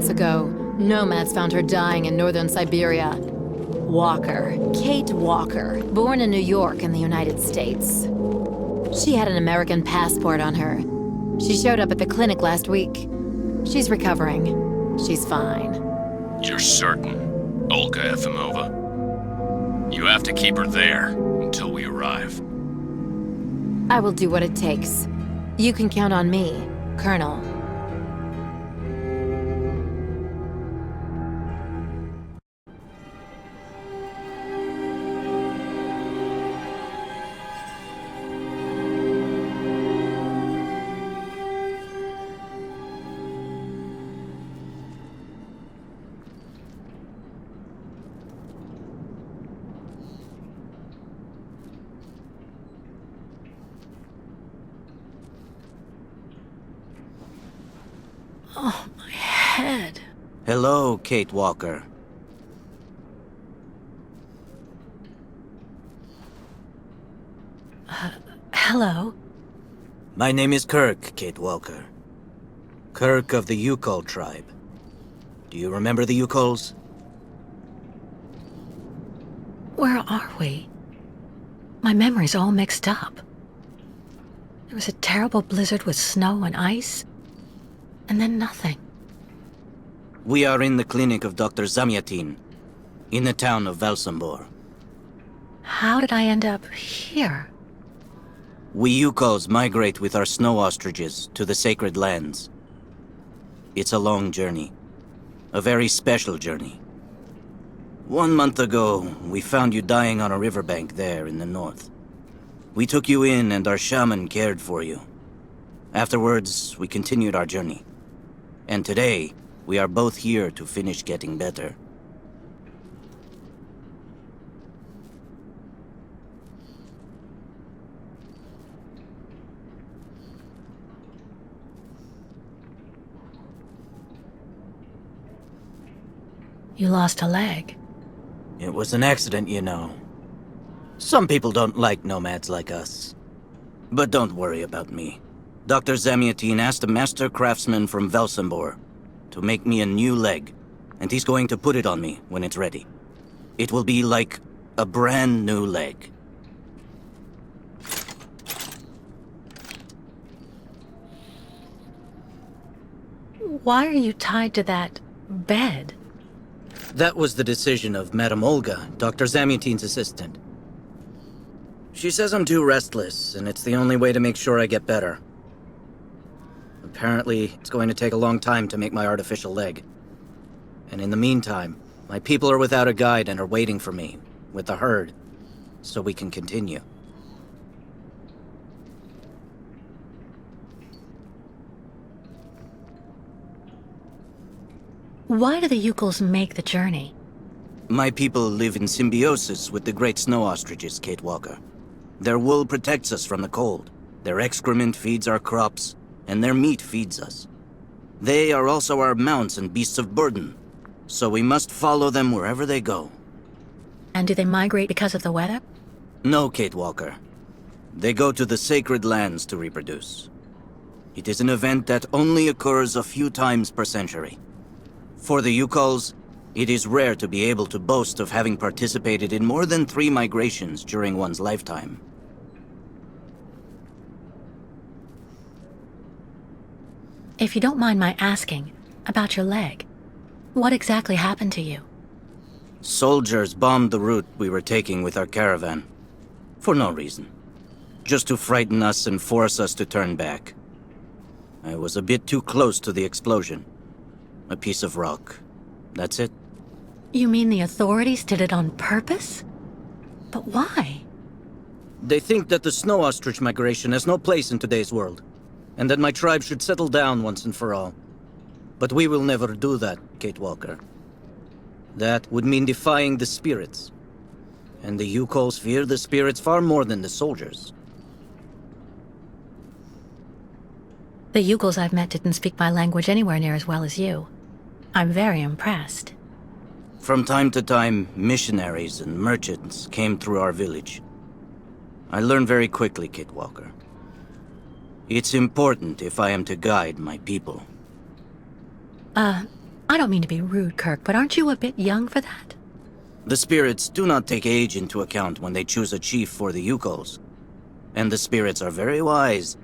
months ago, nomads found her dying in northern Siberia. Walker, Kate Walker, born in New York in the United States. She had an American passport on her. She showed up at the clinic last week. She's recovering. She's fine. You're certain, Olga Efimova? You have to keep her there until we arrive. I will do what it takes. You can count on me, Colonel. Oh, my head. Hello, Kate Walker. Hello? My name is Kirk, Kate Walker. Kirk of the Yukol tribe. Do you remember the Yukols? Where are we? My memory's all mixed up. There was a terrible blizzard with snow and ice, and then nothing. We are in the clinic of Dr. Zamyatin, in the town of Valsambor. How did I end up here? We Yukols migrate with our snow ostriches to the sacred lands. It's a long journey. A very special journey. 1 month ago, we found you dying on a riverbank there in the north. We took you in and our shaman cared for you. Afterwards, we continued our journey. And today, we are both here to finish getting better. You lost a leg. It was an accident, you know. Some people don't like nomads like us. But don't worry about me. Dr. Zamyatin asked a master craftsman from Valsambor to make me a new leg, and he's going to put it on me when it's ready. It will be like a brand new leg. Why are you tied to that bed? That was the decision of Madame Olga, Dr. Zamyatin's assistant. She says I'm too restless, and it's the only way to make sure I get better. Apparently, it's going to take a long time to make my artificial leg. And in the meantime, my people are without a guide and are waiting for me, with the herd, so we can continue. Why do the Yukols make the journey? My people live in symbiosis with the great snow ostriches, Kate Walker. Their wool protects us from the cold, their excrement feeds our crops, and their meat feeds us. They are also our mounts and beasts of burden, so we must follow them wherever they go. And do they migrate because of the weather? No, Kate Walker. They go to the sacred lands to reproduce. It is an event that only occurs a few times per century. For the Yukols, it is rare to be able to boast of having participated in more than 3 migrations during one's lifetime. If you don't mind my asking about your leg, what exactly happened to you? Soldiers bombed the route we were taking with our caravan. For no reason. Just to frighten us and force us to turn back. I was a bit too close to the explosion. A piece of rock. That's it. You mean the authorities did it on purpose? But why? They think that the snow ostrich migration has no place in today's world, and that my tribe should settle down once and for all. But we will never do that, Kate Walker. That would mean defying the spirits. And the Yukols fear the spirits far more than the soldiers. The Yukols I've met didn't speak my language anywhere near as well as you. I'm very impressed. From time to time, missionaries and merchants came through our village. I learned very quickly, Kate Walker. It's important if I am to guide my people. I'm I don't mean to be rude, Kirk, but aren't you a bit young for that? The spirits do not take age into account when they choose a chief for the Yukos. And the spirits are very wise.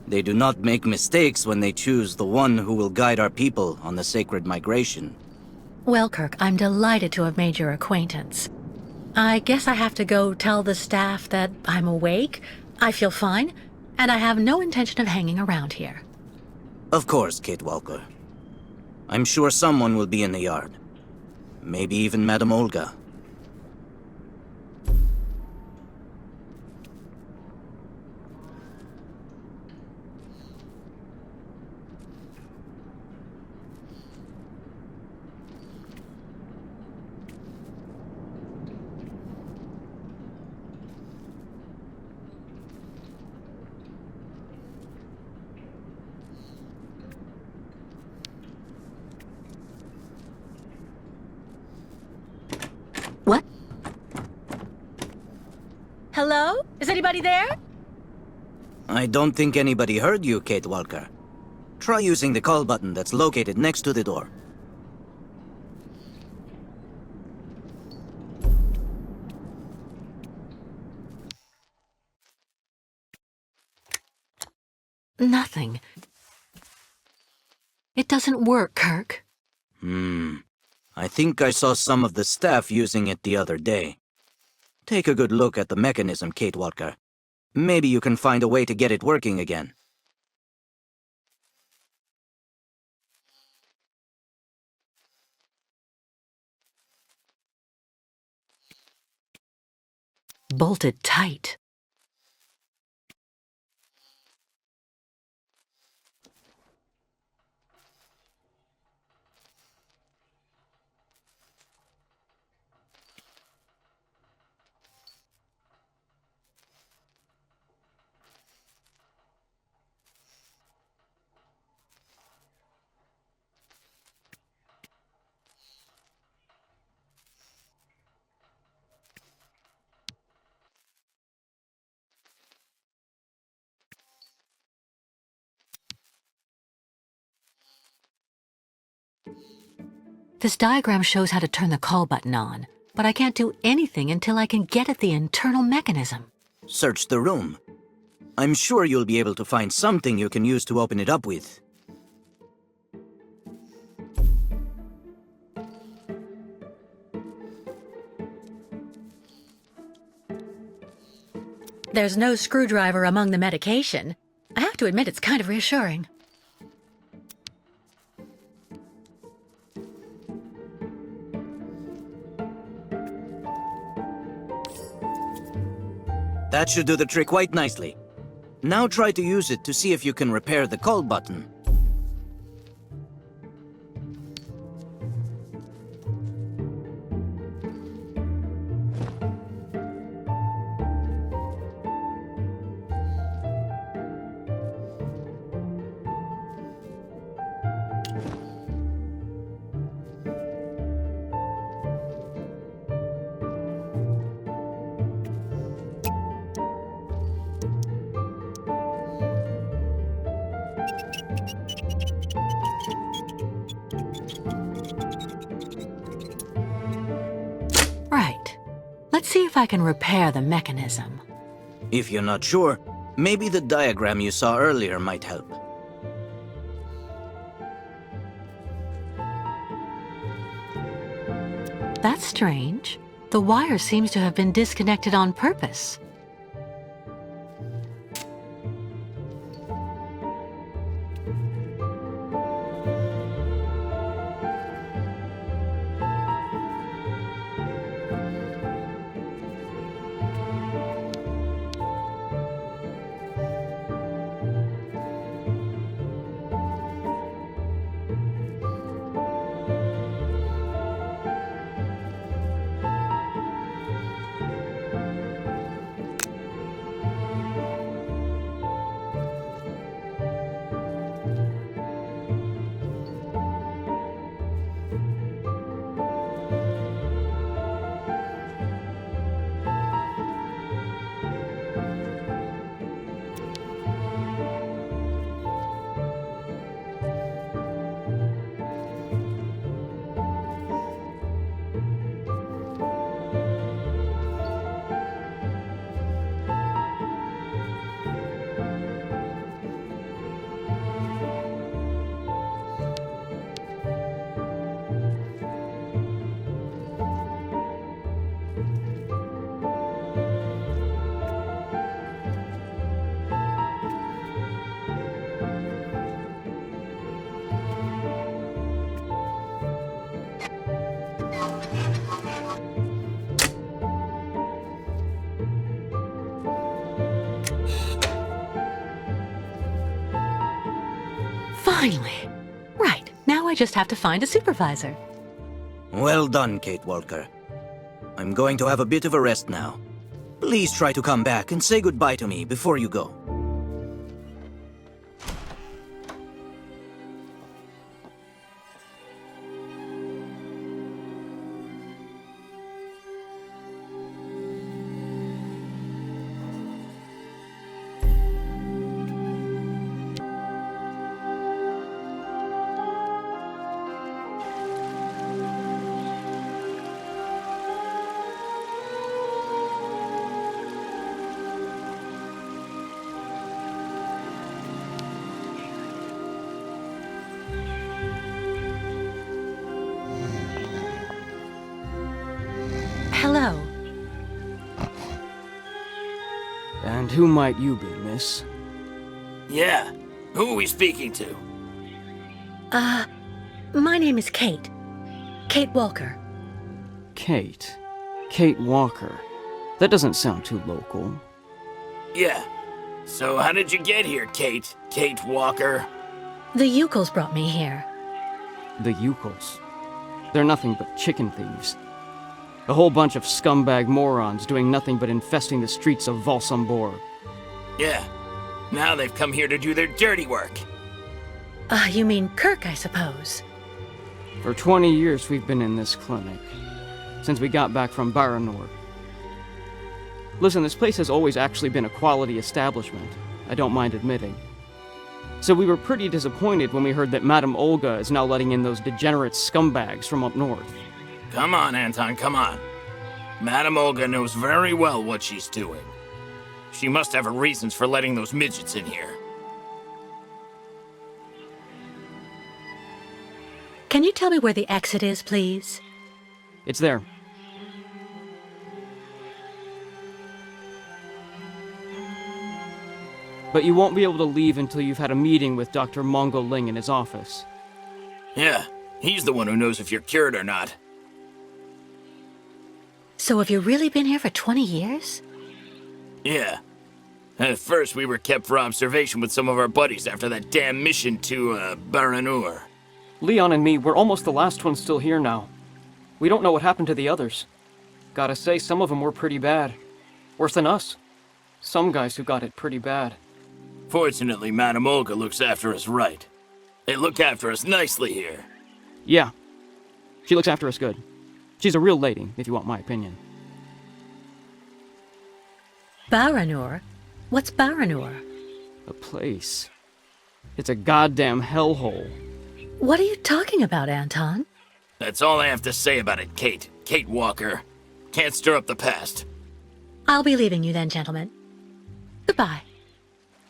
They do not make mistakes when they choose the one who will guide our people on the sacred migration. Well, Kirk, I'm delighted to have made your acquaintance. I guess I have to go tell the staff that I'm awake, I feel fine, and I have no intention of hanging around here. Of course, Kate Walker. I'm sure someone will be in the yard. Maybe even Madame Olga. What? Hello? Is anybody there? I don't think anybody heard you, Kate Walker. Try using the call button that's located next to the door. Nothing. It doesn't work, Kirk. I think I saw some of the staff using it the other day. Take a good look at the mechanism, Kate Walker. Maybe you can find a way to get it working again. Bolted tight. This diagram shows how to turn the call button on, but I can't do anything until I can get at the internal mechanism. Search the room. I'm sure you'll be able to find something you can use to open it up with. There's no screwdriver among the medication. I have to admit it's kind of reassuring. That should do the trick quite nicely. Now try to use it to see if you can repair the call button. Right. Let's see if I can repair the mechanism. If you're not sure, maybe the diagram you saw earlier might help. That's strange. The wire seems to have been disconnected on purpose. Finally. Right, now I just have to find a supervisor. Well done, Kate Walker. I'm going to have a bit of a rest now. Please try to come back and say goodbye to me before you go. Hello. And who might you be, miss? Yeah. Who are we speaking to? My name is Kate. Kate Walker. Kate. Kate Walker. That doesn't sound too local. Yeah. So how did you get here, Kate? Kate Walker? The Yukos brought me here. The Yukos. They're nothing but chicken thieves. A whole bunch of scumbag morons doing nothing but infesting the streets of Valsambor. Yeah. Now they've come here to do their dirty work. You mean Kirk, I suppose. For 20 years we've been in this clinic. Since we got back from Baranor. Listen, this place has always actually been a quality establishment. I don't mind admitting. So we were pretty disappointed when we heard that Madame Olga is now letting in those degenerate scumbags from up north. Come on, Anton, come on. Madame Olga knows very well what she's doing. She must have her reasons for letting those midgets in here. Can you tell me where the exit is, please? It's there. But you won't be able to leave until you've had a meeting with Dr. Mongo Ling in his office. Yeah, he's the one who knows if you're cured or not. So have you really been here for 20 years? Yeah. At first, we were kept for observation with some of our buddies after that damn mission to, Baranur. Leon and me, we're almost the last ones still here now. We don't know what happened to the others. Gotta say, some of them were pretty bad. Worse than us. Some guys who got it pretty bad. Fortunately, Madame Olga looks after us right. They look after us nicely here. Yeah. She looks after us good. She's a real lady, if you want my opinion. Baranur? What's Baranur? A place. It's a goddamn hellhole. What are you talking about, Anton? That's all I have to say about it, Kate. Kate Walker. Can't stir up the past. I'll be leaving you then, gentlemen. Goodbye.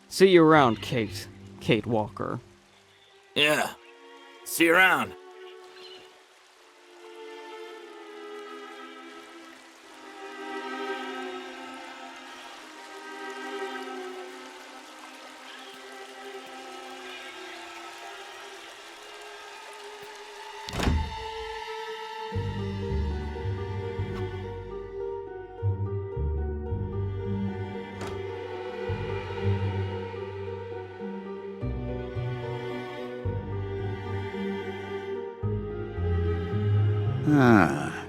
See you around, Kate. Kate Walker. Yeah. See you around. Ah,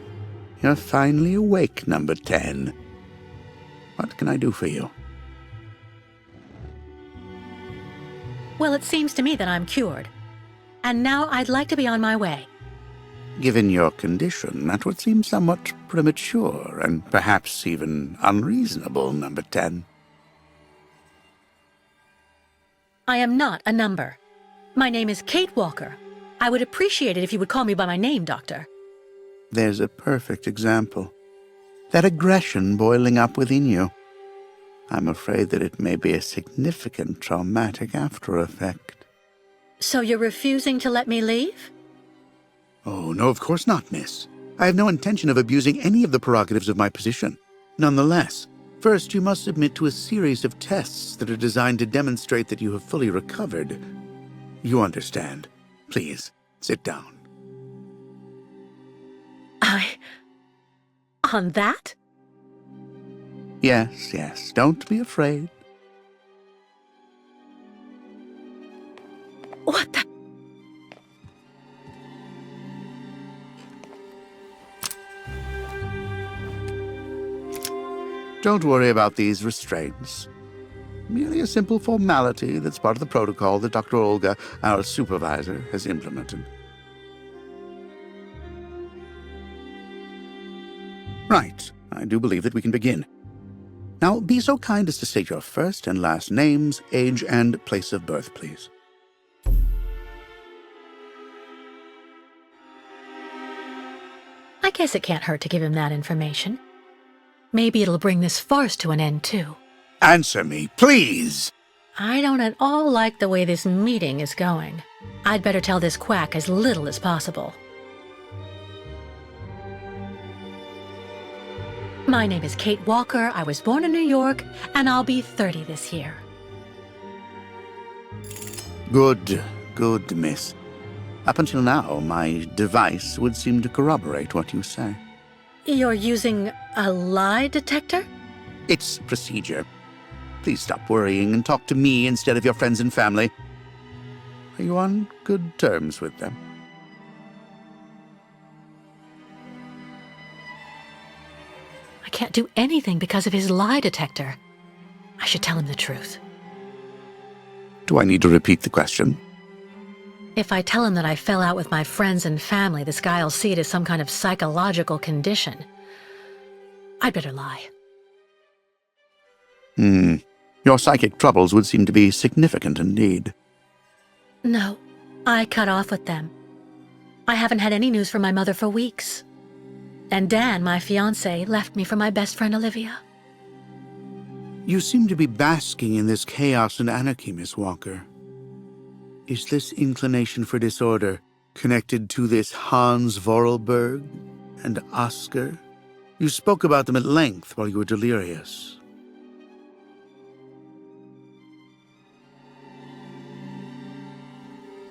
you're finally awake, number 10. What can I do for you? Well, it seems to me that I'm cured. And now I'd like to be on my way. Given your condition, that would seem somewhat premature and perhaps even unreasonable, number 10. I am not a number. My name is Kate Walker. I would appreciate it if you would call me by my name, Doctor. There's a perfect example. That aggression boiling up within you. I'm afraid that it may be a significant traumatic after effect. So you're refusing to let me leave? Oh, no, of course not, miss. I have no intention of abusing any of the prerogatives of my position. Nonetheless, first you must submit to a series of tests that are designed to demonstrate that you have fully recovered. You understand. Please, sit down. On that? Yes, yes, don't be afraid. What the? Don't worry about these restraints. Merely a simple formality that's part of the protocol that Dr. Olga, our supervisor, has implemented. Right. I do believe that we can begin. Now, be so kind as to state your first and last names, age, and place of birth, please. I guess it can't hurt to give him that information. Maybe it'll bring this farce to an end, too. Answer me, please! I don't at all like the way this meeting is going. I'd better tell this quack as little as possible. My name is Kate Walker, I was born in New York, and I'll be 30 this year. Good, miss. Up until now, my device would seem to corroborate what you say. You're using a lie detector? It's procedure. Please stop worrying and talk to me instead of your friends and family. Are you on good terms with them? I can't do anything because of his lie detector. I should tell him the truth. Do I need to repeat the question? If I tell him that I fell out with my friends and family, this guy'll see it as some kind of psychological condition. I'd better lie. Your psychic troubles would seem to be significant indeed. No, I cut off with them. I haven't had any news from my mother for weeks. And Dan, my fiancé, left me for my best friend Olivia. You seem to be basking in this chaos and anarchy, Miss Walker. Is this inclination for disorder connected to this Hans Vorarlberg and Oscar? You spoke about them at length while you were delirious.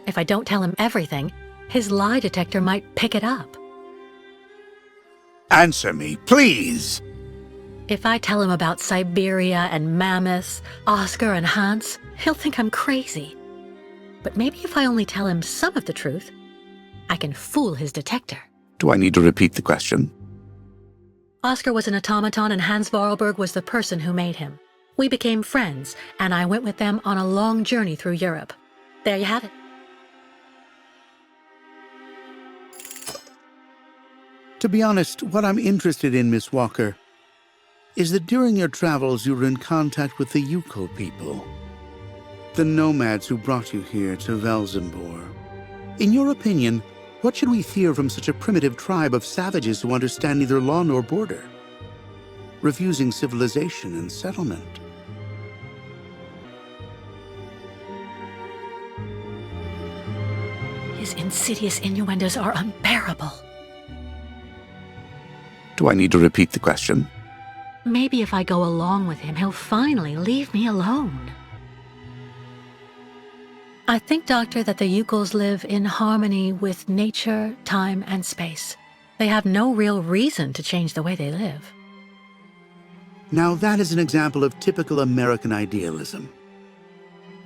If I don't tell him everything, his lie detector might pick it up. Answer me, please! If I tell him about Syberia and mammoths, Oscar and Hans, he'll think I'm crazy. But maybe if I only tell him some of the truth, I can fool his detector. Do I need to repeat the question? Oscar was an automaton and Hans Vorarlberg was the person who made him. We became friends, and I went with them on a long journey through Europe. There you have it. To be honest, what I'm interested in, Miss Walker, is that during your travels you were in contact with the Yuko people, the nomads who brought you here to Velzembor. In your opinion, what should we fear from such a primitive tribe of savages who understand neither law nor border, refusing civilization and settlement? His insidious innuendos are unbearable. Do I need to repeat the question? Maybe if I go along with him, he'll finally leave me alone. I think, Doctor, that the Yukos live in harmony with nature, time, and space. They have no real reason to change the way they live. Now that is an example of typical American idealism.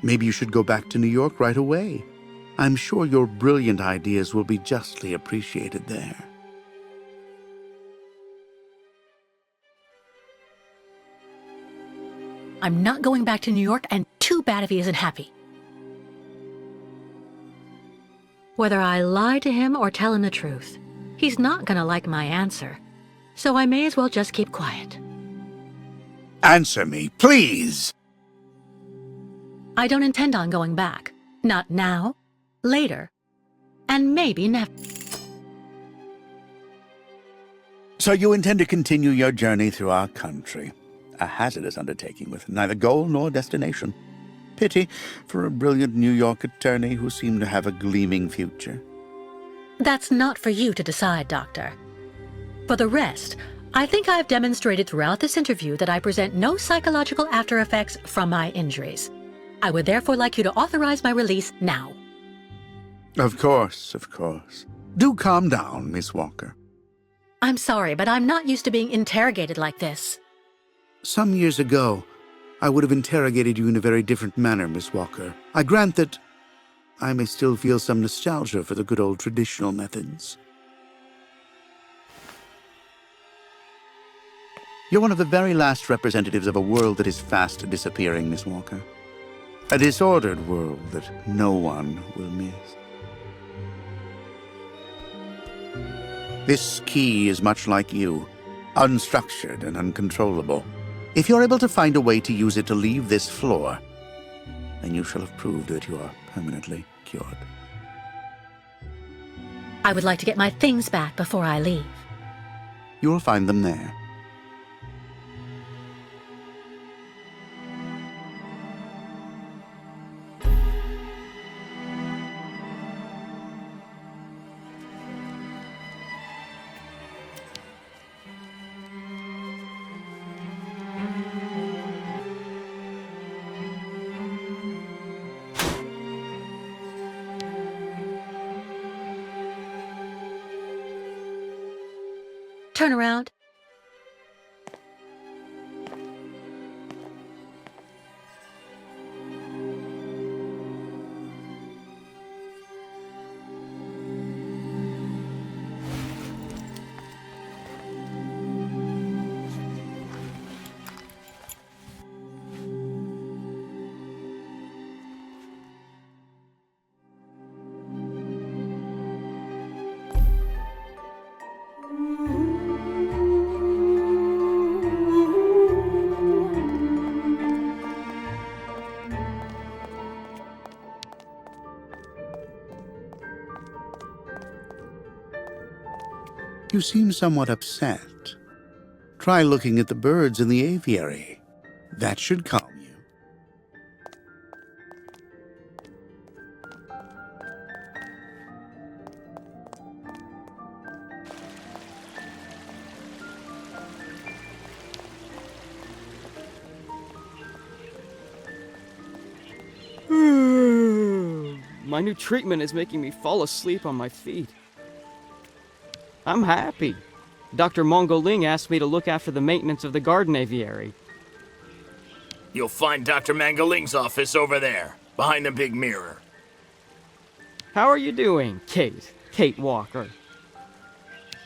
Maybe you should go back to New York right away. I'm sure your brilliant ideas will be justly appreciated there. I'm not going back to New York, and too bad if he isn't happy. Whether I lie to him or tell him the truth, he's not gonna like my answer. So I may as well just keep quiet. Answer me, please! I don't intend on going back. Not now, later, and maybe never. So you intend to continue your journey through our country. A hazardous undertaking with neither goal nor destination. Pity for a brilliant New York attorney who seemed to have a gleaming future. That's not for you to decide, Doctor. For the rest, I think I've demonstrated throughout this interview that I present no psychological after effects from my injuries. I would therefore like you to authorize my release now. Of course, of course. Do calm down, Miss Walker. I'm sorry, but I'm not used to being interrogated like this. Some years ago, I would have interrogated you in a very different manner, Miss Walker. I grant that I may still feel some nostalgia for the good old traditional methods. You're one of the very last representatives of a world that is fast disappearing, Miss Walker. A disordered world that no one will miss. This key is much like you, unstructured and uncontrollable. If you're able to find a way to use it to leave this floor, then you shall have proved that you are permanently cured. I would like to get my things back before I leave. You will find them there. Turn around. You seem somewhat upset. Try looking at the birds in the aviary. That should calm you. My new treatment is making me fall asleep on my feet. I'm happy. Dr. Mongoling asked me to look after the maintenance of the garden aviary. You'll find Dr. Mangoling's office over there, behind the big mirror. How are you doing, Kate? Kate Walker.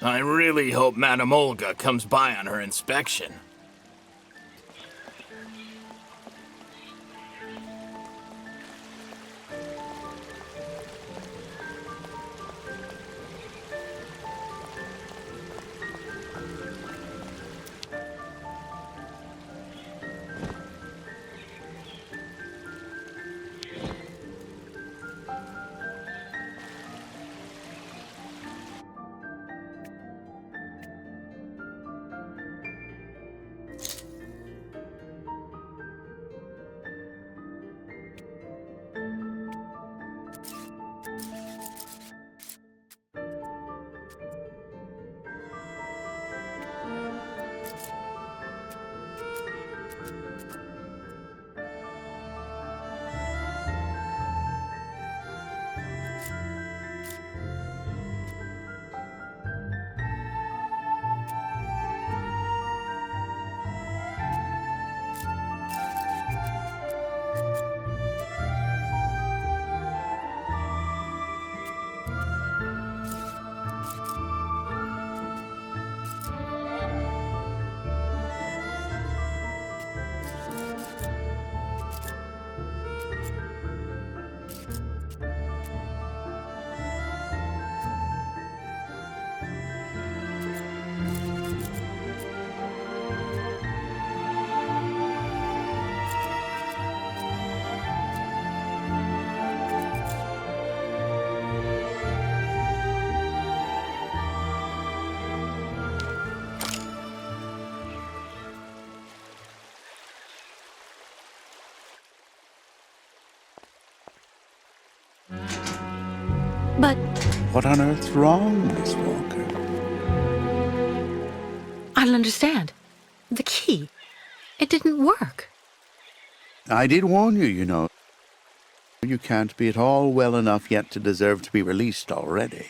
I really hope Madame Olga comes by on her inspection. But What on earth's wrong, Miss Walker? I don't understand. The key. It didn't work. I did warn you, you know. You can't be at all well enough yet to deserve to be released already.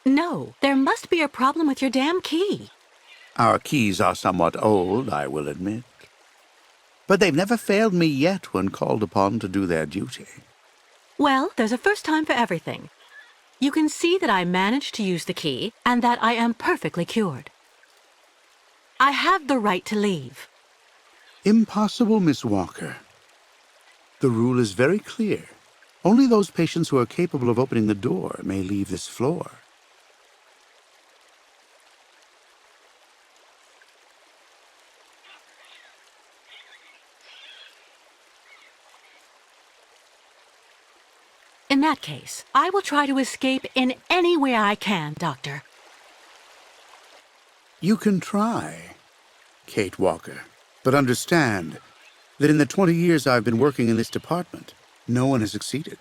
No, there must be a problem with your damn key. Our keys are somewhat old, I will admit. But they've never failed me yet when called upon to do their duty. Well, there's a first time for everything. You can see that I managed to use the key and that I am perfectly cured. I have the right to leave. Impossible, Miss Walker. The rule is very clear. Only those patients who are capable of opening the door may leave this floor. In that case, I will try to escape in any way I can, Doctor. You can try, Kate Walker. But understand that in the 20 years I've been working in this department, no one has succeeded.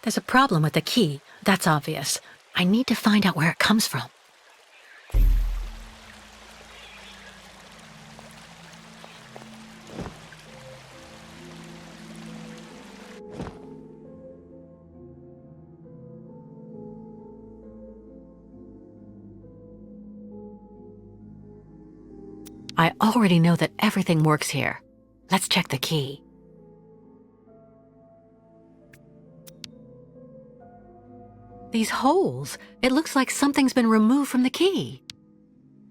There's a problem with the key, that's obvious. I need to find out where it comes from. I already know that everything works here. Let's check the key. These holes, it looks like something's been removed from the key.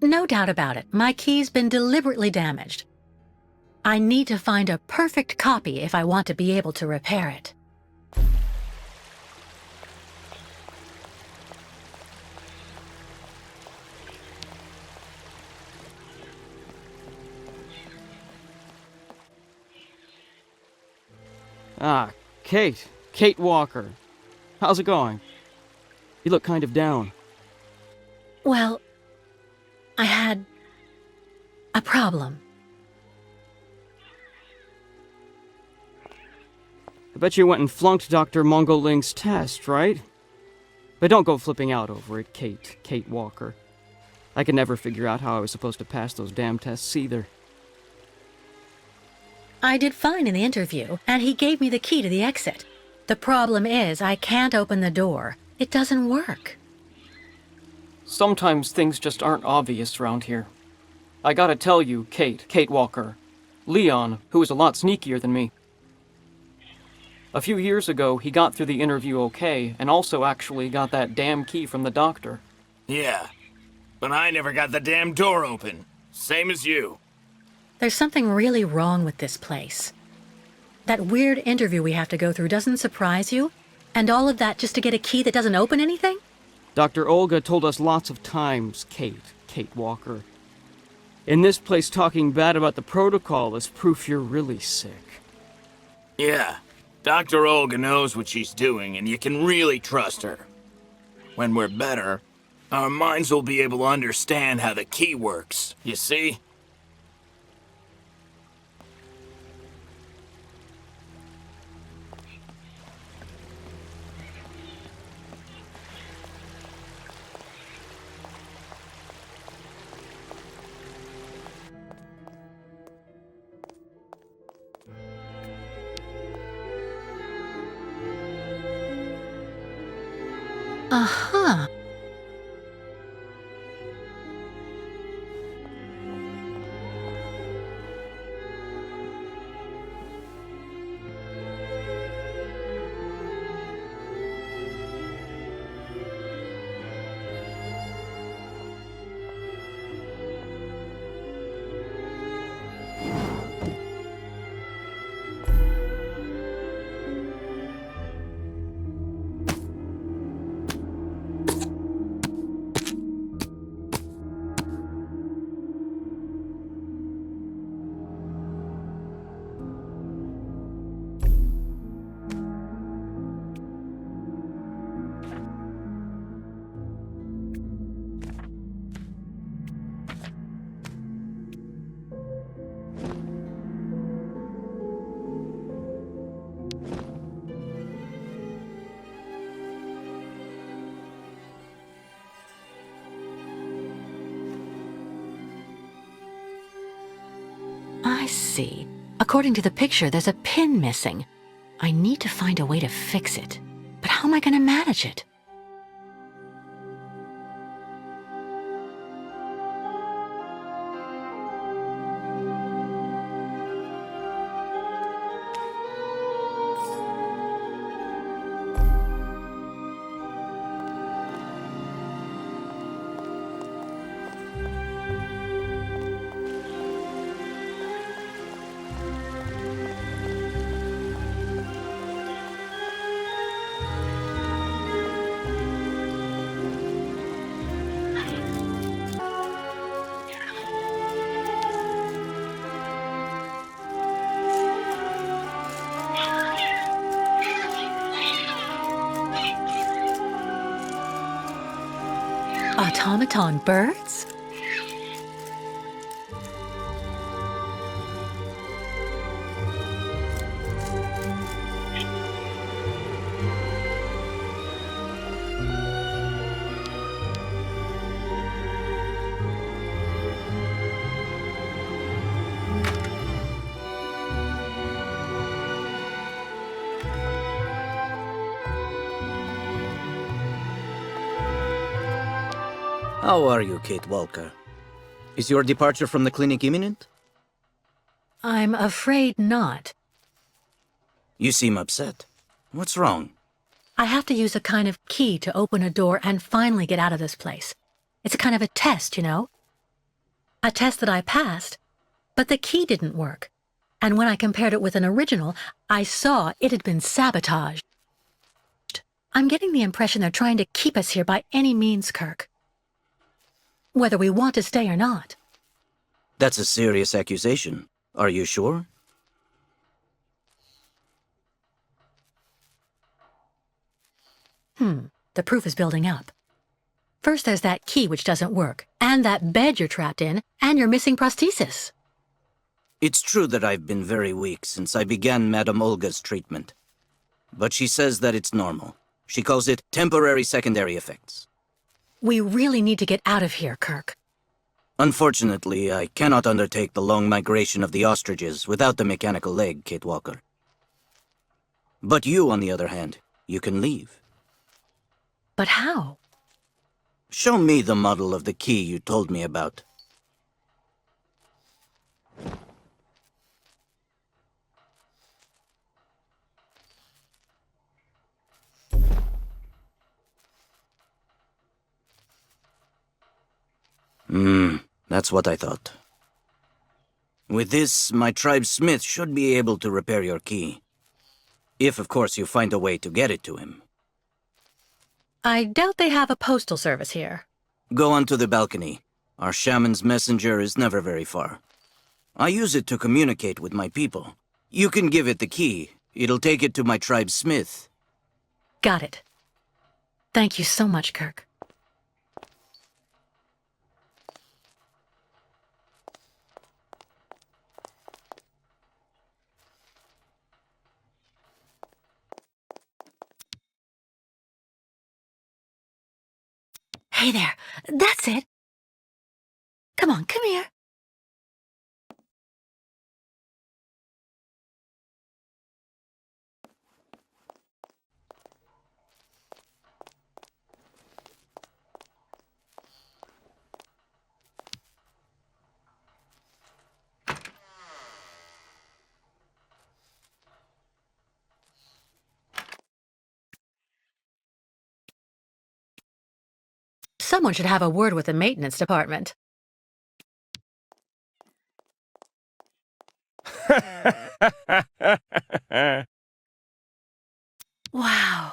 No doubt about it, my key's been deliberately damaged. I need to find a perfect copy if I want to be able to repair it. Ah, Kate. Kate Walker. How's it going? You look kind of down. Well, I had a problem. I bet you went and flunked Dr. Mongoling's test, right? But don't go flipping out over it, Kate Walker. I could never figure out how I was supposed to pass those damn tests either. I did fine in the interview, and he gave me the key to the exit. The problem is, I can't open the door. It doesn't work. Sometimes things just aren't obvious around here. I gotta tell you, Kate Walker. Leon, who is a lot sneakier than me. A few years ago, he got through the interview okay, and also actually got that damn key from the doctor. Yeah, but I never got the damn door open. Same as you. There's something really wrong with this place. That weird interview we have to go through doesn't surprise you? And all of that just to get a key that doesn't open anything? Dr. Olga told us lots of times, Kate Walker. In this place, talking bad about the protocol is proof you're really sick. Yeah, Dr. Olga knows what she's doing, and you can really trust her. When we're better, our minds will be able to understand how the key works, you see? Uh-huh. I see. According to the picture, there's a pin missing. I need to find a way to fix it. But how am I going to manage it? Automaton birds? How are you, Kate Walker? Is your departure from the clinic imminent? I'm afraid not. You seem upset. What's wrong? I have to use a kind of key to open a door and finally get out of this place. It's a kind of a test, you know? A test that I passed, but the key didn't work. And when I compared it with an original, I saw it had been sabotaged. I'm getting the impression they're trying to keep us here by any means, Kirk. Whether we want to stay or not. That's a serious accusation. Are you sure? The proof is building up. First there's that key which doesn't work, and that bed you're trapped in, and your missing prosthesis. It's true that I've been very weak since I began Madame Olga's treatment. But she says that it's normal. She calls it temporary secondary effects. We really need to get out of here, Kirk. Unfortunately, I cannot undertake the long migration of the ostriches without the mechanical leg, Kate Walker. But you, on the other hand, you can leave. But how? Show me the model of the key you told me about. That's what I thought. With this, my tribe's smith should be able to repair your key. If, of course, you find a way to get it to him. I doubt they have a postal service here. Go onto the balcony. Our shaman's messenger is never very far. I use it to communicate with my people. You can give it the key. It'll take it to my tribe's smith. Got it. Thank you so much, Kirk. Hey there, that's it. Come on, come here. Someone should have a word with the maintenance department. Wow.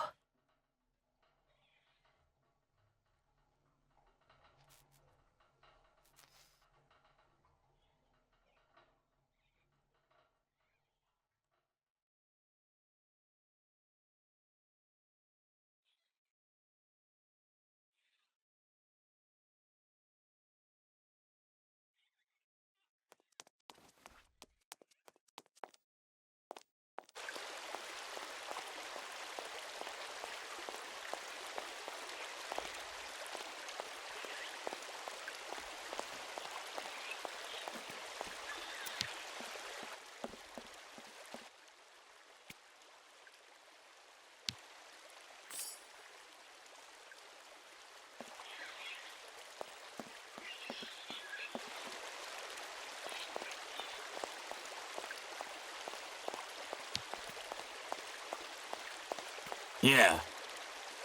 Yeah.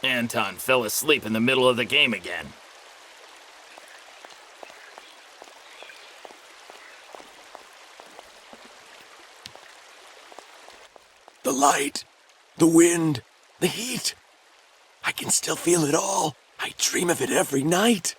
Anton fell asleep in the middle of the game again. The light, the wind, the heat. I can still feel it all. I dream of it every night.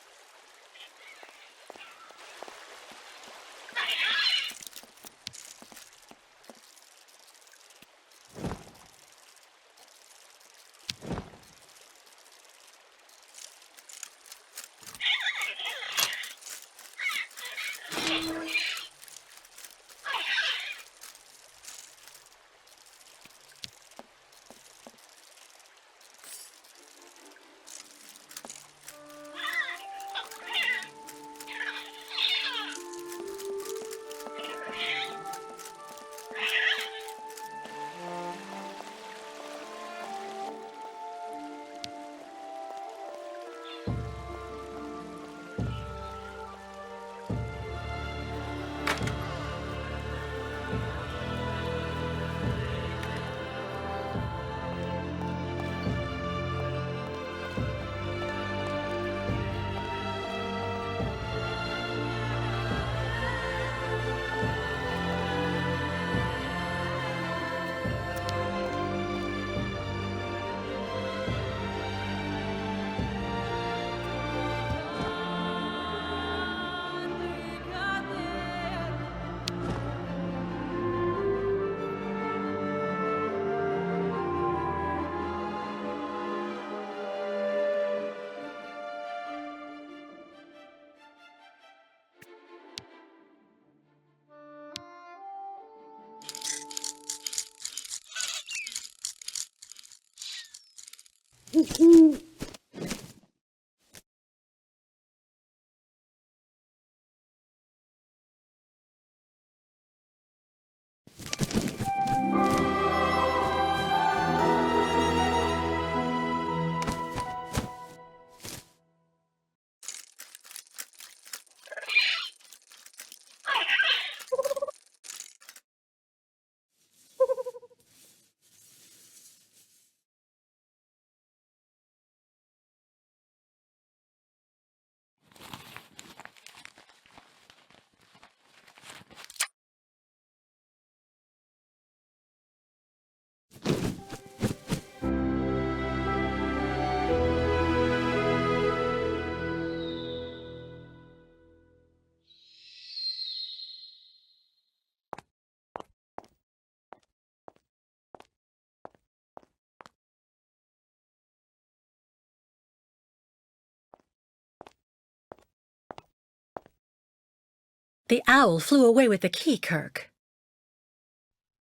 The owl flew away with the key, Kirk.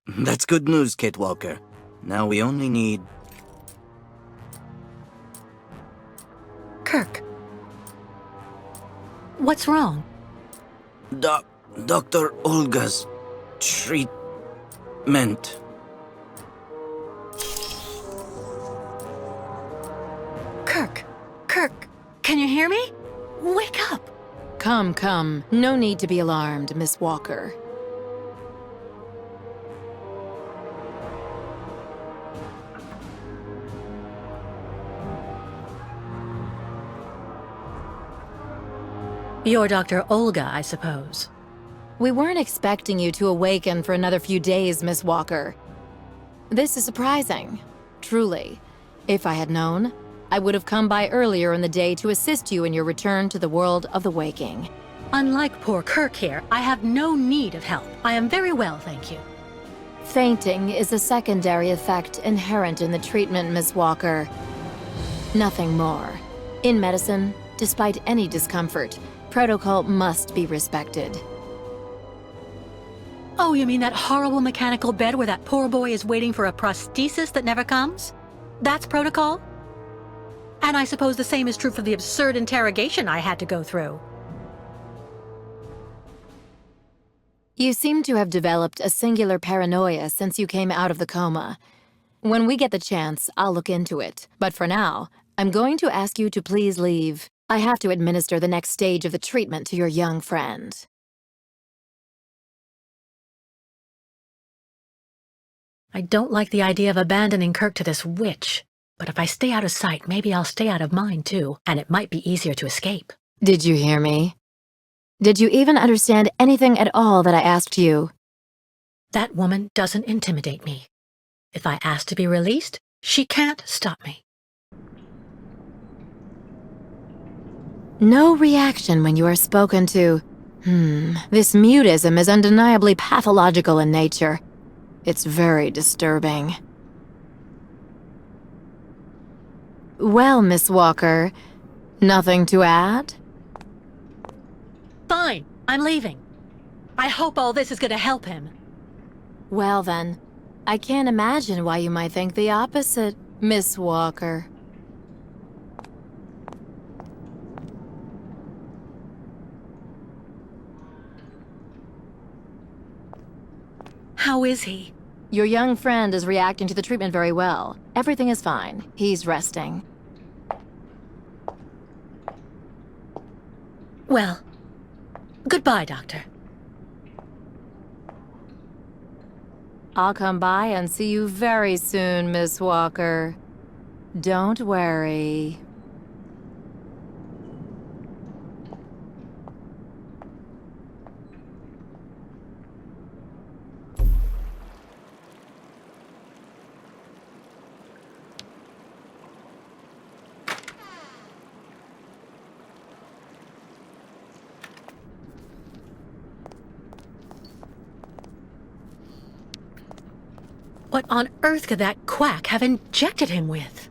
That's good news, Kate Walker. Now we only need... Kirk. What's wrong? Dr. Olga's treatment. Kirk. Kirk, can you hear me? Wake up. Come, come. No need to be alarmed, Miss Walker. You're Dr. Olga, I suppose. We weren't expecting you to awaken for another few days, Miss Walker. This is surprising, truly. If I had known, I would have come by earlier in the day to assist you in your return to the world of the waking. Unlike poor Kirk here, I have no need of help. I am very well, thank you. Fainting is a secondary effect inherent in the treatment, Miss Walker. Nothing more. In medicine, despite any discomfort, protocol must be respected. Oh, you mean that horrible mechanical bed where that poor boy is waiting for a prosthesis that never comes? That's protocol? And I suppose the same is true for the absurd interrogation I had to go through. You seem to have developed a singular paranoia since you came out of the coma. When we get the chance, I'll look into it. But for now, I'm going to ask you to please leave. I have to administer the next stage of the treatment to your young friend. I don't like the idea of abandoning Kirk to this witch. But if I stay out of sight, maybe I'll stay out of mind too, and it might be easier to escape. Did you hear me? Did you even understand anything at all that I asked you? That woman doesn't intimidate me. If I ask to be released, she can't stop me. No reaction when you are spoken to. This mutism is undeniably pathological in nature. It's very disturbing. Well, Miss Walker, nothing to add? Fine, I'm leaving. I hope all this is going to help him. Well then, I can't imagine why you might think the opposite, Miss Walker. How is he? Your young friend is reacting to the treatment very well. Everything is fine. He's resting. Well, goodbye, Doctor. I'll come by and see you very soon, Miss Walker. Don't worry. What on earth could that quack have injected him with?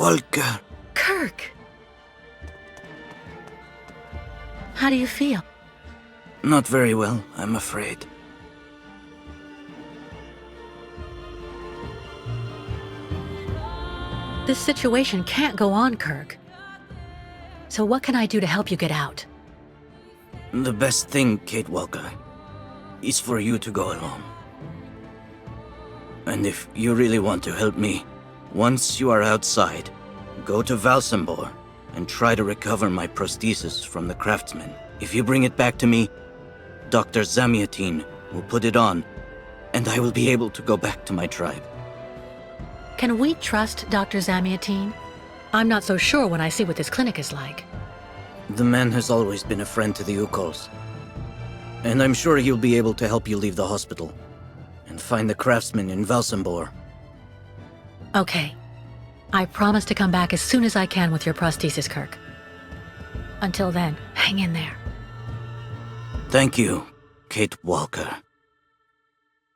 Walker. Kirk! How do you feel? Not very well, I'm afraid. This situation can't go on, Kirk. So what can I do to help you get out? The best thing, Kate Walker, is for you to go alone. And if you really want to help me, once you are outside, go to Valsambor and try to recover my prosthesis from the craftsman. If you bring it back to me, Dr. Zamiatine will put it on, and I will be able to go back to my tribe. Can we trust Dr. Zamiatine? I'm not so sure when I see what this clinic is like. The man has always been a friend to the Ukos. And I'm sure he'll be able to help you leave the hospital and find the craftsman in Valsambor. Okay. I promise to come back as soon as I can with your prosthesis, Kirk. Until then, hang in there. Thank you, Kate Walker.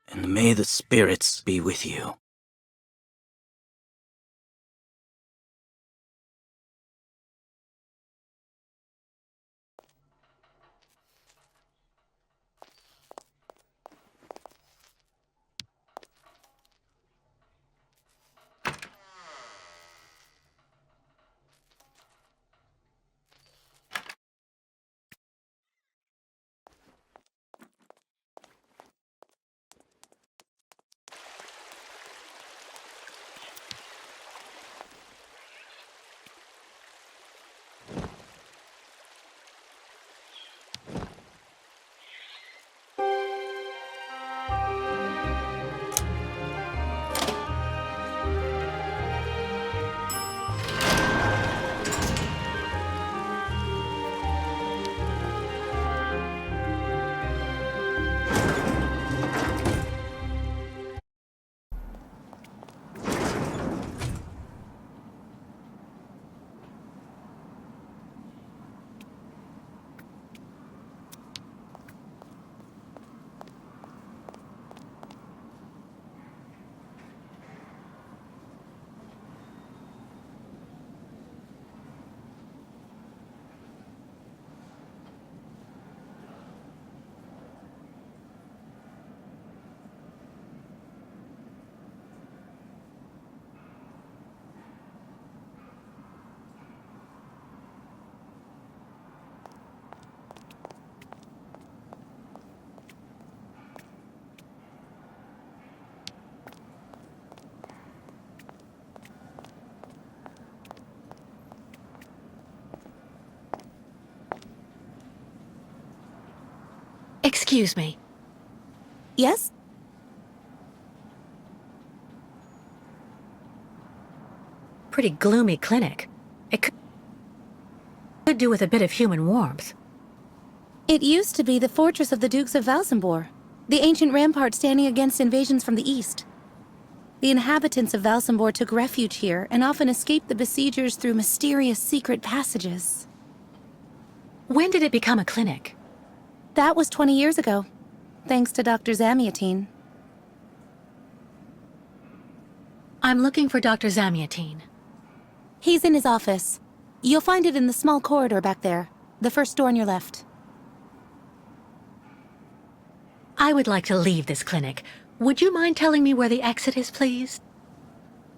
And may the spirits be with you. Excuse me. Yes? Pretty gloomy clinic. It could do with a bit of human warmth. It used to be the fortress of the Dukes of Valsambor, the ancient rampart standing against invasions from the east. The inhabitants of Valsambor took refuge here and often escaped the besiegers through mysterious secret passages. When did it become a clinic? That was 20 years ago, thanks to Dr. Zamiatine. I'm looking for Dr. Zamiatine. He's in his office. You'll find it in the small corridor back there, the first door on your left. I would like to leave this clinic. Would you mind telling me where the exit is, please?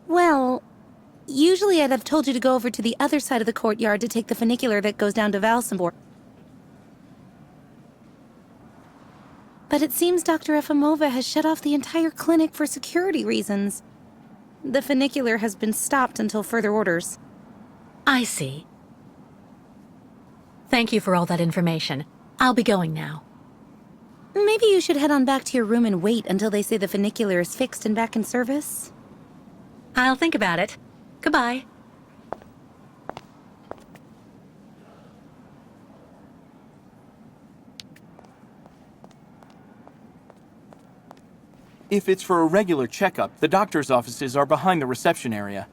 Well, usually I'd have told you to go over to the other side of the courtyard to take the funicular that goes down to Valsambor. But it seems Dr. Efimova has shut off the entire clinic for security reasons. The funicular has been stopped until further orders. I see. Thank you for all that information. I'll be going now. Maybe you should head on back to your room and wait until they say the funicular is fixed and back in service. I'll think about it. Goodbye. If it's for a regular checkup, the doctor's offices are behind the reception area.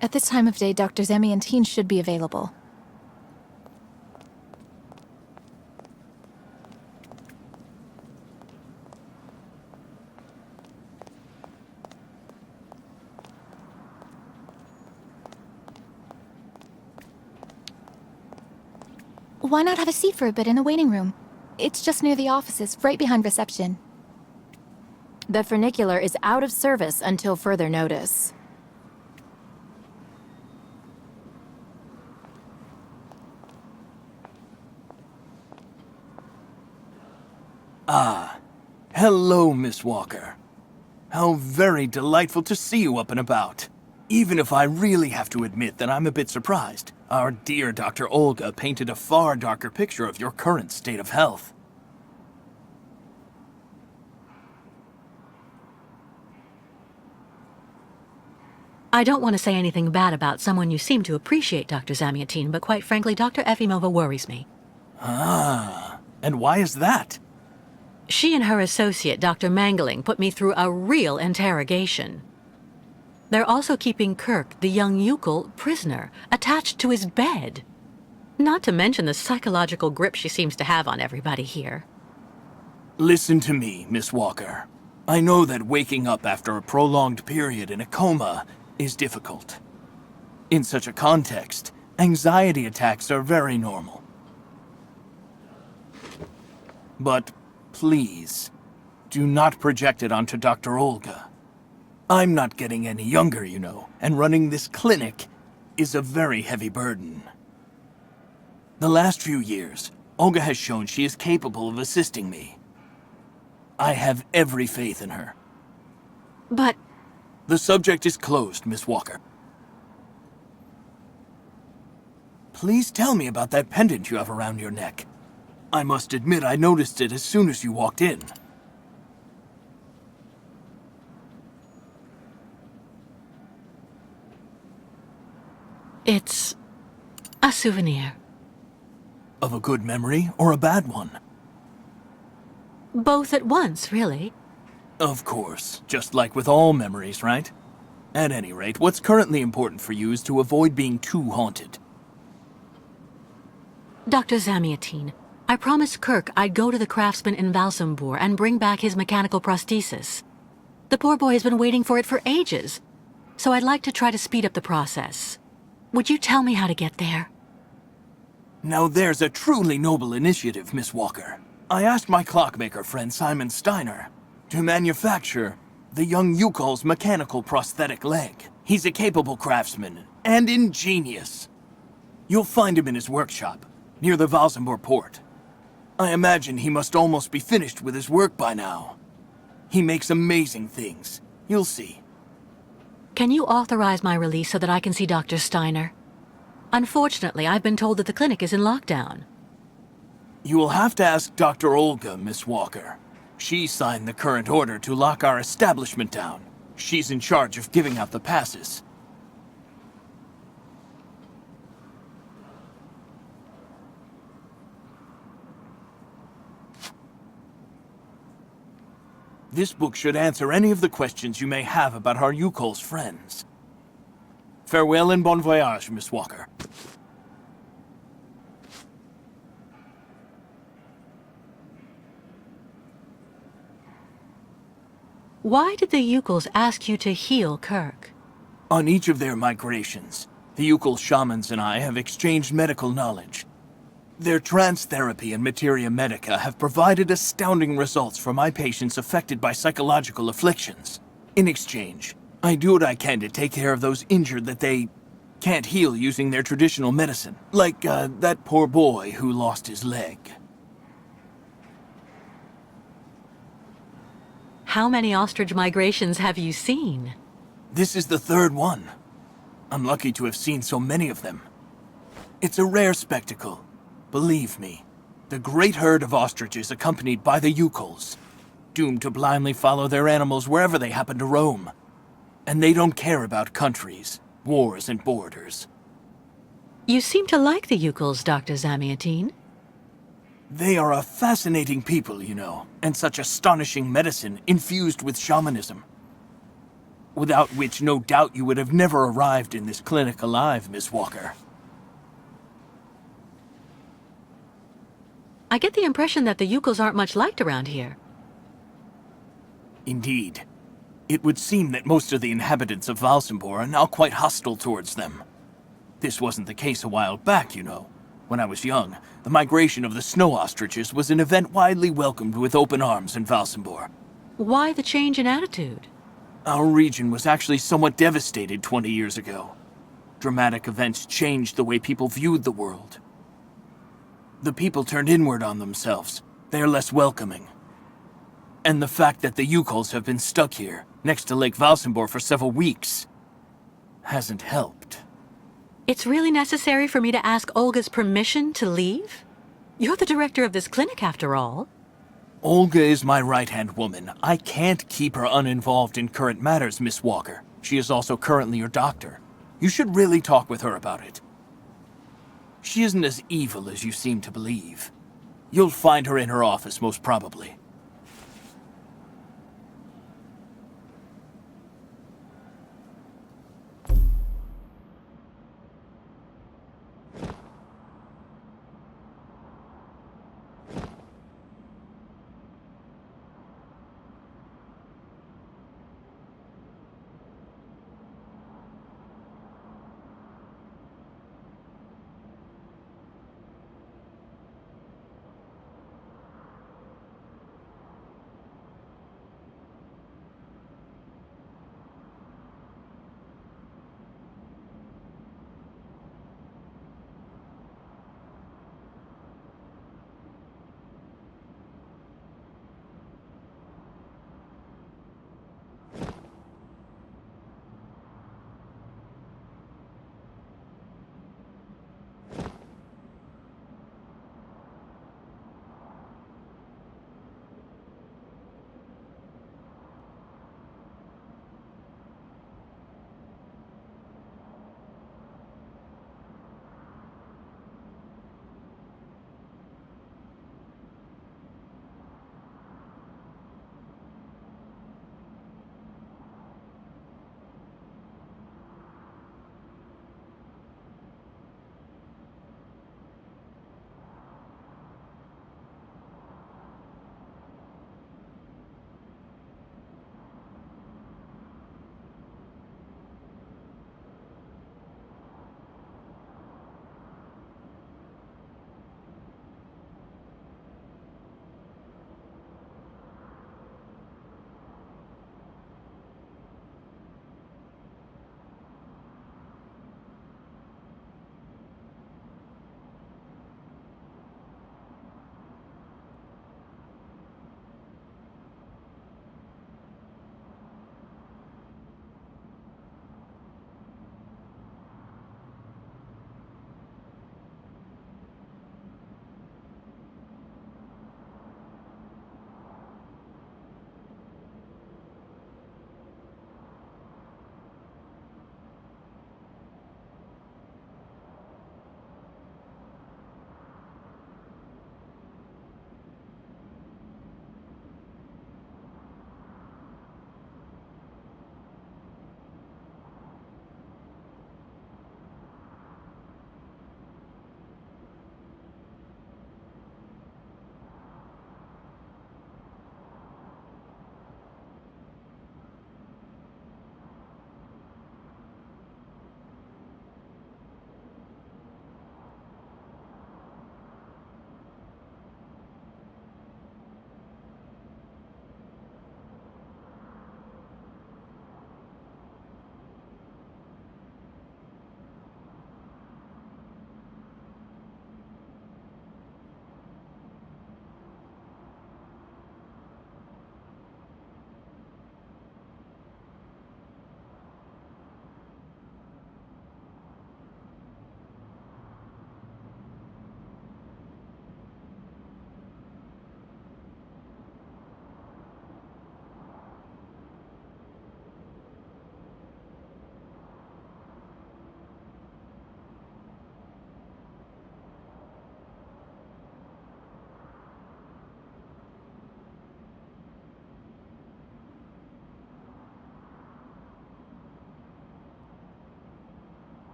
At this time of day, Dr. Zamiatine should be available. Why not have a seat for a bit in the waiting room? It's just near the offices, right behind reception. The funicular is out of service until further notice. Hello, Miss Walker. How very delightful to see you up and about. Even if I really have to admit that I'm a bit surprised. Our dear Dr. Olga painted a far darker picture of your current state of health. I don't want to say anything bad about someone you seem to appreciate, Dr. Zamiatin, but quite frankly, Dr. Efimova worries me. And why is that? She and her associate, Dr. Mangling, put me through a real interrogation. They're also keeping Kirk, the young Yukol, prisoner, attached to his bed. Not to mention the psychological grip she seems to have on everybody here. Listen to me, Miss Walker. I know that waking up after a prolonged period in a coma is difficult. In such a context, anxiety attacks are very normal. But please, do not project it onto Dr. Olga. I'm not getting any younger, you know, and running this clinic is a very heavy burden. The last few years, Olga has shown she is capable of assisting me. I have every faith in her. But... The subject is closed, Miss Walker. Please tell me about that pendant you have around your neck. I must admit I noticed it as soon as you walked in. It's a souvenir. Of a good memory or a bad one? Both at once, really. Of course, just like with all memories, right? At any rate, what's currently important for you is to avoid being too haunted. Dr. Zamiatin, I promised Kirk I'd go to the craftsman in Valsambor and bring back his mechanical prosthesis. The poor boy has been waiting for it for ages, so I'd like to try to speed up the process. Would you tell me how to get there? Now there's a truly noble initiative, Miss Walker. I asked my clockmaker friend Simon Steiner to manufacture the young Yukol's mechanical prosthetic leg. He's a capable craftsman and ingenious. You'll find him in his workshop, near the Valsambor port. I imagine he must almost be finished with his work by now. He makes amazing things. You'll see. Can you authorize my release so that I can see Dr. Steiner? Unfortunately, I've been told that the clinic is in lockdown. You will have to ask Dr. Olga, Miss Walker. She signed the current order to lock our establishment down. She's in charge of giving out the passes. This book should answer any of the questions you may have about our Yukol's friends. Farewell and bon voyage, Miss Walker. Why did the Yukols ask you to heal Kirk? On each of their migrations, the Yukol shamans and I have exchanged medical knowledge. Their trance therapy and materia medica have provided astounding results for my patients affected by psychological afflictions. In exchange, I do what I can to take care of those injured that they can't heal using their traditional medicine. Like, that poor boy who lost his leg. How many ostrich migrations have you seen? This is the third one. I'm lucky to have seen so many of them. It's a rare spectacle. Believe me, the great herd of ostriches accompanied by the Yukols, doomed to blindly follow their animals wherever they happen to roam. And they don't care about countries, wars, and borders. You seem to like the Yukols, Dr. Zamiatin. They are a fascinating people, you know, and such astonishing medicine infused with shamanism. Without which, no doubt, you would have never arrived in this clinic alive, Miss Walker. I get the impression that the Yukols aren't much liked around here. Indeed. It would seem that most of the inhabitants of Valsambor are now quite hostile towards them. This wasn't the case a while back, you know. When I was young, the migration of the snow ostriches was an event widely welcomed with open arms in Valsambor. Why the change in attitude? Our region was actually somewhat devastated 20 years ago. Dramatic events changed the way people viewed the world. The people turned inward on themselves. They are less welcoming. And the fact that the Yukols have been stuck here, next to Lake Valsambor for several weeks, hasn't helped. It's really necessary for me to ask Olga's permission to leave? You're the director of this clinic, after all. Olga is my right-hand woman. I can't keep her uninvolved in current matters, Miss Walker. She is also currently your doctor. You should really talk with her about it. She isn't as evil as you seem to believe. You'll find her in her office, most probably.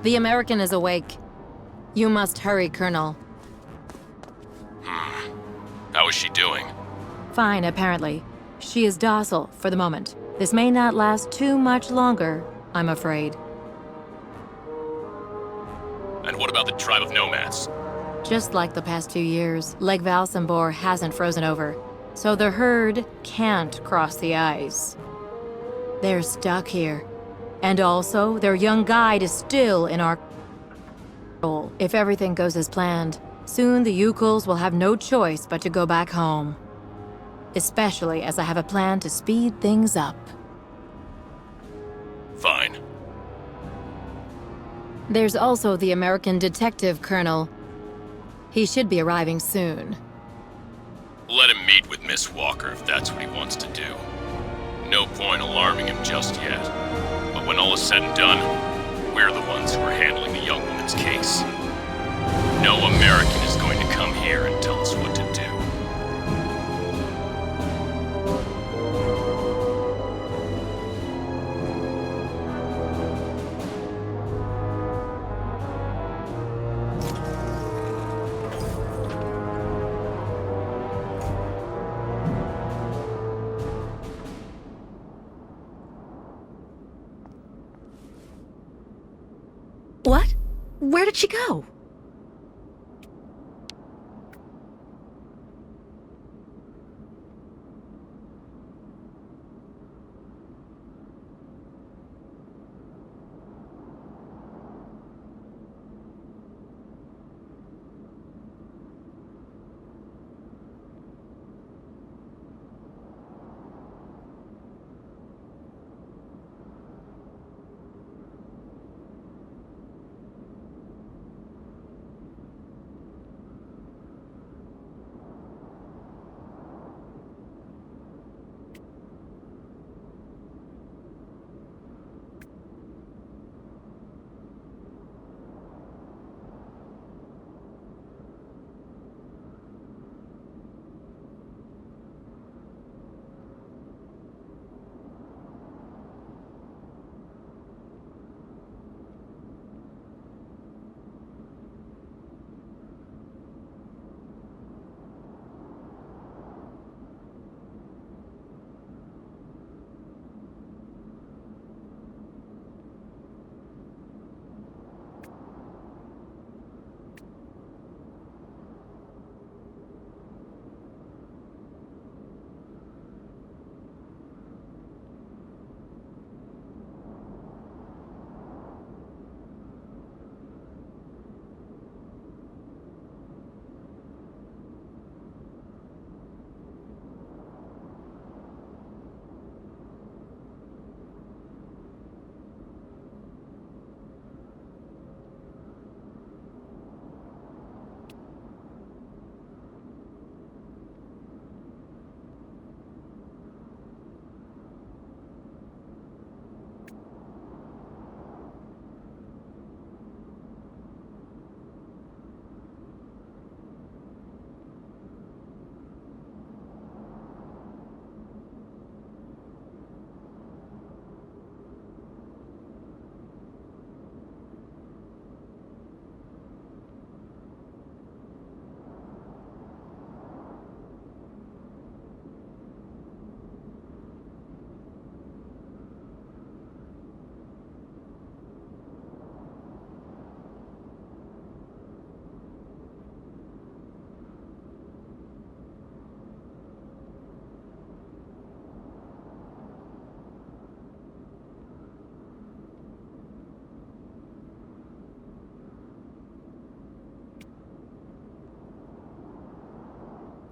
The American is awake. You must hurry, Colonel. How is she doing? Fine, apparently. She is docile for the moment. This may not last too much longer, I'm afraid. And what about the tribe of nomads? Just like the past 2 years, Lake Valsambor hasn't frozen over, so the herd can't cross the ice. They're stuck here. And also, their young guide is still in our control. If everything goes as planned, soon the Yukuls will have no choice but to go back home. Especially as I have a plan to speed things up. Fine. There's also the American detective, Colonel. He should be arriving soon. Let him meet with Miss Walker if that's what he wants to do. No point alarming him just yet. But when all is said and done, we're the ones who are handling the young woman's case. No American is going to come here and tell us what to do. What? Where did she go?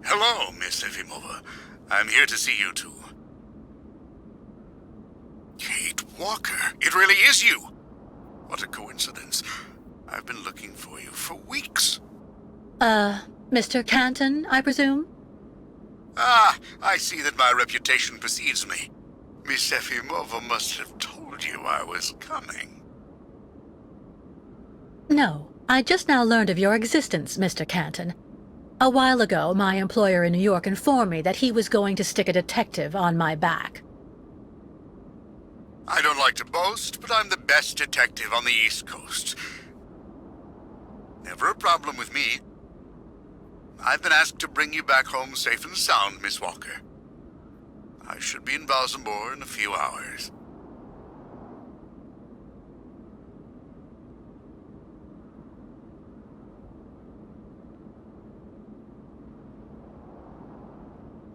Hello, Miss Efimova. I'm here to see you two. Kate Walker, it really is you! What a coincidence. I've been looking for you for weeks. Mr. Canton, I presume? Ah, I see that my reputation precedes me. Miss Efimova must have told you I was coming. No, I just now learned of your existence, Mr. Canton. A while ago, my employer in New York informed me that he was going to stick a detective on my back. I don't like to boast, but I'm the best detective on the East Coast. Never a problem with me. I've been asked to bring you back home safe and sound, Miss Walker. I should be in Balsambor in a few hours.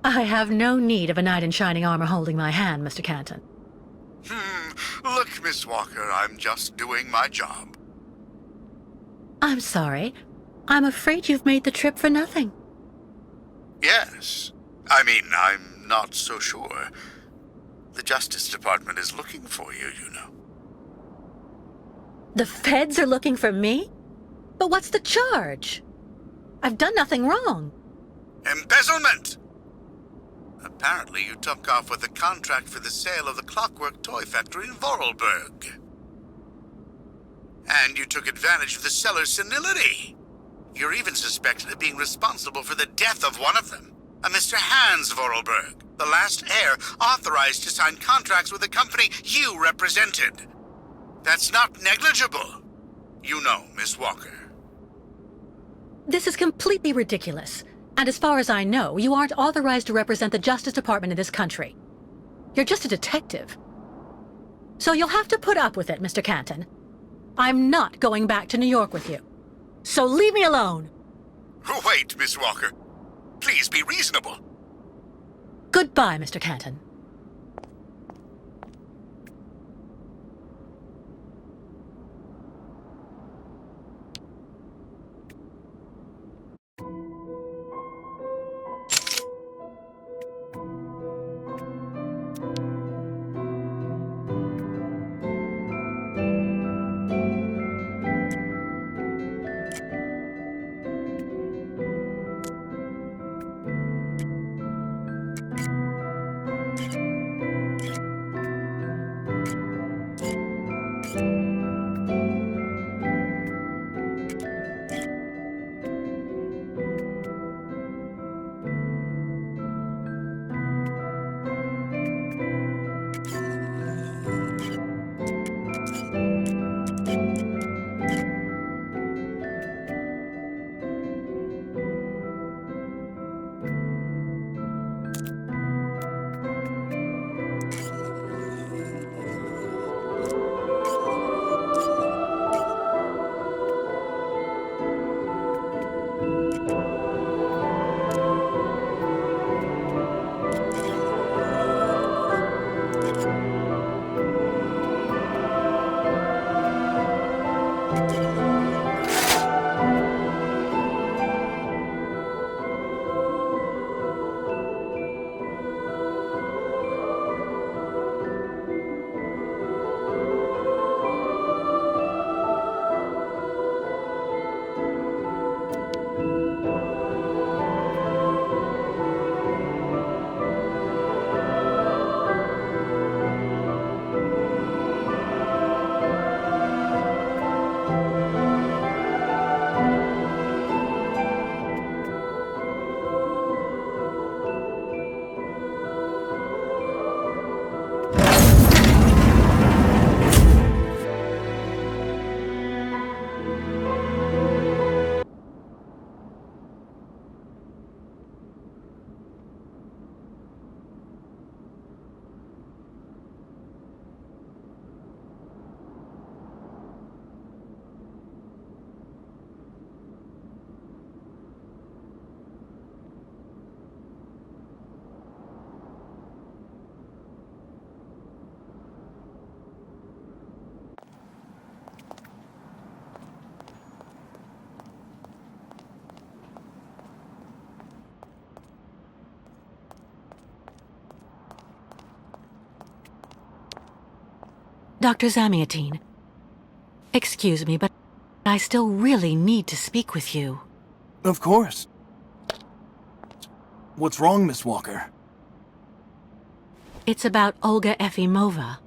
I have no need of a knight in shining armor holding my hand, Mr. Canton. Look, Miss Walker, I'm just doing my job. I'm sorry. I'm afraid you've made the trip for nothing. Yes. I mean, I'm not so sure. The Justice Department is looking for you, you know. The feds are looking for me? But what's the charge? I've done nothing wrong. Embezzlement! Apparently you took off with a contract for the sale of the Clockwork toy factory in Vorarlberg. And you took advantage of the seller's senility. You're even suspected of being responsible for the death of one of them, a Mr. Hans Vorarlberg, the last heir authorized to sign contracts with the company you represented. That's not negligible. You know, Miss Walker. This is completely ridiculous. And as far as I know, you aren't authorized to represent the Justice Department in this country. You're just a detective. So you'll have to put up with it, Mr. Canton. I'm not going back to New York with you. So leave me alone! Wait, Miss Walker. Please be reasonable. Goodbye, Mr. Canton. Dr. Zamiatine, excuse me, but I still really need to speak with you. Of course. What's wrong, Miss Walker? It's about Olga Efimova.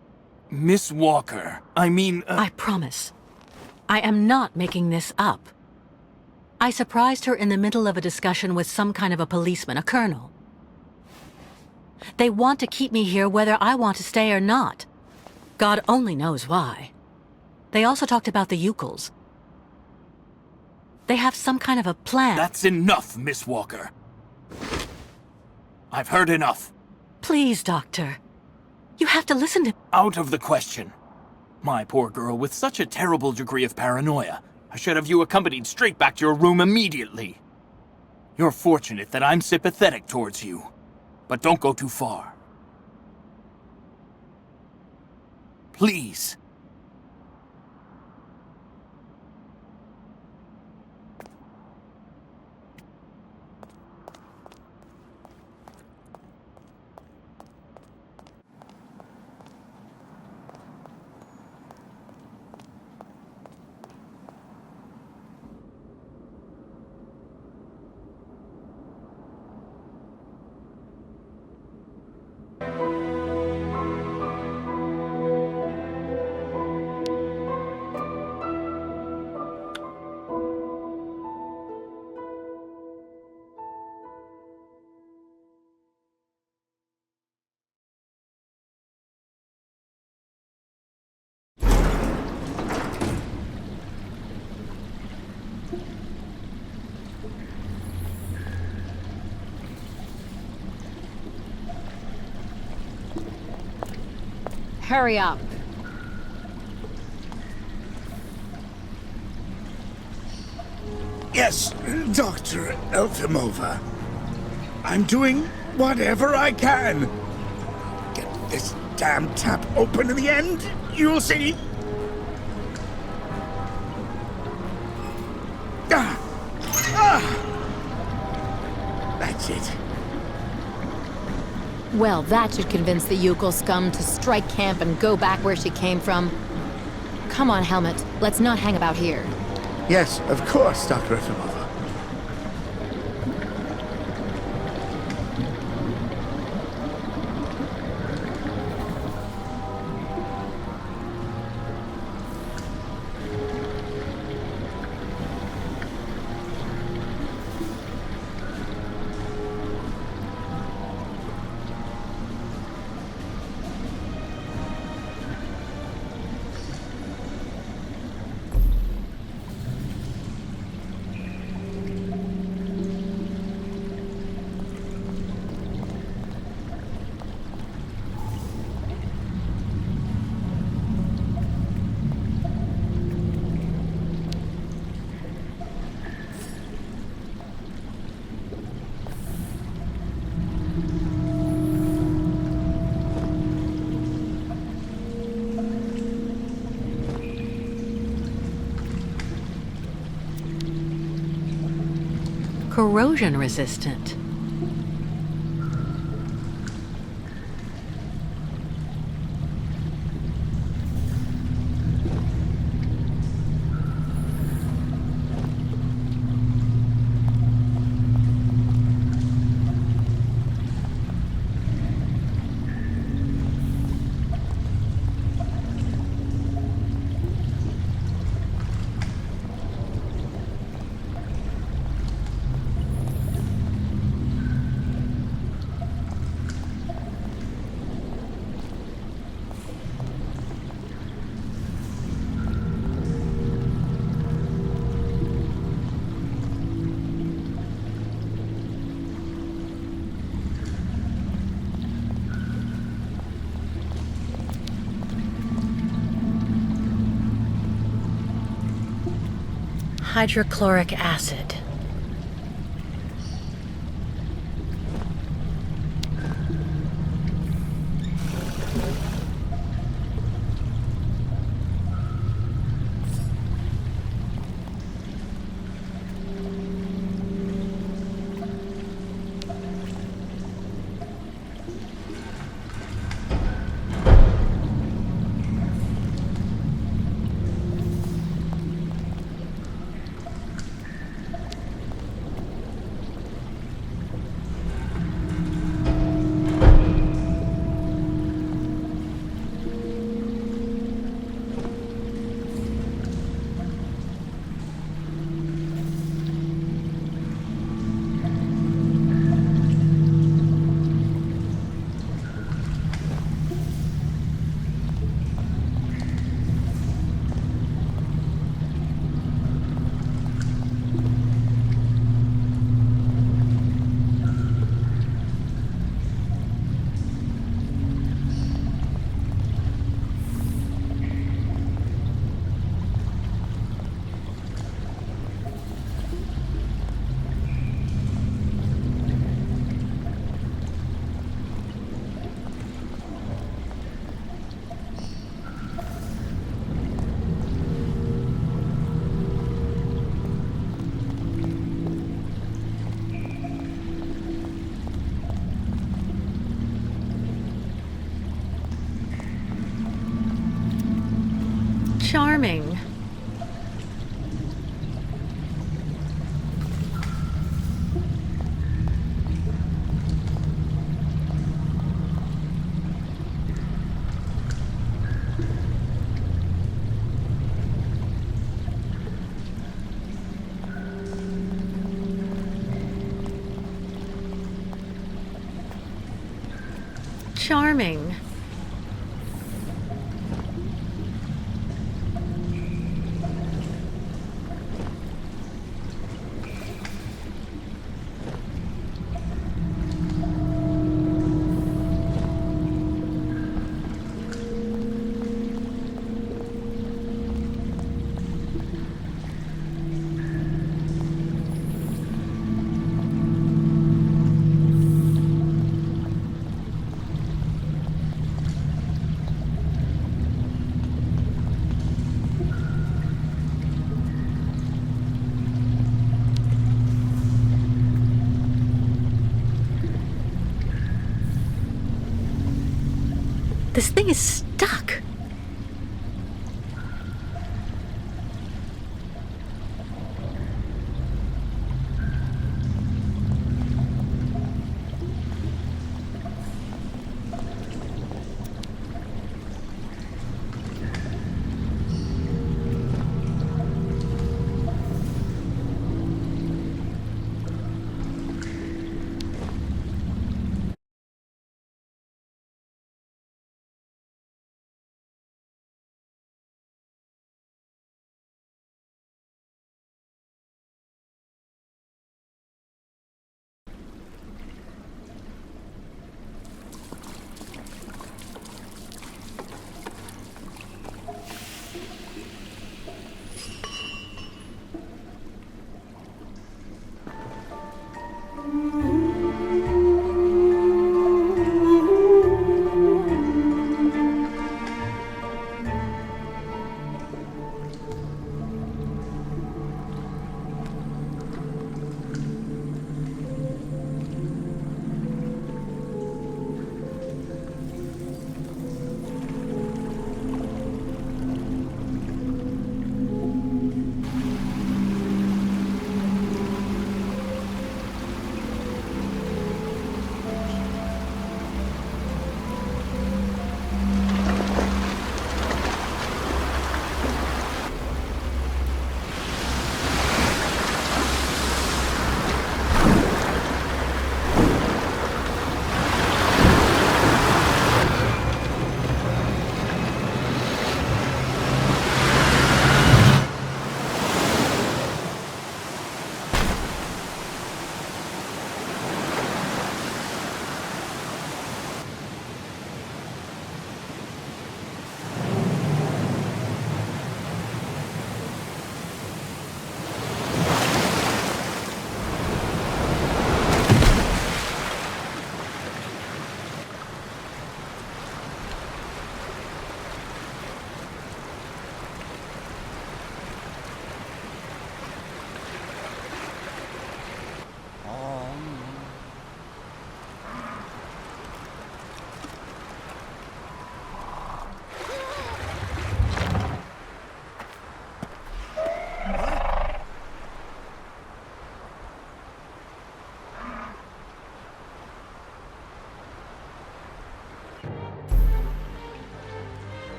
Miss Walker, I mean... I promise. I am not making this up. I surprised her in the middle of a discussion with some kind of a policeman, a colonel. They want to keep me here whether I want to stay or not. God only knows why. They also talked about the Ukels. They have some kind of a plan. That's enough, Miss Walker. I've heard enough. Please, Doctor. You have to listen to... Out of the question. My poor girl with such a terrible degree of paranoia. I should have you accompanied straight back to your room immediately. You're fortunate that I'm sympathetic towards you. But don't go too far. Please. Hurry up. Yes, Dr. Elfimova. I'm doing whatever I can. Get this damn tap open in the end, you'll see. That's it. Well, that should convince the Ukel scum to strike camp and go back where she came from. Come on, Helmut. Let's not hang about here. Yes, of course, Dr. Efimova. Corrosion resistant. Hydrochloric acid. Charming. Charming. This thing is stuck.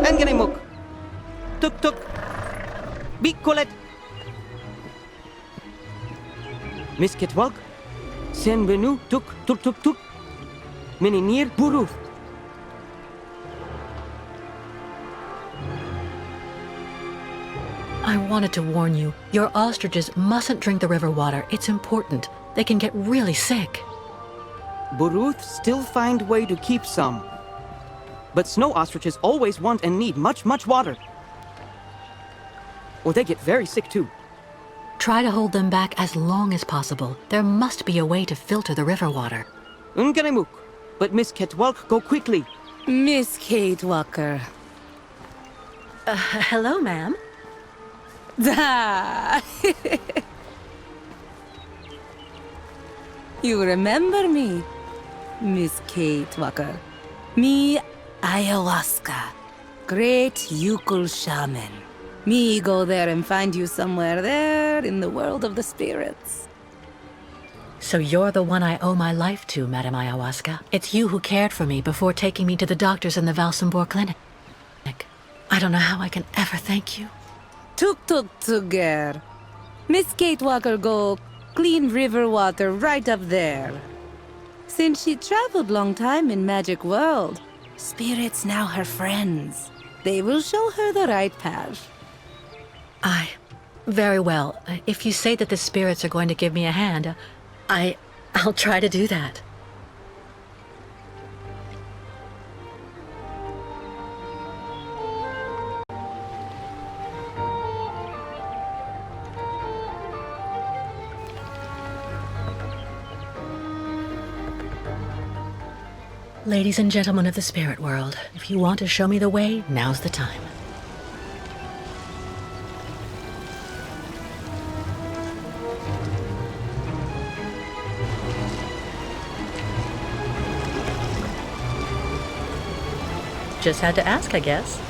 Engenemok. Tuk. Bikolet. Misketwag. Senbenu tuk. Meneer Buru. I wanted to warn you. Your ostriches mustn't drink the river water. It's important. They can get really sick. Buruth still find way to keep some. But snow ostriches always want and need much, much water. Or they get very sick too. Try to hold them back as long as possible. There must be a way to filter the river water. Unganemuk. But Miss Ketwalk, go quickly. Miss Kate Walker. Hello, ma'am. Ah. You remember me, Miss Kate Walker. Me, ayahuasca. Great Yukul shaman. Me go there and find you somewhere there in the world of the spirits. So you're the one I owe my life to, Madame Ayahuasca. It's you who cared for me before taking me to the doctors in the Valsambor clinic. I don't know how I can ever thank you. Tuk tuger. Miss Kate Walker go clean river water right up there. Since she traveled long time in magic world, spirits now her friends. They will show her the right path. Very well. If you say that the spirits are going to give me a hand, I'll try to do that. Ladies and gentlemen of the spirit world, if you want to show me the way, now's the time. Just had to ask, I guess.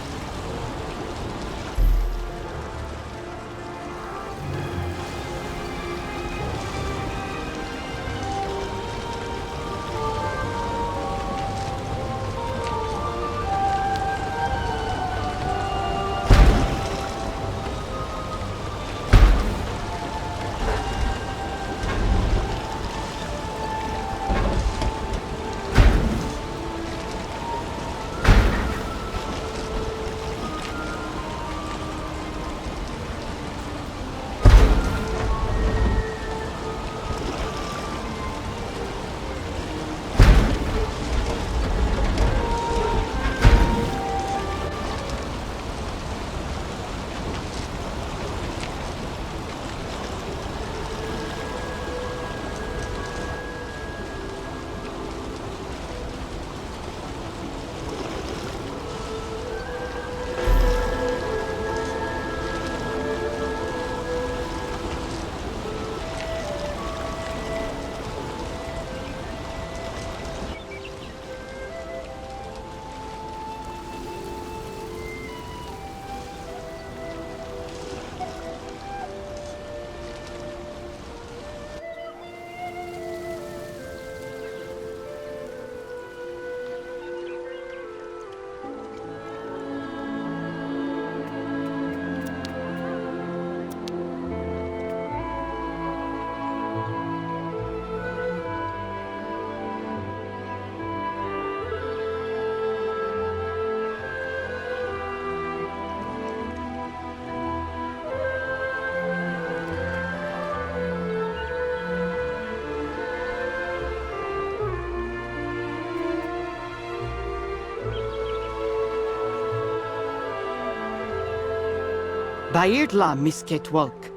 Bairtla, Miss Ketwalk.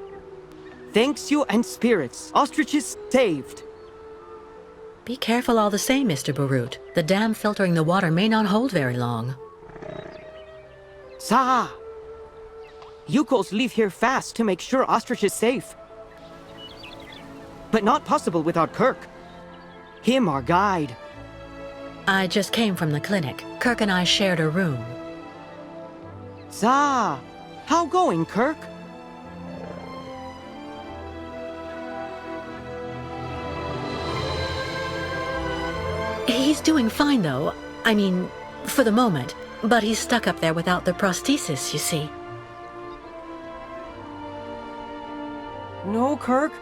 Thanks you and spirits. Ostriches saved. Be careful all the same, Mr. Barut. The dam filtering the water may not hold very long. Sa! Yukos leave here fast to make sure Ostrich is safe. But not possible without Kirk. Him our guide. I just came from the clinic. Kirk and I shared a room. Sa! How going, Kirk? He's doing fine, though. I mean, for the moment. But he's stuck up there without the prosthesis, you see. No, Kirk.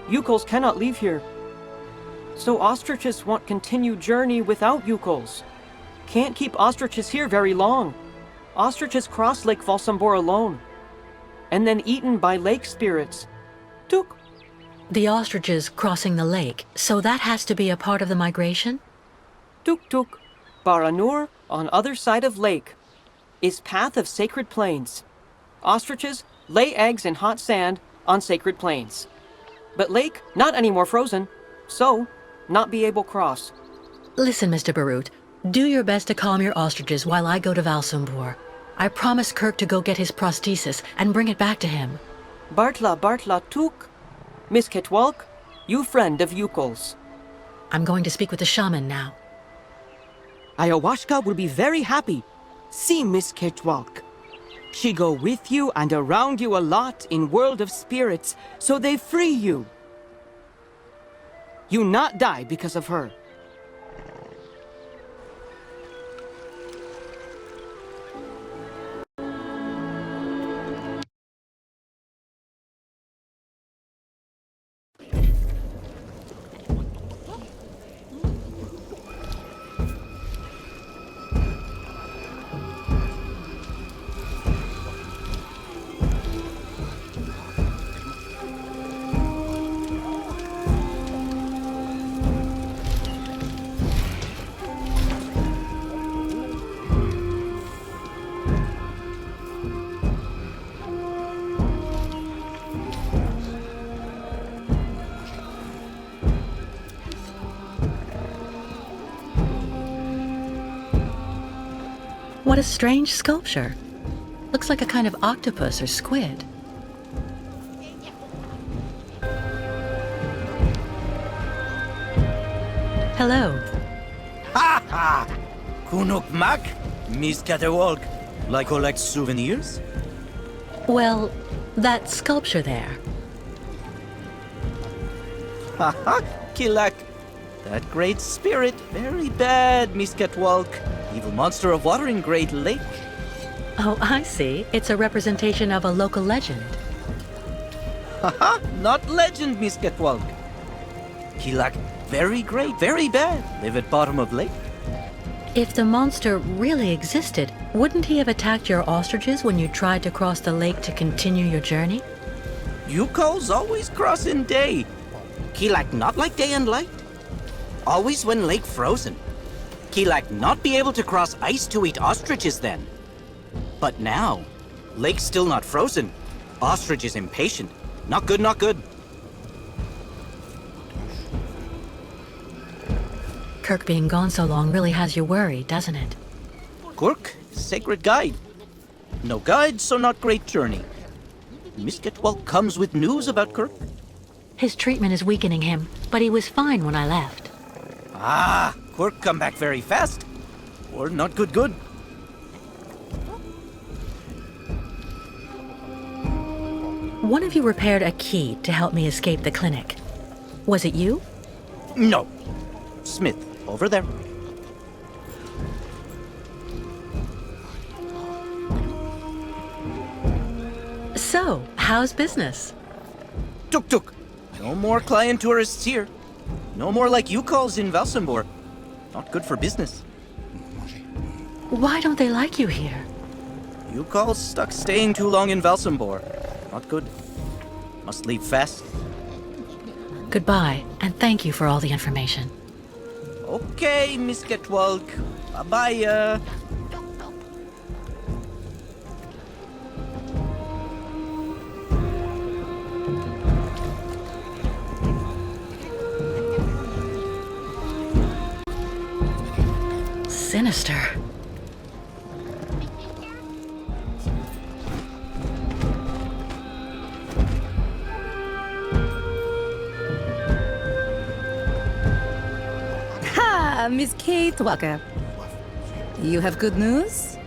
Yukos cannot leave here. So ostriches want continued journey without Yukos. Can't keep ostriches here very long. Ostriches cross Lake Valsambor alone. and then eaten by lake spirits. Tuk. The ostriches crossing the lake, so that has to be a part of the migration? Tuk tuk. Baranur, on other side of lake, is path of sacred plains. Ostriches lay eggs in hot sand on sacred plains. But lake, not anymore frozen, so not be able cross. Listen, Mr. Barut, do your best to calm your ostriches while I go to Valsumbor. I promised Kirk to go get his prosthesis and bring it back to him. Bartla tuk. Miss Ketwalk, you friend of Yukol's. I'm going to speak with the shaman now. Ayahuasca will be very happy. See Miss Ketwalk. She go with you and around you a lot in world of spirits, so they free you. You not die because of her. What a strange sculpture. Looks like a kind of octopus or squid. Hello. Ha ha! Kunuk Mak, Miss Catawalk. Like collect souvenirs? Well, that sculpture there. Ha ha! Kilak. That great spirit, very bad, Miss Catwalk. Evil monster of water in Great Lake. Oh, I see. It's a representation of a local legend. Haha, not legend, Miss Catwalk. Kilak, very great, very bad. Live at bottom of lake. If the monster really existed, wouldn't he have attacked your ostriches when you tried to cross the lake to continue your journey? You calls always cross in day. Kilak not like day and light. Always when lake frozen. Kilak not be able to cross ice to eat ostriches then. But now, lake still not frozen. Ostrich is impatient. Not good, not good. Kirk being gone so long really has you worried, doesn't it? Kirk, sacred guide. No guide, so not great journey. Miss Getwell comes with news about Kirk. His treatment is weakening him, but he was fine when I left. Ah, Kirk come back very fast. Or not good. One of you repaired a key to help me escape the clinic. Was it you? No. Smith, over there. So, how's business? Tuk. No more client tourists here. No more like you calls in Valsumbor. Not good for business. Why don't they like you here? You calls stuck staying too long in Valsumbor. Not good. Must leave fast. Goodbye, and thank you for all the information. Okay, Miss Getwalk. Bye-bye. Sinister. Ha! Miss Kate Walker. You have good news?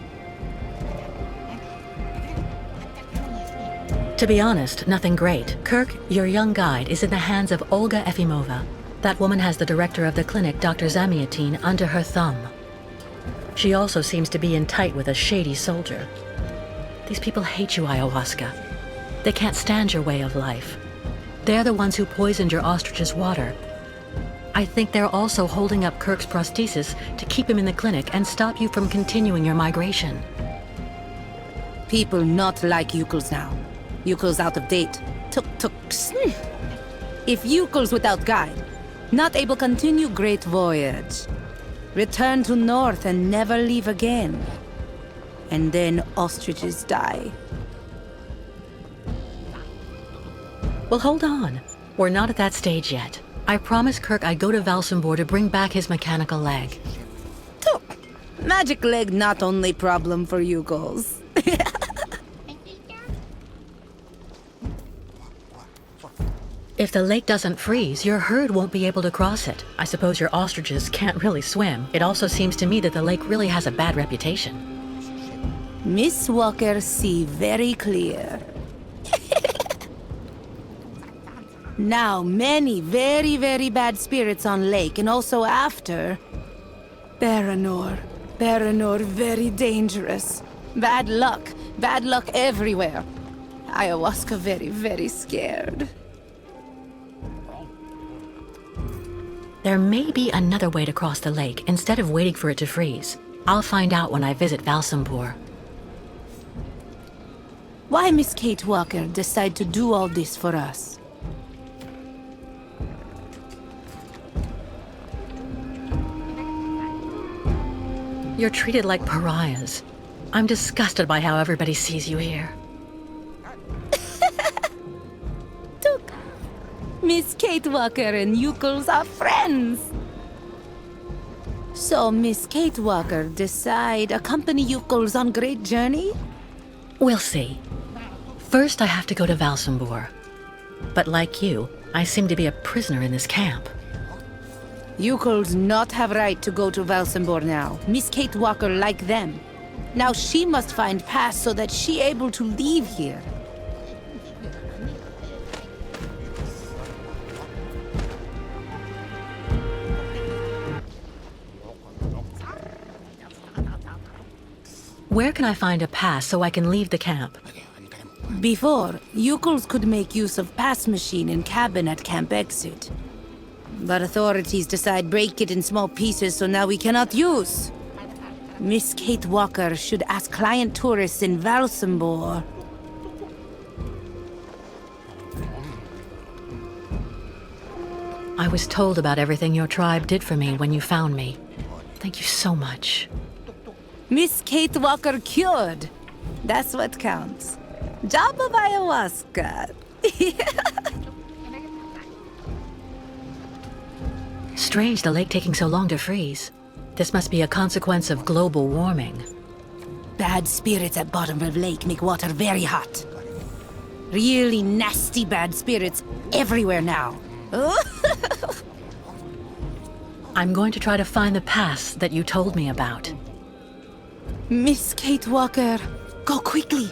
To be honest, nothing great. Kirk, your young guide, is in the hands of Olga Efimova. That woman has the director of the clinic, Dr. Zamiatine, under her thumb. She also seems to be in tight with a shady soldier. These people hate you, Ayahuasca. They can't stand your way of life. They're the ones who poisoned your ostrich's water. I think they're also holding up Kirk's prosthesis to keep him in the clinic and stop you from continuing your migration. People not like Yukels now. Yuko's out of date. Tuk. If Yuko's without guide, not able continue great voyage. Return to north and never leave again. And then ostriches die. Well, hold on. We're not at that stage yet. I promised Kirk I'd go to Valsambor to bring back his mechanical leg. Tuk. Magic leg not only problem for Yukos. If the lake doesn't freeze, your herd won't be able to cross it. I suppose your ostriches can't really swim. It also seems to me that the lake really has a bad reputation. Miss Walker see very clear. Now, many very, very bad spirits on lake, and also after. Baranor very dangerous. Bad luck everywhere. Ayahuasca very, very scared. There may be another way to cross the lake instead of waiting for it to freeze. I'll find out when I visit Valsambor. Why Miss Kate Walker decide to do all this for us? You're treated like pariahs. I'm disgusted by how everybody sees you here. Miss Kate Walker and Yukos are friends. So Miss Kate Walker decide accompany Yukos on great journey? We'll see. First, I have to go to Valsambor. But like you, I seem to be a prisoner in this camp. Yukos not have right to go to Valsambor now. Miss Kate Walker like them. Now she must find pass so that she able to leave here. Where can I find a pass so I can leave the camp? Before, Yukos could make use of pass machine in cabin at camp exit. But authorities decide break it in small pieces, so now we cannot use. Miss Kate Walker should ask client tourists in Valsambor. I was told about everything your tribe did for me when you found me. Thank you so much. Miss Kate Walker cured. That's what counts. Job of ayahuasca. Strange the lake taking so long to freeze. This must be a consequence of global warming. Bad spirits at bottom of lake make water very hot. Really nasty bad spirits everywhere now. I'm going to try to find the pass that you told me about. Miss Kate Walker, go quickly.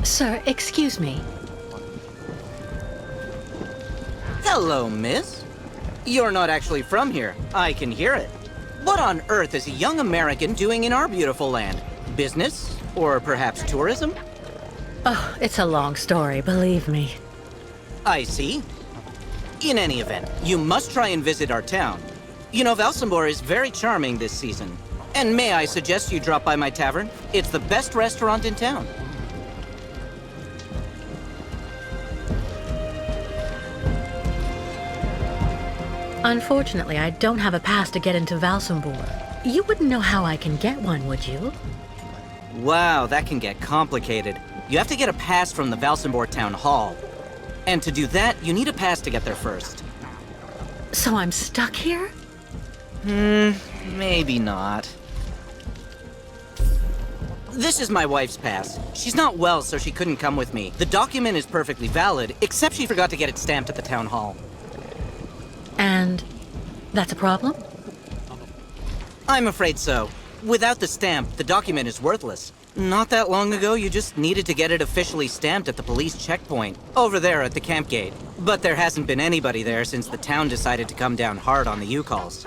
Sir, excuse me. Hello, miss. You're not actually from here. I can hear it. What on earth is a young American doing in our beautiful land? Business? Or perhaps tourism? Oh, it's a long story, believe me. I see. In any event, you must try and visit our town. You know, Valsambor is very charming this season. And may I suggest you drop by my tavern? It's the best restaurant in town. Unfortunately, I don't have a pass to get into Valsambor. You wouldn't know how I can get one, would you? Wow, that can get complicated. You have to get a pass from the Valsambor Town Hall. And to do that, you need a pass to get there first. So I'm stuck here? Maybe not. This is my wife's pass. She's not well, so she couldn't come with me. The document is perfectly valid, except she forgot to get it stamped at the town hall. And that's a problem? I'm afraid so. Without the stamp, the document is worthless. Not that long ago, you just needed to get it officially stamped at the police checkpoint, over there at the camp gate. But there hasn't been anybody there since the town decided to come down hard on the U-calls.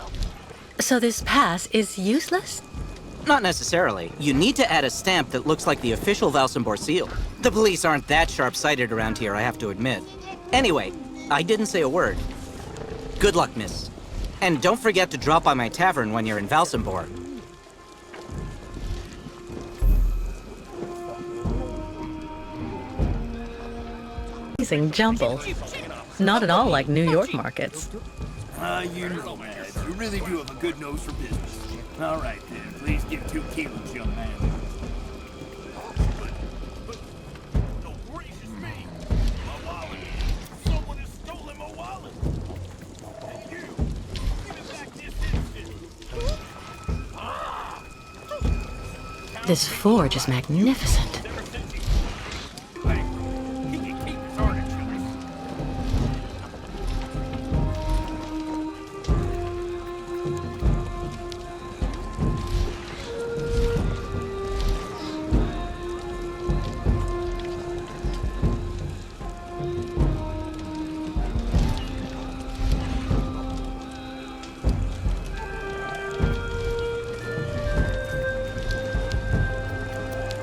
So this pass is useless? Not necessarily. You need to add a stamp that looks like the official Valsambor seal. The police aren't that sharp-sighted around here, I have to admit. Anyway, I didn't say a word. Good luck, miss. And don't forget to drop by my tavern when you're in Valsambor. Amazing jumble. Not at all like New York markets. You know, man, you really do have a good nose for business. All right, then. Please give 2 kilos, young man. But no gracious me! My wallet! Someone has stolen my wallet! And you! Give it back this instant! This forge is magnificent. He can keep his artichokes.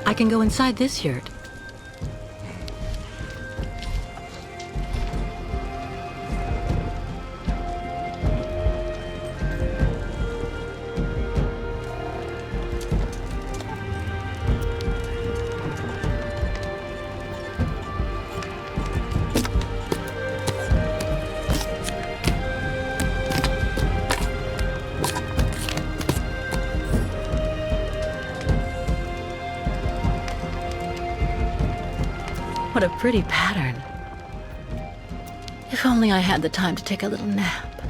I can go inside this yurt. What a pretty pattern. If only I had the time to take a little nap.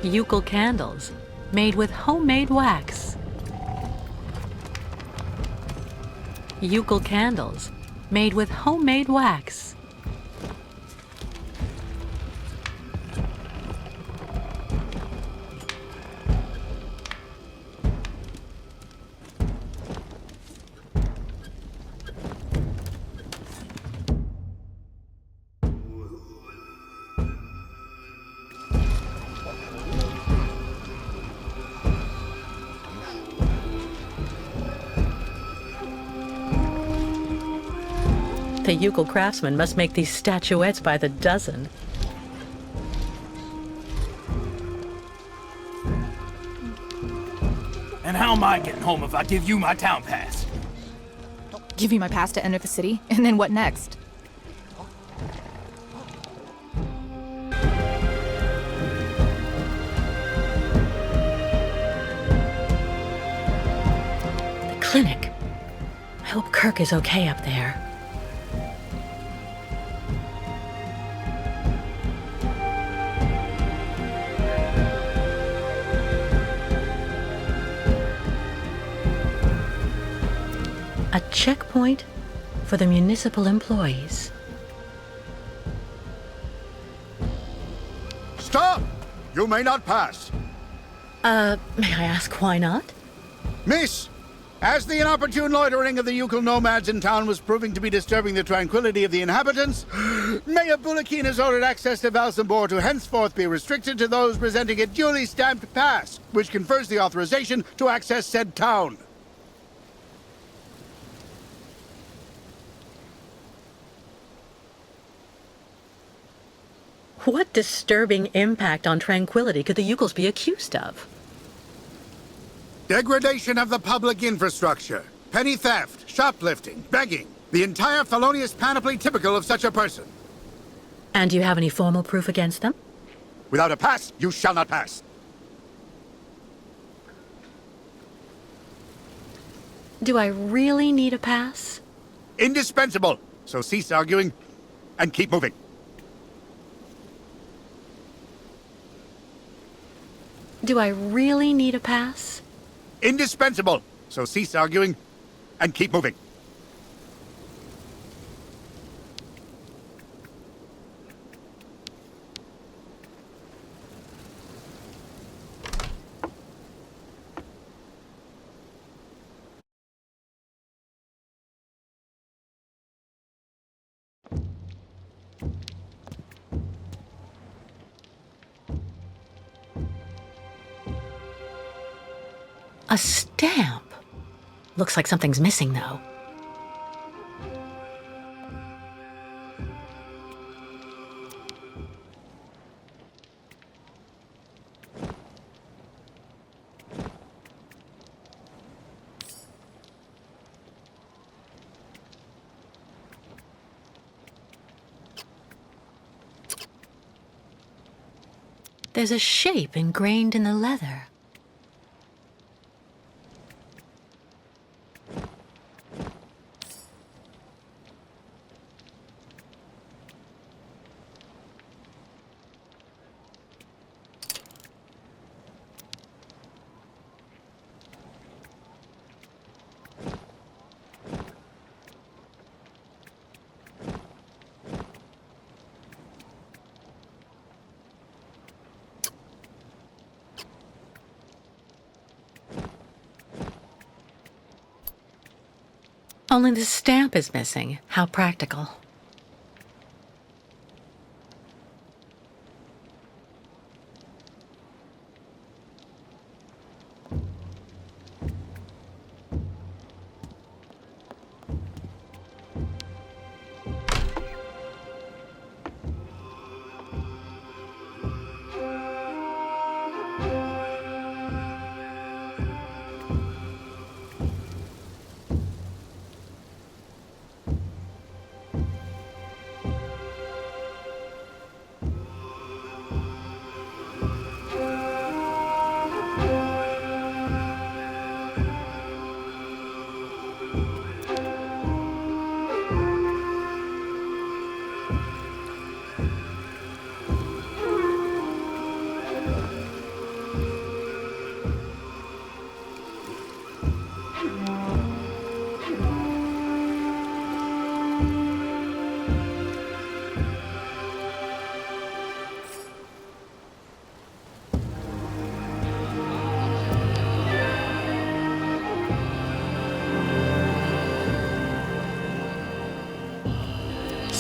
Eucalyptus candles, made with homemade wax. Eucalyptus candles, made with homemade wax. The Eucalyptus craftsmen must make these statuettes by the dozen. And how am I getting home if I give you my town pass? Give you my pass to enter the city, and then what next? The clinic. I hope Kirk is okay up there. A checkpoint for the municipal employees. Stop! You may not pass. May I ask why not? Miss, as the inopportune loitering of the Yukal nomads in town was proving to be disturbing the tranquility of the inhabitants, Mayor Bulakin has ordered access to Valsambor to henceforth be restricted to those presenting a duly stamped pass, which confers the authorization to access said town. What disturbing impact on tranquility could the Yukals be accused of? Degradation of the public infrastructure, petty theft, shoplifting, begging, the entire felonious panoply typical of such a person. And do you have any formal proof against them? Without a pass, you shall not pass. Do I really need a pass? Indispensable. So cease arguing. and keep moving. Do I really need a pass? Indispensable. So cease arguing and keep moving. A stamp. Looks like something's missing, though. There's a shape ingrained in the leather. Only the stamp is missing. How practical.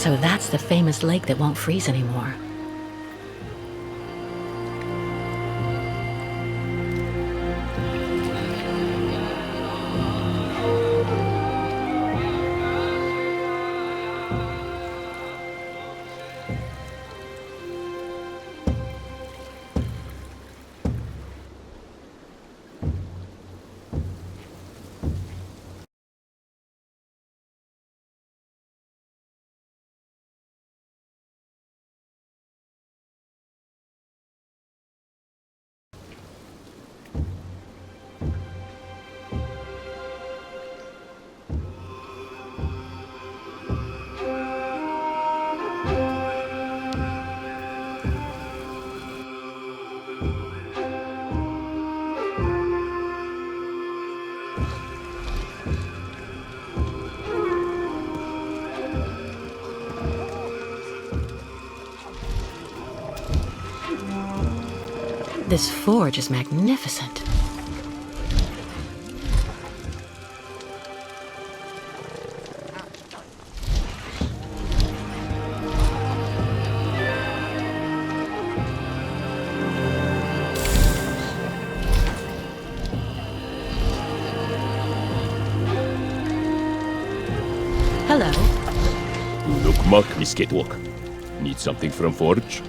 So that's the famous lake that won't freeze anymore. This forge is magnificent. Hello. Look, Muck, Miss Catwalk. Need something from Forge?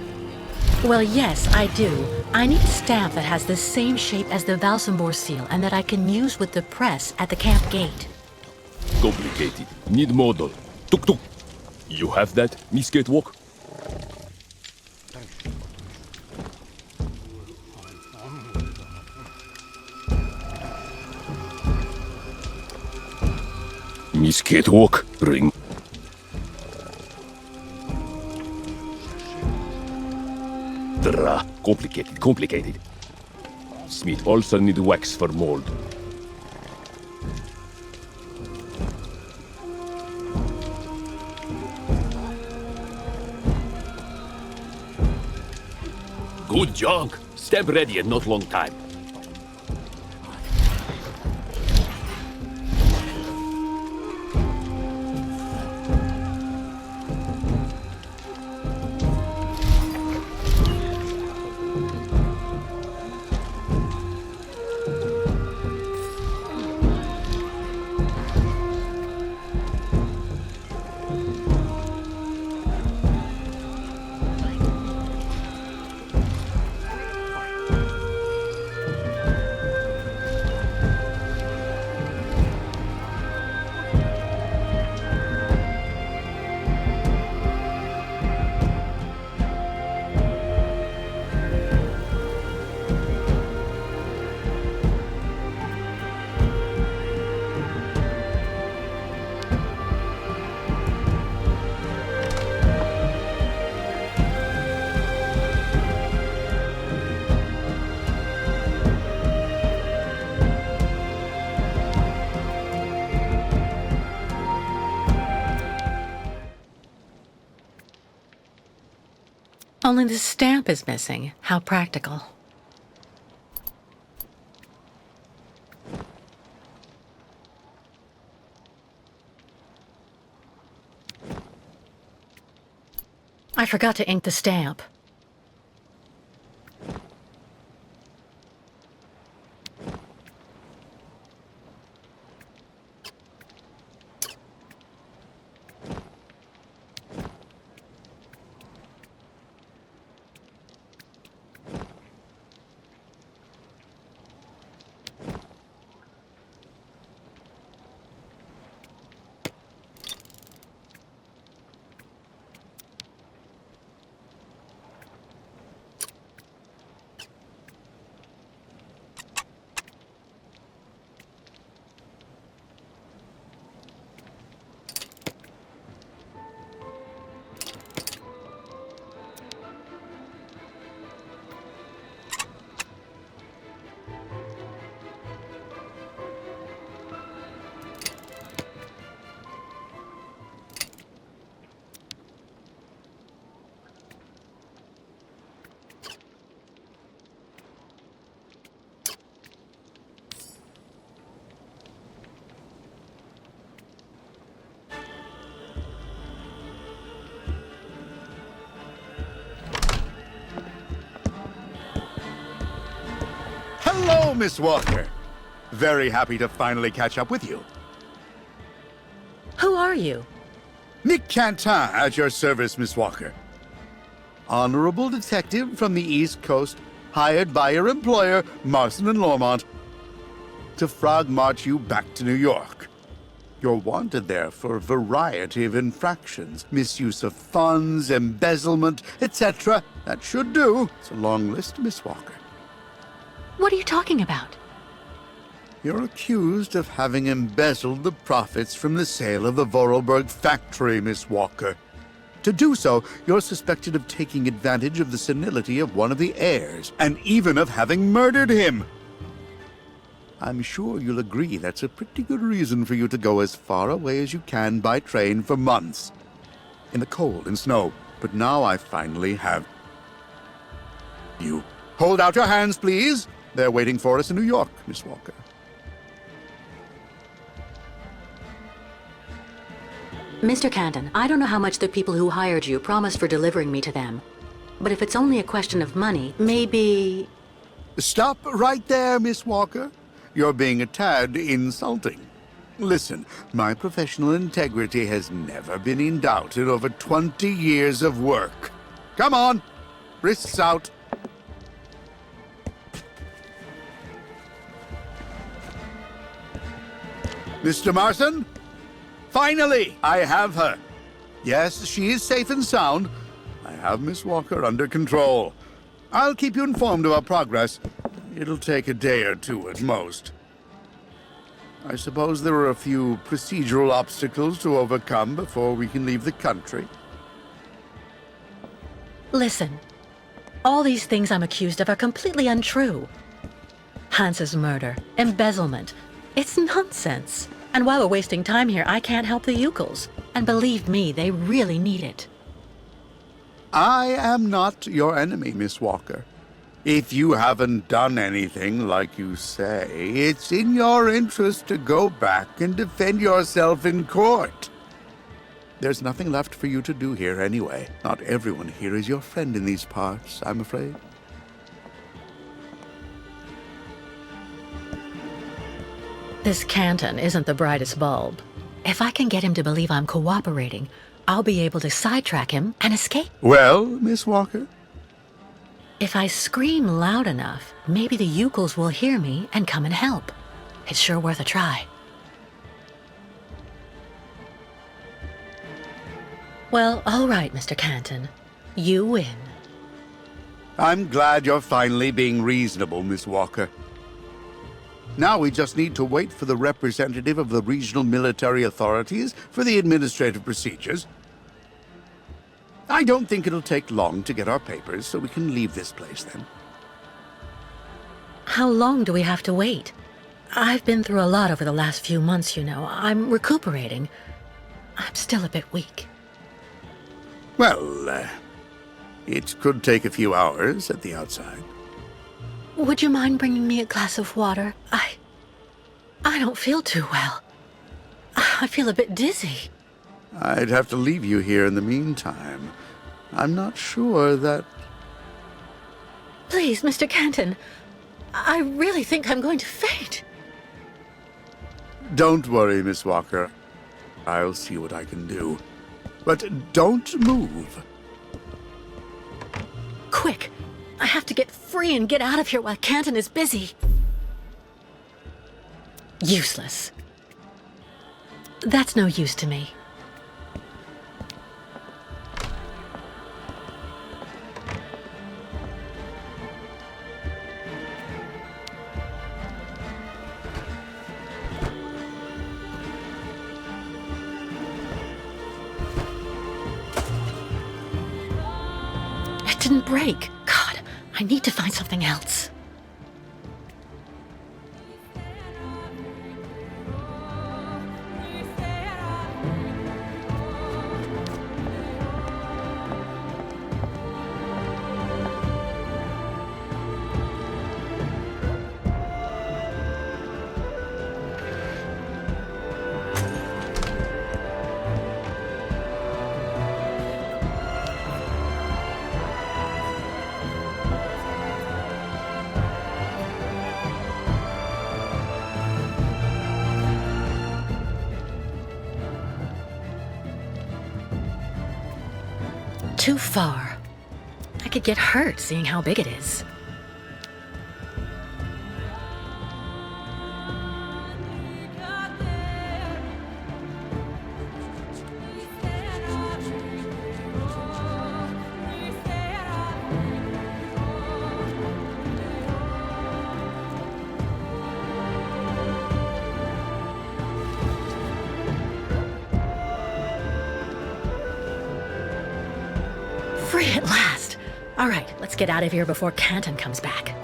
Well, yes, I do. I need a stamp that has the same shape as the Valsambor seal and that I can use with the press at the camp gate. Complicated. Need model. Tuk tuk. You have that, Miss Catwalk? Miss Catwalk, ring. Complicated. Smith also need wax for mold. Good job. Stamp ready in not long time. Only the stamp is missing. How practical. I forgot to ink the stamp. Hello, Miss Walker. Very happy to finally catch up with you. Who are you? Nick Cantin at your service, Miss Walker. Honorable detective from the East Coast, hired by your employer, Marston and Lormont, to frog march you back to New York. You're wanted there for a variety of infractions, misuse of funds, embezzlement, etc. That should do. It's a long list, Miss Walker. What are you talking about? You're accused of having embezzled the profits from the sale of the Vorarlberg factory, Miss Walker. To do so, you're suspected of taking advantage of the senility of one of the heirs, and even of having murdered him. I'm sure you'll agree that's a pretty good reason for you to go as far away as you can by train for months. In the cold and snow. But now I finally have you. Hold out your hands, please. They're waiting for us in New York, Miss Walker. Mr. Canton, I don't know how much the people who hired you promised for delivering me to them. But if it's only a question of money, maybe... Stop right there, Miss Walker. You're being a tad insulting. Listen, my professional integrity has never been in doubt in over 20 years of work. Come on, wrists out. Mr. Marston? Finally, I have her. Yes, she is safe and sound. I have Miss Walker under control. I'll keep you informed of our progress. It'll take a day or two at most. I suppose there are a few procedural obstacles to overcome before we can leave the country. Listen, All these things I'm accused of are completely untrue. Hans's murder, embezzlement. It's nonsense. And while we're wasting time here, I can't help the Ukels. And believe me, they really need it. I am not your enemy, Miss Walker. If you haven't done anything like you say, it's in your interest to go back and defend yourself in court. There's nothing left for you to do here anyway. Not everyone here is your friend in these parts, I'm afraid. This Canton isn't the brightest bulb. If I can get him to believe I'm cooperating, I'll be able to sidetrack him and escape. Well, Miss Walker? If I scream loud enough, maybe the Ukels will hear me and come and help. It's sure worth a try. Well, all right, Mr. Canton. You win. I'm glad you're finally being reasonable, Miss Walker. Now we just need to wait for the representative of the regional military authorities for the administrative procedures. I don't think it'll take long to get our papers, so we can leave this place then. How long do we have to wait? I've been through a lot over the last few months, you know. I'm recuperating. I'm still a bit weak. Well, it could take a few hours at the outside. Would you mind bringing me a glass of water? I don't feel too well. I feel a bit dizzy. I'd have to leave you here in the meantime. I'm not sure that... Please, Mr. Canton. I really think I'm going to faint. Don't worry, Miss Walker. I'll see what I can do. But don't move. Quick! I have to get free and get out of here while Canton is busy. Useless. That's no use to me. It didn't break. God, I need to find something else. Too far. I could get hurt seeing how big it is. Free at last! All right, let's get out of here before Canton comes back.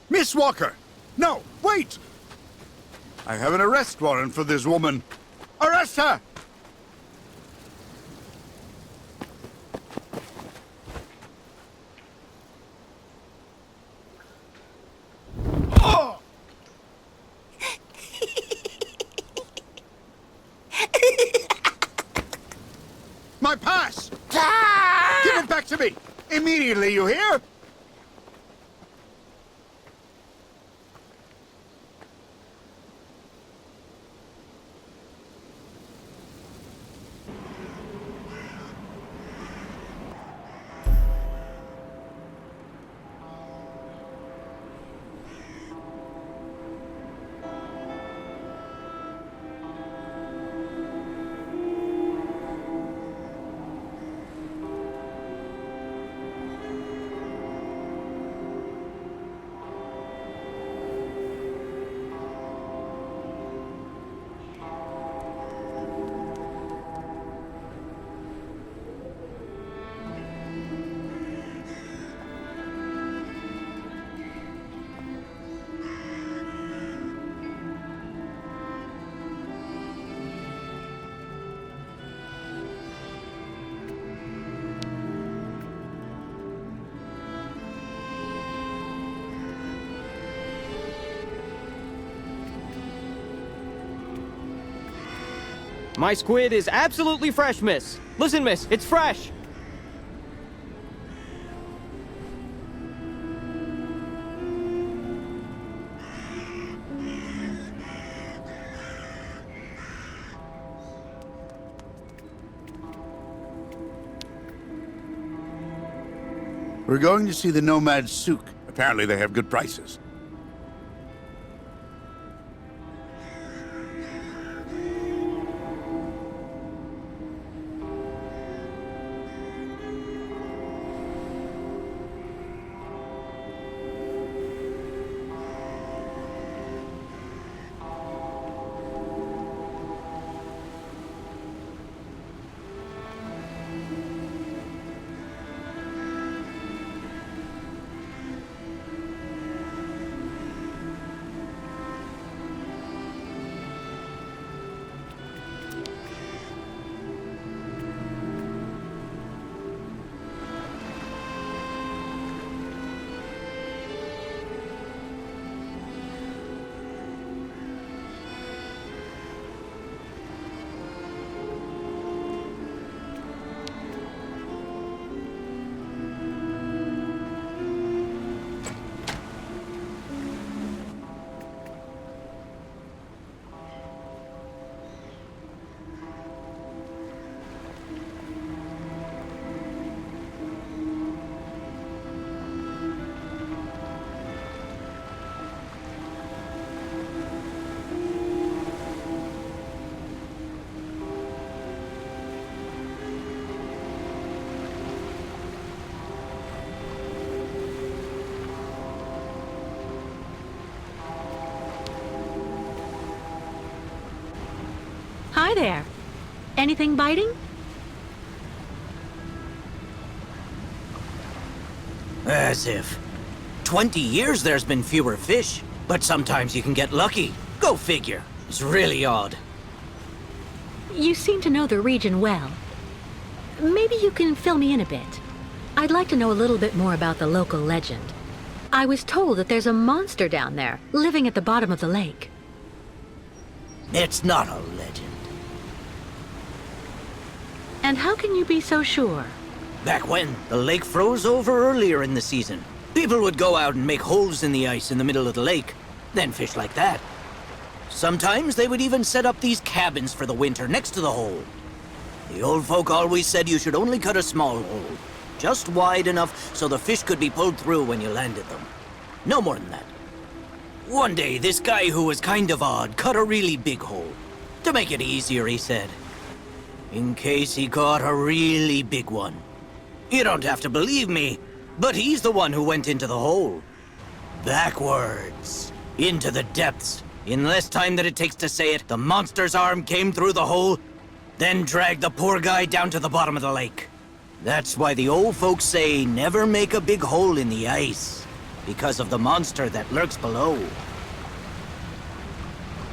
Miss Walker! No, wait! I have an arrest warrant for this woman. Arrest her! Oh! My pass! Give it back to me! Immediately, you hear? My squid is absolutely fresh, miss. Listen, miss, it's fresh. We're going to see the Nomad Souk. Apparently they have good prices. Hi there. Anything biting? As if. 20 years there's been fewer fish, but sometimes you can get lucky. Go figure. It's really odd. You seem to know the region well. Maybe you can fill me in a bit. I'd like to know a little bit more about the local legend. I was told that there's a monster down there, living at the bottom of the lake. It's not a legend. And how can you be so sure? Back when, the lake froze over earlier in the season. People would go out and make holes in the ice in the middle of the lake, then fish like that. Sometimes they would even set up these cabins for the winter next to the hole. The old folk always said you should only cut a small hole, just wide enough so the fish could be pulled through when you landed them. No more than that. One day, this guy who was kind of odd cut a really big hole. To make it easier, he said. In case he caught a really big one. You don't have to believe me, but he's the one who went into the hole. Backwards. Into the depths. In less time than it takes to say it, the monster's arm came through the hole, then dragged the poor guy down to the bottom of the lake. That's why the old folks say never make a big hole in the ice, because of the monster that lurks below.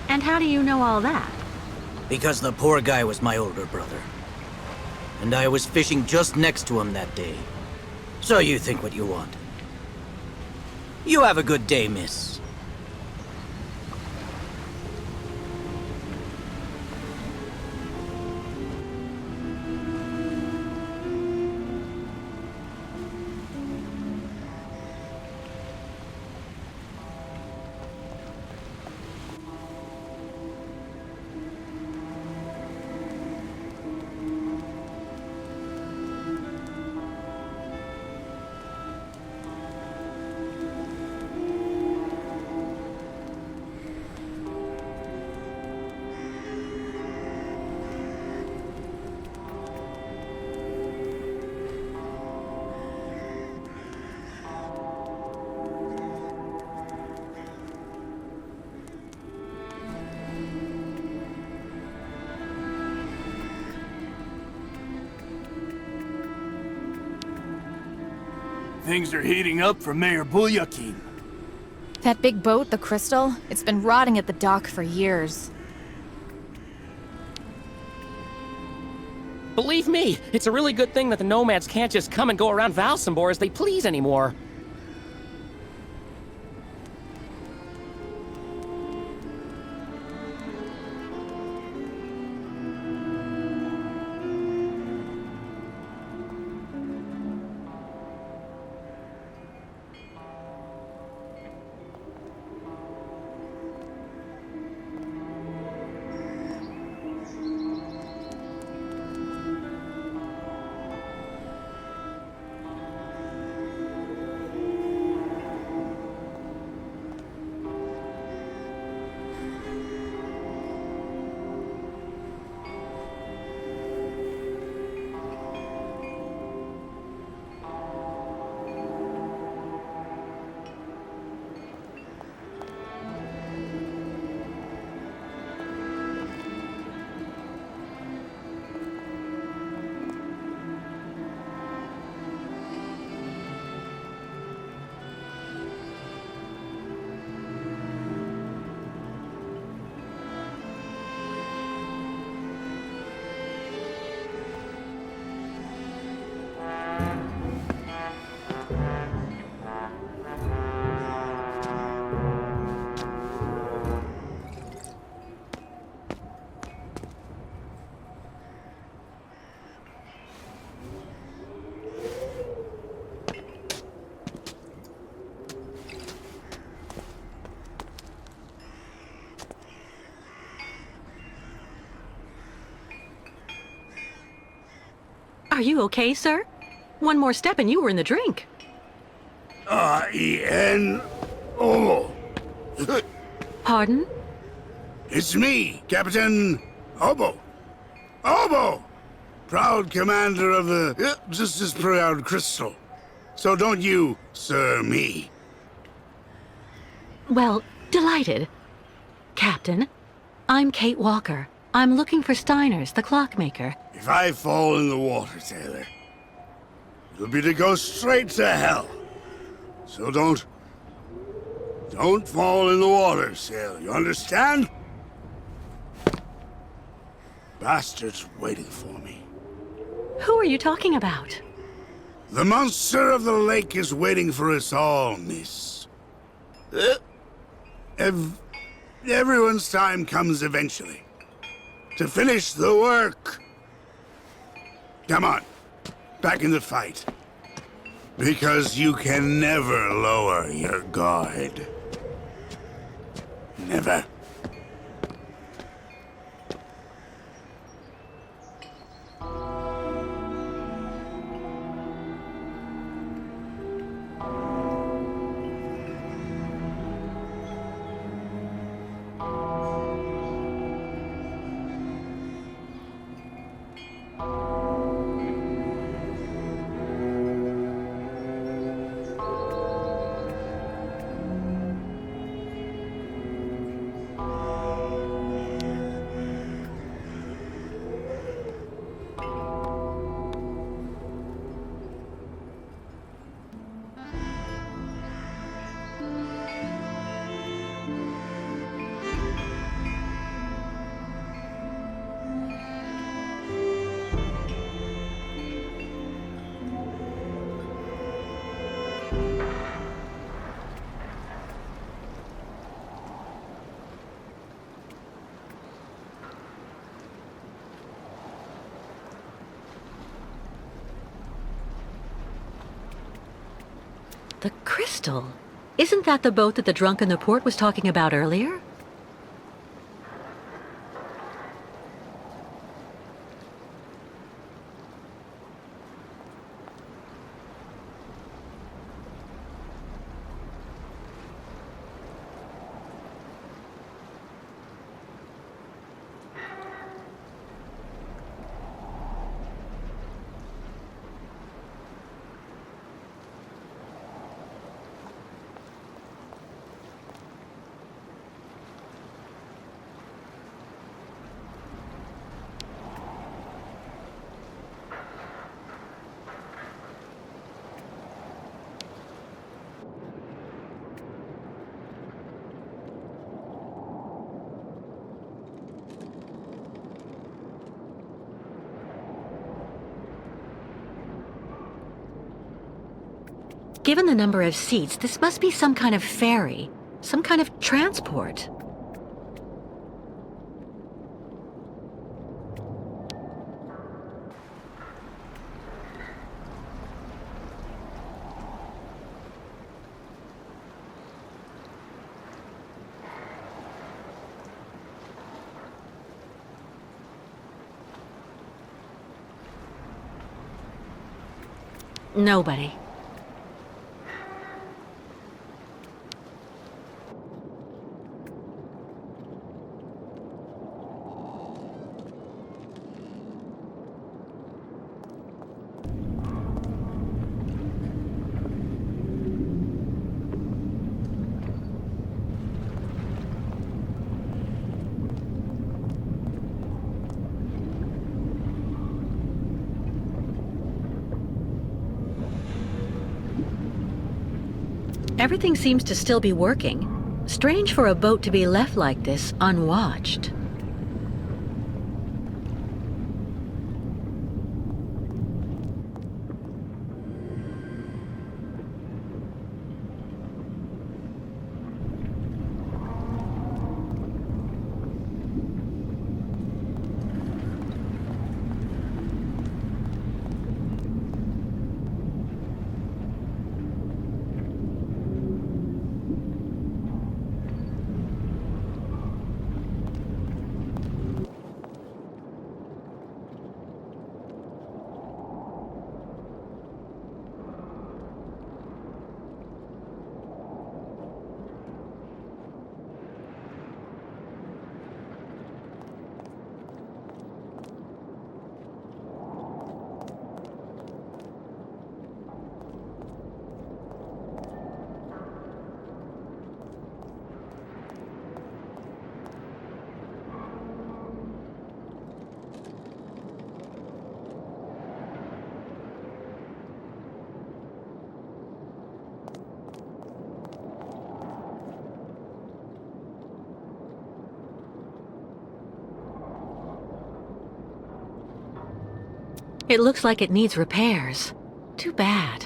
And how do you know all that? Because the poor guy was my older brother. And I was fishing just next to him that day. So you think what you want. You have a good day, miss. Things are heating up for Mayor Bulyakin. That big boat, the Crystal, it's been rotting at the dock for years. Believe me, it's a really good thing that the nomads can't just come and go around Valsambor as they please anymore. you okay, sir? One more step and you were in the drink. R-E-N-O. Pardon? It's me, Captain Obo. Obo! Proud commander of the just as proud crystal. So don't you, sir, me. Well, delighted. Captain, I'm Kate Walker. I'm looking for Steiner's, the clockmaker. If I fall in the water, Taylor, it'll be to go straight to hell. So don't fall in the water, sailor. You understand? Bastard's waiting for me. Who are you talking about? The monster of the lake is waiting for us all, miss. Everyone's time comes eventually. To finish the work. Come on, back in the fight. Because you can never lower your guard. Never. The crystal. Isn't that the boat that the drunk in the port was talking about earlier? Given the number of seats, this must be some kind of ferry, some kind of transport. Nobody. Everything seems to still be working. Strange for a boat to be left like this, unwatched. It looks like it needs repairs. Too bad.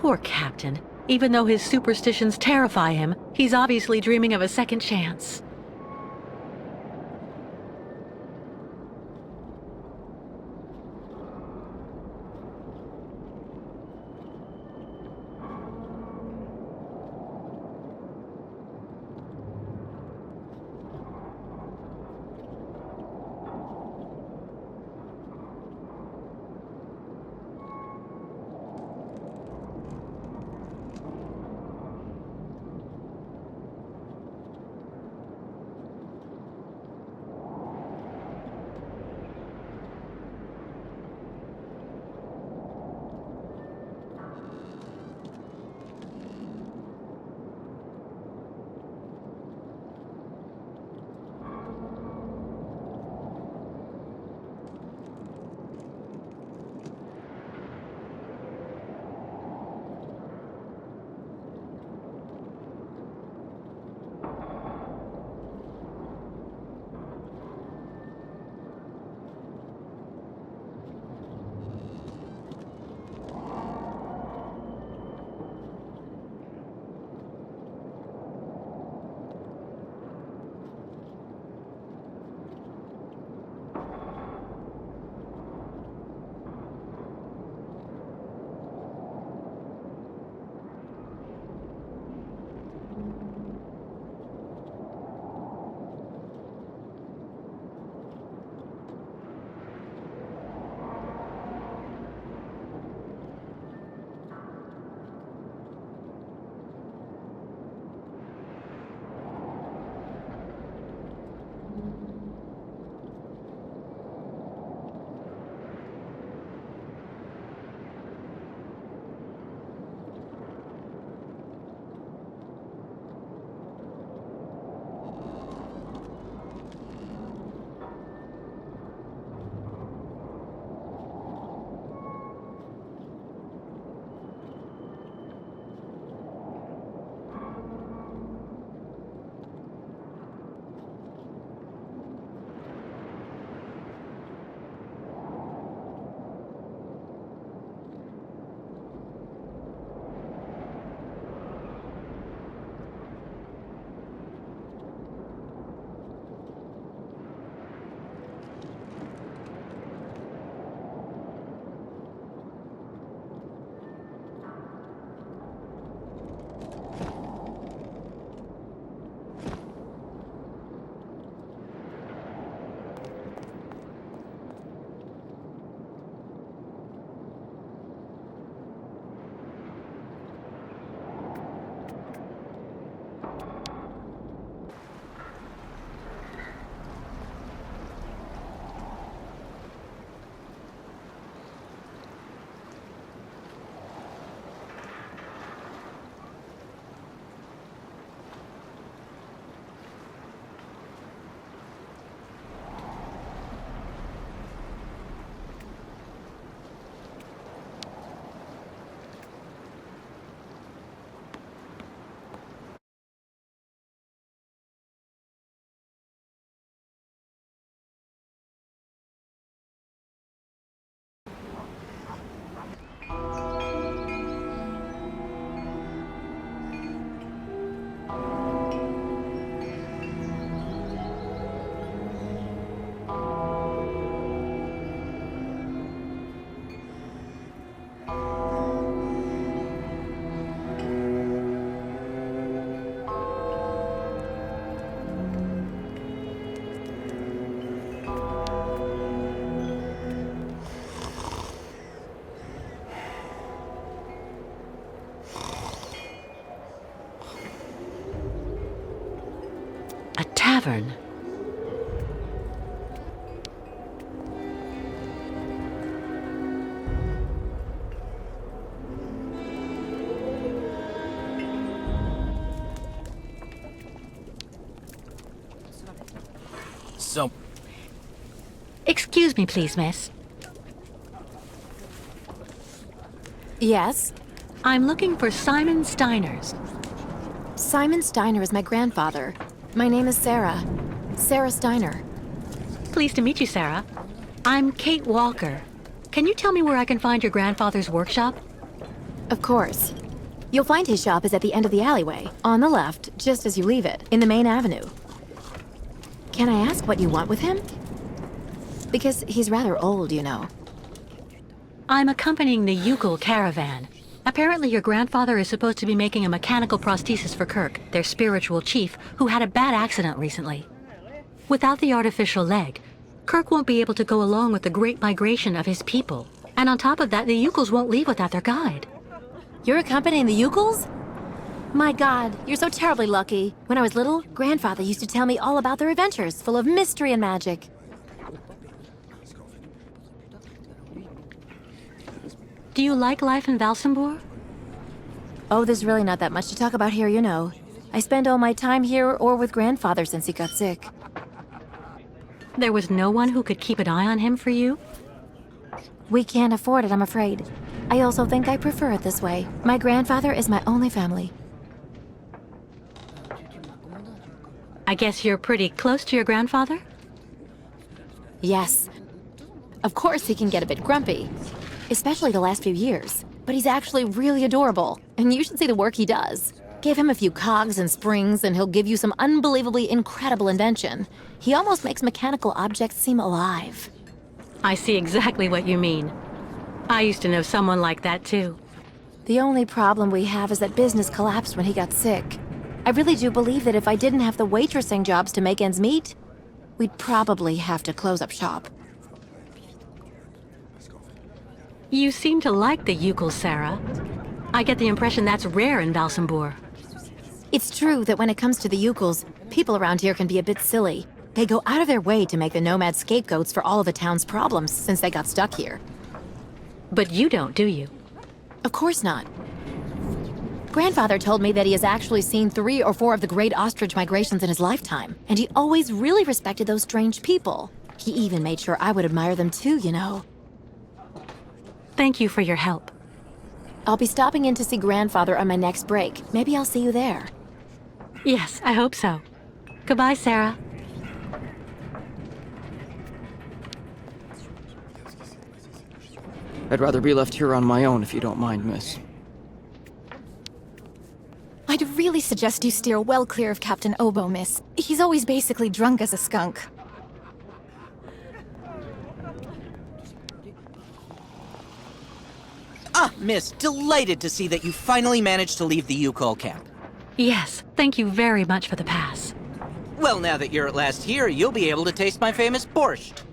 Poor Captain. Even though his superstitions terrify him, he's obviously dreaming of a second chance. tavern. So, Excuse me, please, miss. Yes? I'm looking for Simon Steiners. Simon Steiner is my grandfather. My name is Sarah. Sarah Steiner. Pleased to meet you, Sarah. I'm Kate Walker. Can you tell me where I can find your grandfather's workshop? Of course. You'll find his shop is at the end of the alleyway, on the left, just as you leave it, in the main avenue. Can I ask what you want with him? Because he's rather old, you know. I'm accompanying the Ucal caravan. Apparently your grandfather is supposed to be making a mechanical prosthesis for Kirk, their spiritual chief, who had a bad accident recently. Without the artificial leg, Kirk won't be able to go along with the great migration of his people. And on top of that, the Ucals won't leave without their guide. You're accompanying the Ucals? My God, you're so terribly lucky. When I was little, Grandfather used to tell me all about their adventures, full of mystery and magic. Do you like life in Valsambor? Oh, there's really not that much to talk about here, you know. I spend all my time here or with Grandfather since he got sick. There was no one who could keep an eye on him for you? We can't afford it, I'm afraid. I also think I prefer it this way. My grandfather is my only family. I guess you're pretty close to your grandfather? Yes. Of course he can get a bit grumpy. Especially the last few years. But he's actually really adorable. And you should see the work he does. Give him a few cogs and springs and he'll give you some unbelievably incredible invention. He almost makes mechanical objects seem alive. I see exactly what you mean. I used to know someone like that too. The only problem we have is that business collapsed when he got sick. I really do believe that if I didn't have the waitressing jobs to make ends meet, we'd probably have to close up shop. You seem to like the Ucals, Sarah. I get the impression that's rare in Valsambor. It's true that when it comes to the Ucals, people around here can be a bit silly. They go out of their way to make the nomads scapegoats for all of the town's problems since they got stuck here. But you don't, do you? Of course not. Grandfather told me that he has actually seen 3 or 4 of the great ostrich migrations in his lifetime, and he always really respected those strange people. He even made sure I would admire them too, you know. Thank you for your help. I'll be stopping in to see Grandfather on my next break. Maybe I'll see you there. Yes, I hope so. Goodbye, Sarah. I'd rather be left here on my own if you don't mind, miss. I'd really suggest you steer well clear of Captain Obo, miss. He's always basically drunk as a skunk. Ah, miss, delighted to see that you finally managed to leave the Ucal camp. Yes, thank you very much for the pass. Well, now that you're at last here, you'll be able to taste my famous borscht.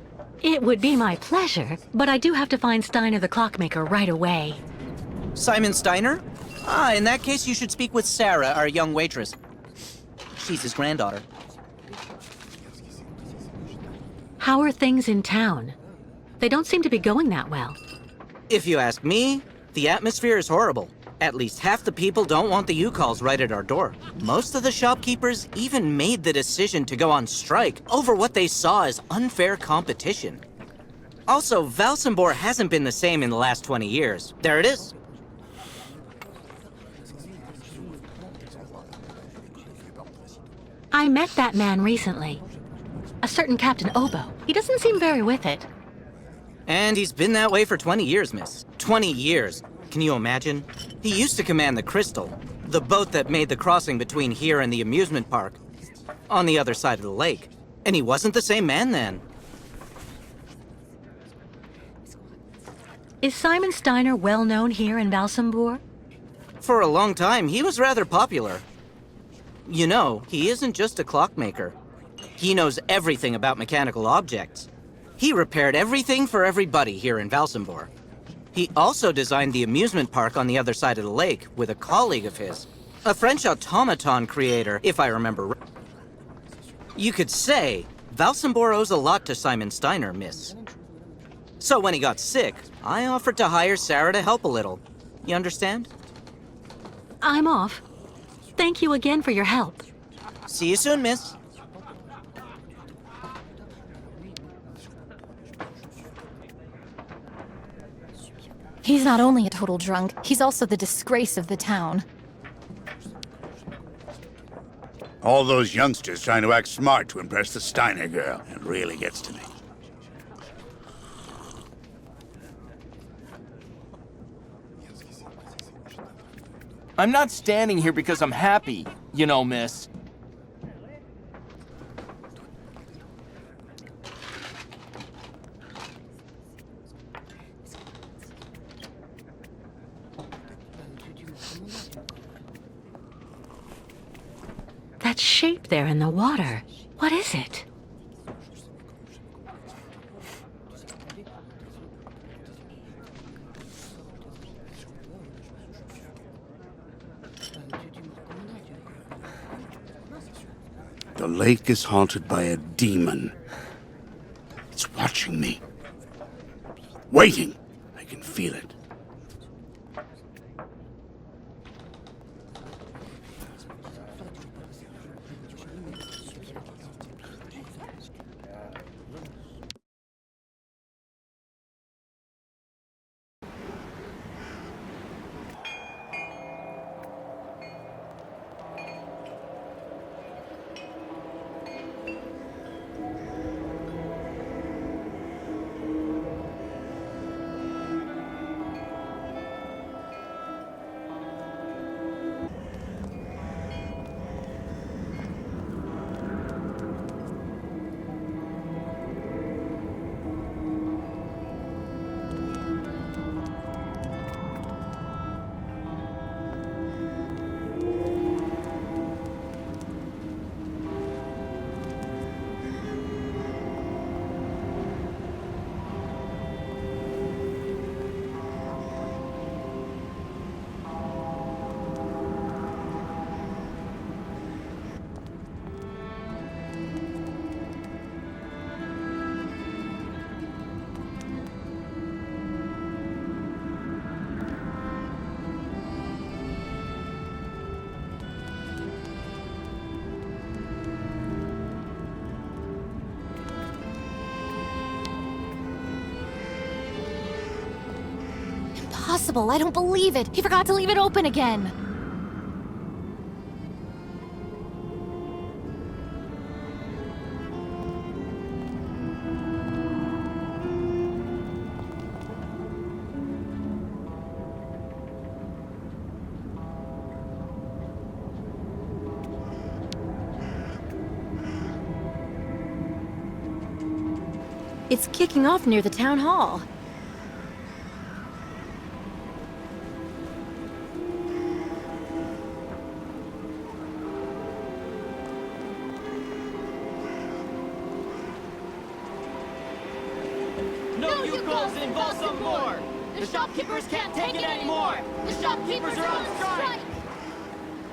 It would be my pleasure, but I do have to find Steiner the clockmaker right away. Simon Steiner? Ah, in that case, you should speak with Sarah, our young waitress. She's his granddaughter. How are things in town? They don't seem to be going that well. If you ask me, the atmosphere is horrible. At least half the people don't want the Ucals right at our door. Most of the shopkeepers even made the decision to go on strike over what they saw as unfair competition. Also, Valsambor hasn't been the same in the last 20 years. There it is. I met that man recently. A certain Captain Obo. He doesn't seem very with it. And he's been that way for 20 years, miss. 20 years. Can you imagine? He used to command the Crystal, the boat that made the crossing between here and the amusement park, on the other side of the lake. And he wasn't the same man then. Is Simon Steiner well known here in Valsambor? For a long time, he was rather popular. You know, he isn't just a clockmaker. He knows everything about mechanical objects. He repaired everything for everybody here in Valsambor. He also designed the amusement park on the other side of the lake with a colleague of his. A French automaton creator, if I remember right. You could say Valsambor owes a lot to Simon Steiner, miss. So when he got sick, I offered to hire Sarah to help a little. You understand? I'm off. Thank you again for your help. See you soon, miss. He's not only a total drunk, he's also the disgrace of the town. All those youngsters trying to act smart to impress the Steiner girl. It really gets to me. I'm not standing here because I'm happy, you know, miss. That shape there in the water, what is it? The lake is haunted by a demon. It's watching me. Waiting. I can feel it. Impossible, I don't believe it. He forgot to leave it open again. It's kicking off near the town hall. No Yukos in Valsambor! The shopkeepers can't take it anymore! The shopkeepers are on strike!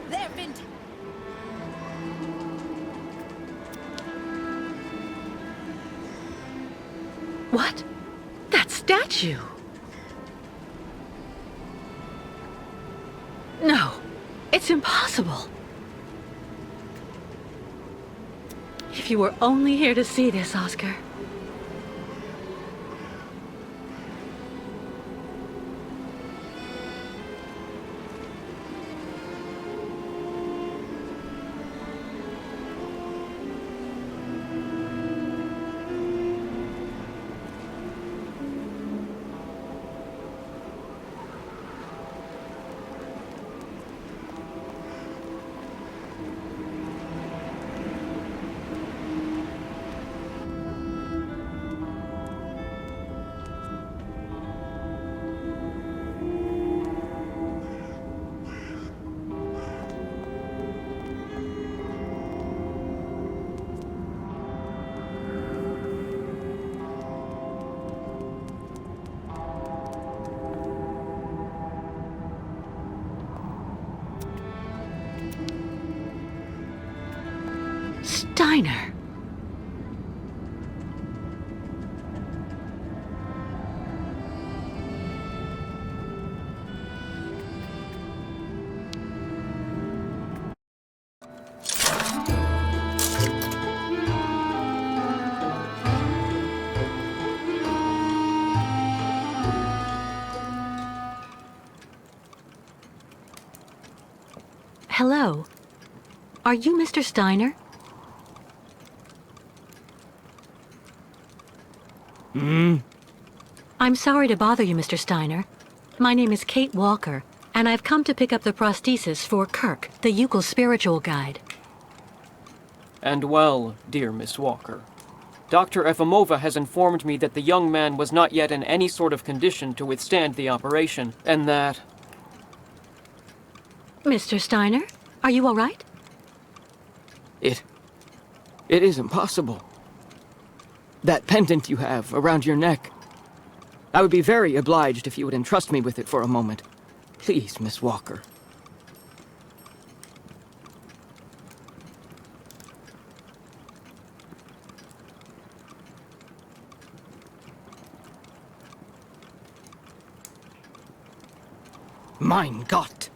There, Vint. What? That statue! No, it's impossible. If you were only here to see this, Oscar. Steiner. Hello. Are you Mr. Steiner? I'm sorry to bother you, Mr. Steiner. My name is Kate Walker, and I've come to pick up the prosthesis for Kirk, the Yukel spiritual guide. And well, dear Miss Walker, Dr. Efimova has informed me that the young man was not yet in any sort of condition to withstand the operation, and that... Mr. Steiner, are you all right? It is impossible. That pendant you have around your neck. I would be very obliged if you would entrust me with it for a moment. Please, Miss Walker. Mein Gott!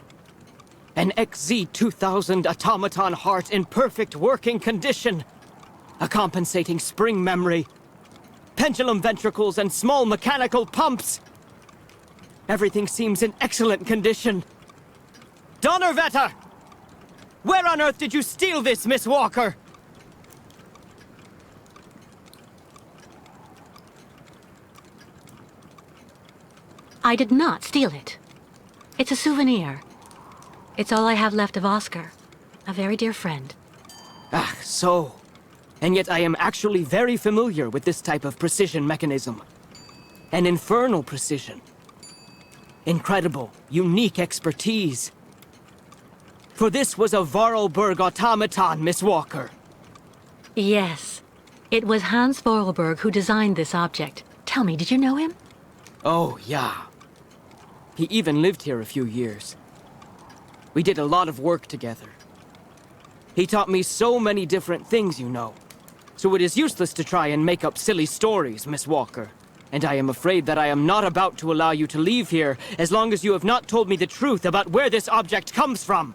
An XZ-2000 automaton heart in perfect working condition. A compensating spring memory. Pendulum ventricles and small mechanical pumps. Everything seems in excellent condition. Donnerwetter! Where on earth did you steal this, Miss Walker? I did not steal it. It's a souvenir. It's all I have left of Oscar, a very dear friend. Ah, so. And yet I am actually very familiar with this type of precision mechanism. An infernal precision. Incredible, unique expertise. For this was a Vorarlberg automaton, Miss Walker. Yes. It was Hans Vorarlberg who designed this object. Tell me, did you know him? Oh, yeah. He even lived here a few years. We did a lot of work together. He taught me so many different things, you know. So it is useless to try and make up silly stories, Miss Walker. And I am afraid that I am not about to allow you to leave here as long as you have not told me the truth about where this object comes from.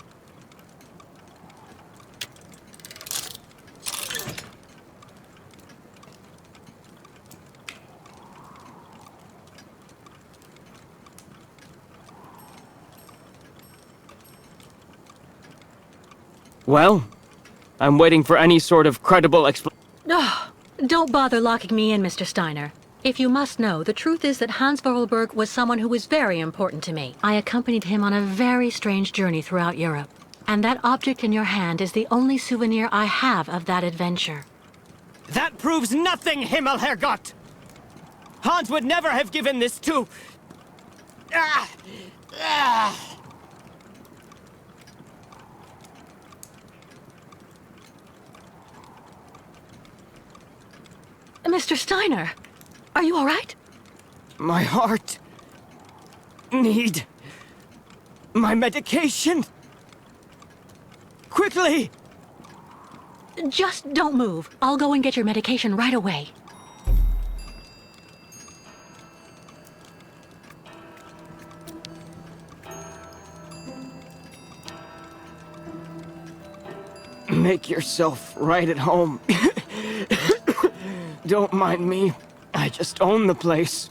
Well, I'm waiting for any sort of credible explanation. Oh, don't bother locking me in, Mr. Steiner. If you must know, the truth is that Hans Vorarlberg was someone who was very important to me. I accompanied him on a very strange journey throughout Europe. And that object in your hand is the only souvenir I have of that adventure. That proves nothing, Himmelherrgott! Hans would never have given this to... Mr. Steiner, are you all right? My heart... need... my medication. Quickly! Just don't move. I'll go and get your medication right away. Make yourself right at home. Don't mind me. I just own the place.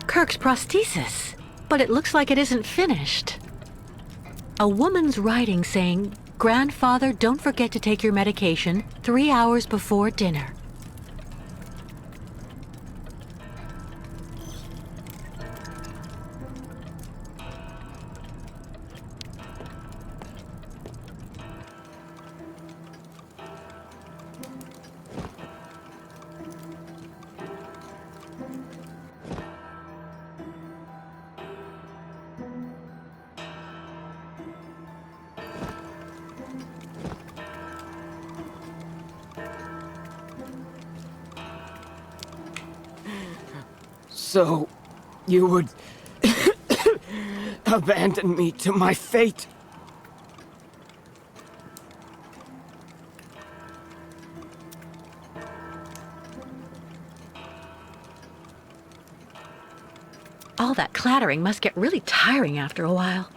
Kirk's prosthesis, but it looks like it isn't finished. A woman's writing saying, "Grandfather, don't forget to take your medication 3 hours before dinner." So, you would abandon me to my fate? All that clattering must get really tiring after a while.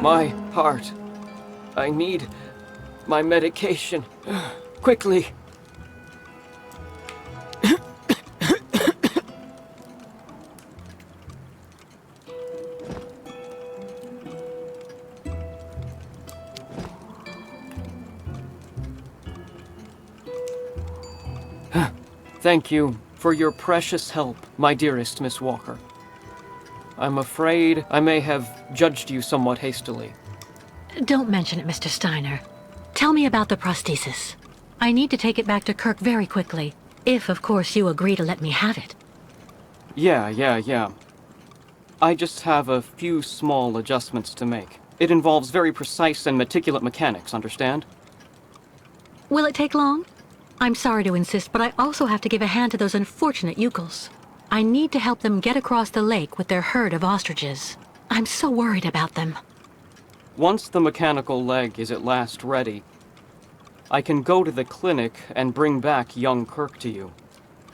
My heart. I need my medication. Quickly. Thank you for your precious help, my dearest Miss Walker. I'm afraid I may have judged you somewhat hastily. Don't mention it, Mr. Steiner. Tell me about the prosthesis. I need to take it back to Kirk very quickly, if, of course, you agree to let me have it. Yeah. I just have a few small adjustments to make. It involves very precise and meticulous mechanics, understand? Will it take long? I'm sorry to insist, but I also have to give a hand to those unfortunate Yukels. I need to help them get across the lake with their herd of ostriches. I'm so worried about them. Once the mechanical leg is at last ready, I can go to the clinic and bring back young Kirk to you.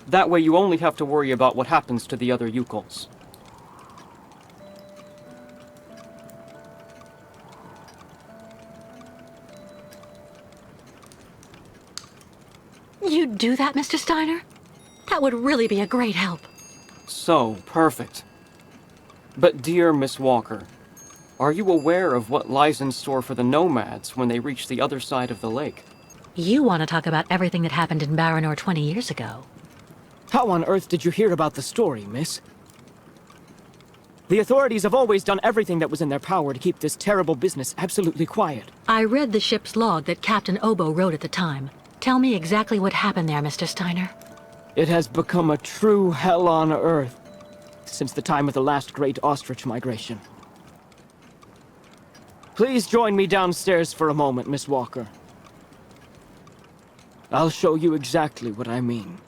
That way you only have to worry about what happens to the other Yukels. You'd do that, Mr. Steiner? That would really be a great help. So, perfect. But dear Miss Walker, are you aware of what lies in store for the nomads when they reach the other side of the lake? You want to talk about everything that happened in Baranor 20 years ago. How on earth did you hear about the story, miss? The authorities have always done everything that was in their power to keep this terrible business absolutely quiet. I read the ship's log that Captain Obo wrote at the time. Tell me exactly what happened there, Mr. Steiner. It has become a true hell on Earth since the time of the last great ostrich migration. Please join me downstairs for a moment, Miss Walker. I'll show you exactly what I mean.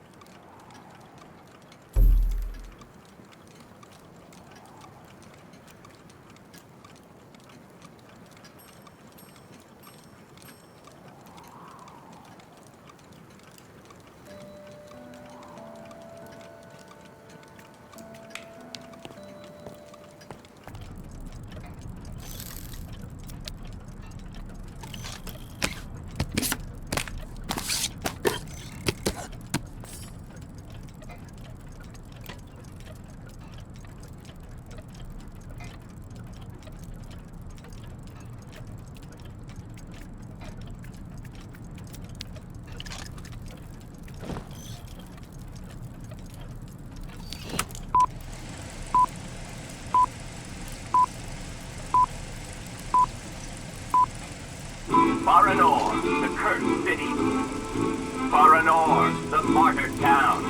Baranor, the martyred town.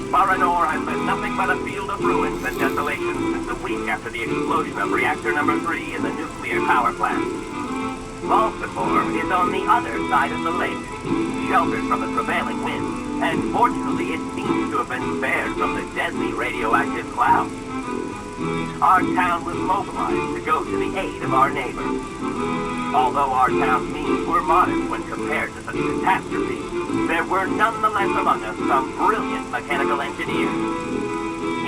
Baranor has been nothing but a field of ruins and desolation since a week after the explosion of reactor number 3 in the nuclear power plant. Baltimore is on the other side of the lake, sheltered from the prevailing winds, and fortunately it seems to have been spared from the deadly radioactive clouds. Our town was mobilized to go to the aid of our neighbors. Although our town's means were modest when compared to such a catastrophe, there were nonetheless among us some brilliant mechanical engineers.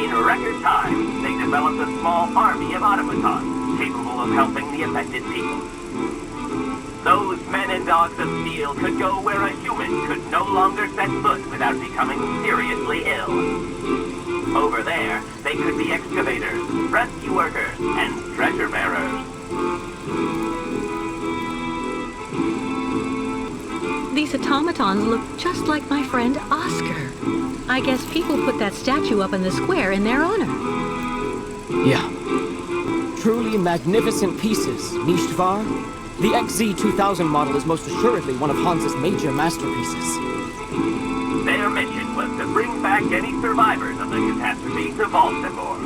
In record time, they developed a small army of automatons capable of helping the affected people. Those men and dogs of steel could go where a human could no longer set foot without becoming seriously ill. Over there, they could be excavators, rescue workers, and treasure bearers. These automatons look just like my friend Oscar. I guess people put that statue up in the square in their honor. Yeah. Truly magnificent pieces, nicht wahr? The XZ-2000 model is most assuredly one of Hans's major masterpieces. Their mission was to bring back any survivors of the catastrophe to Baltimore,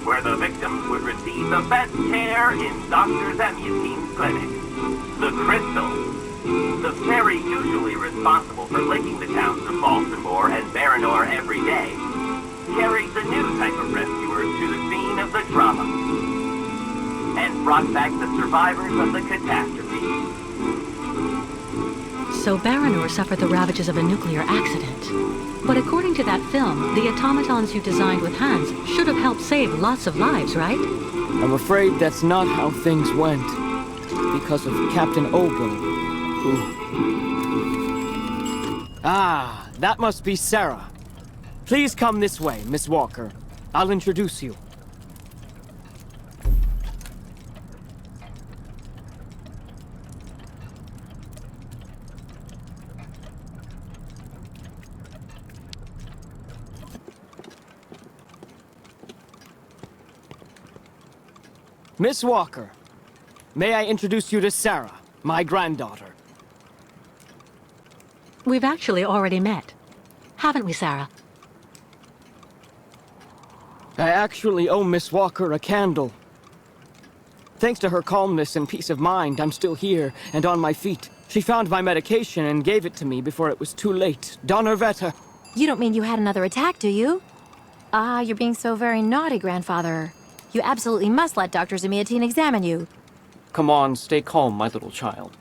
where the victims would receive the best care in Dr. Zemutine's clinic. The Crystal, the ferry usually responsible for linking the towns of Baltimore and Baranor every day, carried the new type of rescuers to the scene of the trauma, and brought back the survivors of the catastrophe. So Baranor suffered the ravages of a nuclear accident. But according to that film, the automatons you designed with Hans should have helped save lots of lives, right? I'm afraid that's not how things went. Because of Captain Obo. Ah, that must be Sarah. Please come this way, Miss Walker. I'll introduce you. Miss Walker, may I introduce you to Sarah, my granddaughter? We've actually already met. Haven't we, Sarah? I actually owe Miss Walker a candle. Thanks to her calmness and peace of mind, I'm still here and on my feet. She found my medication and gave it to me before it was too late. Donnerwetter. You don't mean you had another attack, do you? Ah, you're being so very naughty, Grandfather. You absolutely must let Dr. Zemutiine examine you. Come on, stay calm, my little child.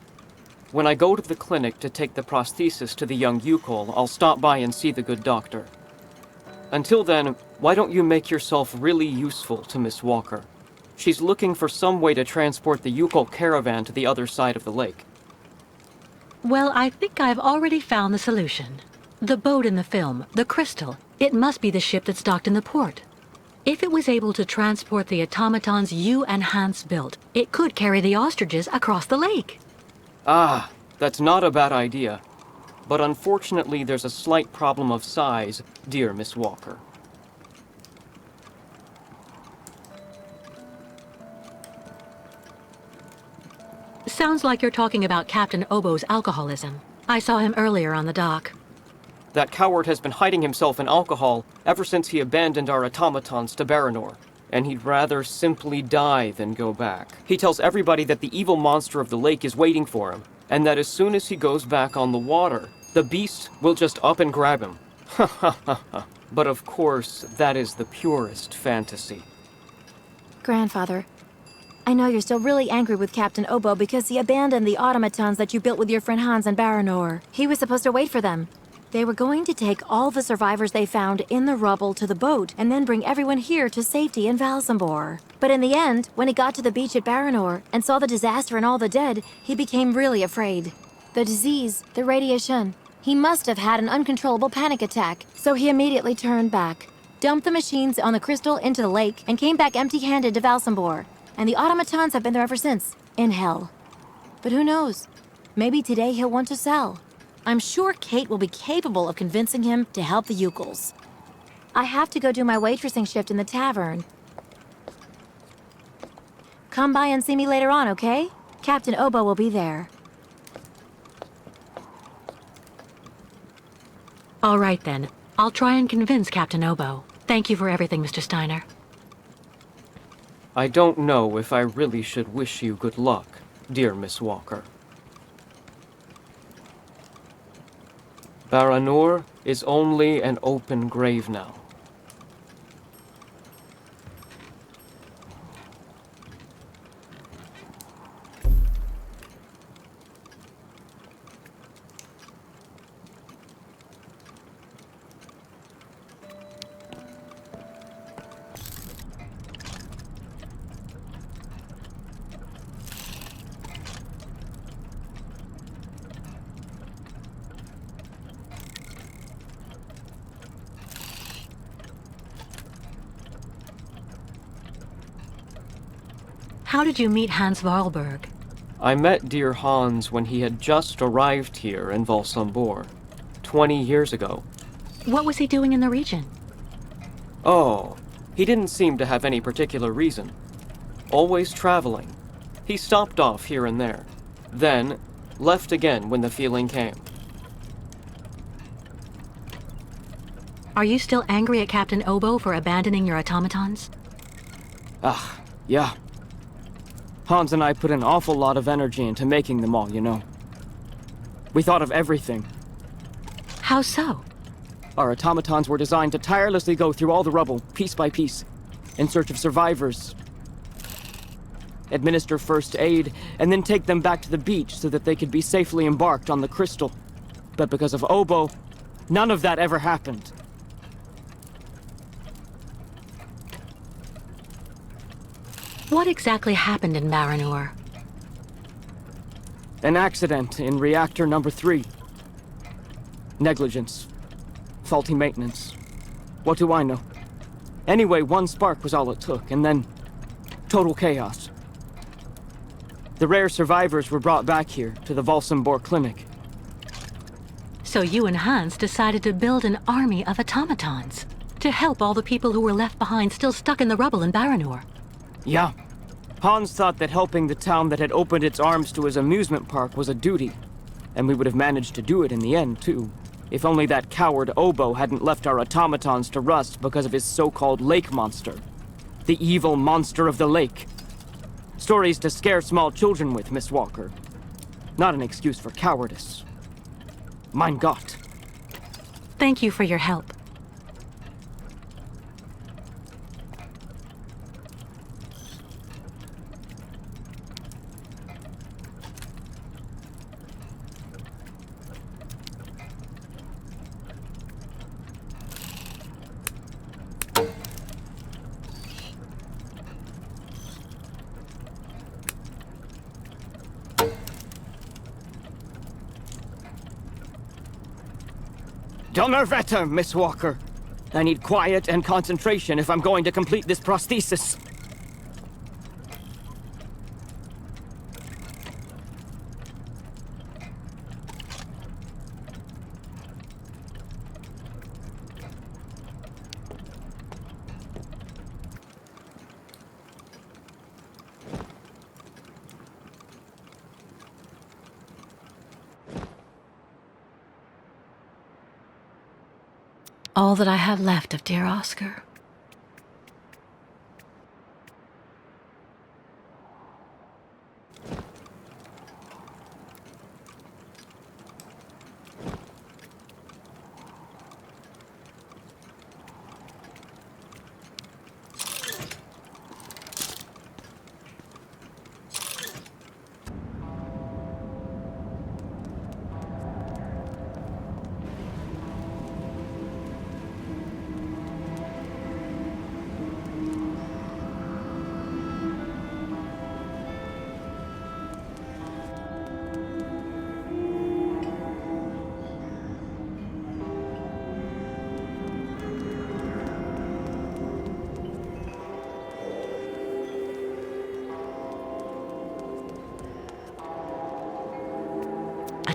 When I go to the clinic to take the prosthesis to the young Yukol, I'll stop by and see the good doctor. Until then, why don't you make yourself really useful to Miss Walker? She's looking for some way to transport the Yukol caravan to the other side of the lake. Well, I think I've already found the solution. The boat in the film, the Crystal, it must be the ship that's docked in the port. If it was able to transport the automatons you and Hans built, it could carry the ostriches across the lake. Ah, that's not a bad idea. But unfortunately, there's a slight problem of size, dear Miss Walker. Sounds like you're talking about Captain Obo's alcoholism. I saw him earlier on the dock. That coward has been hiding himself in alcohol ever since he abandoned our automatons to Baranor. And he'd rather simply die than go back. He tells everybody that the evil monster of the lake is waiting for him, and that as soon as he goes back on the water, the beast will just up and grab him. Ha ha ha ha. But of course, that is the purest fantasy. Grandfather, I know you're still really angry with Captain Obo because he abandoned the automatons that you built with your friend Hans and Baranor. He was supposed to wait for them. They were going to take all the survivors they found in the rubble to the boat and then bring everyone here to safety in Valsambor. But in the end, when he got to the beach at Baranor and saw the disaster and all the dead, he became really afraid. The disease, the radiation. He must have had an uncontrollable panic attack, so he immediately turned back, dumped the machines on the Crystal into the lake, and came back empty-handed to Valsambor. And the automatons have been there ever since, in hell. But who knows? Maybe today he'll want to sell. I'm sure Kate will be capable of convincing him to help the Yukols. I have to go do my waitressing shift in the tavern. Come by and see me later on, okay? Captain Obo will be there. All right, then. I'll try and convince Captain Obo. Thank you for everything, Mr. Steiner. I don't know if I really should wish you good luck, dear Miss Walker. Baranur is only an open grave now. How did you meet Hans Wahlberg? I met dear Hans when he had just arrived here in Valsambor, 20 years ago. What was he doing in the region? Oh, he didn't seem to have any particular reason. Always traveling. He stopped off here and there, then left again when the feeling came. Are you still angry at Captain Obo for abandoning your automatons? Yeah. Hans and I put an awful lot of energy into making them all, you know. We thought of everything. How so? Our automatons were designed to tirelessly go through all the rubble, piece by piece, in search of survivors. Administer first aid, and then take them back to the beach so that they could be safely embarked on the crystal. But because of Obo, none of that ever happened. What exactly happened in Baranur? An accident in reactor number 3. Negligence. Faulty maintenance. What do I know? Anyway, one spark was all it took, and then total chaos. The rare survivors were brought back here to the Valsambor clinic. So you and Hans decided to build an army of automatons to help all the people who were left behind still stuck in the rubble in Baranur. Yeah. Hans thought that helping the town that had opened its arms to his amusement park was a duty. And we would have managed to do it in the end, too. If only that coward Obo hadn't left our automatons to rust because of his so-called lake monster. The evil monster of the lake. Stories to scare small children with, Miss Walker. Not an excuse for cowardice. Mein Gott. Thank you for your help. Donnerwetter, Miss Walker. I need quiet and concentration if I'm going to complete this prosthesis. All that I have left of dear Oscar.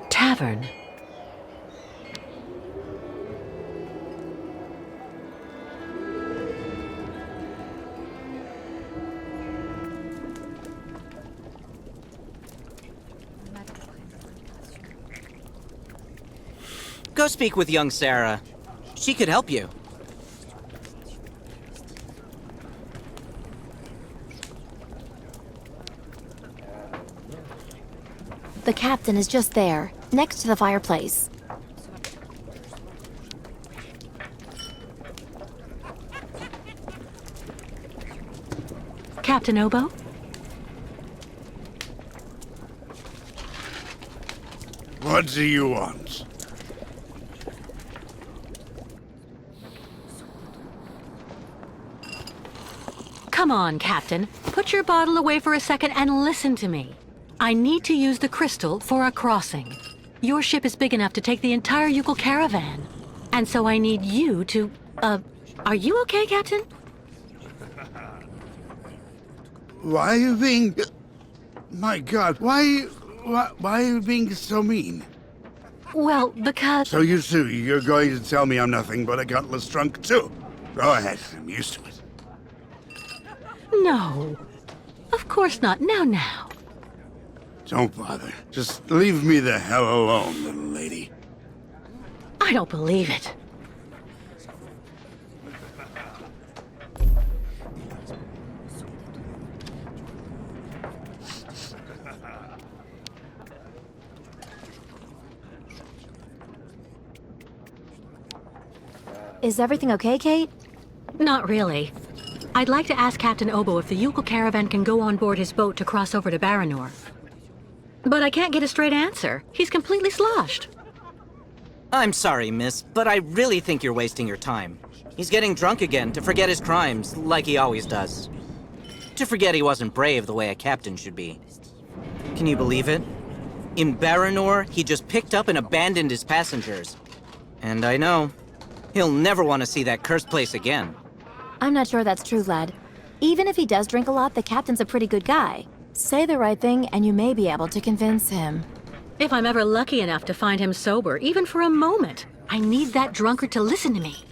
Tavern. Go speak with young Sarah. She could help you. The captain is just there, next to the fireplace. Captain Obo? What do you want? Come on, Captain. Put your bottle away for a second and listen to me. I need to use the crystal for a crossing. Your ship is big enough to take the entire Yukol caravan. And so I need you to, are you okay, Captain? Why are you being... My God, why are you being so mean? Well, because... So you two, you're going to tell me I'm nothing but a gutless drunk too? Go ahead, I'm used to it. No. Of course not. Now. Don't bother. Just leave me the hell alone, little lady. I don't believe it. Is everything okay, Kate? Not really. I'd like to ask Captain Obo if the Yukol caravan can go on board his boat to cross over to Baranor. But I can't get a straight answer. He's completely sloshed. I'm sorry, miss, but I really think you're wasting your time. He's getting drunk again to forget his crimes, like he always does. To forget he wasn't brave the way a captain should be. Can you believe it? In Baranor, he just picked up and abandoned his passengers. And I know, he'll never want to see that cursed place again. I'm not sure that's true, lad. Even if he does drink a lot, the captain's a pretty good guy. Say the right thing, and you may be able to convince him. If I'm ever lucky enough to find him sober, even for a moment, I need that drunkard to listen to me.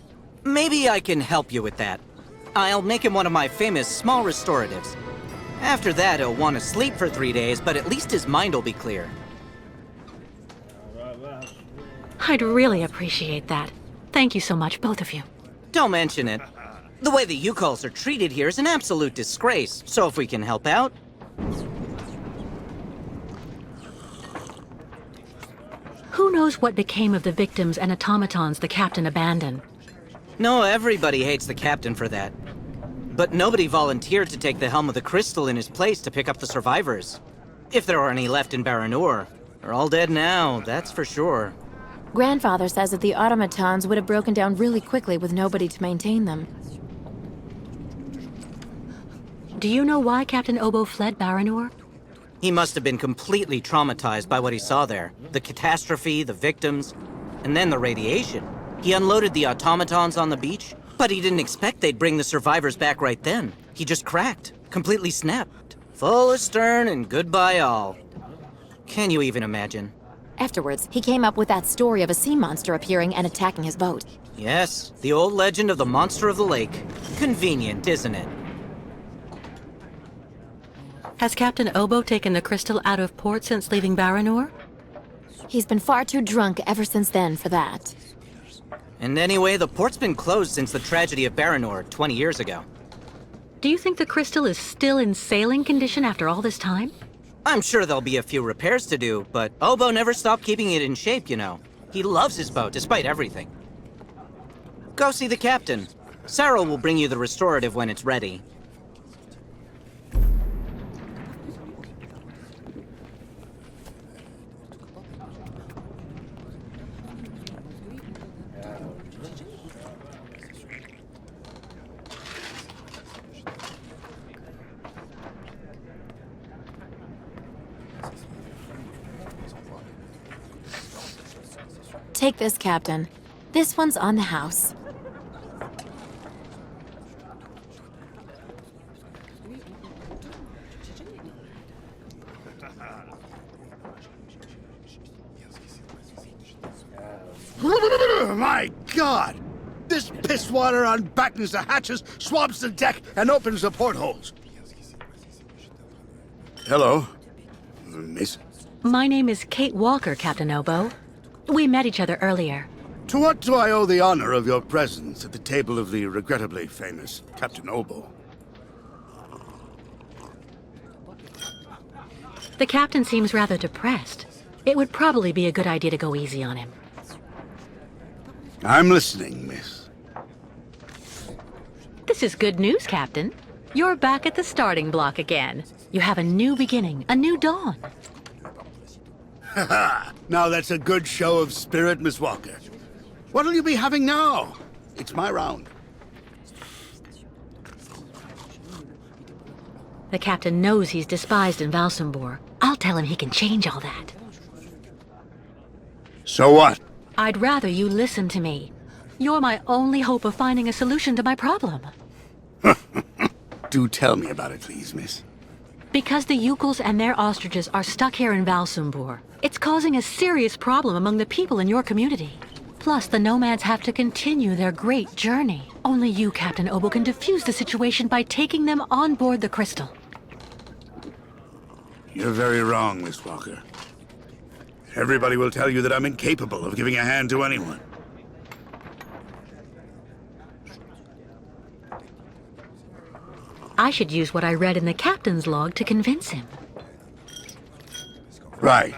Maybe I can help you with that. I'll make him one of my famous small restoratives. After that, he'll want to sleep for 3 days, but at least his mind will be clear. I'd really appreciate that. Thank you so much, both of you. Don't mention it. The way the Yukols are treated here is an absolute disgrace, so if we can help out... Who knows what became of the victims and automatons the captain abandoned? No, everybody hates the captain for that. But nobody volunteered to take the helm of the crystal in his place to pick up the survivors. If there are any left in Baranor, they're all dead now, that's for sure. Grandfather says that the automatons would have broken down really quickly with nobody to maintain them. Do you know why Captain Obo fled Baranor? He must have been completely traumatized by what he saw there. The catastrophe, the victims, and then the radiation. He unloaded the automatons on the beach, but he didn't expect they'd bring the survivors back right then. He just cracked, completely snapped. Full astern and goodbye all. Can you even imagine? Afterwards, he came up with that story of a sea monster appearing and attacking his boat. Yes, the old legend of the monster of the lake. Convenient, isn't it? Has Captain Obo taken the crystal out of port since leaving Baranor? He's been far too drunk ever since then for that. And anyway, the port's been closed since the tragedy of Baranor 20 years ago. Do you think the crystal is still in sailing condition after all this time? I'm sure there'll be a few repairs to do, but Obo never stopped keeping it in shape, you know. He loves his boat, despite everything. Go see the captain. Sarah will bring you the restorative when it's ready. Take this, Captain. This one's on the house. My God! This piss water unbattens the hatches, swabs the deck, and opens the portholes. Hello, miss. My name is Kate Walker, Captain Obo. We met each other earlier. To what do I owe the honor of your presence at the table of the regrettably famous Captain Obo? The captain seems rather depressed. It would probably be a good idea to go easy on him. I'm listening, miss. This is good news, Captain. You're back at the starting block again. You have a new beginning, a new dawn. Haha! Now that's a good show of spirit, Miss Walker. What'll you be having now? It's my round. The captain knows he's despised in Valsambor. I'll tell him he can change all that. So what? I'd rather you listen to me. You're my only hope of finding a solution to my problem. Do tell me about it, please, miss. Because the Yukels and their ostriches are stuck here in Valsambor, it's causing a serious problem among the people in your community. Plus, the nomads have to continue their great journey. Only you, Captain Obo, can defuse the situation by taking them on board the crystal. You're very wrong, Miss Walker. Everybody will tell you that I'm incapable of giving a hand to anyone. I should use what I read in the captain's log to convince him. Right.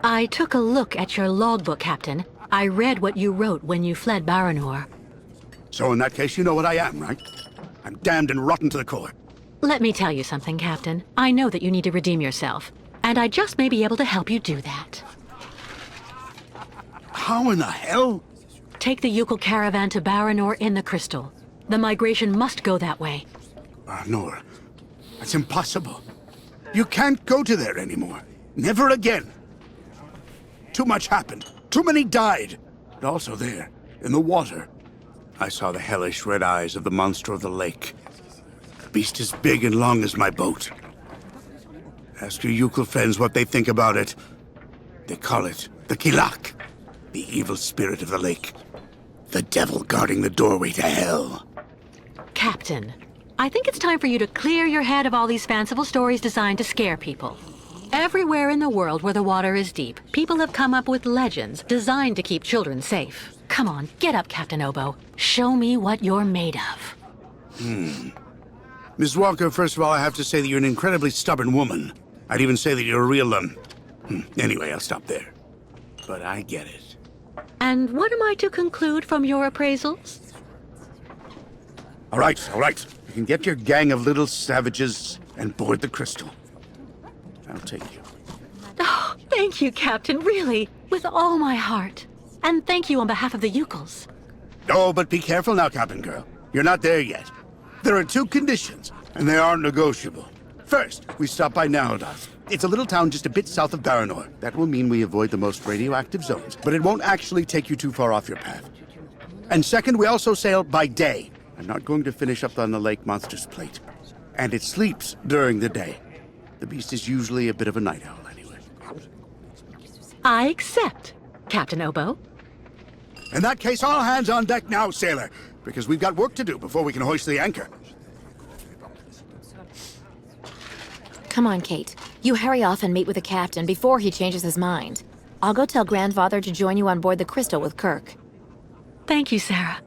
I took a look at your logbook, Captain. I read what you wrote when you fled Baranor. So in that case, you know what I am, right? I'm damned and rotten to the core. Let me tell you something, Captain. I know that you need to redeem yourself, and I just may be able to help you do that. How in the hell? Take the Yukel caravan to Baranor in the crystal. The migration must go that way. Baranor? That's impossible. You can't go to there anymore. Never again. Too much happened. Too many died. But also there, in the water, I saw the hellish red eyes of the monster of the lake. A beast as big and long as my boat. Ask your Yukel friends what they think about it. They call it the Kilak, the evil spirit of the lake. The devil guarding the doorway to hell. Captain, I think it's time for you to clear your head of all these fanciful stories designed to scare people. Everywhere in the world where the water is deep, people have come up with legends designed to keep children safe. Come on, get up, Captain Obo. Show me what you're made of. Miss Walker, first of all, I have to say that you're an incredibly stubborn woman. I'd even say that you're a real, Anyway, I'll stop there. But I get it. And what am I to conclude from your appraisals? All right. You can get your gang of little savages and board the crystal. I'll take you. Oh, thank you, Captain, really, with all my heart. And thank you on behalf of the Yukels. Oh, but be careful now, Captain Girl. You're not there yet. There are 2 conditions, and they aren't negotiable. First, we stop by Narrodas. It's a little town just a bit south of Baranor. That will mean we avoid the most radioactive zones, but it won't actually take you too far off your path. And second, we also sail by day. I'm not going to finish up on the lake monster's plate. And it sleeps during the day. The beast is usually a bit of a night owl anyway. I accept, Captain Obo. In that case, all hands on deck now, sailor, because we've got work to do before we can hoist the anchor. Come on, Kate. You hurry off and meet with the captain before he changes his mind. I'll go tell Grandfather to join you on board the Crystal with Kirk. Thank you, Sarah.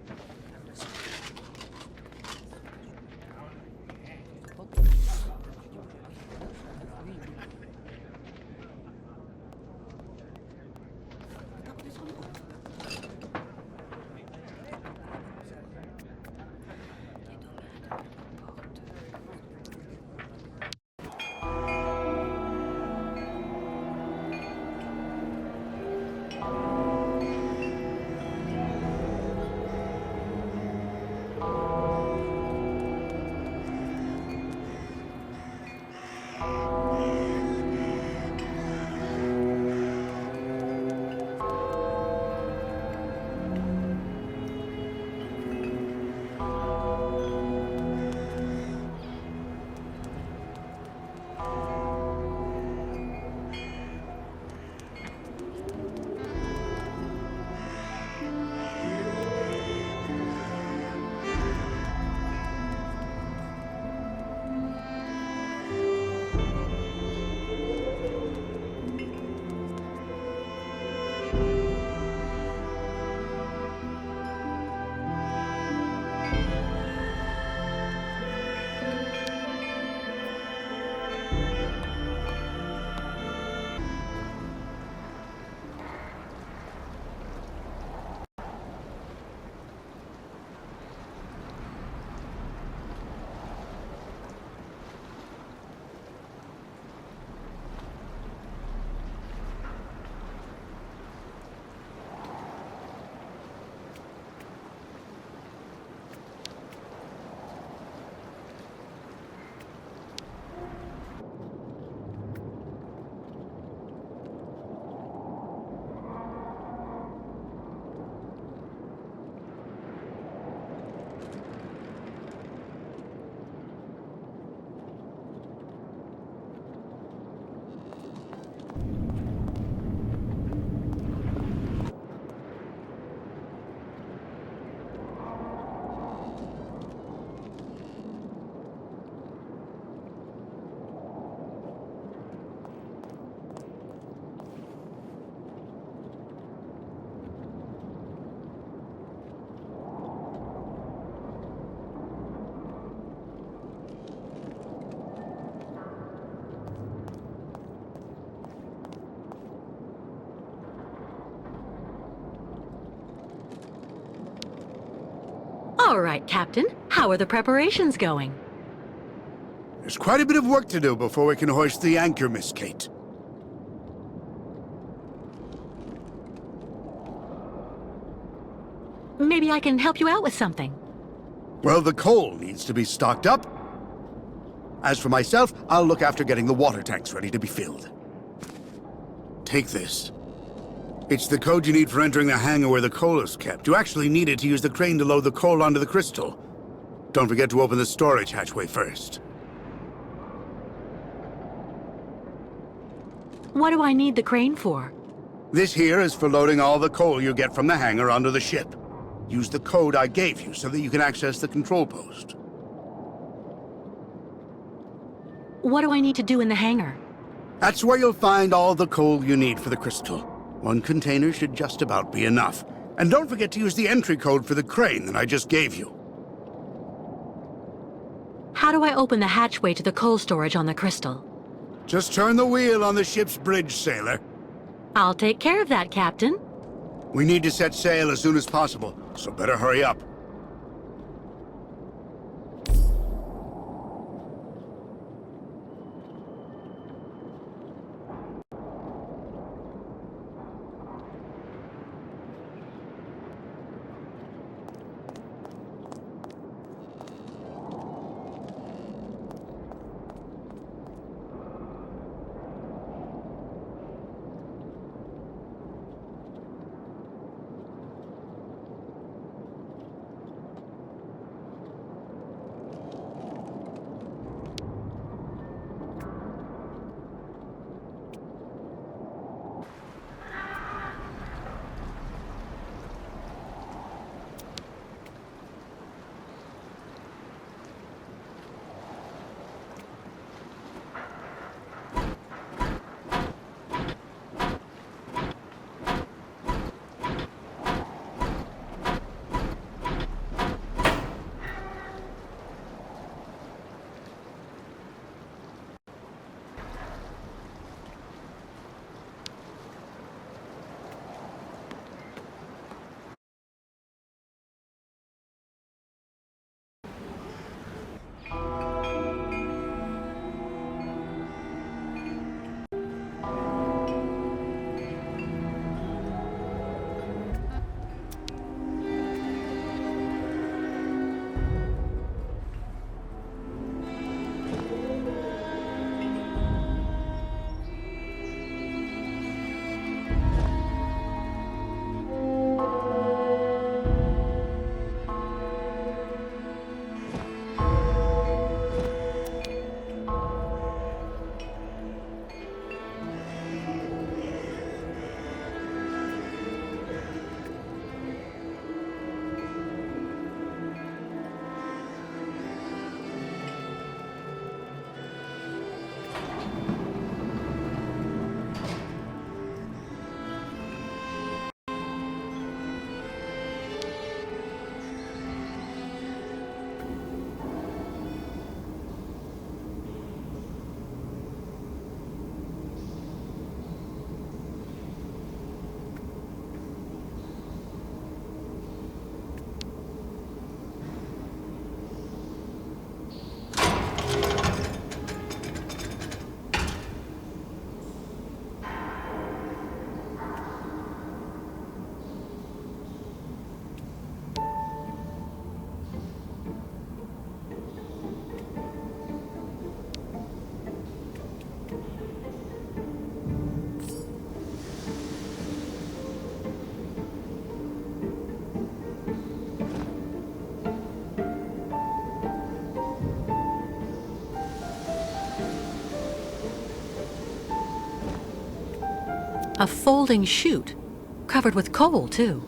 All right, Captain. How are the preparations going? There's quite a bit of work to do before we can hoist the anchor, Miss Kate. Maybe I can help you out with something. Well, the coal needs to be stocked up. As for myself, I'll look after getting the water tanks ready to be filled. Take this. It's the code you need for entering the hangar where the coal is kept. You actually need it to use the crane to load the coal onto the crystal. Don't forget to open the storage hatchway first. What do I need the crane for? This here is for loading all the coal you get from the hangar onto the ship. Use the code I gave you so that you can access the control post. What do I need to do in the hangar? That's where you'll find all the coal you need for the crystal. One container should just about be enough. And don't forget to use the entry code for the crane that I just gave you. How do I open the hatchway to the coal storage on the crystal? Just turn the wheel on the ship's bridge, sailor. I'll take care of that, Captain. We need to set sail as soon as possible, so better hurry up. A folding chute, covered with coal, too.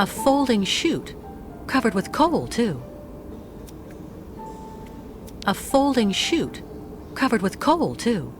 A folding chute, covered with coal, too. A folding chute, covered with coal, too.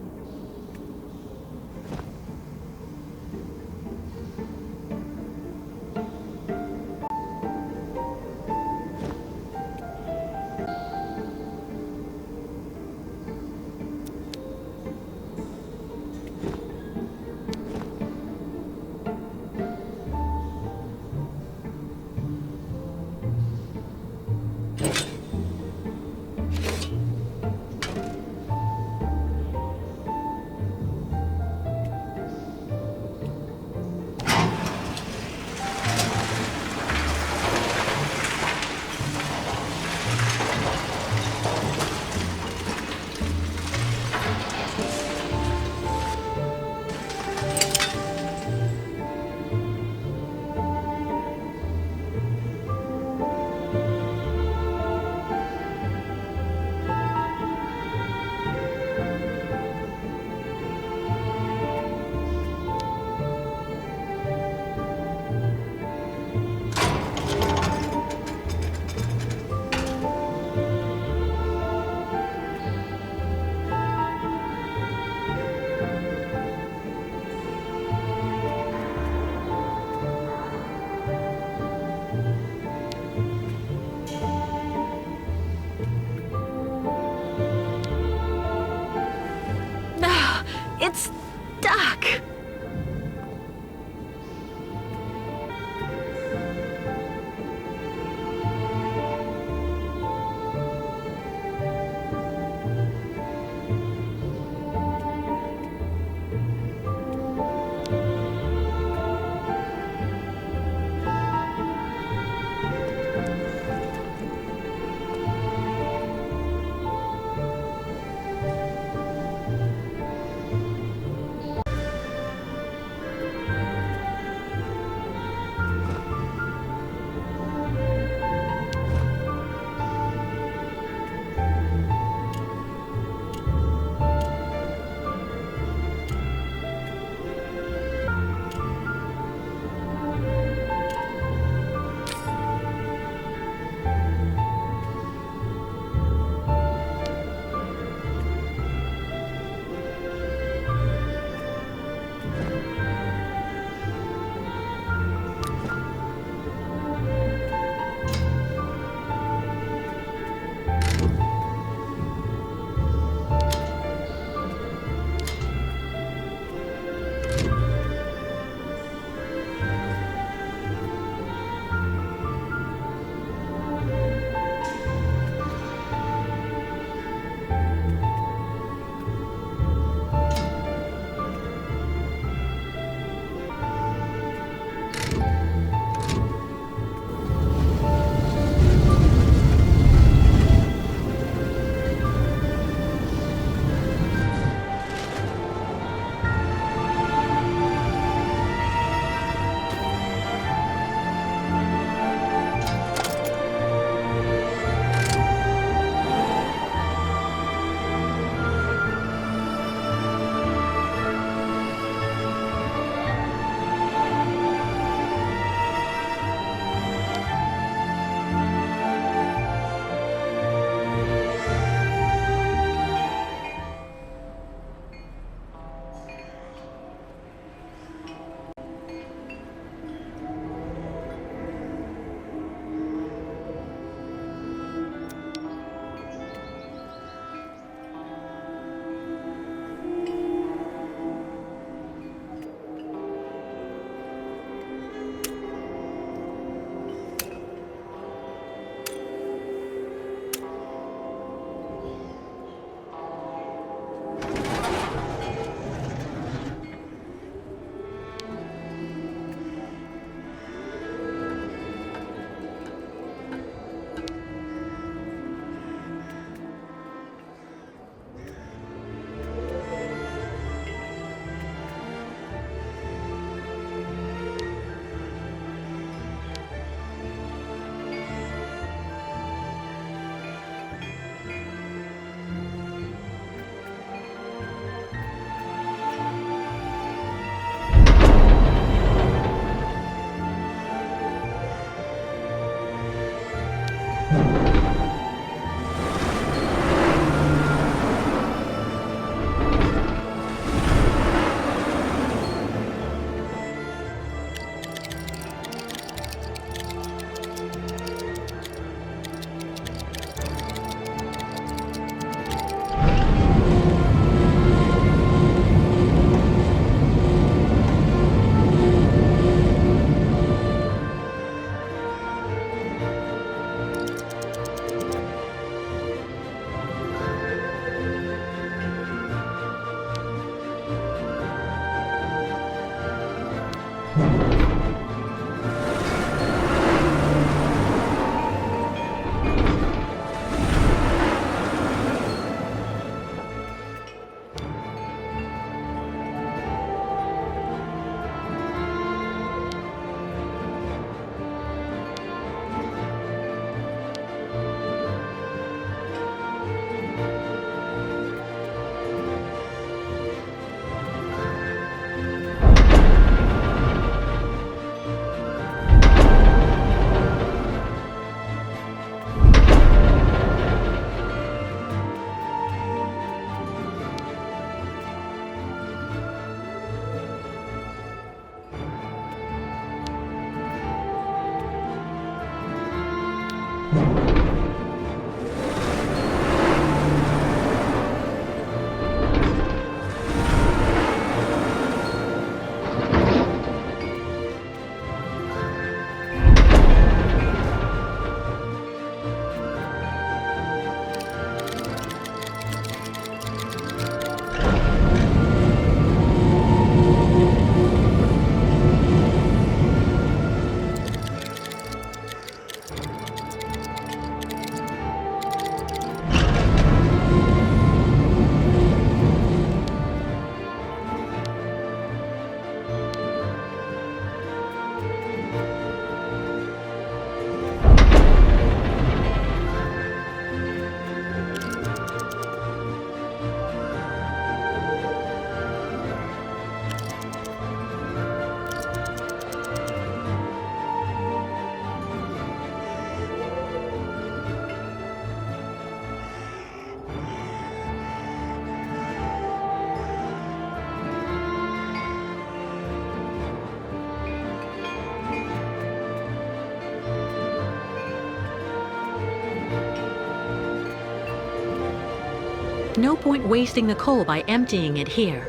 No point wasting the coal by emptying it here.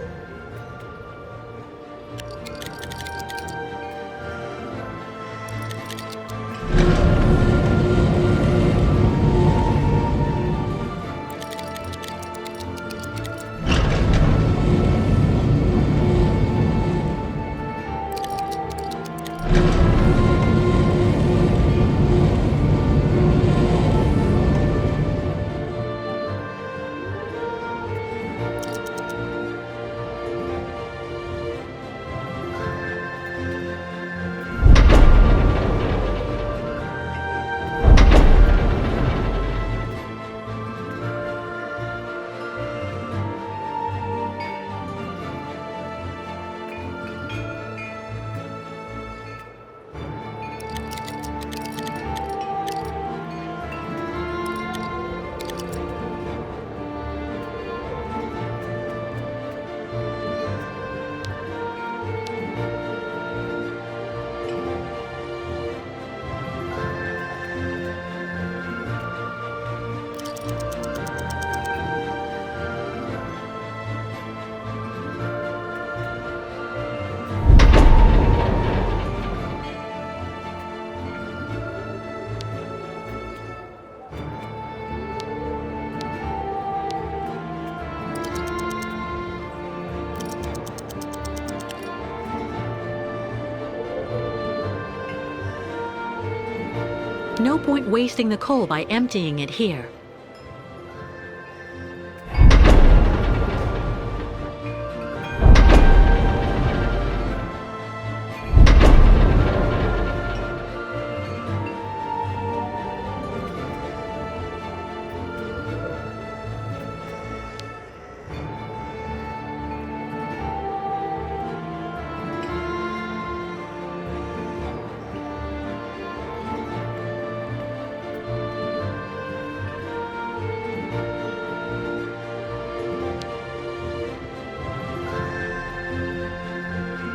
No point wasting the coal by emptying it here.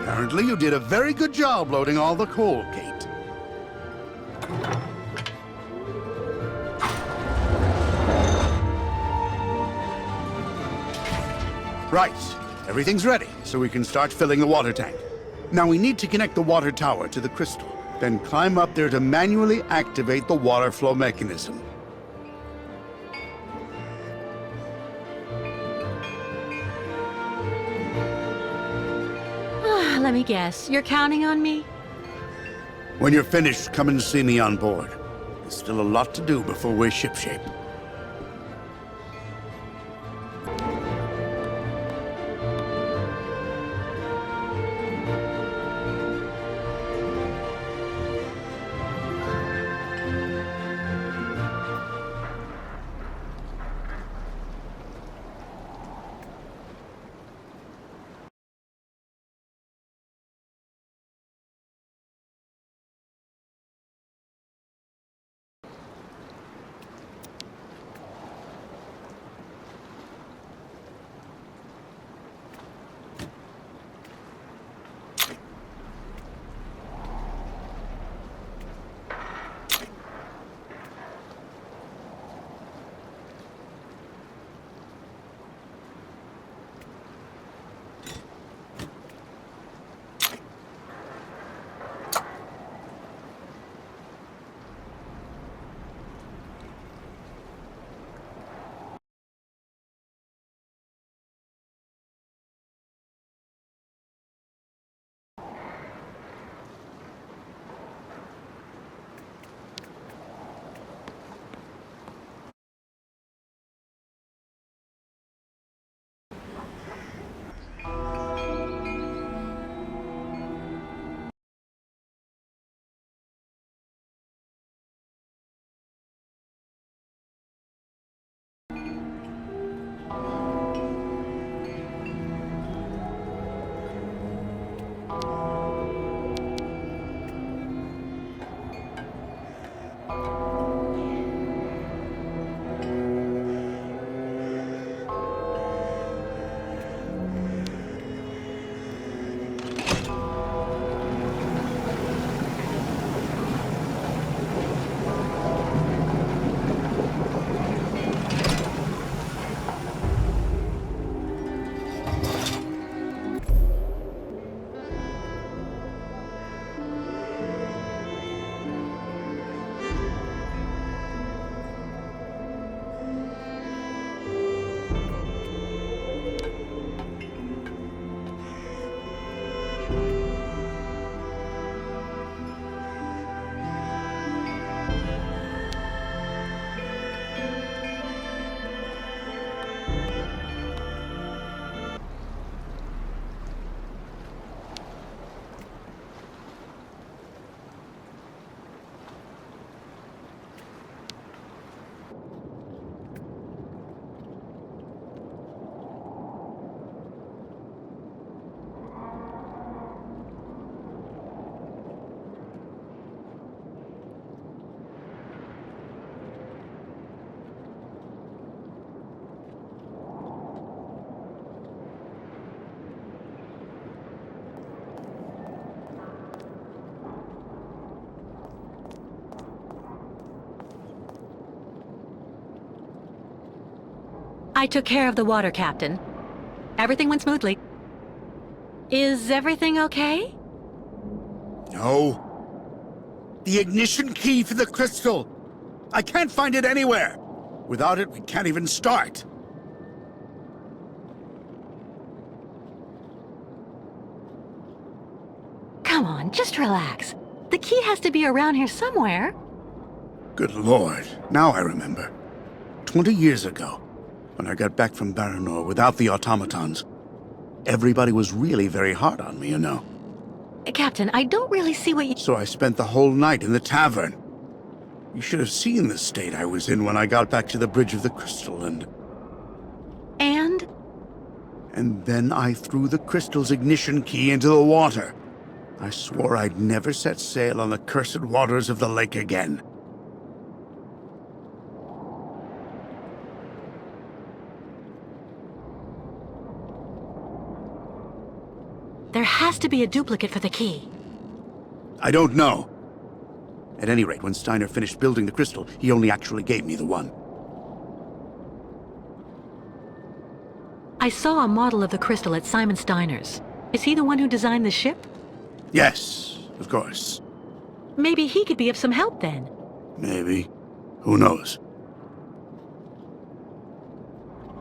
Apparently you did a very good job loading all the coal, Kate. Right. Everything's ready, so we can start filling the water tank. Now we need to connect the water tower to the crystal, then climb up there to manually activate the water flow mechanism. Let Let me guess, you're counting on me? When you're finished, come and see me on board. There's still a lot to do before we're shipshape. I took care of the water, Captain. Everything went smoothly. Is everything okay? No. The ignition key for the crystal. I can't find it anywhere. Without it, we can't even start. Come on, just relax. The key has to be around here somewhere. Good Lord, now I remember. 20 years ago, when I got back from Baranor without the automatons, everybody was really very hard on me, you know. Captain, I don't really see what you... So I spent the whole night in the tavern. You should have seen the state I was in when I got back to the Bridge of the Crystal, and then I threw the crystal's ignition key into the water. I swore I'd never set sail on the cursed waters of the lake again. There has to be a duplicate for the key. I don't know. At any rate, when Steiner finished building the crystal, he only actually gave me the one. I saw a model of the crystal at Simon Steiner's. Is he the one who designed the ship? Yes, of course. Maybe he could be of some help then. Maybe. Who knows?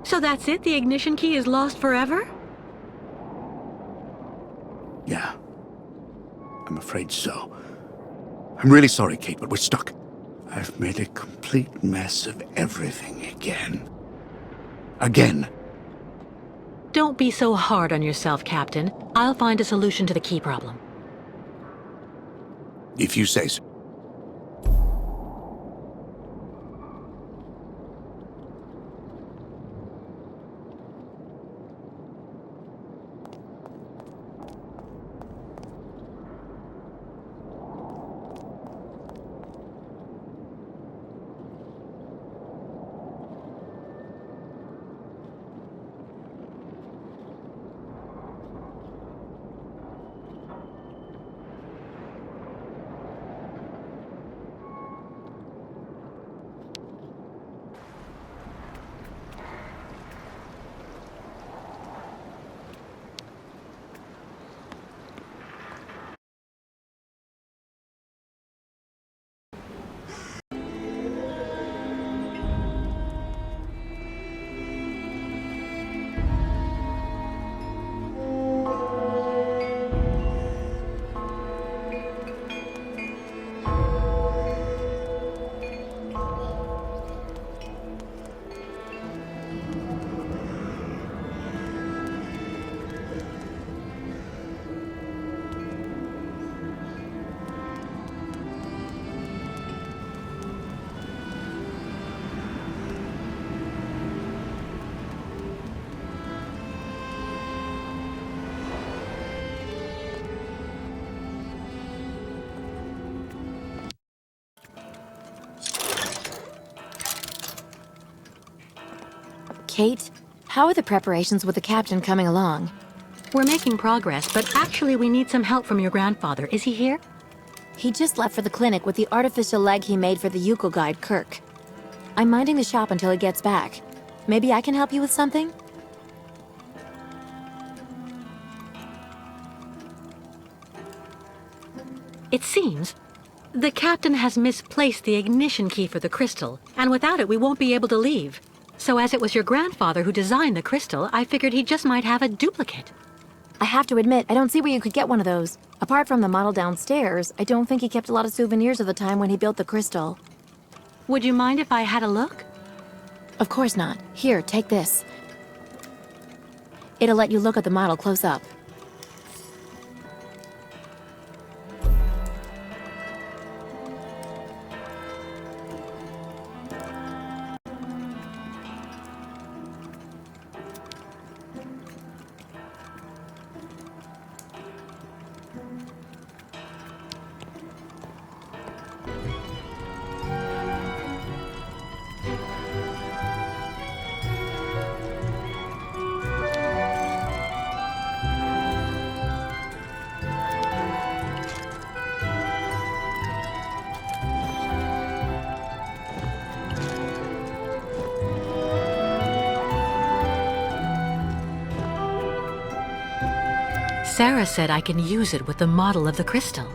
So that's it? The ignition key is lost forever? Yeah. I'm afraid so. I'm really sorry, Kate, but we're stuck. I've made a complete mess of everything again. Again. Don't be so hard on yourself, Captain. I'll find a solution to the key problem. If you say so. Kate, how are the preparations with the captain coming along? We're making progress, but actually we need some help from your grandfather. Is he here? He just left for the clinic with the artificial leg he made for the Yuko guide, Kirk. I'm minding the shop until he gets back. Maybe I can help you with something? It seems the captain has misplaced the ignition key for the crystal, and without it we won't be able to leave. So as it was your grandfather who designed the crystal, I figured he just might have a duplicate. I have to admit, I don't see where you could get one of those. Apart from the model downstairs, I don't think he kept a lot of souvenirs of the time when he built the crystal. Would you mind if I had a look? Of course not. Here, take this. It'll let you look at the model close up. Sarah said I can use it with the model of the crystal.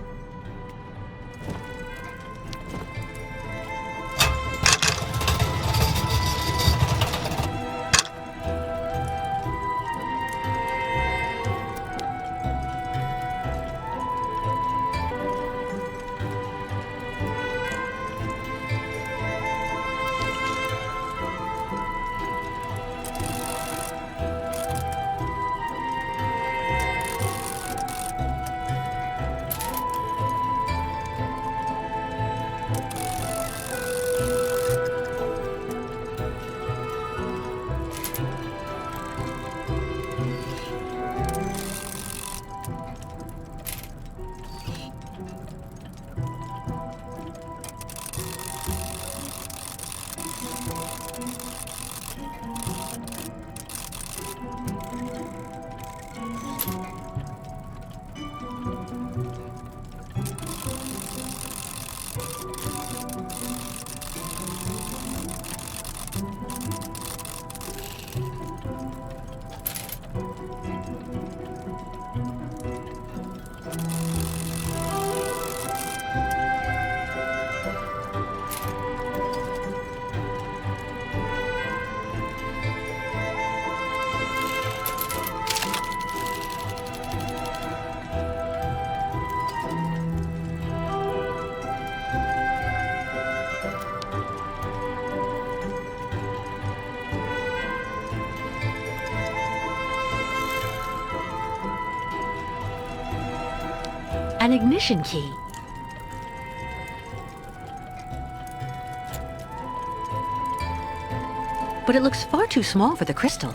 An ignition key. But it looks far too small for the crystal.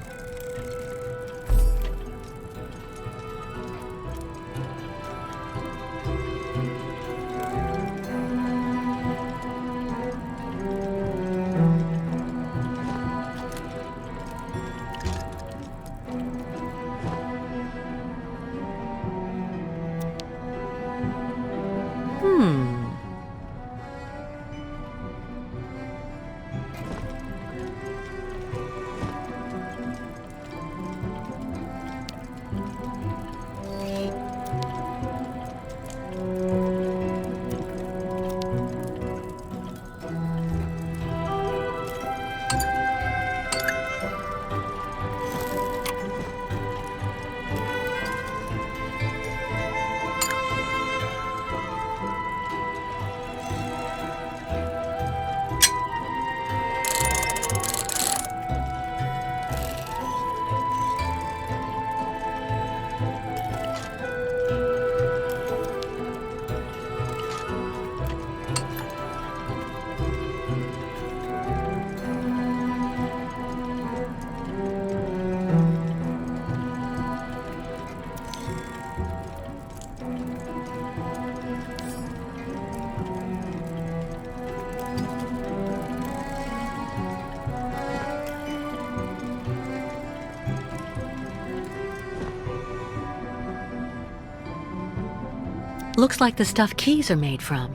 Looks like the stuff keys are made from.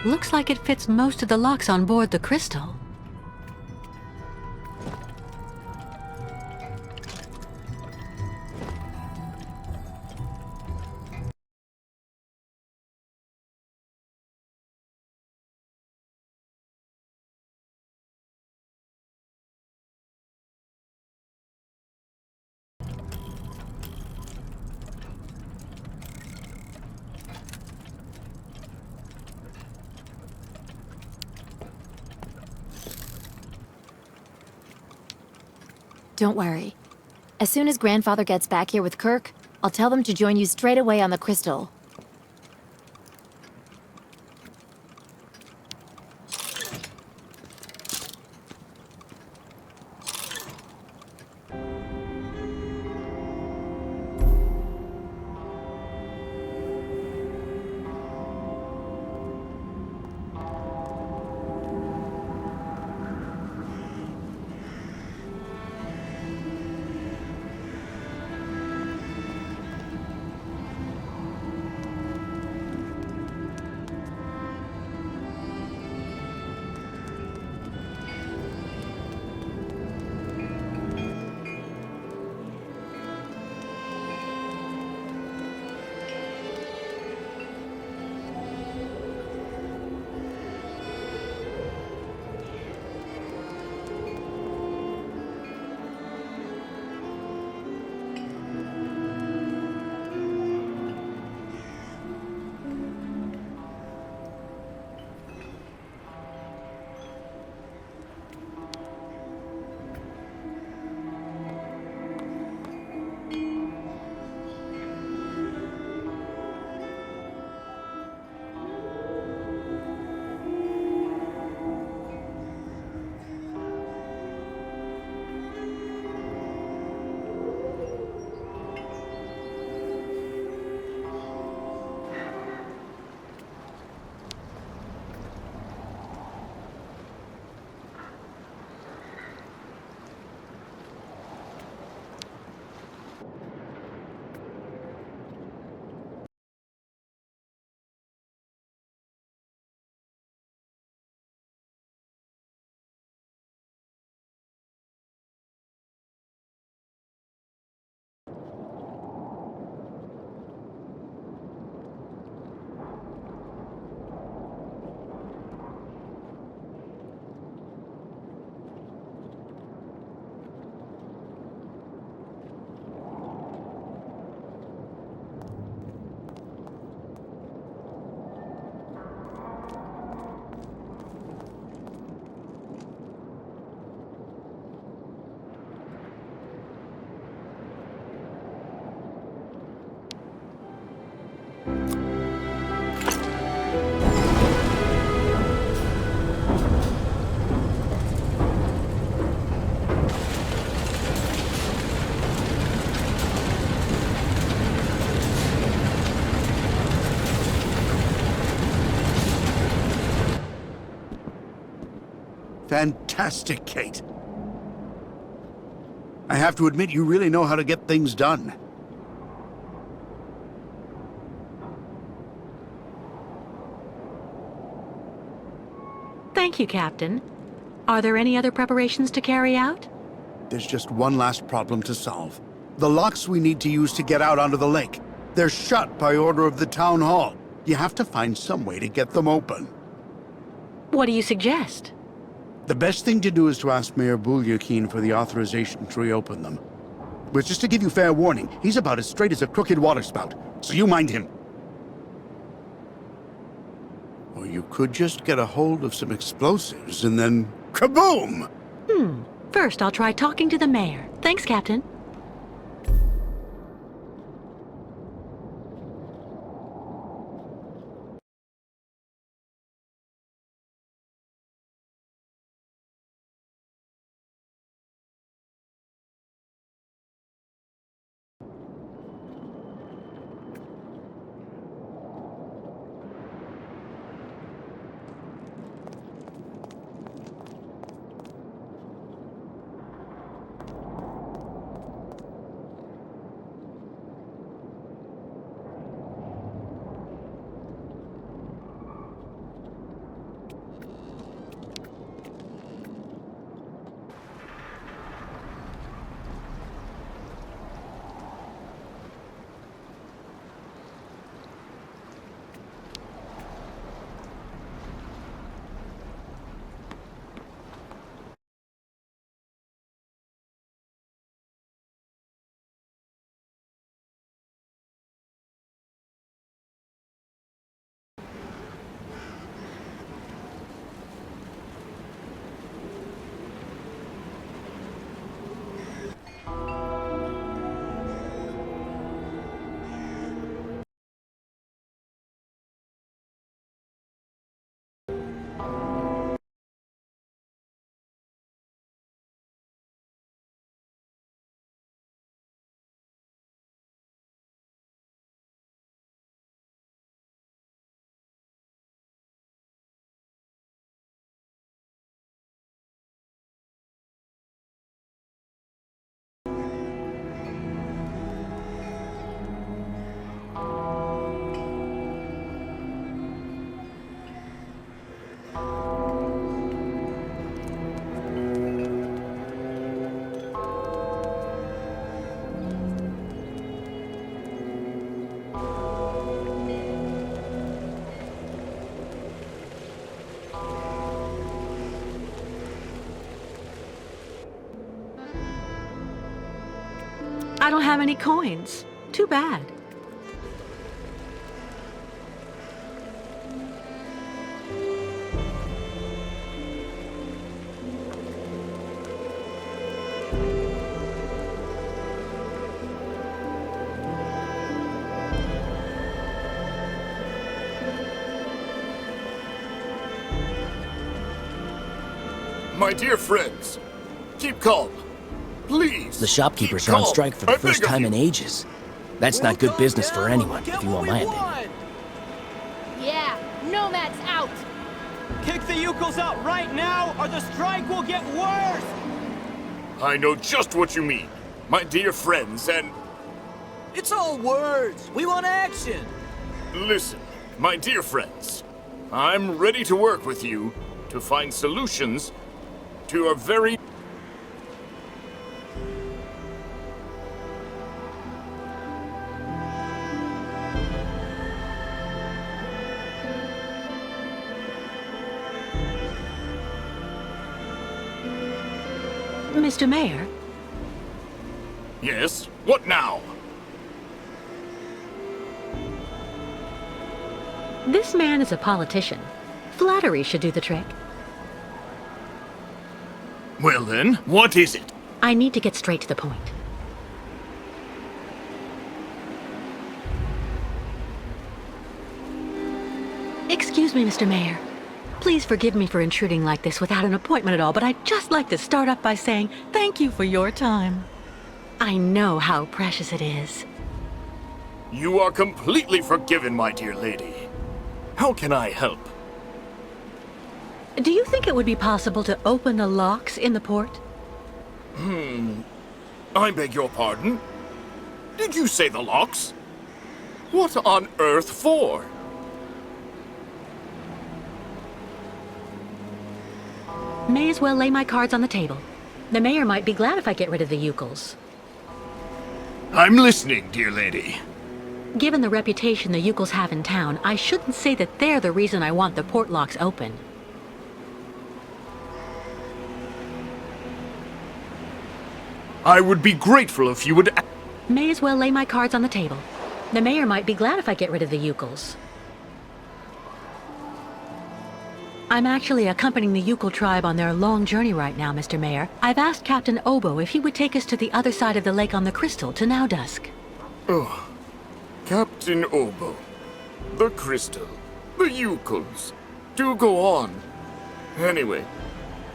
Looks like it fits most of the locks on board the crystal. Don't worry. As soon as Grandfather gets back here with Kirk, I'll tell them to join you straight away on the crystal. Fantastic, Kate. I have to admit, you really know how to get things done. Thank you, Captain. Are there any other preparations to carry out? There's just one last problem to solve. The locks we need to use to get out onto the lake. They're shut by order of the town hall. You have to find some way to get them open. What do you suggest? The best thing to do is to ask Mayor Bulyakin for the authorization to reopen them. But just to give you fair warning, he's about as straight as a crooked waterspout, so you mind him. Or you could just get a hold of some explosives and then kaboom! First, I'll try talking to the mayor. Thanks, Captain. I don't have any coins. Too bad. My dear friends, keep calm. Please. The shopkeepers are on strike for the first time in ages. That's not good business for anyone, if you want my opinion. Yeah, Nomad's out! Kick the Yukos out right now, or the strike will get worse! I know just what you mean, my dear friends, and... It's all words! We want action! Listen, my dear friends. I'm ready to work with you to find solutions to your very... Mr. Mayor? Yes? What now? This man is a politician. Flattery should do the trick. Well then, what is it? I need to get straight to the point. Excuse me, Mr. Mayor. Please forgive me for intruding like this without an appointment at all, but I'd just like to start up by saying thank you for your time. I know how precious it is. You are completely forgiven, my dear lady. How can I help? Do you think it would be possible to open the locks in the port? I beg your pardon? Did you say the locks? What on earth for? May as well lay my cards on the table. The mayor might be glad if I get rid of the Ukels. I'm listening, dear lady. Given the reputation the Ukels have in town, I shouldn't say that they're the reason I want the port locks open. I would be grateful if you would... May as well lay my cards on the table. The mayor might be glad if I get rid of the Ukels. I'm actually accompanying the Ukel tribe on their long journey right now, Mr. Mayor. I've asked Captain Obo if he would take us to the other side of the lake on the Crystal to now dusk. Oh, Captain Obo, the Crystal, the Ukels. Do go on. Anyway,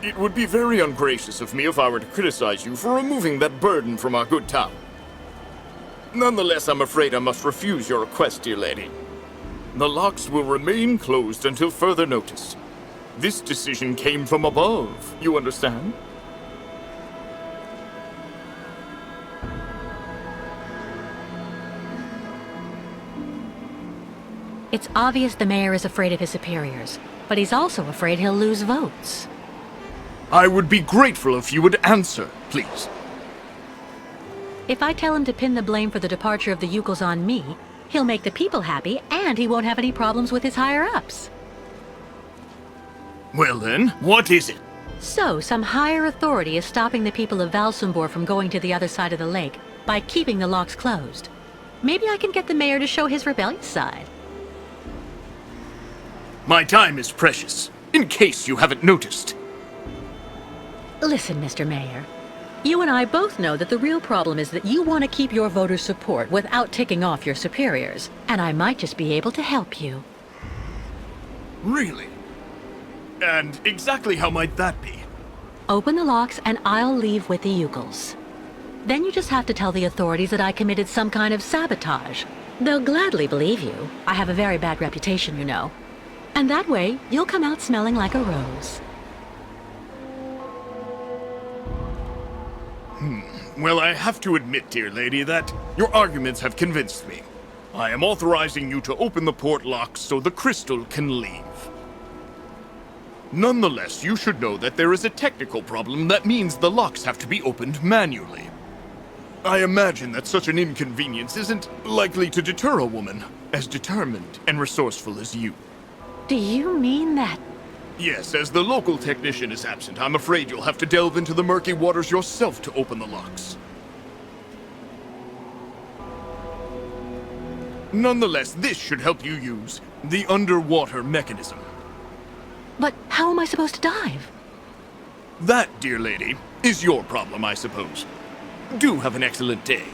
it would be very ungracious of me if I were to criticize you for removing that burden from our good town. Nonetheless, I'm afraid I must refuse your request, dear lady. The locks will remain closed until further notice. This decision came from above, you understand? It's obvious the mayor is afraid of his superiors, but he's also afraid he'll lose votes. I would be grateful if you would answer, please. If I tell him to pin the blame for the departure of the Ukels on me, he'll make the people happy, and he won't have any problems with his higher-ups. Well then, what is it? So, some higher authority is stopping the people of Valsumbor from going to the other side of the lake by keeping the locks closed. Maybe I can get the mayor to show his rebellious side. My time is precious, in case you haven't noticed. Listen, Mr. Mayor. You and I both know that the real problem is that you want to keep your voters' support without ticking off your superiors, and I might just be able to help you. Really? And exactly how might that be? Open the locks and I'll leave with the Ukels. Then you just have to tell the authorities that I committed some kind of sabotage. They'll gladly believe you. I have a very bad reputation, you know. And that way, you'll come out smelling like a rose. Well, I have to admit, dear lady, that your arguments have convinced me. I am authorizing you to open the port locks so the Crystal can leave. Nonetheless, you should know that there is a technical problem that means the locks have to be opened manually. I imagine that such an inconvenience isn't likely to deter a woman as determined and resourceful as you. Do you mean that? Yes, as the local technician is absent, I'm afraid you'll have to delve into the murky waters yourself to open the locks. Nonetheless, this should help you use the underwater mechanism. But how am I supposed to dive? That, dear lady, is your problem, I suppose. Do have an excellent day.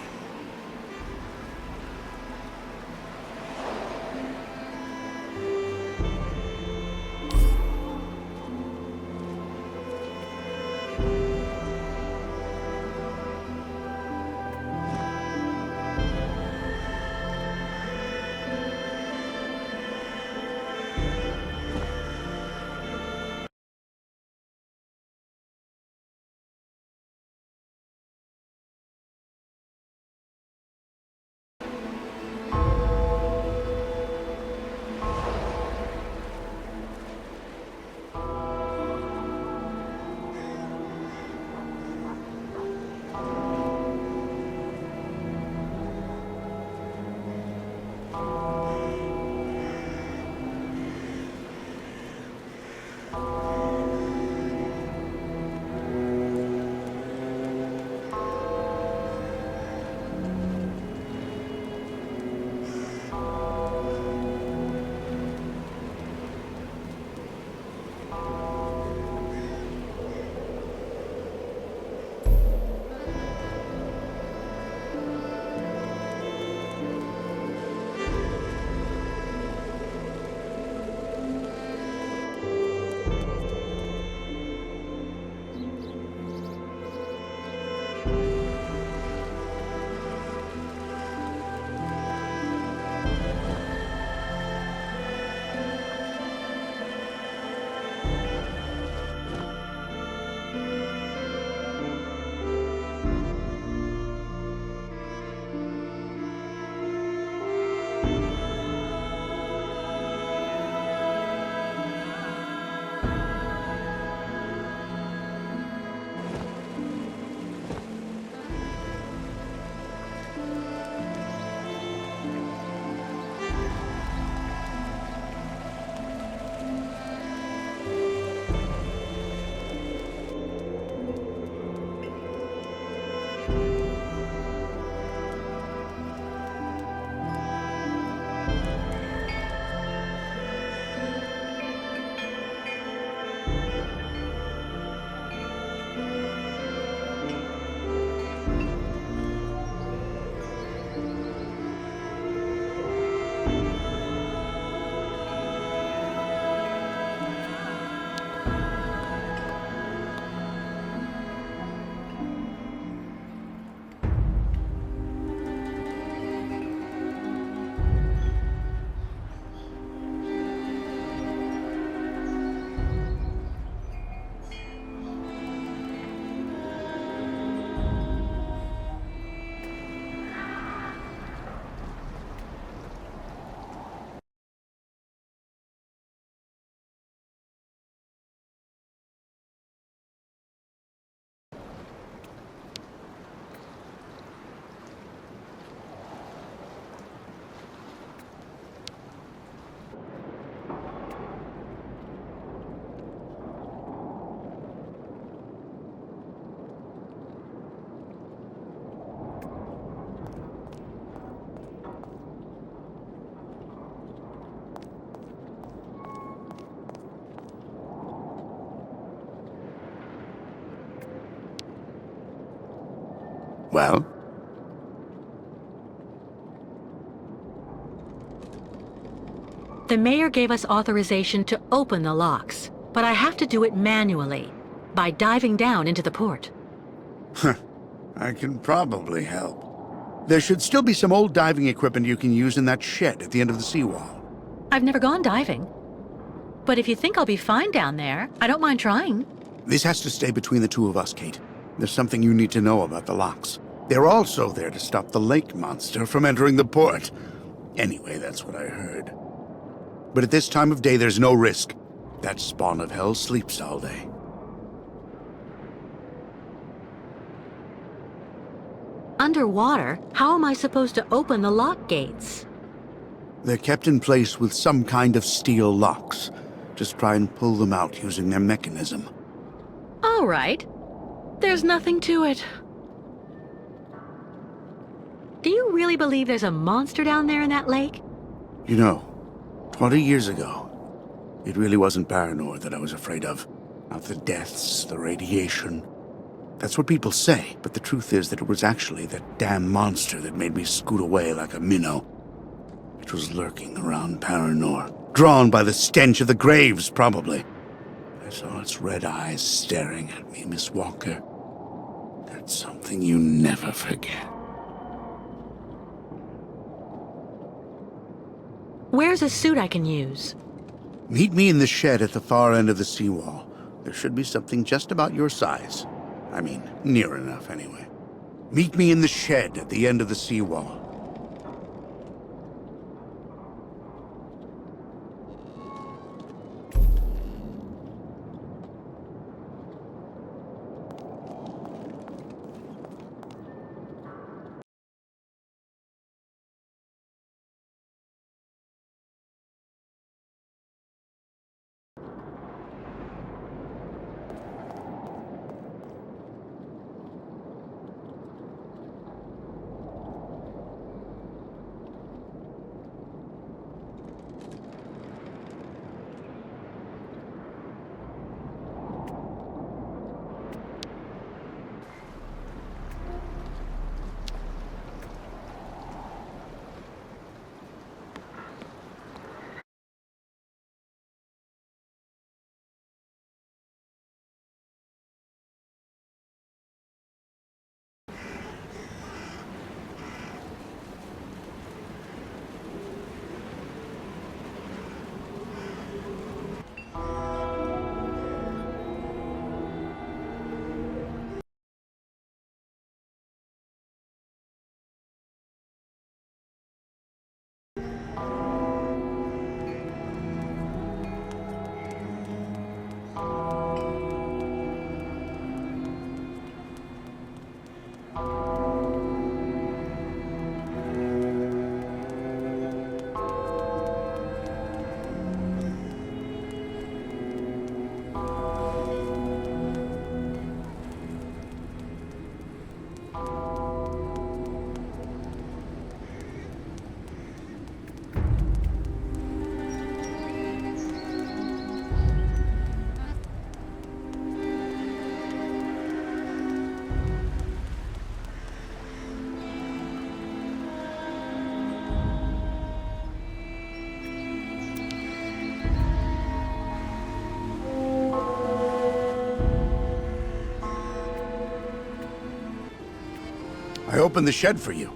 Well? The mayor gave us authorization to open the locks, but I have to do it manually, by diving down into the port. I can probably help. There should still be some old diving equipment you can use in that shed at the end of the seawall. I've never gone diving. But if you think I'll be fine down there, I don't mind trying. This has to stay between the two of us, Kate. There's something you need to know about the locks. They're also there to stop the lake monster from entering the port. Anyway, that's what I heard. But at this time of day, there's no risk. That spawn of hell sleeps all day. Underwater? How am I supposed to open the lock gates? They're kept in place with some kind of steel locks. Just try and pull them out using their mechanism. All right. There's nothing to it. Do you really believe there's a monster down there in that lake? You know, 20 years ago, it really wasn't Baranor that I was afraid of. Not the deaths, the radiation. That's what people say, but the truth is that it was actually that damn monster that made me scoot away like a minnow. It was lurking around Paranor, drawn by the stench of the graves, probably. I saw its red eyes staring at me, Miss Walker. That's something you never forget. Where's a suit I can use? Meet me in the shed at the far end of the seawall. There should be something just about your size. I mean, near enough, anyway. Meet me in the shed at the end of the seawall. I opened the shed for you.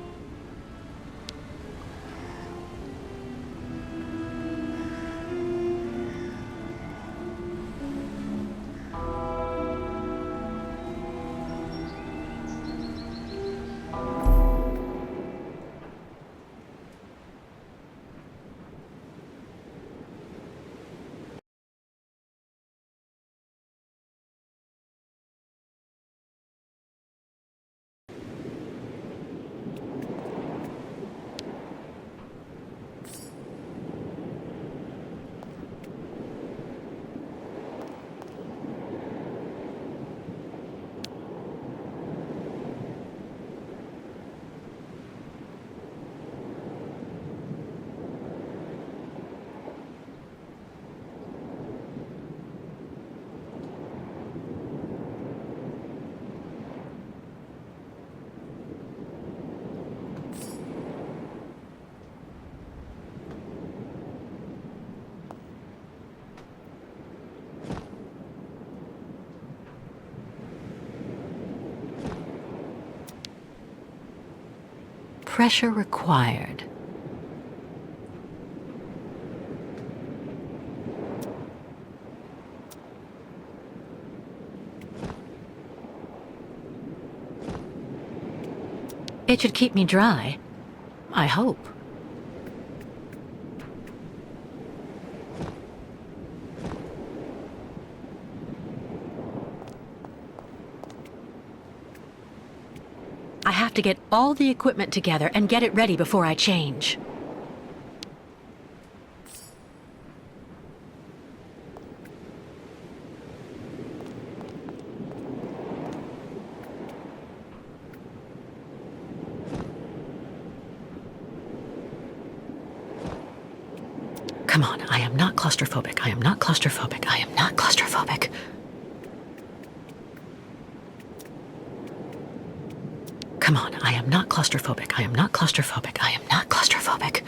pressure required. It should keep me dry. I hope. I have to get all the equipment together and get it ready before I change. Come on, I am not claustrophobic. I am not claustrophobic. I am not claustrophobic. Come on, I am not claustrophobic. I am not claustrophobic. I am not claustrophobic.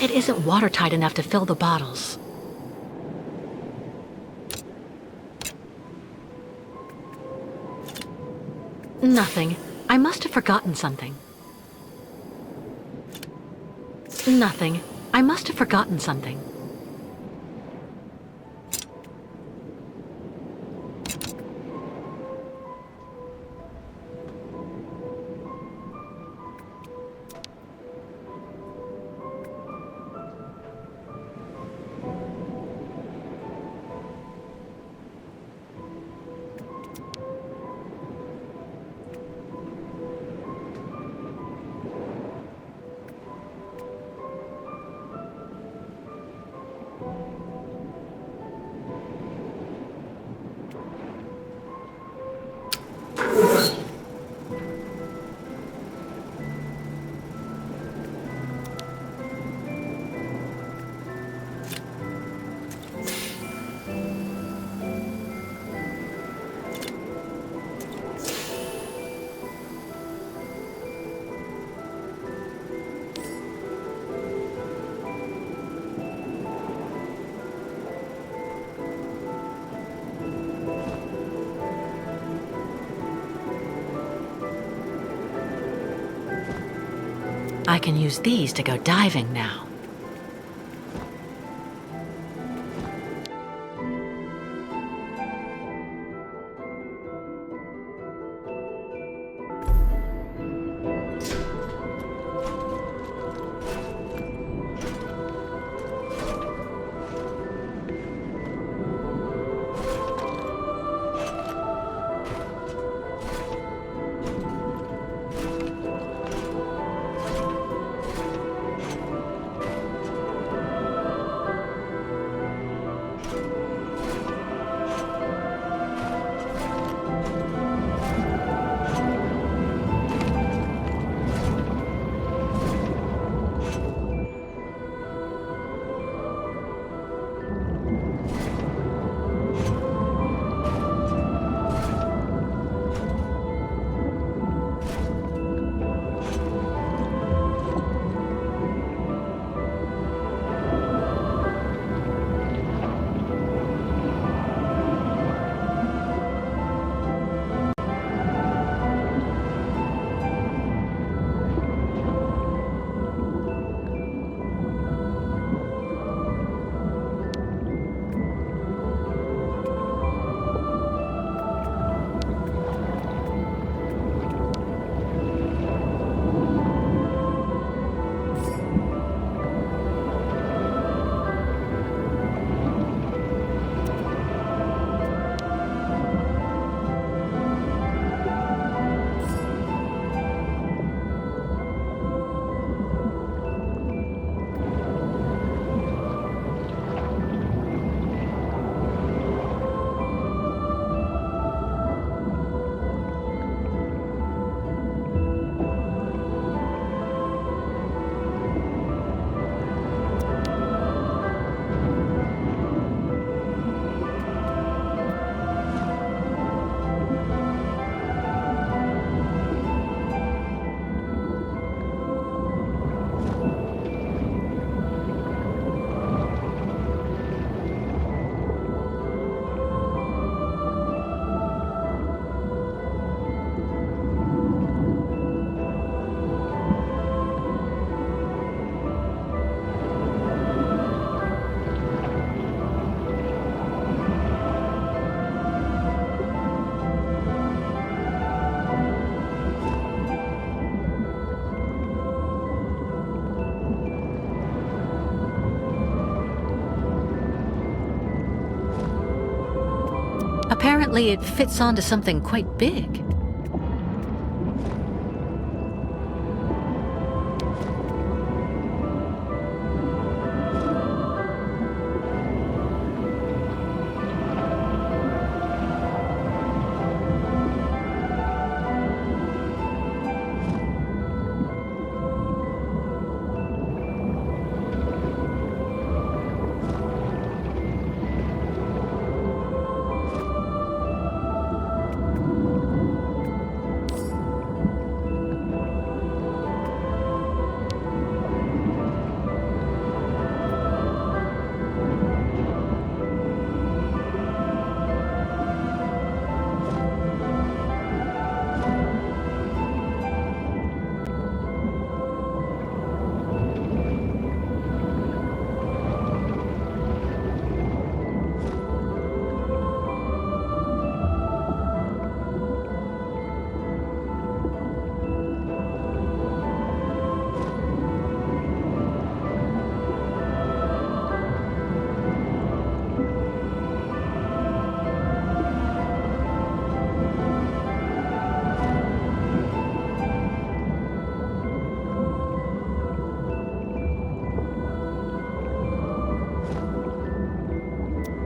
It isn't watertight enough to fill the bottles. Nothing. I must have forgotten something. Nothing. I must have forgotten something. I can use these to go diving now. Apparently, it fits onto something quite big.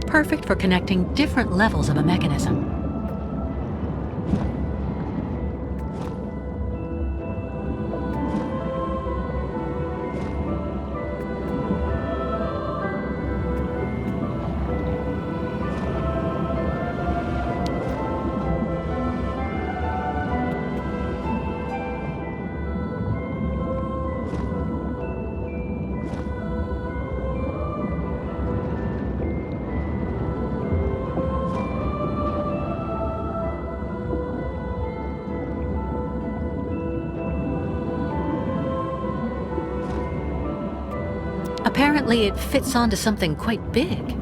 Perfect for connecting different levels of a mechanism. Apparently, it fits onto something quite big.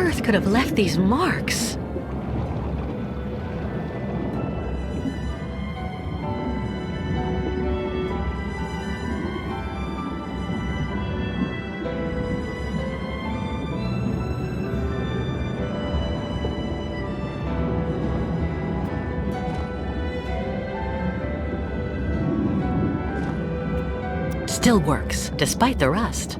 earth could have left these marks? Still works, despite the rust.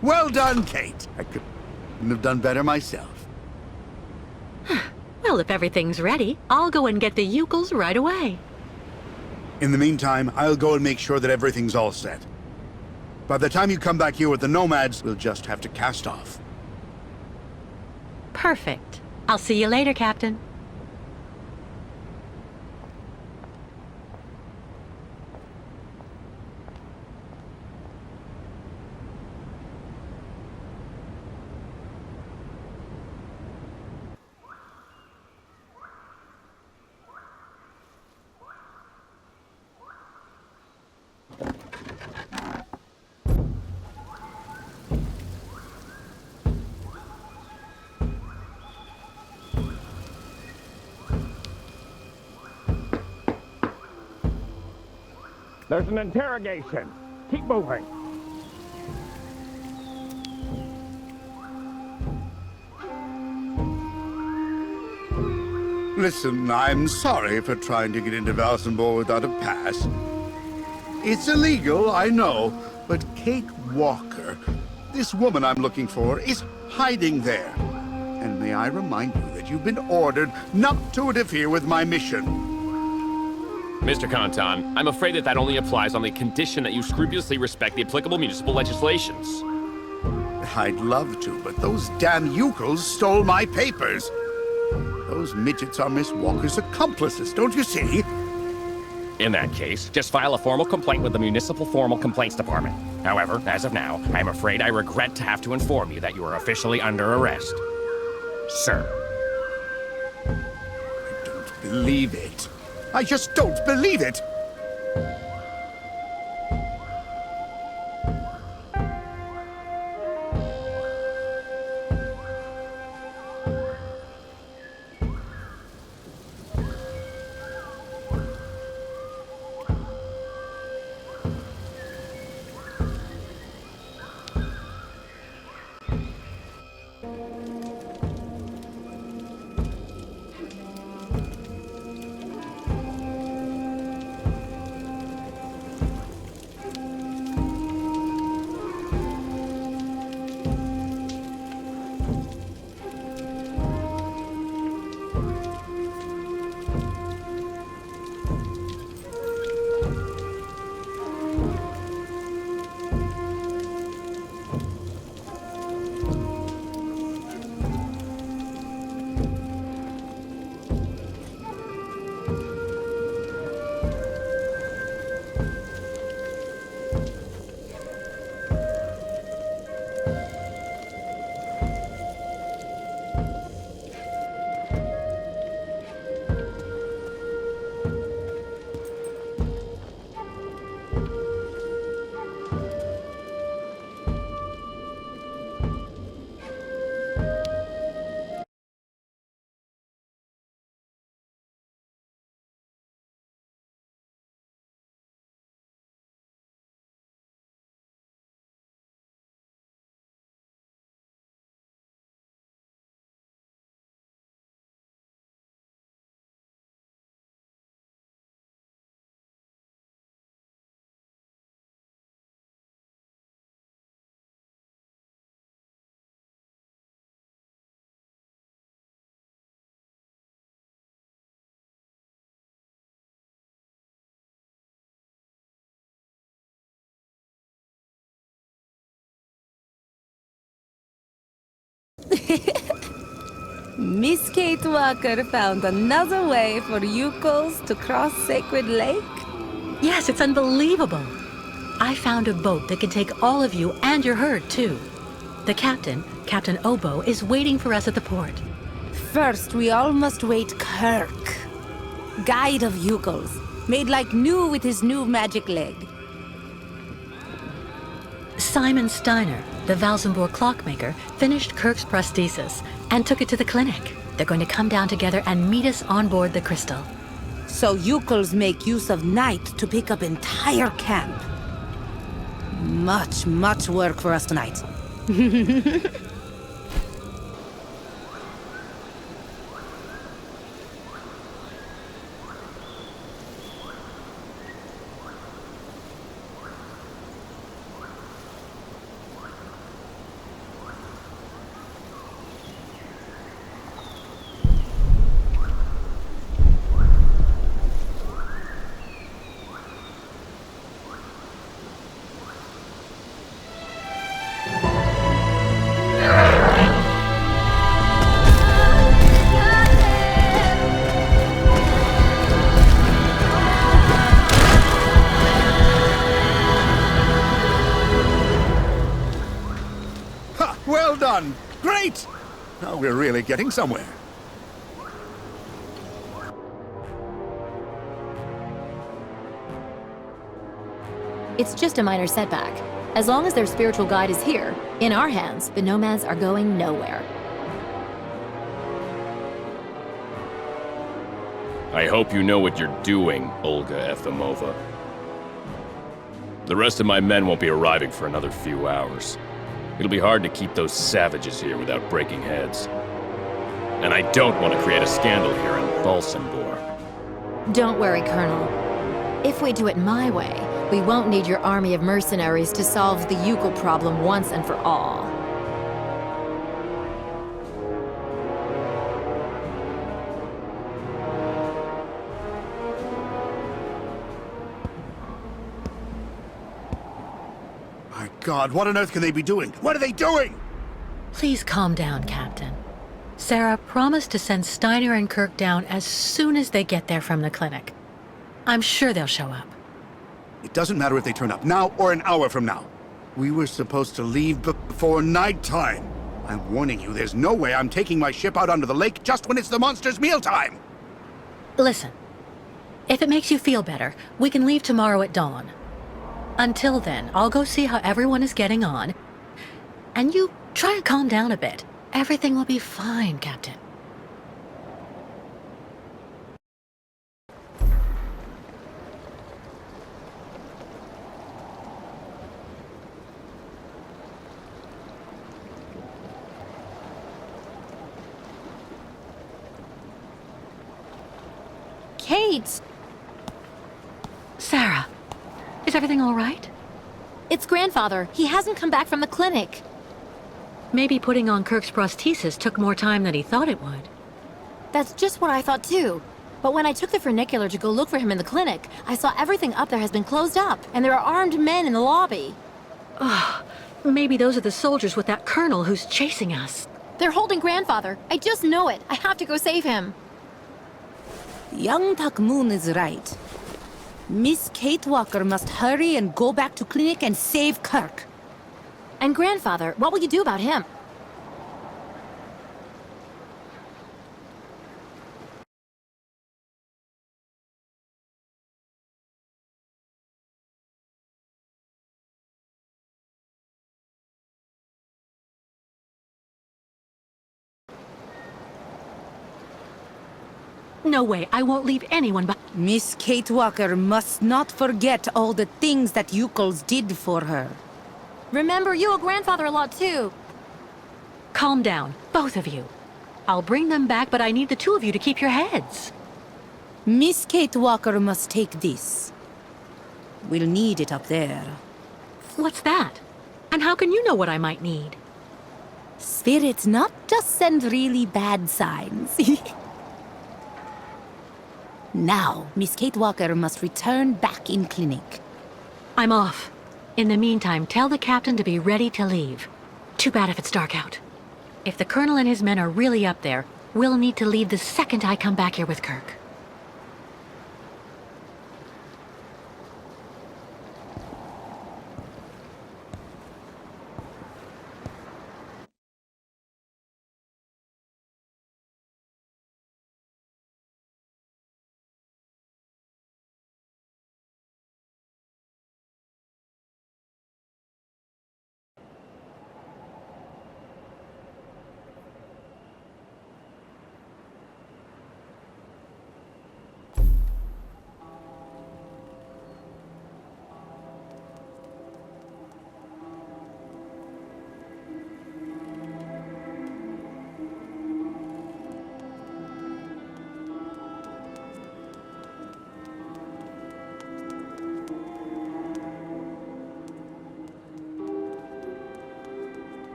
Well done, Kate. I couldn't have done better myself. Well, if everything's ready, I'll go and get the Yukels right away. In the meantime, I'll go and make sure that everything's all set. By the time you come back here with the Nomads, we'll just have to cast off. Perfect. I'll see you later, Captain. There's an interrogation. Keep moving. Listen, I'm sorry for trying to get into Valsenborg without a pass. It's illegal, I know, but Kate Walker, this woman I'm looking for, is hiding there. And may I remind you that you've been ordered not to interfere with my mission. Mr. Kantan, I'm afraid that only applies on the condition that you scrupulously respect the applicable municipal legislations. I'd love to, but those damn yokels stole my papers. Those midgets are Miss Walker's accomplices, don't you see? In that case, just file a formal complaint with the Municipal Formal Complaints Department. However, as of now, I'm afraid I regret to have to inform you that you are officially under arrest. Sir. I don't believe it. I just don't believe it! Miss Kate Walker found another way for yokels to cross Sacred Lake? Yes, it's unbelievable. I found a boat that can take all of you and your herd, too. The captain, Captain Obo, is waiting for us at the port. First, we all must wait Kirk. Guide of yokels, made like new with his new magic leg. Simon Steiner, the Valsenburg clockmaker, finished Kirk's prosthesis and took it to the clinic. They're going to come down together and meet us on board the Crystal. So yokels make use of night to pick up entire camp. Much, much work for us tonight. Well done! Great! Now we're really getting somewhere. It's just a minor setback. As long as their spiritual guide is here, in our hands, the nomads are going nowhere. I hope you know what you're doing, Olga Efimova. The rest of my men won't be arriving for another few hours. It'll be hard to keep those savages here without breaking heads. And I don't want to create a scandal here in Valsenburg. Don't worry, Colonel. If we do it my way, We won't need your army of mercenaries to solve the Yukol problem once and for all. My God, what on earth can they be doing? What are they doing? Please calm down, Captain. Sarah promised to send Steiner and Kirk down as soon as they get there from the clinic. I'm sure they'll show up. It doesn't matter if they turn up now or an hour from now. We were supposed to leave before nighttime. I'm warning you, there's no way I'm taking my ship out onto the lake just when it's the monster's mealtime. Listen, if it makes you feel better, we can leave tomorrow at dawn. Until then, I'll go see how everyone is getting on. And you try and calm down a bit. Everything will be fine, Captain. Kate! Sarah, is everything all right? It's Grandfather. He hasn't come back from the clinic. Maybe putting on Kirk's prosthesis took more time than he thought it would. That's just what I thought too. But when I took the funicular to go look for him in the clinic, I saw everything up there has been closed up, and there are armed men in the lobby. Oh, maybe those are the soldiers with that colonel who's chasing us. They're holding Grandfather. I just know it. I have to go save him. Young Tak Moon is right. Miss Kate Walker must hurry and go back to clinic and save Kirk. And Grandfather, what will you do about him? No way, I won't leave anyone but... Miss Kate Walker must not forget all the things that Yukols did for her. Remember, you owe Grandfather a lot too. Calm down, both of you. I'll bring them back, but I need the two of you to keep your heads. Miss Kate Walker must take this. We'll need it up there. What's that? And how can you know what I might need? Spirits not just send really bad signs. Now, Miss Kate Walker must return back in clinic. I'm off. In the meantime, tell the captain to be ready to leave. Too bad if it's dark out. If the colonel and his men are really up there, we'll need to leave the second I come back here with Kirk.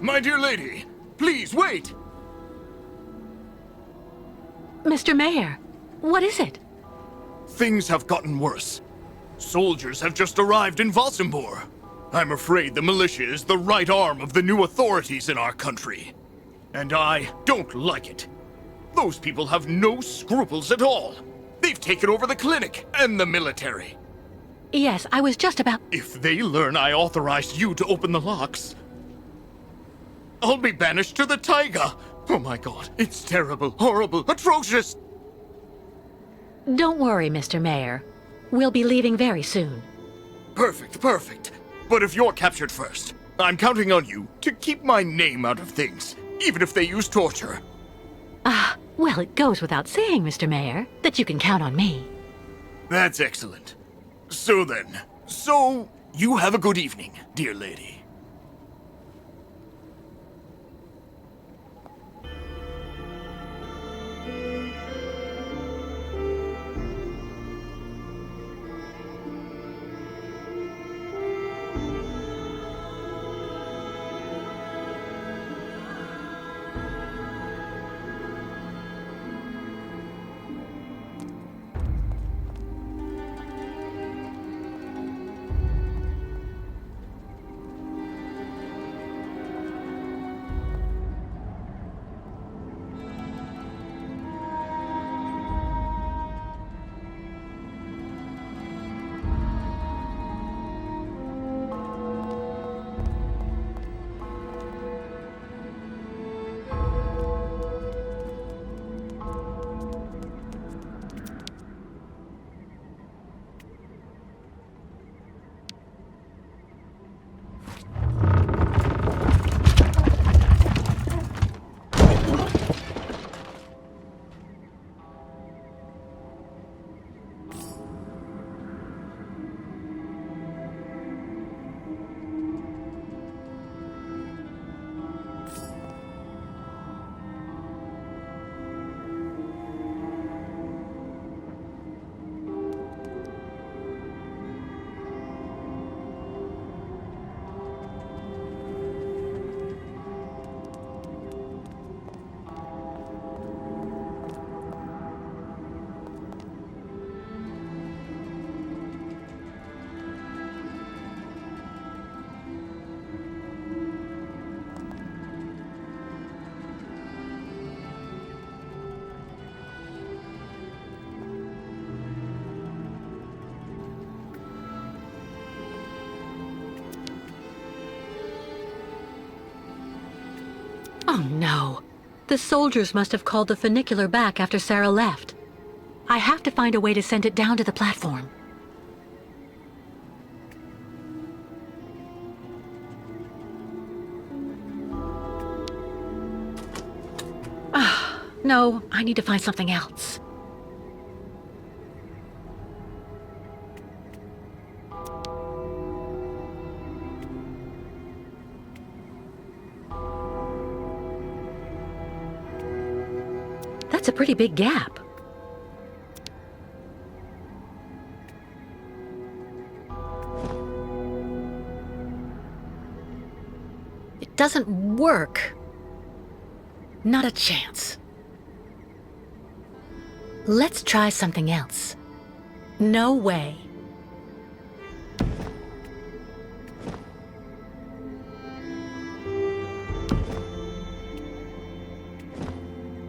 My dear lady, please wait! Mr. Mayor, what is it? Things have gotten worse. Soldiers have just arrived in Valsambor. I'm afraid the militia is the right arm of the new authorities in our country. And I don't like it. Those people have no scruples at all. They've taken over the clinic and the military. Yes, I was just about... If they learn I authorized you to open the locks, I'll be banished to the taiga. Oh my god, it's terrible, horrible, atrocious. Don't worry, Mr. Mayor. We'll be leaving very soon. Perfect, perfect. But if you're captured first, I'm counting on you to keep my name out of things, even if they use torture. Well, it goes without saying, Mr. Mayor, that you can count on me. That's excellent. So then, you have a good evening, dear lady. Oh no. The soldiers must have called the funicular back after Sarah left. I have to find a way to send it down to the platform. No, I need to find something else. That's a pretty big gap. It doesn't work. Not a chance. Let's try something else. No way.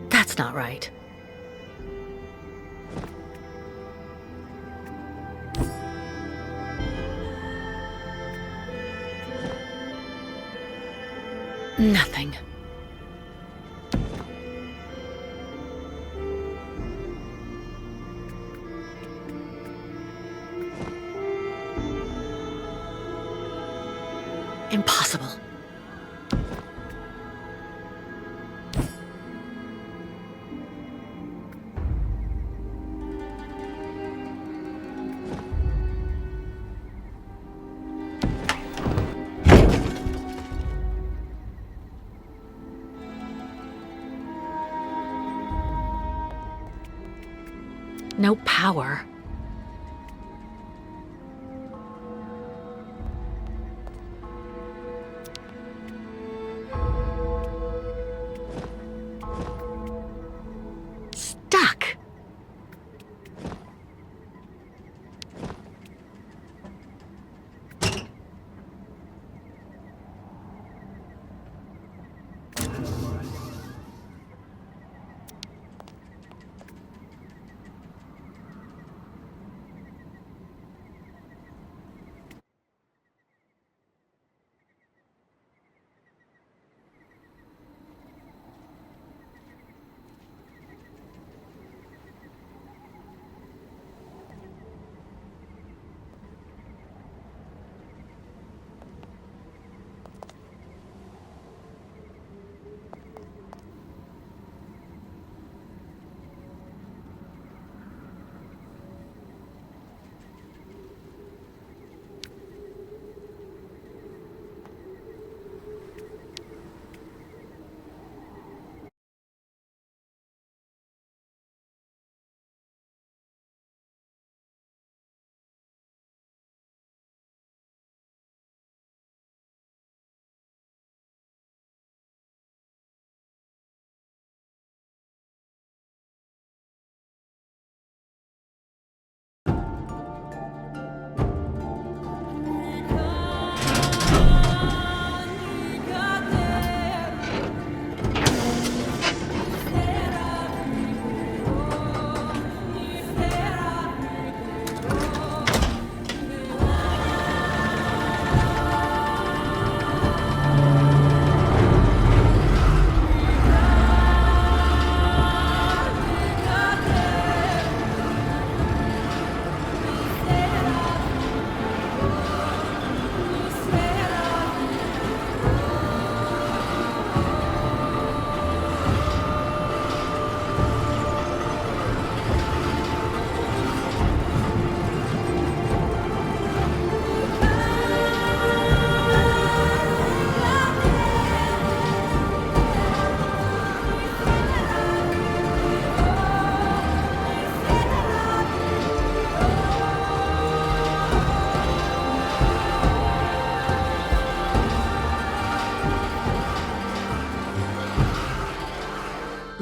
That's not right. Nothing. Impossible. No power. Stuck.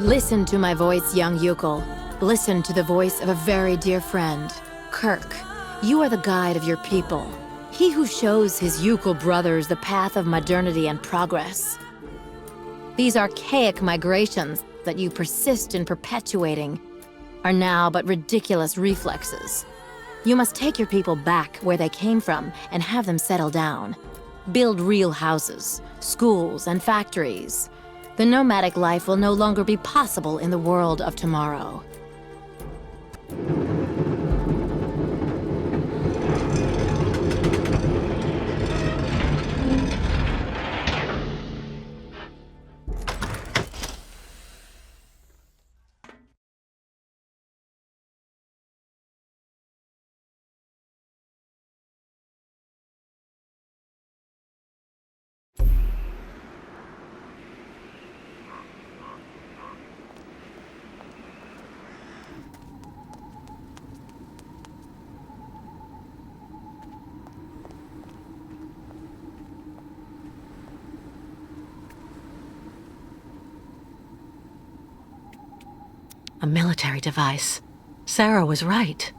Listen to my voice, young Yukel. Listen to the voice of a very dear friend. Kirk, you are the guide of your people. He who shows his Yukel brothers the path of modernity and progress. These archaic migrations that you persist in perpetuating are now but ridiculous reflexes. You must take your people back where they came from and have them settle down. Build real houses, schools, and factories. The nomadic life will no longer be possible in the world of tomorrow. A military device. Sarah was right.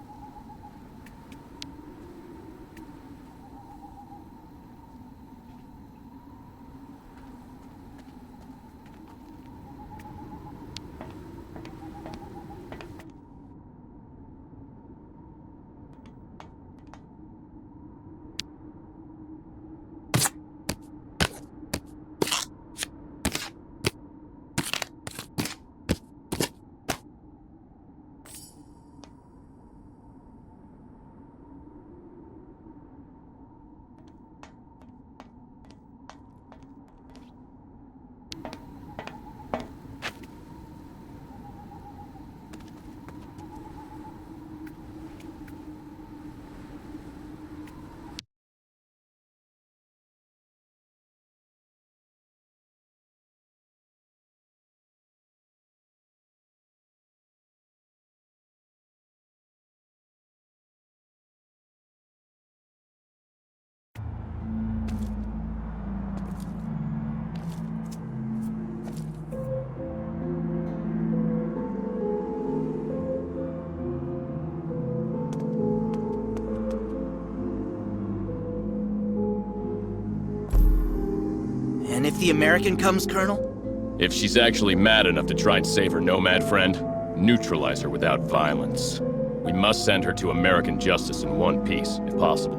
And if the American comes, Colonel? If she's actually mad enough to try and save her nomad friend, neutralize her without violence. We must send her to American justice in one piece, if possible.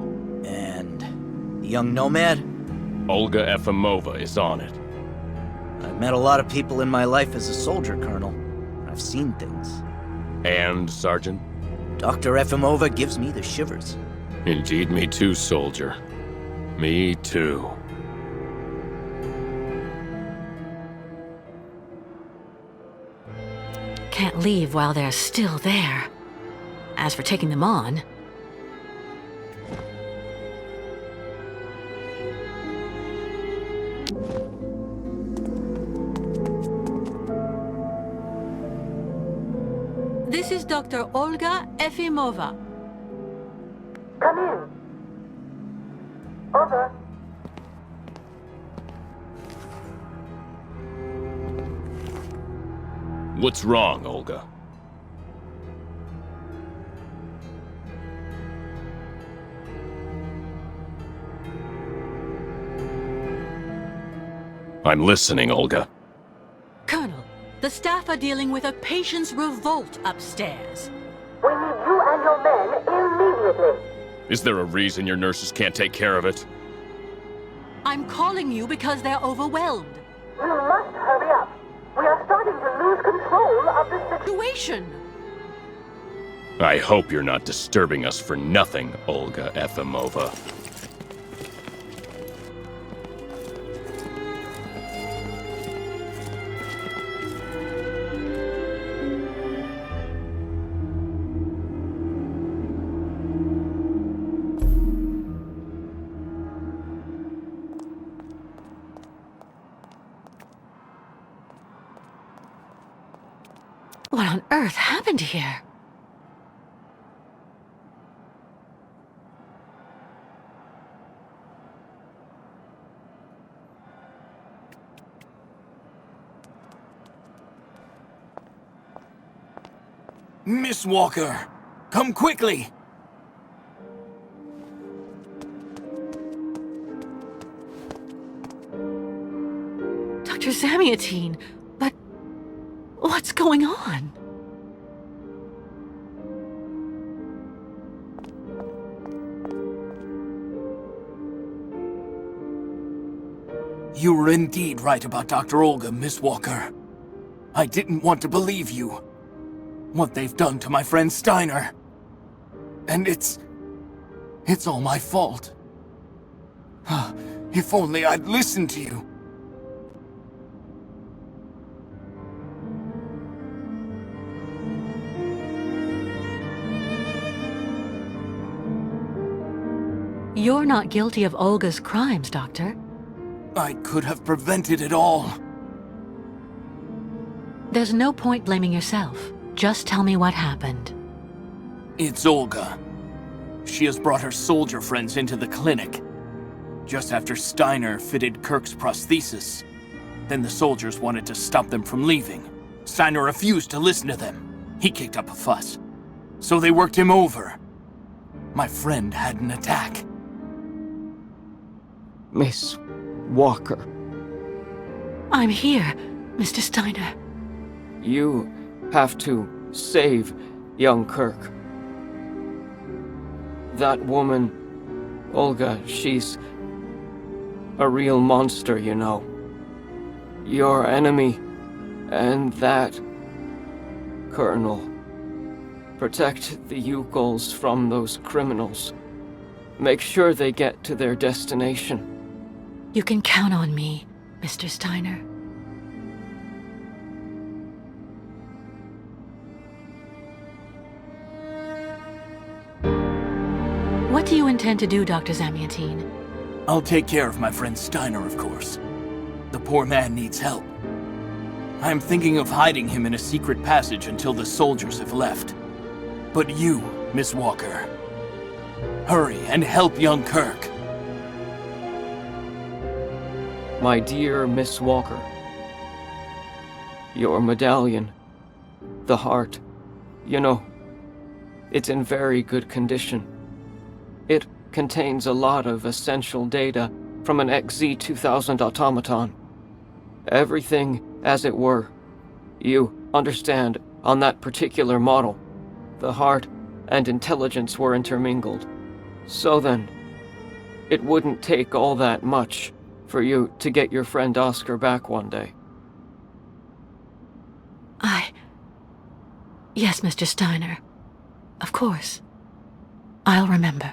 And the young nomad? Olga Efimova is on it. I've met a lot of people in my life as a soldier, Colonel. I've seen things. And, Sergeant? Dr. Efimova gives me the shivers. Indeed, me too, soldier. Me too. Can't leave while they're still there. As for taking them on... This is Dr. Olga Efimova. Come in. Over. What's wrong, Olga? I'm listening, Olga. Colonel, the staff are dealing with a patient's revolt upstairs. We need you and your men immediately. Is there a reason your nurses can't take care of it? I'm calling you because they're overwhelmed. You must hurry up. We are starting to lose control of the situation. I hope you're not disturbing us for nothing, Olga Efimova. What on earth happened here? Miss Walker, come quickly! Dr. Zamiatine, but what's going on? You were indeed right about Dr. Olga, Miss Walker. I didn't want to believe you. What they've done to my friend Steiner. And it's all my fault. If only I'd listened to you. You're not guilty of Olga's crimes, Doctor. I could have prevented it all. There's no point blaming yourself. Just tell me what happened. It's Olga. She has brought her soldier friends into the clinic. Just after Steiner fitted Kirk's prosthesis. Then the soldiers wanted to stop them from leaving. Steiner refused to listen to them. He kicked up a fuss. So they worked him over. My friend had an attack. Miss Walker. I'm here, Mr. Steiner. You have to save young Kirk. That woman, Olga, she's a real monster, you know. Your enemy, and that Colonel. Protect the Yukos from those criminals. Make sure they get to their destination. You can count on me, Mr. Steiner. What do you intend to do, Dr. Zamiatine? I'll take care of my friend Steiner, of course. The poor man needs help. I'm thinking of hiding him in a secret passage until the soldiers have left. But you, Miss Walker, hurry and help young Kirk. My dear Miss Walker, your medallion, the heart, you know, it's in very good condition. It contains a lot of essential data from an XZ-2000 automaton. Everything as it were. You understand, on that particular model, the heart and intelligence were intermingled. So then, it wouldn't take all that much for you to get your friend Oscar back one day. Yes, Mr. Steiner. Of course. I'll remember.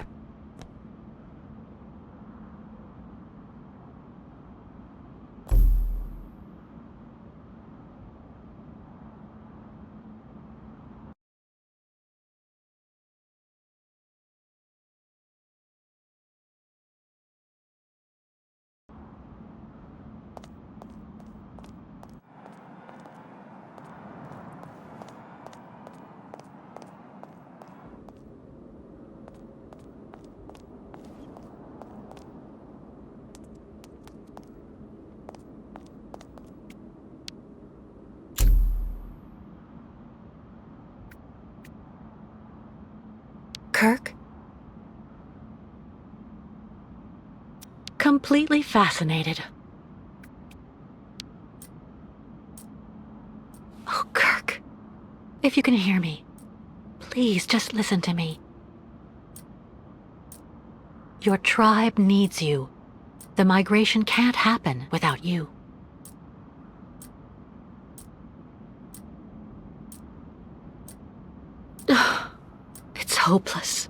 Kirk? Completely fascinated. Oh, Kirk. If you can hear me, please just listen to me. Your tribe needs you. The migration can't happen without you. It's hopeless.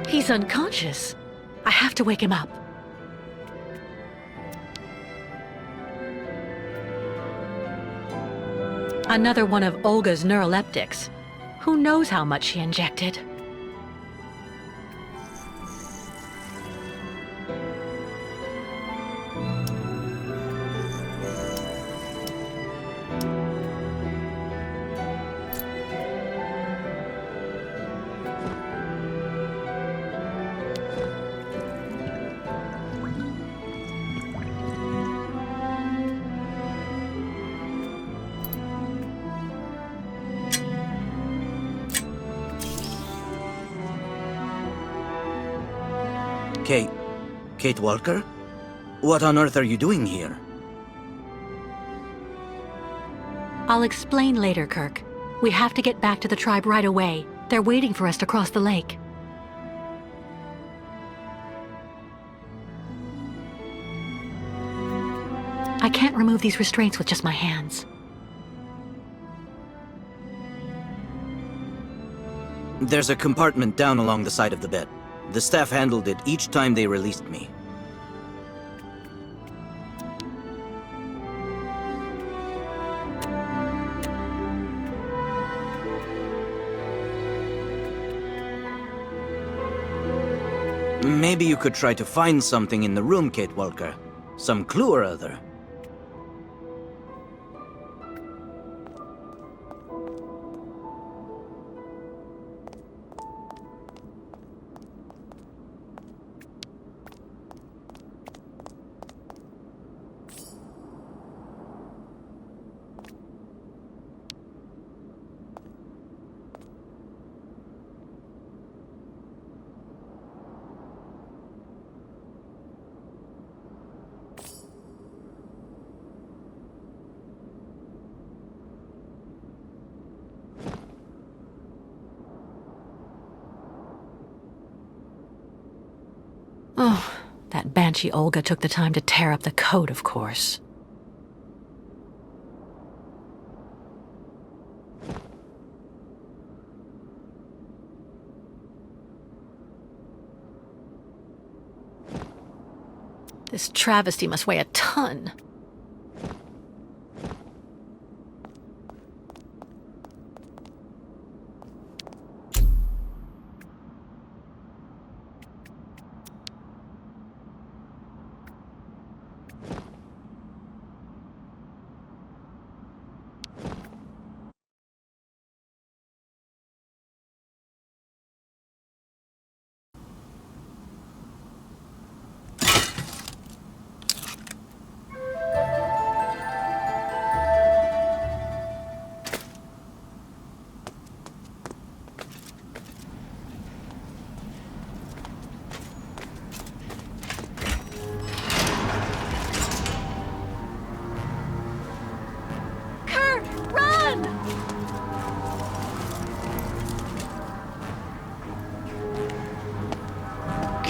He's unconscious. I have to wake him up. Another one of Olga's neuroleptics. Who knows how much she injected? Kate Walker? What on earth are you doing here? I'll explain later, Kirk. We have to get back to the tribe right away. They're waiting for us to cross the lake. I can't remove these restraints with just my hands. There's a compartment down along the side of the bed. The staff handled it each time they released me. Maybe you could try to find something in the room, Kate Walker. Some clue or other. Oh, that banshee Olga took the time to tear up the code, of course. This travesty must weigh a ton.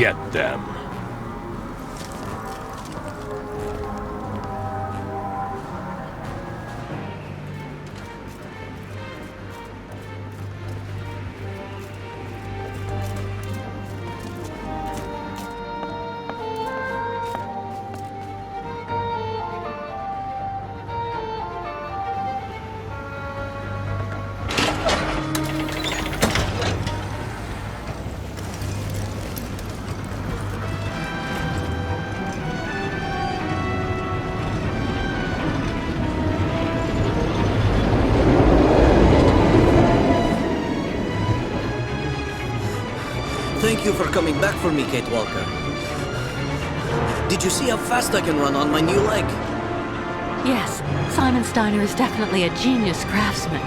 Get them. Thank you for coming back for me, Kate Walker. Did you see how fast I can run on my new leg? Yes, Simon Steiner is definitely a genius craftsman.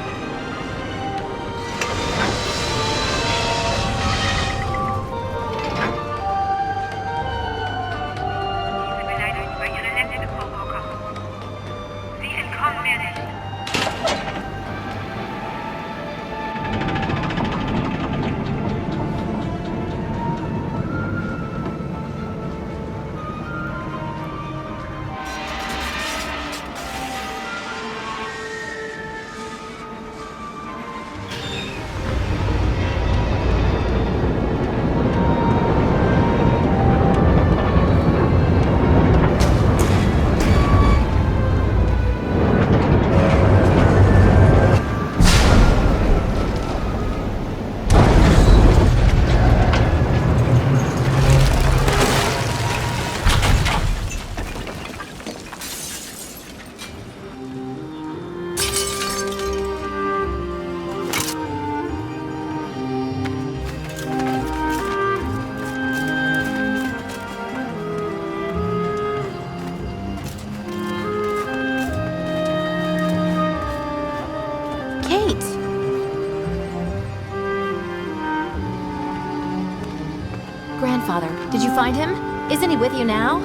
grandfather? Did you find him? Isn't he with you now?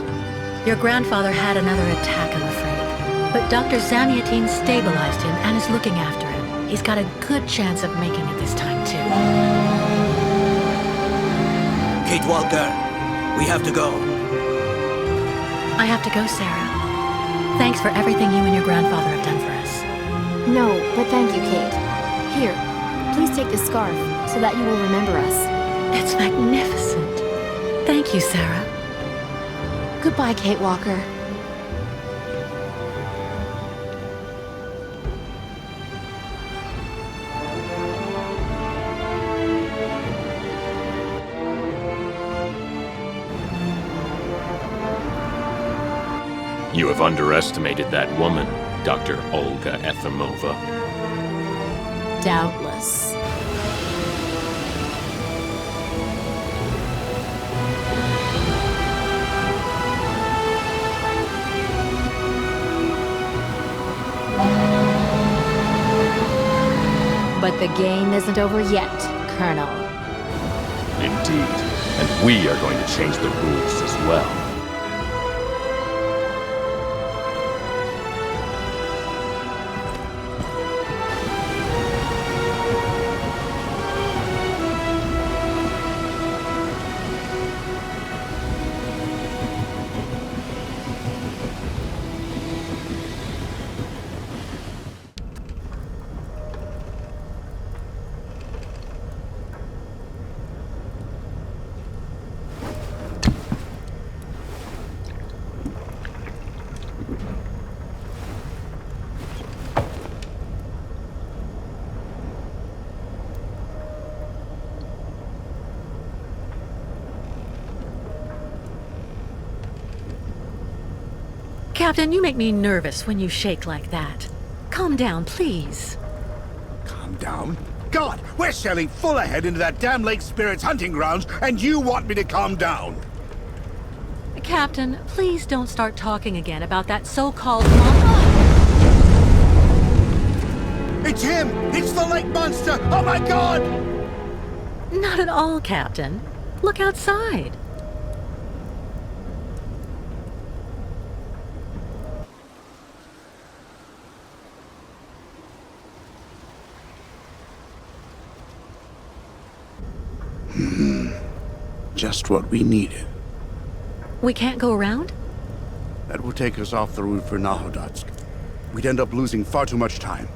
Your grandfather had another attack, I'm afraid. But Dr. Zamiatine stabilized him and is looking after him. He's got a good chance of making it this time, too. Kate Walker, we have to go. I have to go, Sarah. Thanks for everything you and your grandfather have done for us. No, but thank you, Kate. Here, please take this scarf so that you will remember us. It's magnificent. Thank you, Sarah. Goodbye, Kate Walker. You have underestimated that woman, Dr. Olga Efimova. Doubtless. But the game isn't over yet, Colonel. Indeed. And we are going to change the rules as well. Captain, you make me nervous when you shake like that. Calm down, please. Calm down? God, we're sailing full ahead into that damn Lake Spirit's hunting grounds, and you want me to calm down? Captain, please don't start talking again about that so-called It's him! It's the lake monster! Oh my God! Not at all, Captain. Look outside. Just what we needed. We can't go around? That will take us off the route for Nahodotsk. We'd end up losing far too much time.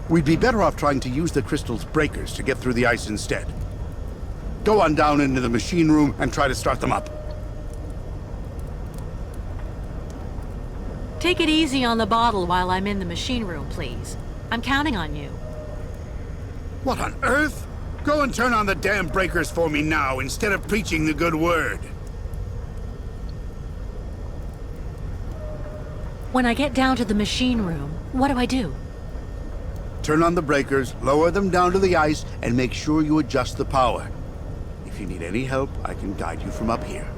We'd be better off trying to use the crystal's breakers to get through the ice instead. Go on down into the machine room and try to start them up. Take it easy on the bottle while I'm in the machine room, please. I'm counting on you. What on earth? Go and turn on the damn breakers for me now, instead of preaching the good word. When I get down to the machine room, what do I do? Turn on the breakers, lower them down to the ice, and make sure you adjust the power. If you need any help, I can guide you from up here.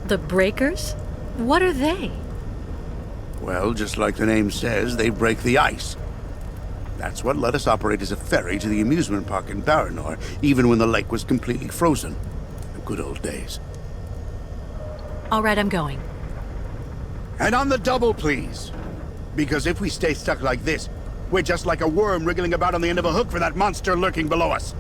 The breakers? What are they? Well, just like the name says, they break the ice. That's what let us operate as a ferry to the amusement park in Baranor, even when the lake was completely frozen. The good old days. All right, I'm going. And on the double, please. Because if we stay stuck like this, we're just like a worm wriggling about on the end of a hook for that monster lurking below us.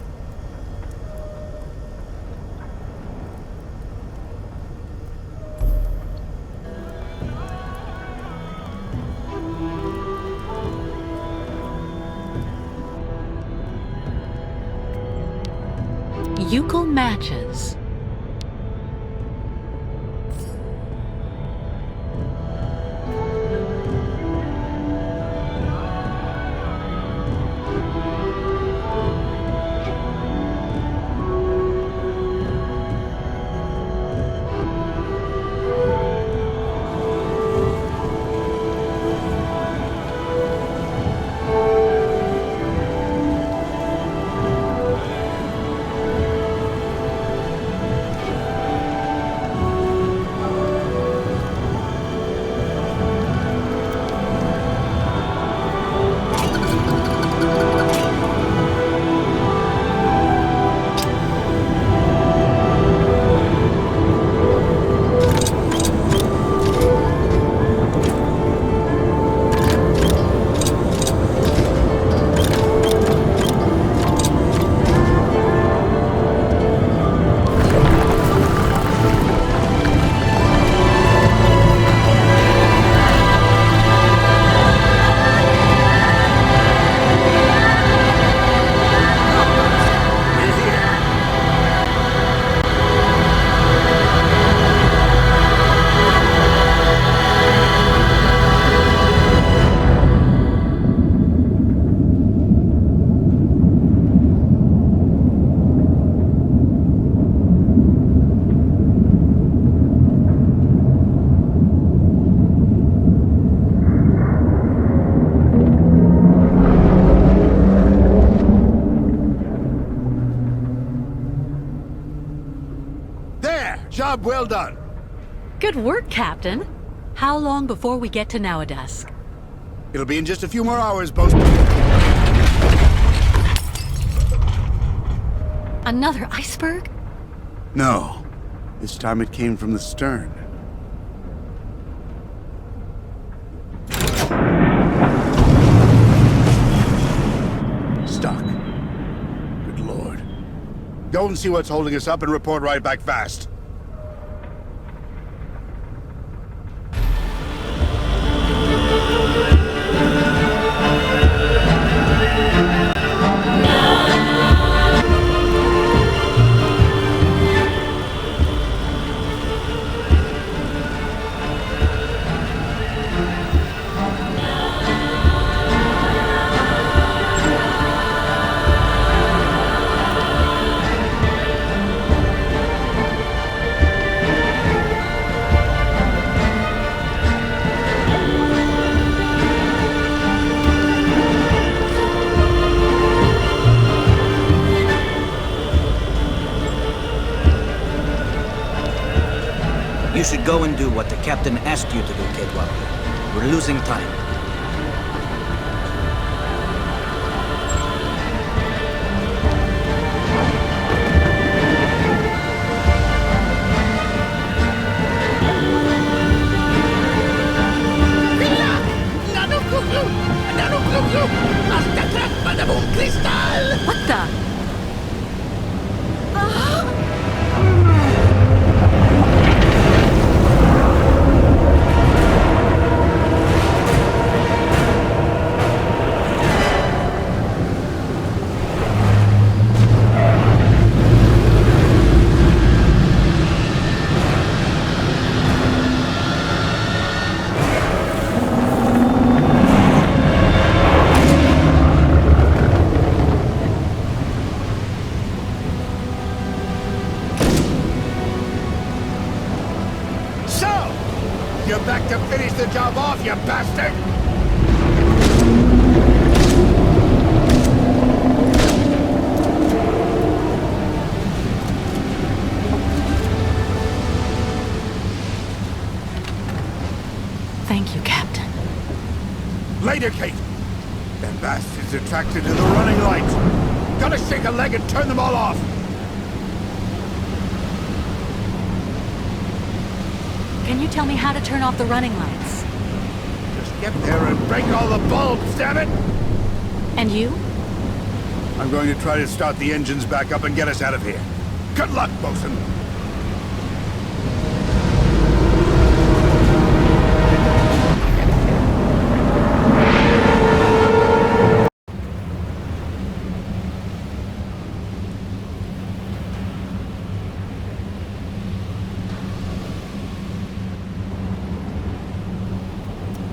Euchal matches. Job well done. Good work, Captain. How long before we get to Nowadusk? It'll be in just a few more hours, both. Another iceberg? No. This time it came from the stern. Stuck. Good lord. Go and see what's holding us up and report right back fast. You should go and do what the captain asked you to do, Kate Walker. We're losing time. What the? You're back to finish the job off, you bastard! Thank you, Captain. Later, Kate! Them bastards attracted to the running lights. Gotta shake a leg and turn them all off! Can you tell me how to turn off the running lights? Just get there and break all the bulbs, damn it! And you? I'm going to try to start the engines back up and get us out of here. Good luck, bosun!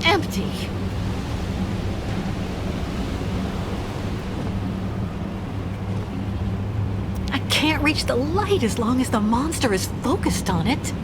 Empty. I can't reach the light as long as the monster is focused on it.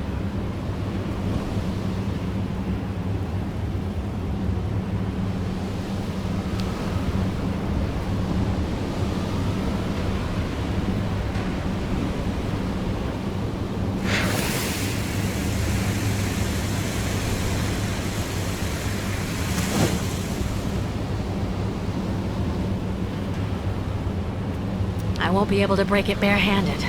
I won't be able to break it barehanded.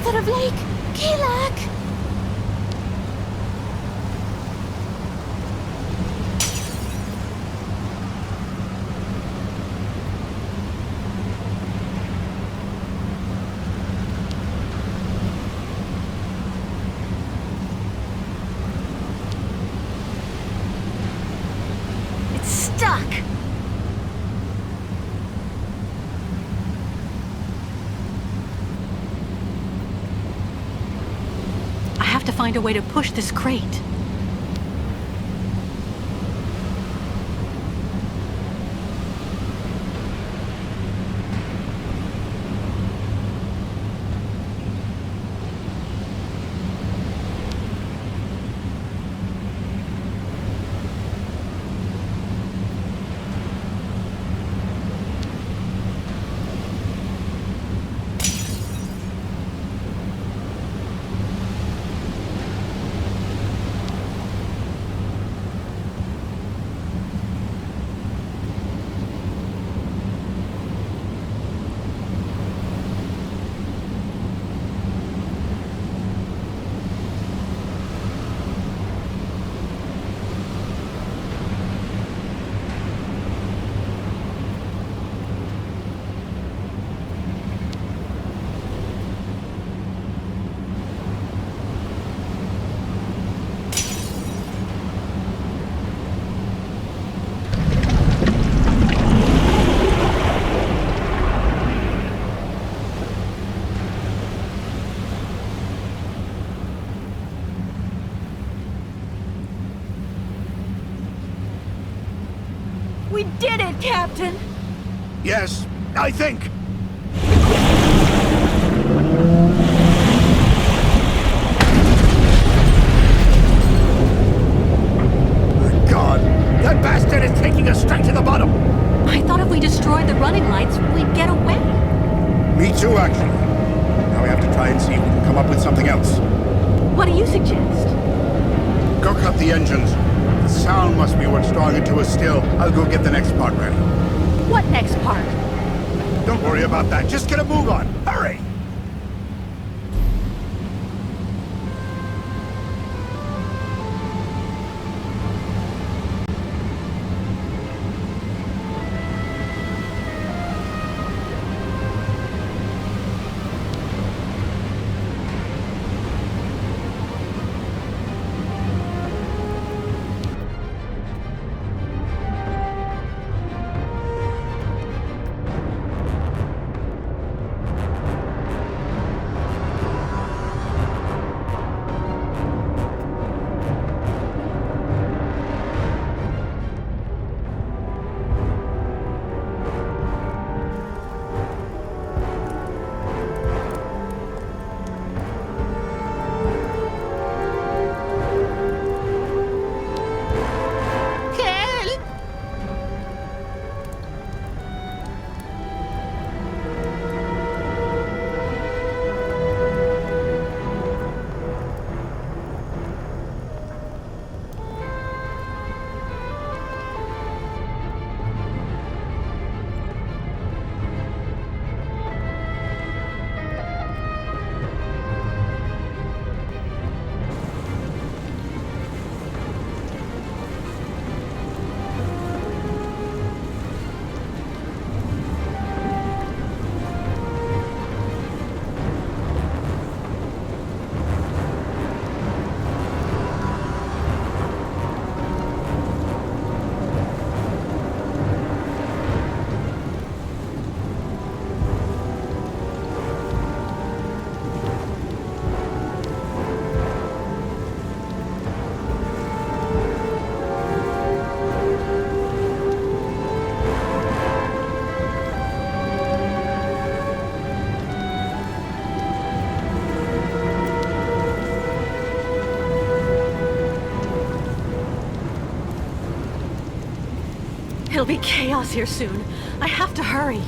Mother of Lake! Keelak! It's stuck! I have to find a way to push this crate. We did it, Captain! Yes, I think. My God, that bastard is taking us straight to the bottom. I thought if we destroyed the running lights, we'd get away. Me too, actually. Now we have to try and see if we can come up with something else. What do you suggest? Go cut the engines. The sound must be what's drawing it to us still. I'll go get the next part ready. What next part? Don't worry about that. Just get a move on. Hurry! It'll be chaos here soon. I have to hurry.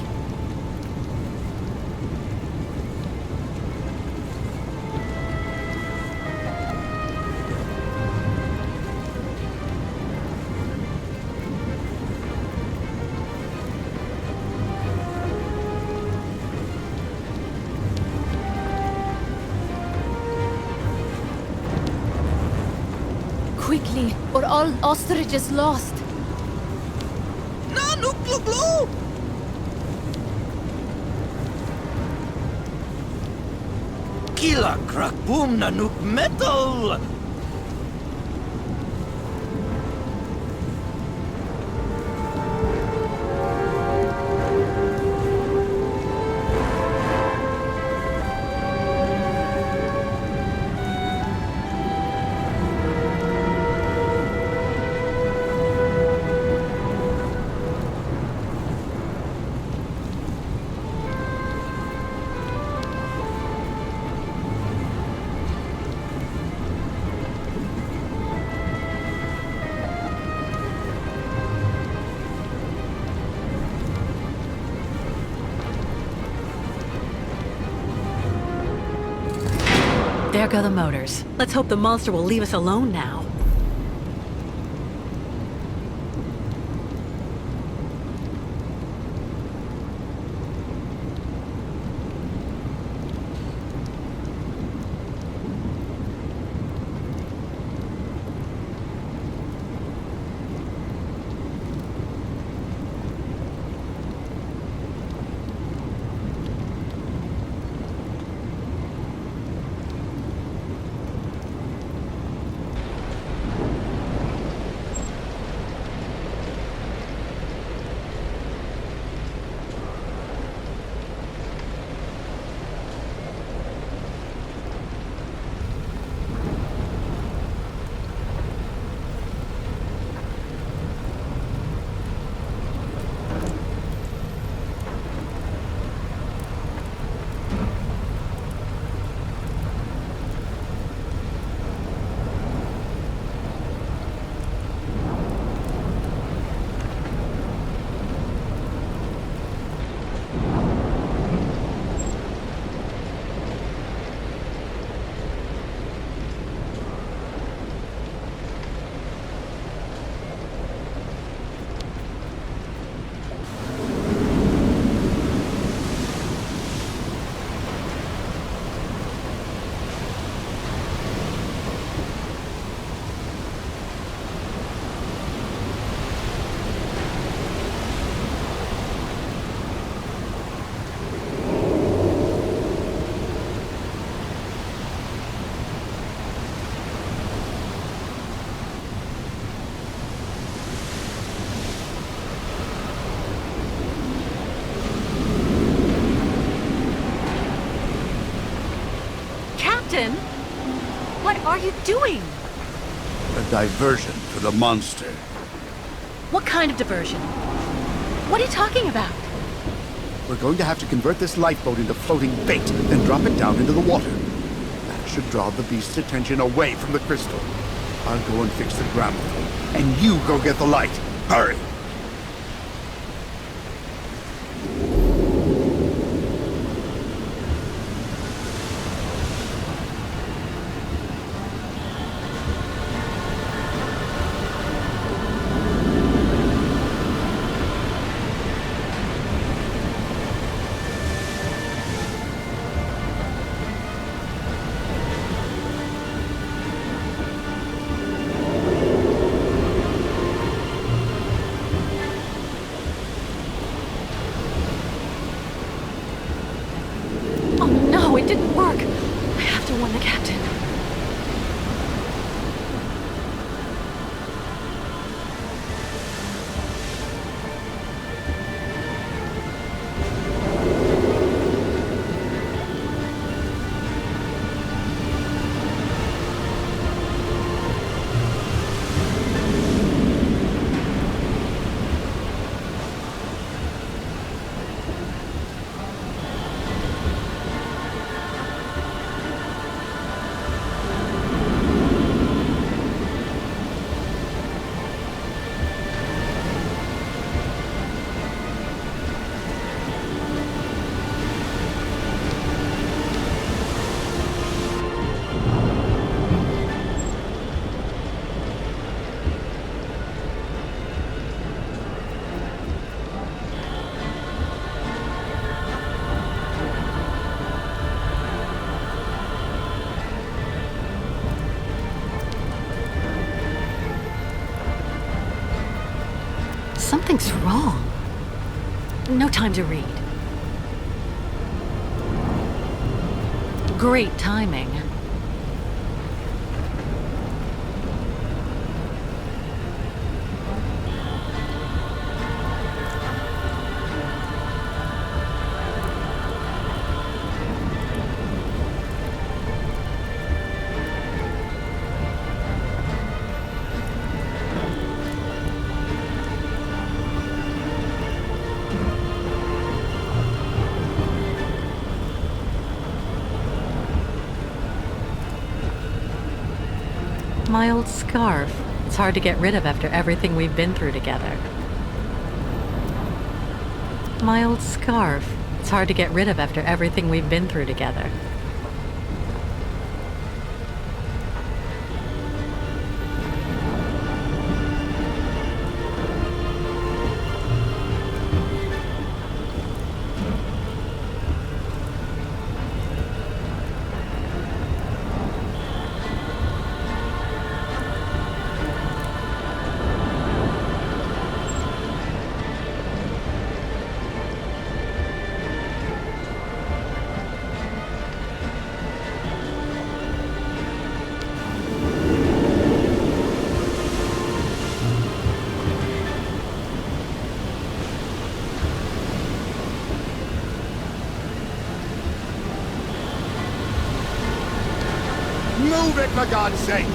quickly, or all ostrich is lost. Nanu glu glu! Kila krak boom nanuk metal! There go the motors. Let's hope the monster will leave us alone now. Captain? What are you doing? A diversion for the monster. What kind of diversion? What are you talking about? We're going to have to convert this lifeboat into floating bait, then drop it down into the water. That should draw the beast's attention away from the crystal. I'll go and fix the gramophone, and you go get the light. Hurry! Something's wrong. No time to read. Great timing. My old scarf. It's hard to get rid of after everything we've been through together. My old scarf. It's hard to get rid of after everything we've been through together. Move it, for God's sake!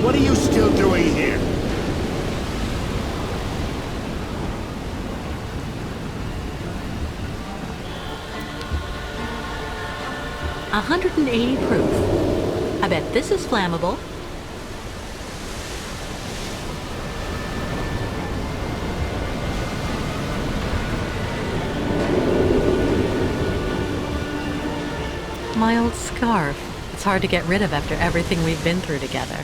What are you still doing here? A 180 proof. I bet this is flammable. My old scarf. It's hard to get rid of after everything we've been through together.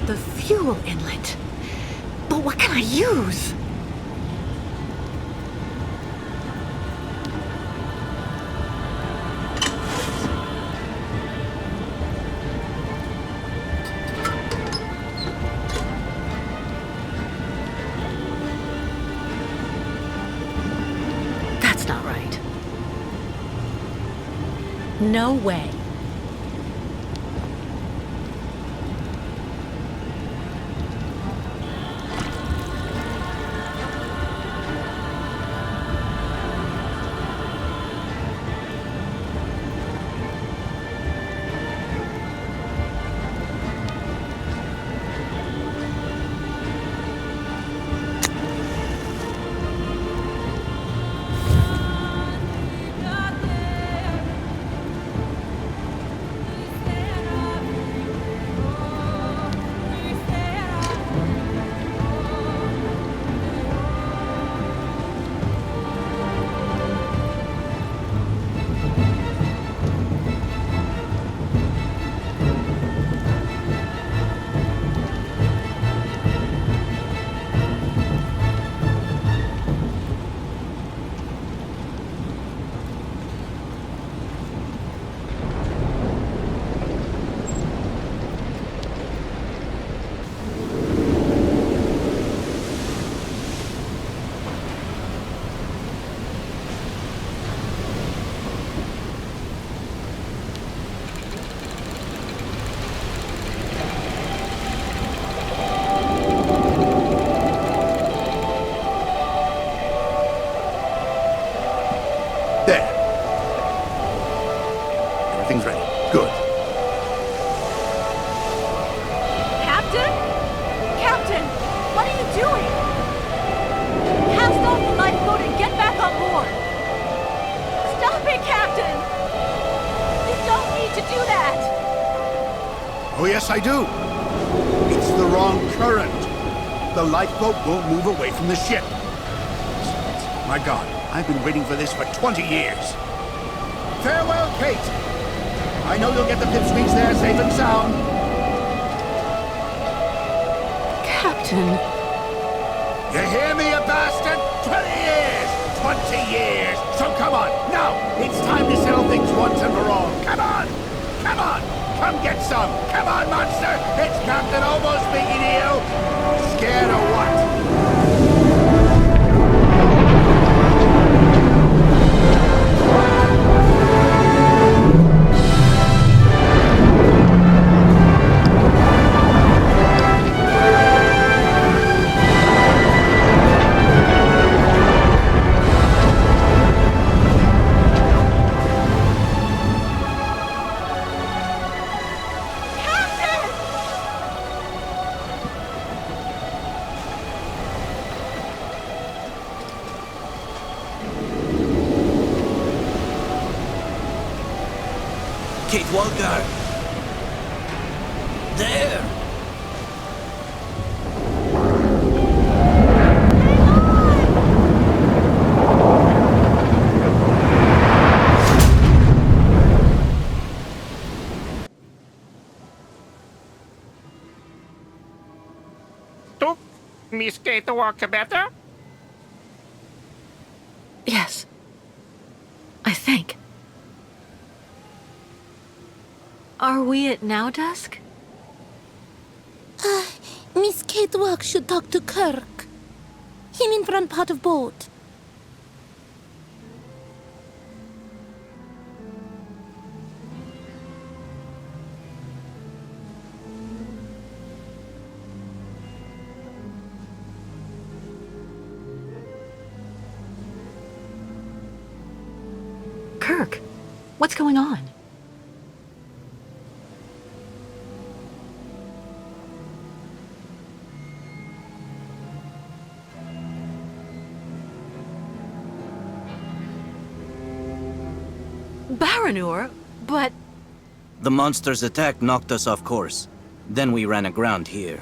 The fuel inlet. But what can I use? That's not right. No way. Everything's ready. Good. Captain? Captain, what are you doing? Cast off the lifeboat and get back on board. Stop it, Captain! You don't need to do that! Oh, yes, I do. It's the wrong current. The lifeboat won't move away from the ship. My God, I've been waiting for this for 20 years. Farewell, Kate. I know you'll get the pipsqueaks there safe and sound. Captain. You hear me, you bastard? 20 years! 20 years! So come on, now! It's time to settle things once and for all. Come on! Come on! Come get some! Come on, monster! It's Captain Obo speaking to you! Scared or what? Kate Walker! There! Took Miss Kate Walker better? Yes. I think. Are we at now dusk? Miss Kate Walk should talk to Kirk. Him in front part of boat. Kirk, what's going on? Baranur, but... The monster's attack knocked us off course. Then we ran aground here.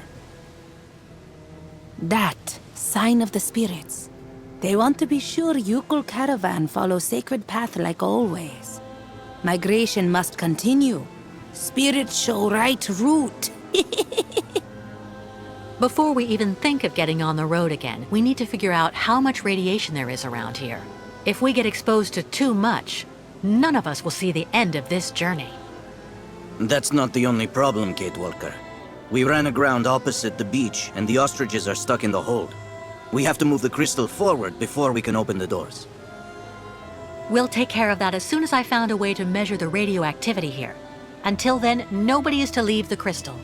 That sign of the spirits. They want to be sure Yukul caravan follows sacred path like always. Migration must continue. Spirits show right route. Before we even think of getting on the road again, we need to figure out how much radiation there is around here. If we get exposed to too much, none of us will see the end of this journey. That's not the only problem, Kate Walker. We ran aground opposite the beach, and the ostriches are stuck in the hold. We have to move the crystal forward before we can open the doors. We'll take care of that as soon as I found a way to measure the radioactivity here. Until then, nobody is to leave the crystal.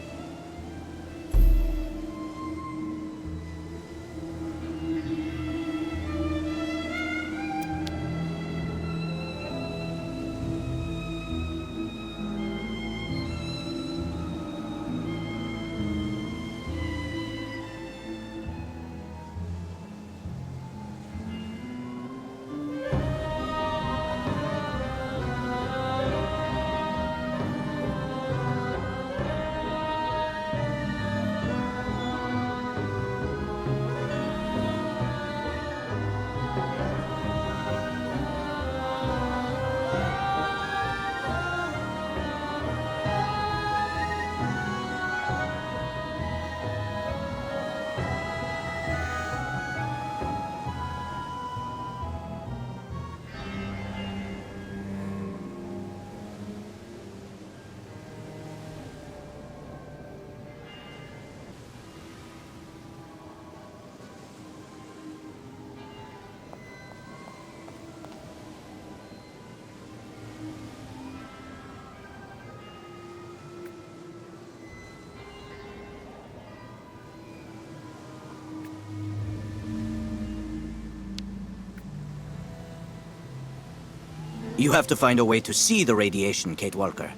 You have to find a way to see the radiation, Kate Walker.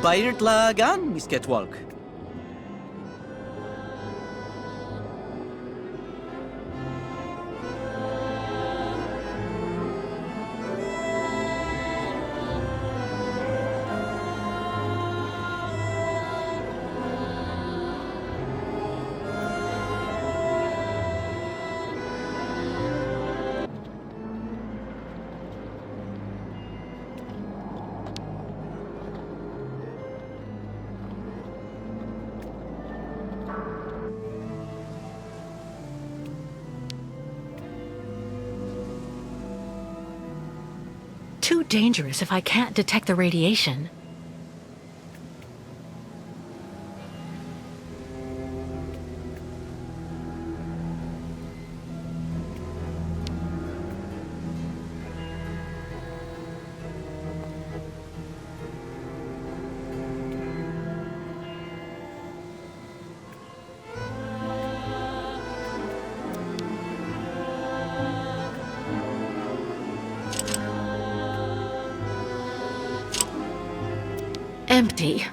Bayert lagan, Miss Catwalk. Too dangerous if I can't detect the radiation. Empty.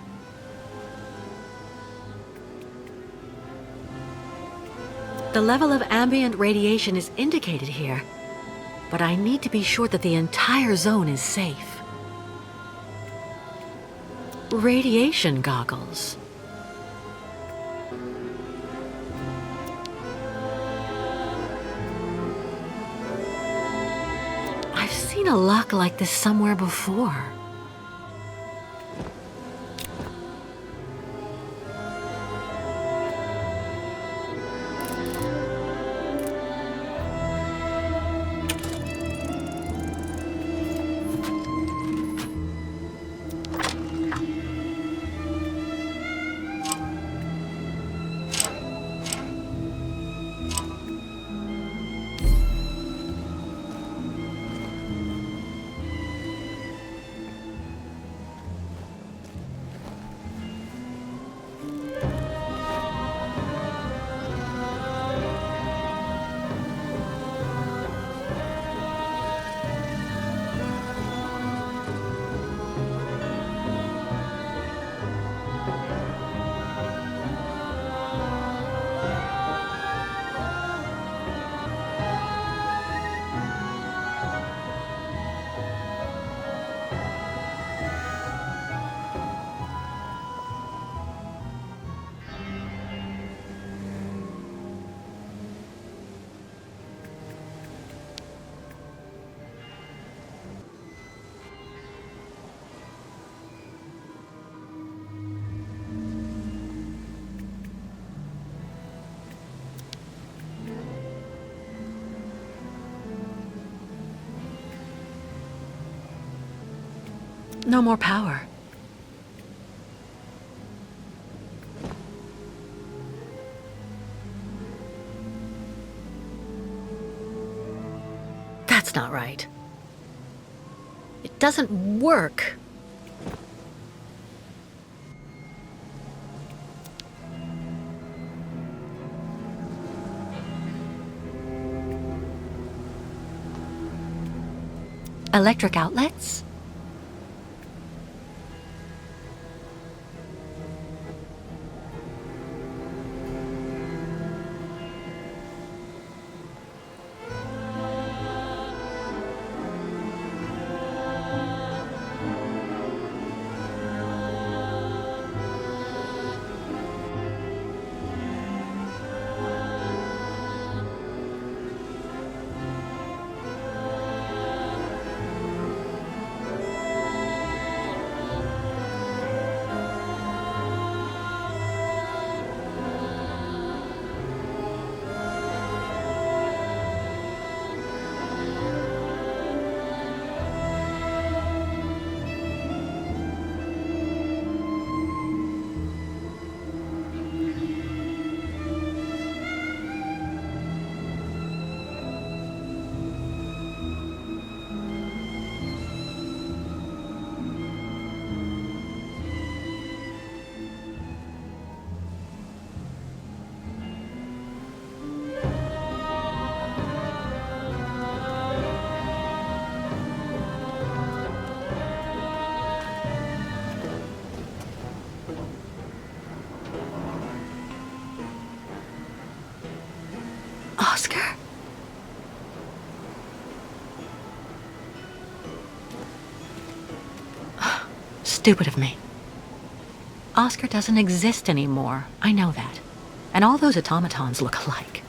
The level of ambient radiation is indicated here, but I need to be sure that the entire zone is safe. Radiation goggles. I've seen a lock like this somewhere before. No more power. That's not right. It doesn't work. Electric outlets? Stupid of me. Oscar doesn't exist anymore. I know that. And all those automatons look alike.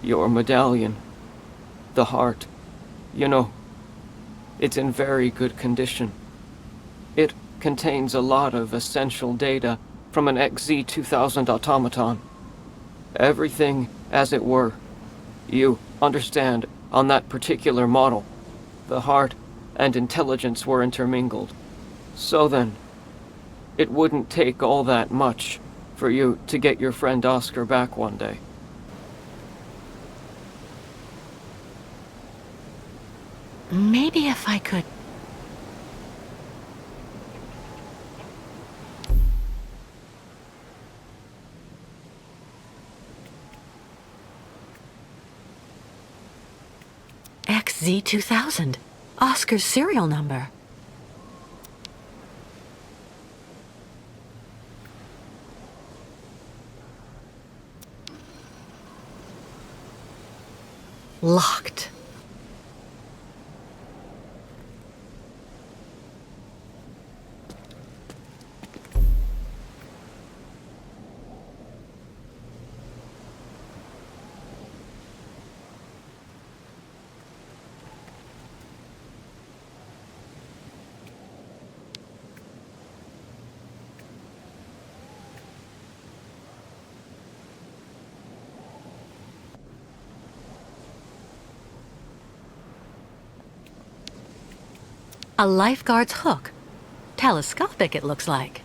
Your medallion. The heart. You know, it's in very good condition. It contains a lot of essential data from an XZ-2000 automaton. Everything as it were. You understand, on that particular model, the heart and intelligence were intermingled. So then, it wouldn't take all that much for you to get your friend Oscar back one day. Maybe if I could... XZ-2000. Oscar's serial number. Locked. A lifeguard's hook. Telescopic, it looks like.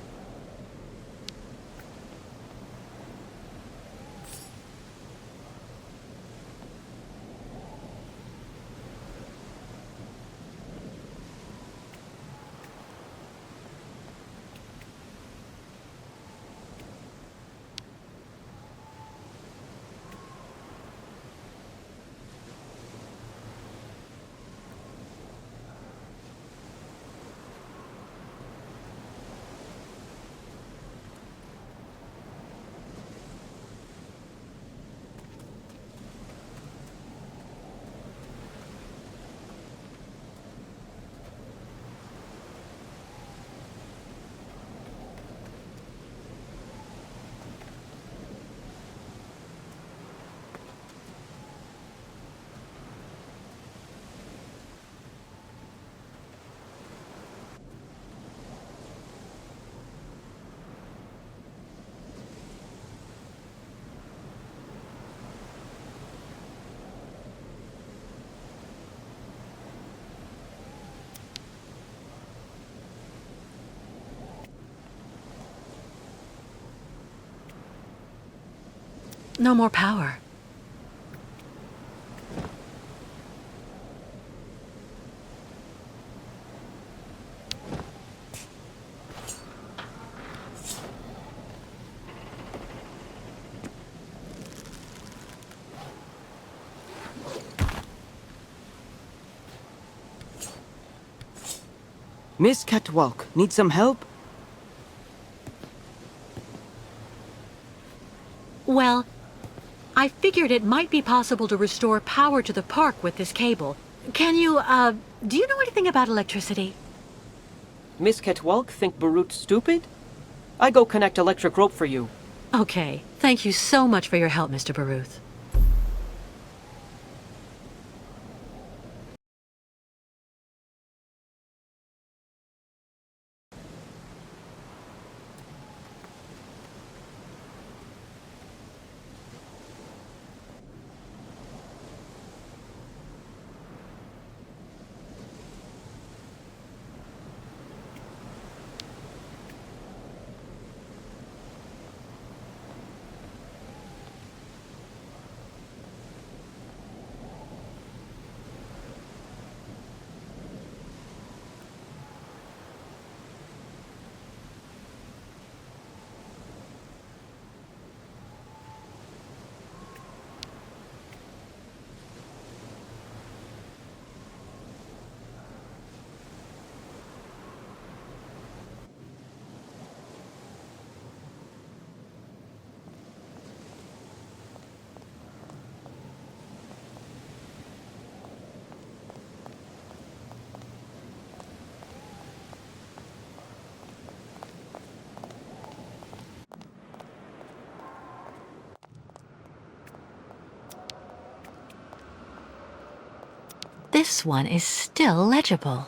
No more power. Miss Catwalk, need some help? Well, I figured it might be possible to restore power to the park with this cable. Can you, do you know anything about electricity? Miss Ketwalk think Barut stupid? I go connect electric rope for you. Okay. Thank you so much for your help, Mr. Baruth. this one is still legible.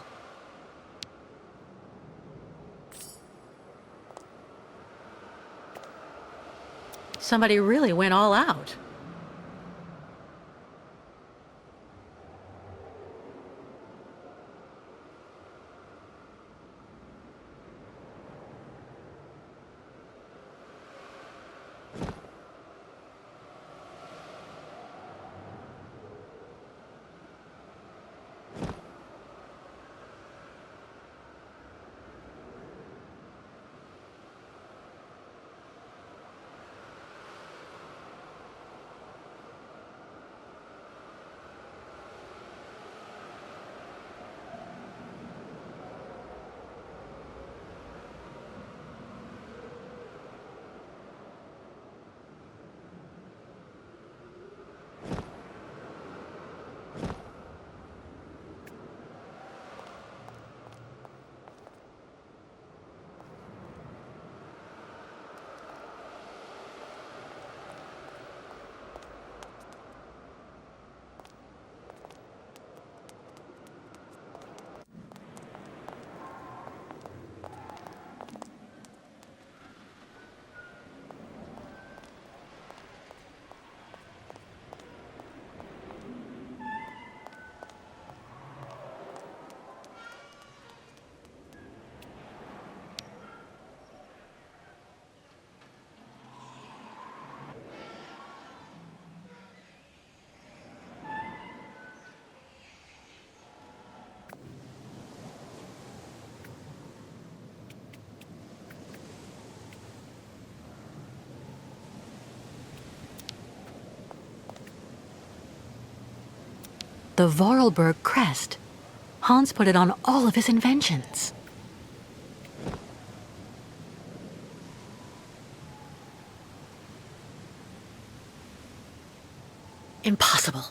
Somebody really went all out. The Vorarlberg crest. Hans put it on all of his inventions. Impossible.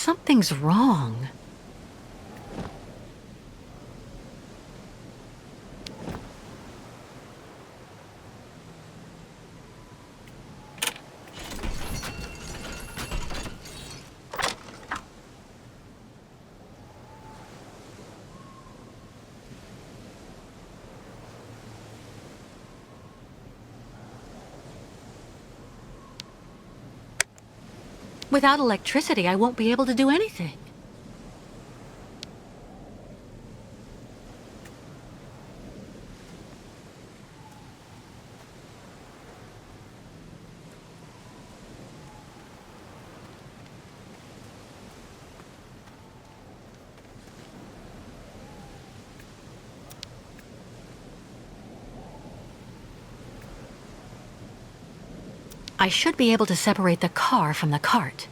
Something's wrong. Without electricity, I won't be able to do anything. I should be able to separate the car from the cart.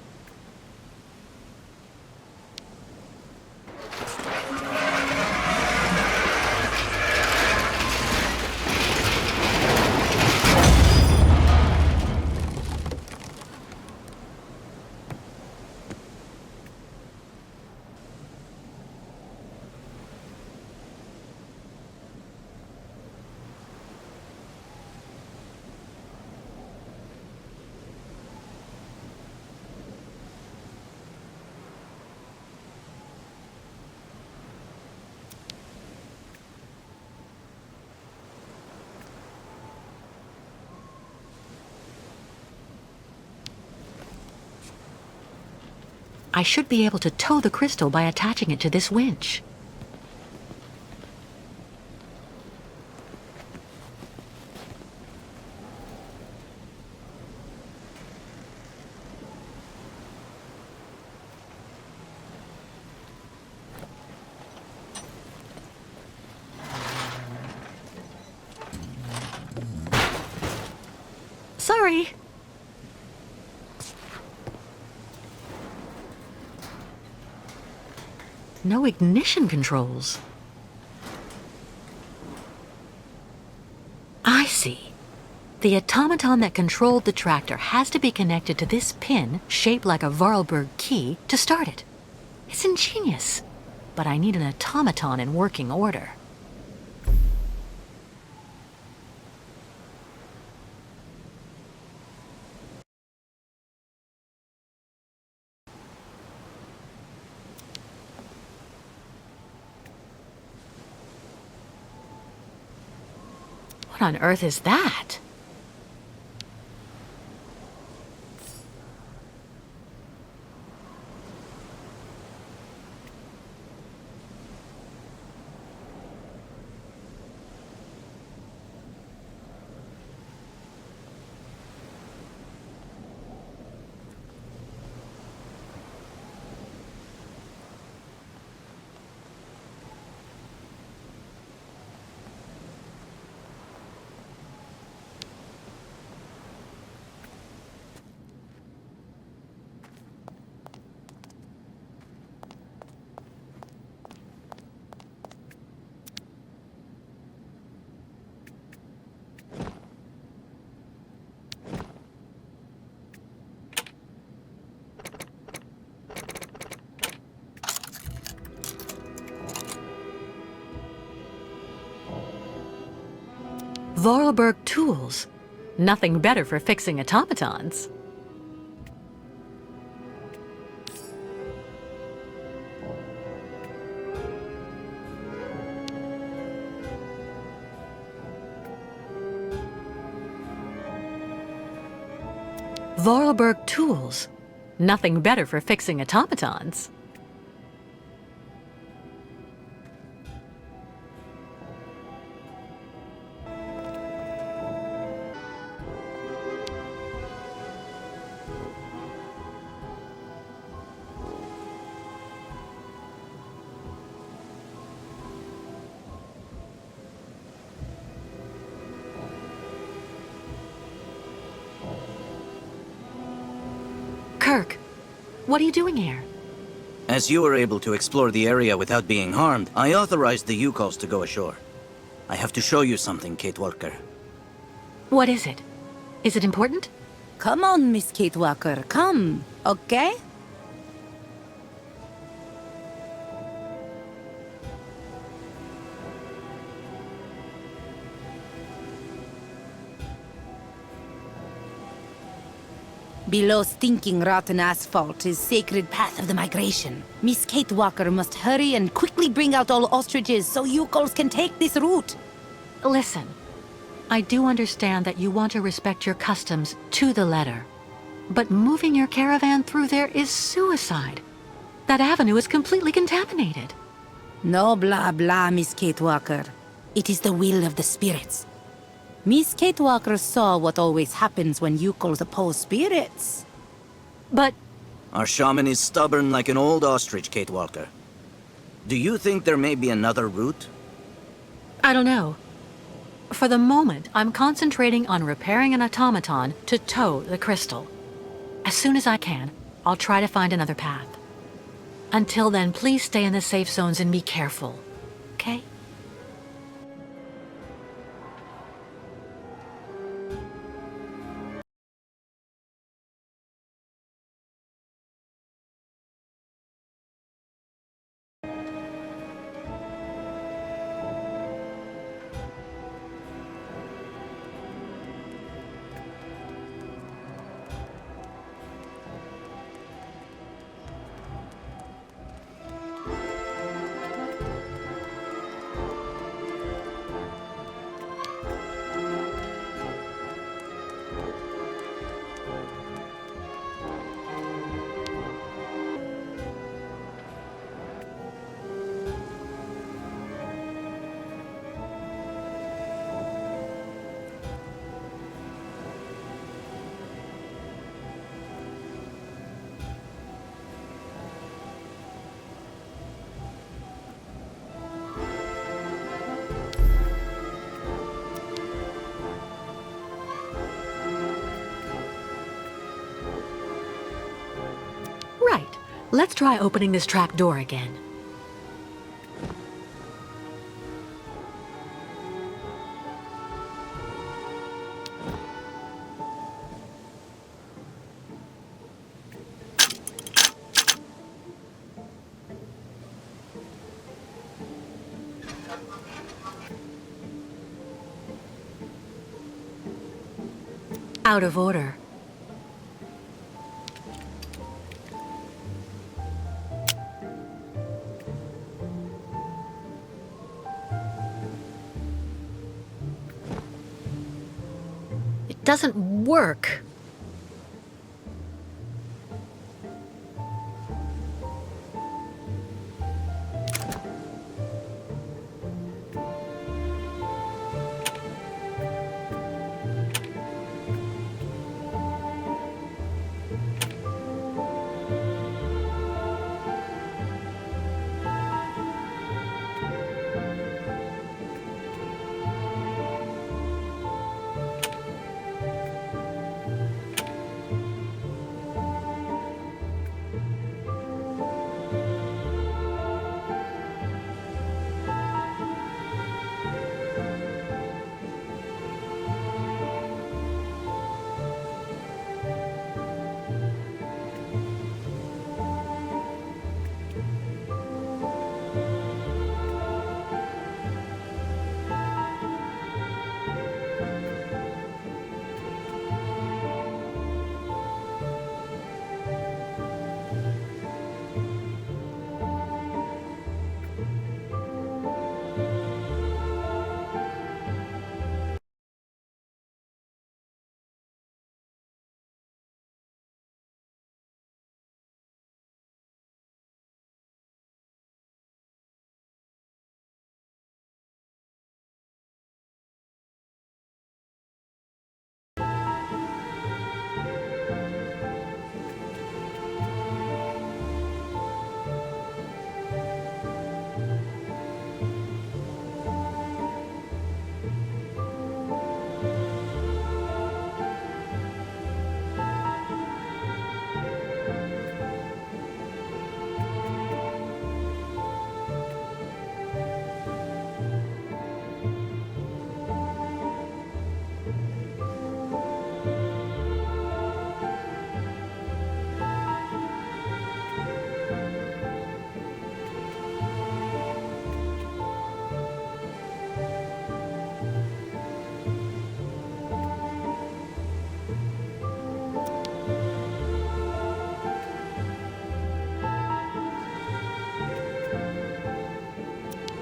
I should be able to tow the crystal by attaching it to this winch. Sorry. No ignition controls. I see. The automaton that controlled the tractor has to be connected to this pin, shaped like a Vorarlberg key, to start it. It's ingenious, but I need an automaton in working order. What on earth is that? Vorarlberg tools. Nothing better for fixing automatons. Vorarlberg tools. Nothing better for fixing automatons. Kirk, what are you doing here? As you were able to explore the area without being harmed, I authorized the Yukos to go ashore. I have to show you something, Kate Walker. What is it? Is it important? Come on, Miss Kate Walker, come, okay? Below stinking rotten asphalt is sacred path of the migration. Miss Kate Walker must hurry and quickly bring out all ostriches so Yukos can take this route. Listen, I do understand that you want to respect your customs to the letter. But moving your caravan through there is suicide. That avenue is completely contaminated. No blah blah, Miss Kate Walker. It is the will of the spirits. Miss Kate Walker saw what always happens when yokels oppose spirits. But... Our shaman is stubborn like an old ostrich, Kate Walker. Do you think there may be another route? I don't know. For the moment, I'm concentrating on repairing an automaton to tow the crystal. As soon as I can, I'll try to find another path. Until then, please stay in the safe zones and be careful, okay? Right. Let's try opening this trap door again. Out of order. It doesn't work.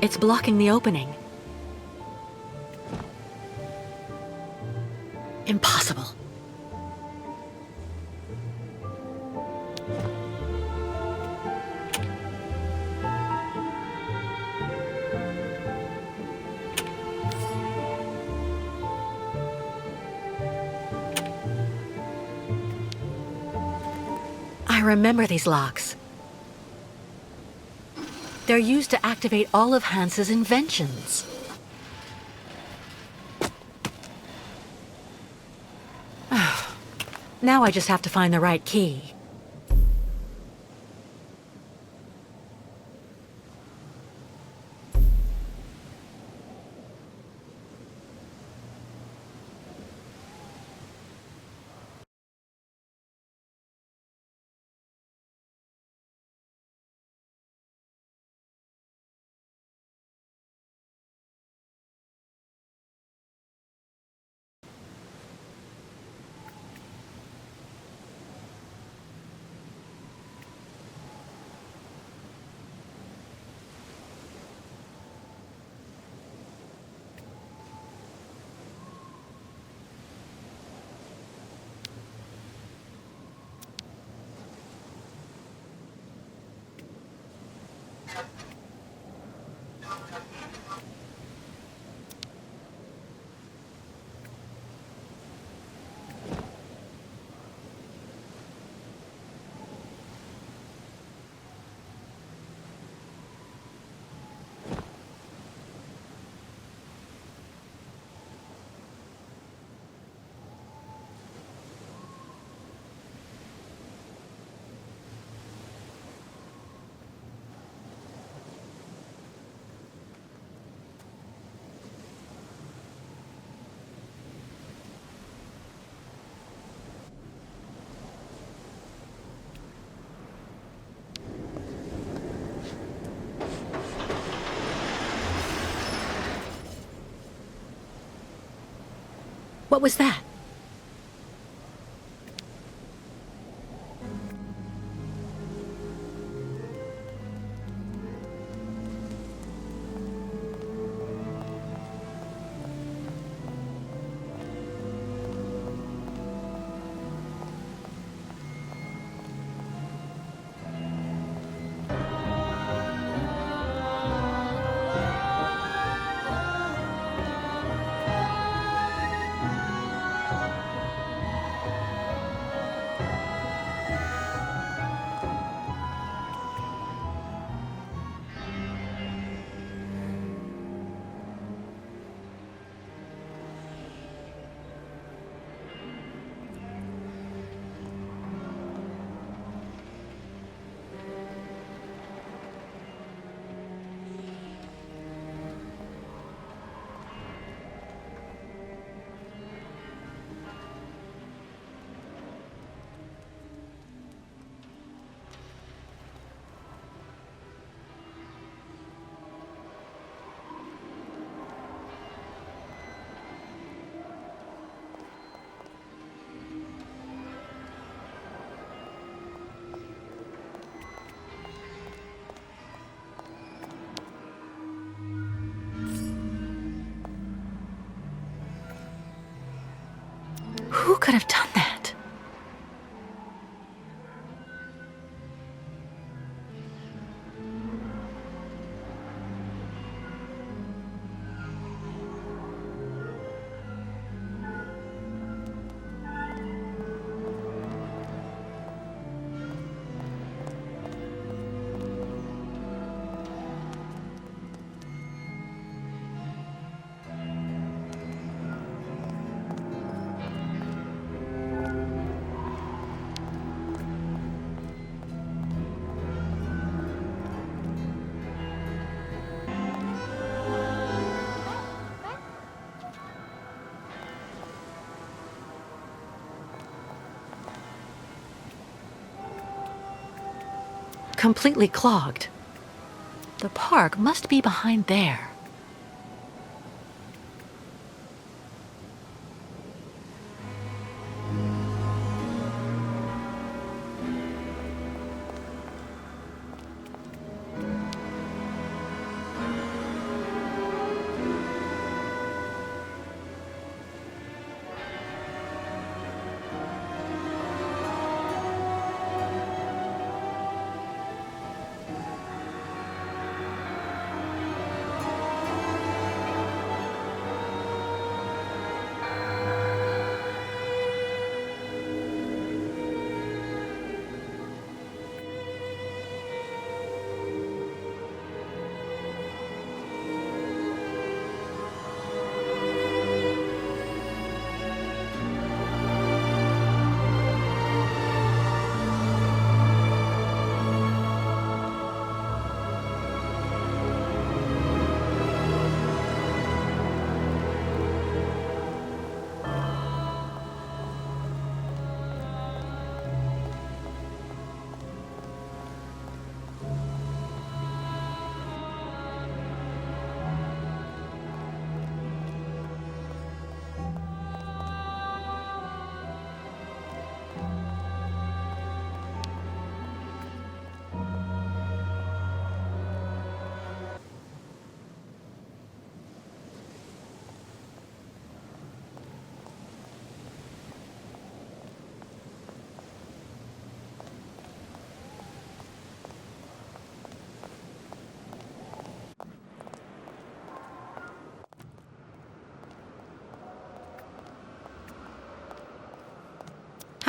It's blocking the opening. Impossible. I remember these locks. They're used to activate all of Hans's inventions. Now I just have to find the right key. What was that? Who could have done that? Completely clogged. The park must be behind there.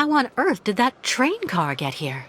How on earth did that train car get here?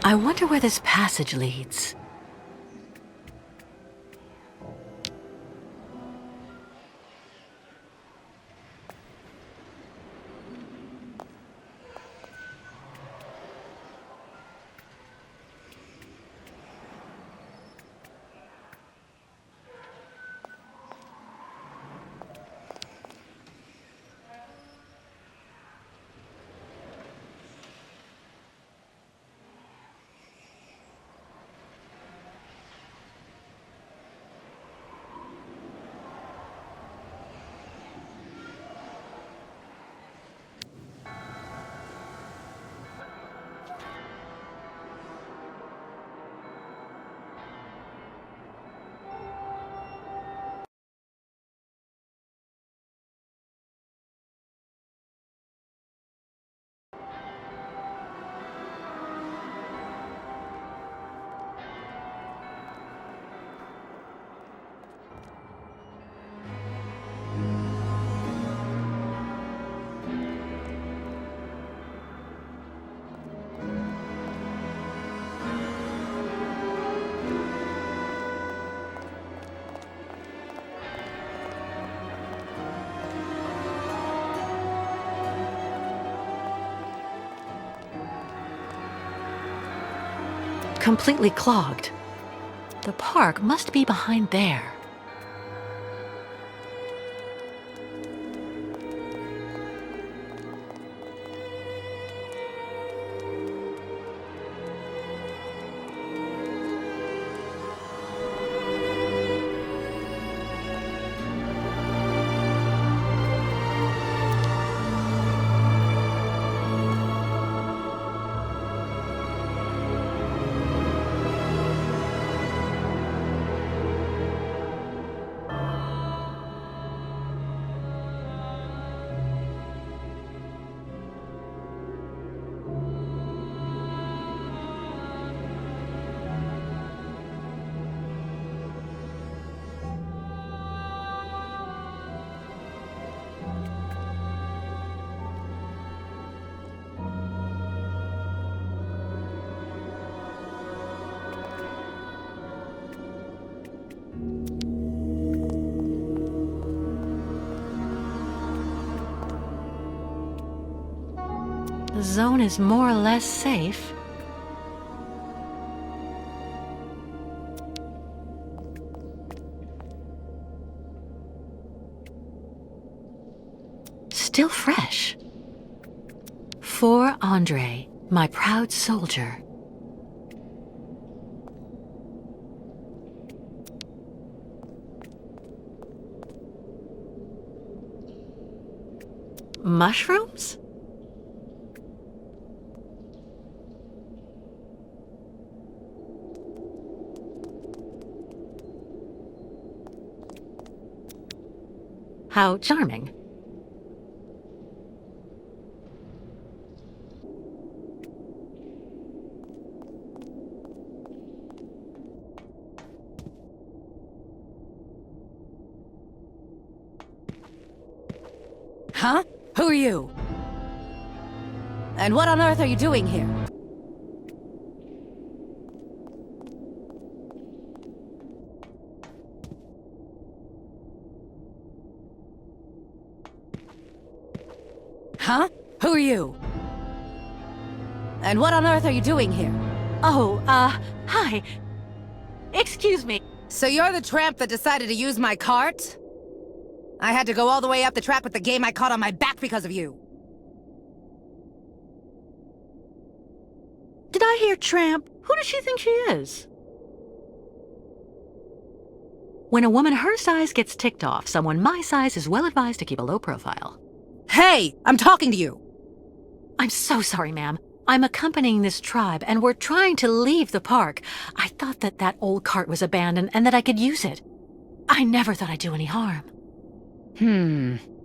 I wonder where this passage leads. Completely clogged. The park must be behind there. The zone is more or less safe. Still fresh. For Andre, my proud soldier. Mushrooms? How charming. Huh? Who are you? And what on earth are you doing here? Huh? Who are you? And what on earth are you doing here? Oh, hi. Excuse me. So you're the tramp that decided to use my cart? I had to go all the way up the track with the game I caught on my back because of you. Did I hear tramp? Who does she think she is? When a woman her size gets ticked off, someone my size is well advised to keep a low profile. Hey! I'm talking to you! I'm so sorry, ma'am. I'm accompanying this tribe, and we're trying to leave the park. I thought that that old cart was abandoned and that I could use it. I never thought I'd do any harm.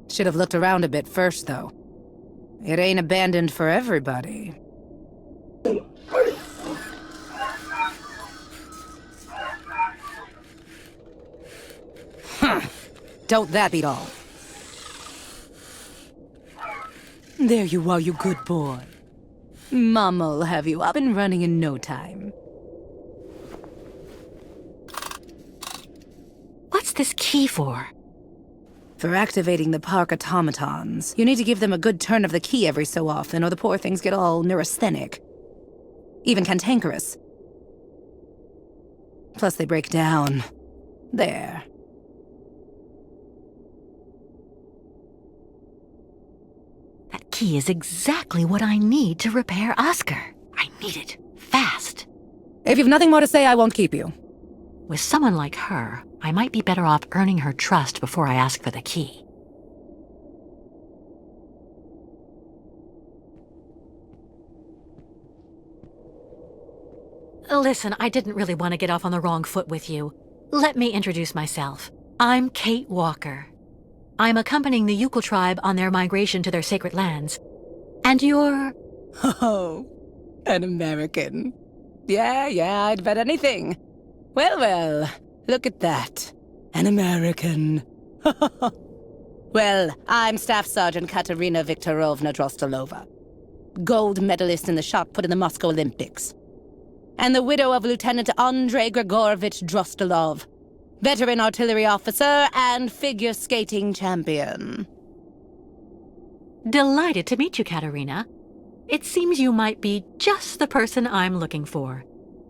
Should have looked around a bit first, though. It ain't abandoned for everybody. Don't that beat all? There you are, you good boy. Mom'll have you up and running in no time. What's this key for? For activating the park automatons. You need to give them a good turn of the key every so often, or the poor things get all neurasthenic. Even cantankerous. Plus they break down. There. That key is exactly what I need to repair Oscar. I need it. Fast. If you've nothing more to say, I won't keep you. With someone like her, I might be better off earning her trust before I ask for the key. Listen, I didn't really want to get off on the wrong foot with you. Let me introduce myself. I'm Kate Walker. I'm accompanying the Yukon tribe on their migration to their sacred lands. And you're... Oh, an American. Yeah, I'd bet anything. Well, look at that. An American. Well, I'm Staff Sergeant Katerina Viktorovna Drostelova. Gold medalist in the shot put in the Moscow Olympics. And the widow of Lieutenant Andrei Grigorovich Drostelov. Veteran artillery officer and figure skating champion. Delighted to meet you, Katerina. It seems you might be just the person I'm looking for.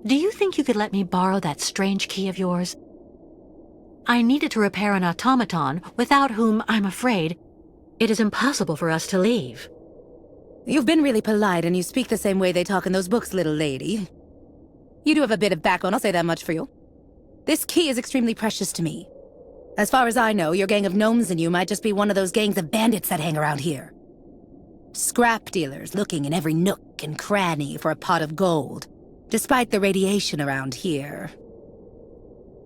Do you think you could let me borrow that strange key of yours? I need it to repair an automaton, without whom, I'm afraid, it is impossible for us to leave. You've been really polite, and you speak the same way they talk in those books, little lady. You do have a bit of backbone, I'll say that much for you. This key is extremely precious to me. As far as I know, your gang of gnomes and you might just be one of those gangs of bandits that hang around here. Scrap dealers looking in every nook and cranny for a pot of gold, despite the radiation around here.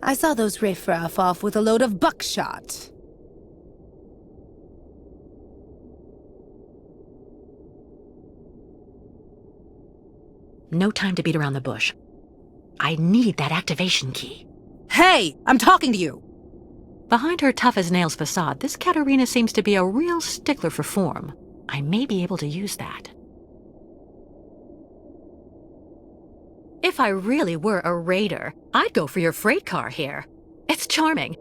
I saw those riffraff off with a load of buckshot. No time to beat around the bush. I need that activation key. Hey! I'm talking to you! Behind her tough-as-nails facade, this Katerina seems to be a real stickler for form. I may be able to use that. If I really were a raider, I'd go for your freight car here. It's charming.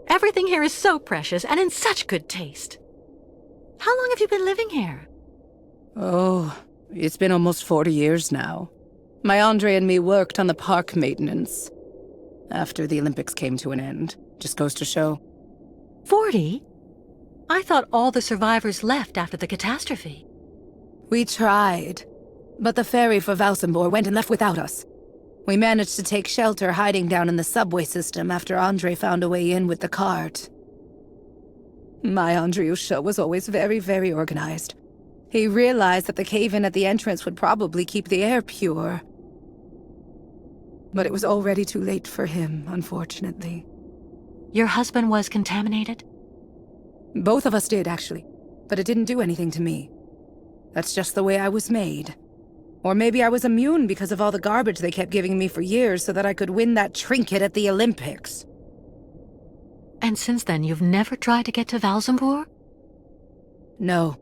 Everything here is so precious and in such good taste. How long have you been living here? Oh, it's been almost 40 years now. My Andre and me worked on the park maintenance. After the Olympics came to an end. Just goes to show. 40? I thought all the survivors left after the catastrophe. We tried, but the ferry for Valsenborg went and left without us. We managed to take shelter hiding down in the subway system after Andre found a way in with the cart. My Andriusha was always very, very organized. He realized that the cave-in at the entrance would probably keep the air pure. But it was already too late for him, unfortunately. Your husband was contaminated? Both of us did, actually. But it didn't do anything to me. That's just the way I was made. Or maybe I was immune because of all the garbage they kept giving me for years so that I could win that trinket at the Olympics. And since then, you've never tried to get to Valzambur? No.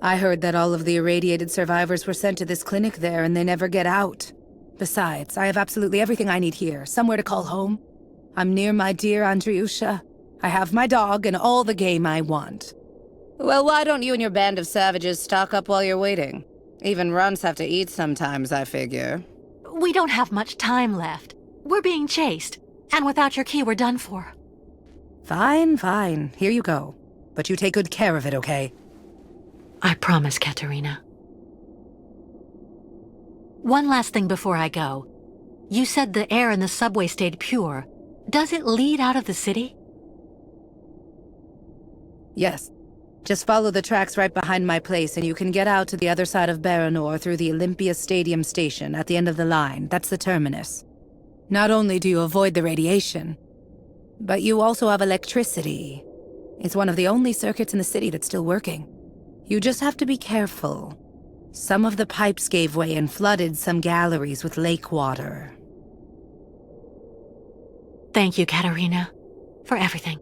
I heard that all of the irradiated survivors were sent to this clinic there and they never get out. Besides, I have absolutely everything I need here. Somewhere to call home. I'm near my dear Andriusha. I have my dog and all the game I want. Well, why don't you and your band of savages stock up while you're waiting? Even runts have to eat sometimes, I figure. We don't have much time left. We're being chased. And without your key, we're done for. Fine, fine. Here you go. But you take good care of it, okay? I promise, Katerina. One last thing before I go. You said the air in the subway stayed pure. Does it lead out of the city? Yes. Just follow the tracks right behind my place and you can get out to the other side of Baranor through the Olympia Stadium station at the end of the line. That's the terminus. Not only do you avoid the radiation, but you also have electricity. It's one of the only circuits in the city that's still working. You just have to be careful. Some of the pipes gave way and flooded some galleries with lake water. Thank you, Katerina, for everything.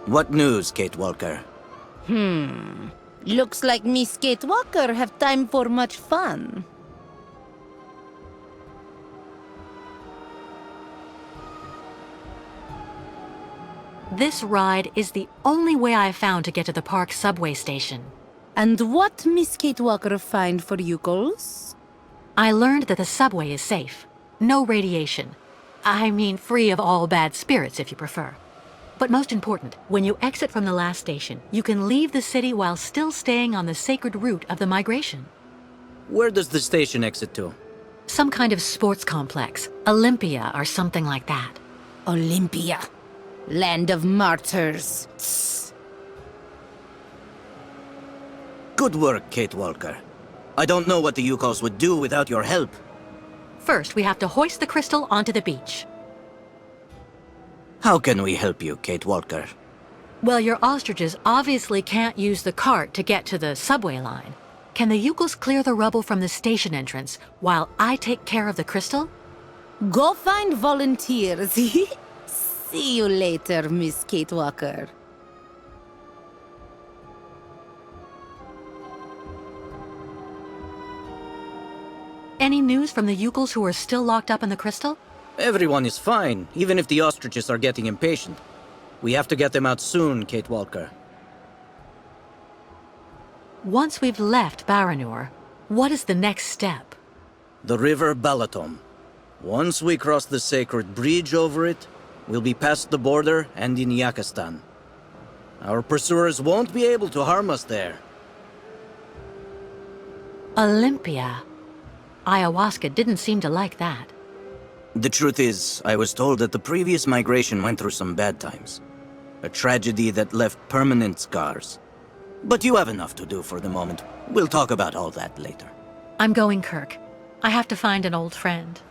What news, Kate Walker? Looks like Miss Kate Walker have time for much fun. This ride is the only way I've found to get to the park subway station. And what Miss Kate Walker find for you girls? I learned that the subway is safe. No radiation. I mean, free of all bad spirits, if you prefer. But most important, when you exit from the last station, you can leave the city while still staying on the sacred route of the migration. Where does the station exit to? Some kind of sports complex. Olympia or something like that. Olympia. Land of martyrs. Tss. Good work, Kate Walker. I don't know what the Yukos would do without your help. First, we have to hoist the crystal onto the beach. How can we help you, Kate Walker? Well, your ostriches obviously can't use the cart to get to the subway line. Can the Yukos clear the rubble from the station entrance while I take care of the crystal? Go find volunteers. See you later, Miss Kate Walker. Any news from the Yukos who are still locked up in the crystal? Everyone is fine, even if the ostriches are getting impatient. We have to get them out soon, Kate Walker. Once we've left Baranor, what is the next step? The River Balatom. Once we cross the sacred bridge over it, we'll be past the border and in Yakistan. Our pursuers won't be able to harm us there. Olympia. Ayahuasca didn't seem to like that. The truth is, I was told that the previous migration went through some bad times. A tragedy that left permanent scars. But you have enough to do for the moment. We'll talk about all that later. I'm going, Kirk. I have to find an old friend.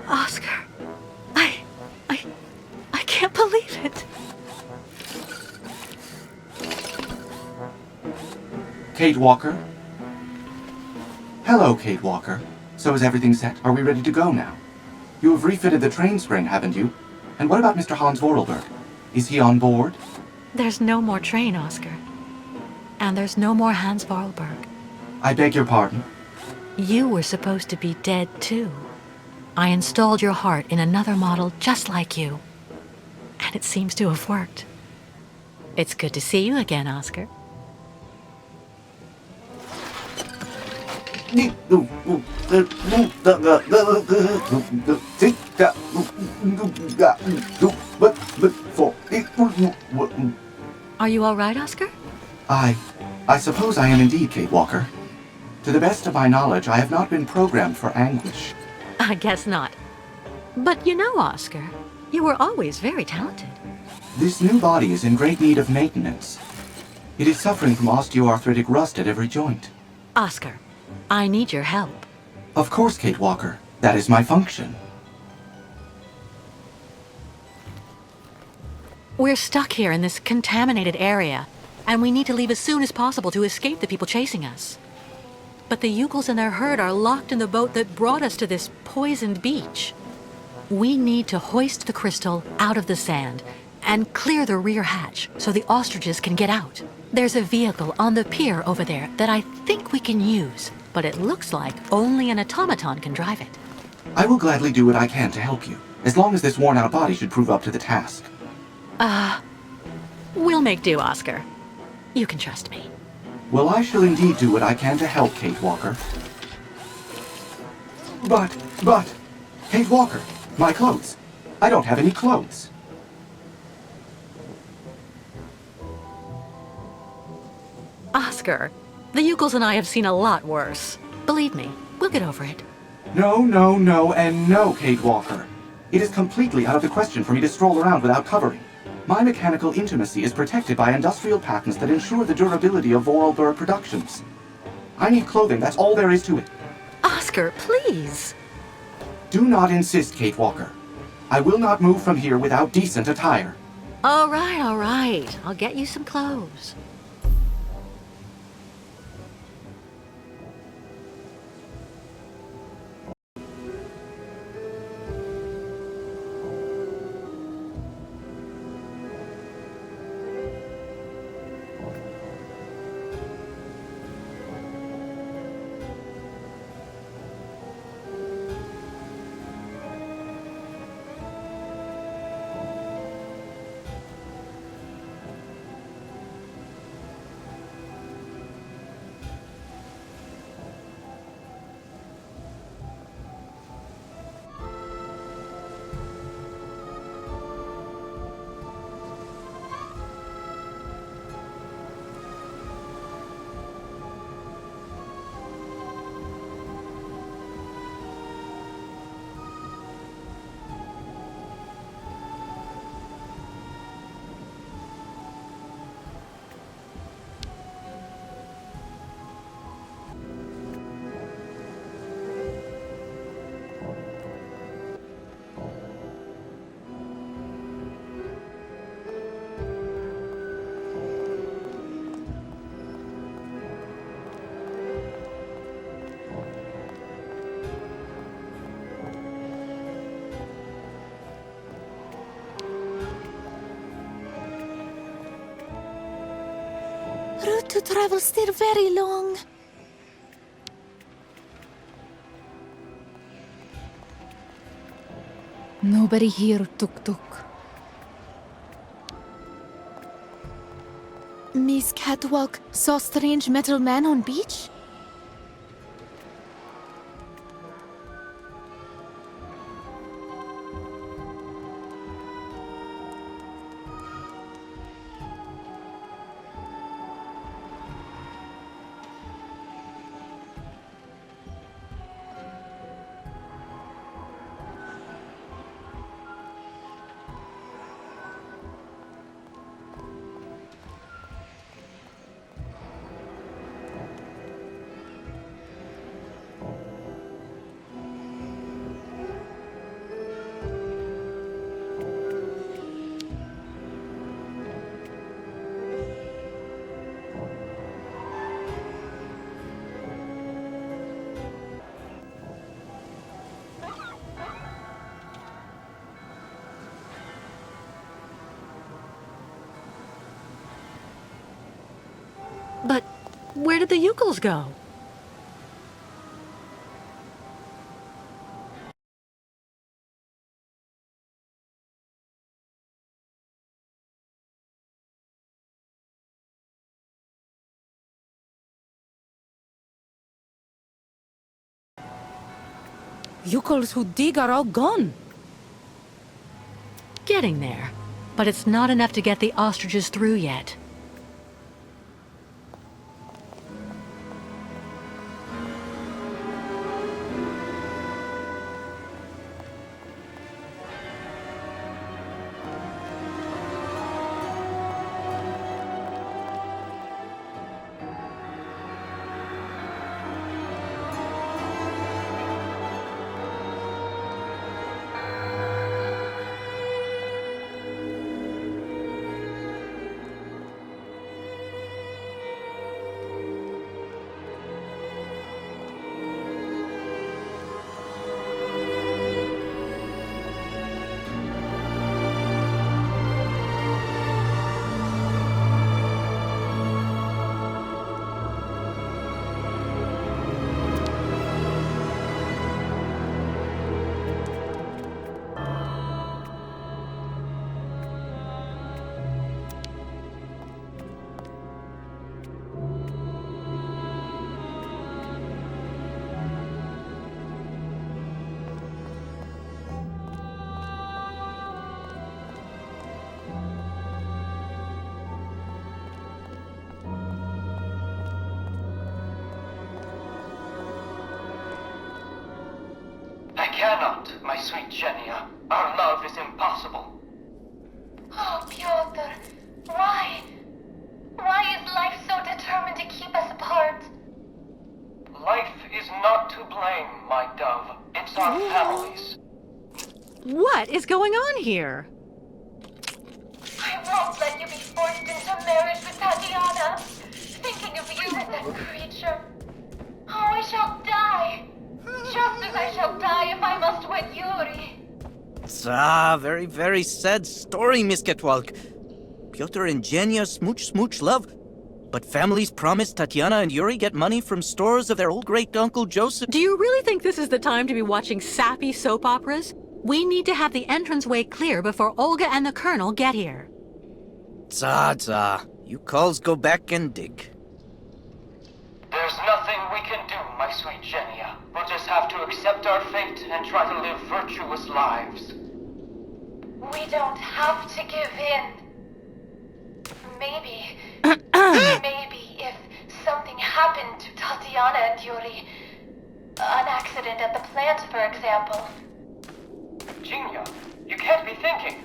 Oscar, I can't believe it. Kate Walker? Hello, Kate Walker. So is everything set? Are we ready to go now? You have refitted the train spring, haven't you? And what about Mr. Hans Vorarlberg? Is he on board? There's no more train, Oscar. And there's no more Hans Vorarlberg. I beg your pardon? You were supposed to be dead, too. I installed your heart in another model just like you. And it seems to have worked. It's good to see you again, Oscar. Are you all right, Oscar? I suppose I am indeed, Kate Walker. To the best of my knowledge, I have not been programmed for anguish. I guess not. But you know, Oscar, you were always very talented. This new body is in great need of maintenance. It is suffering from osteoarthritic rust at every joint. Oscar, I need your help. Of course, Kate Walker. That is my function. We're stuck here in this contaminated area, and we need to leave as soon as possible to escape the people chasing us. But the Yukels and their herd are locked in the boat that brought us to this poisoned beach. We need to hoist the crystal out of the sand and clear the rear hatch so the ostriches can get out. There's a vehicle on the pier over there that I think we can use, but it looks like only an automaton can drive it. I will gladly do what I can to help you, as long as this worn-out body should prove up to the task. We'll make do, Oscar. You can trust me. Well, I shall indeed do what I can to help, Kate Walker. But, Kate Walker, my clothes. I don't have any clothes. Oscar, the Yukels and I have seen a lot worse. Believe me, we'll get over it. No, and no, Kate Walker. It is completely out of the question for me to stroll around without covering. My mechanical intimacy is protected by industrial patents that ensure the durability of Vorarlberg productions. I need clothing, that's all there is to it. Oscar, please. Do not insist, Kate Walker. I will not move from here without decent attire. All right, all right. I'll get you some clothes. Route to travel still very long. Nobody here, tuk-tuk. Miss Catwalk saw strange metal man on beach? But where did the Yukels go? Yukels who dig are all gone. Getting there. But it's not enough to get the ostriches through yet. Cannot, my sweet Genia. Our love is impossible. Oh, Pyotr, why? Why is life so determined to keep us apart? going on here? I won't let you be forced into marriage with Tatiana. Thinking of you and that creature. Oh, I shall die. Just as I shall die if I must wed Yuri. Very, very sad story, Miss Ketwalk. Pyotr and Jenya smooch love. But families promised Tatiana and Yuri get money from stores of their old great-uncle Joseph. Do you really think this is the time to be watching sappy soap operas? We need to have the entranceway clear before Olga and the Colonel get here. You calls go back and dig. There's nothing we can do, my sweet Genia. We'll just have to accept our fate and try to live virtuous lives. We don't have to give in. Maybe if something happened to Tatiana and Yuri, an accident at the plant, for example. Genia, you can't be thinking.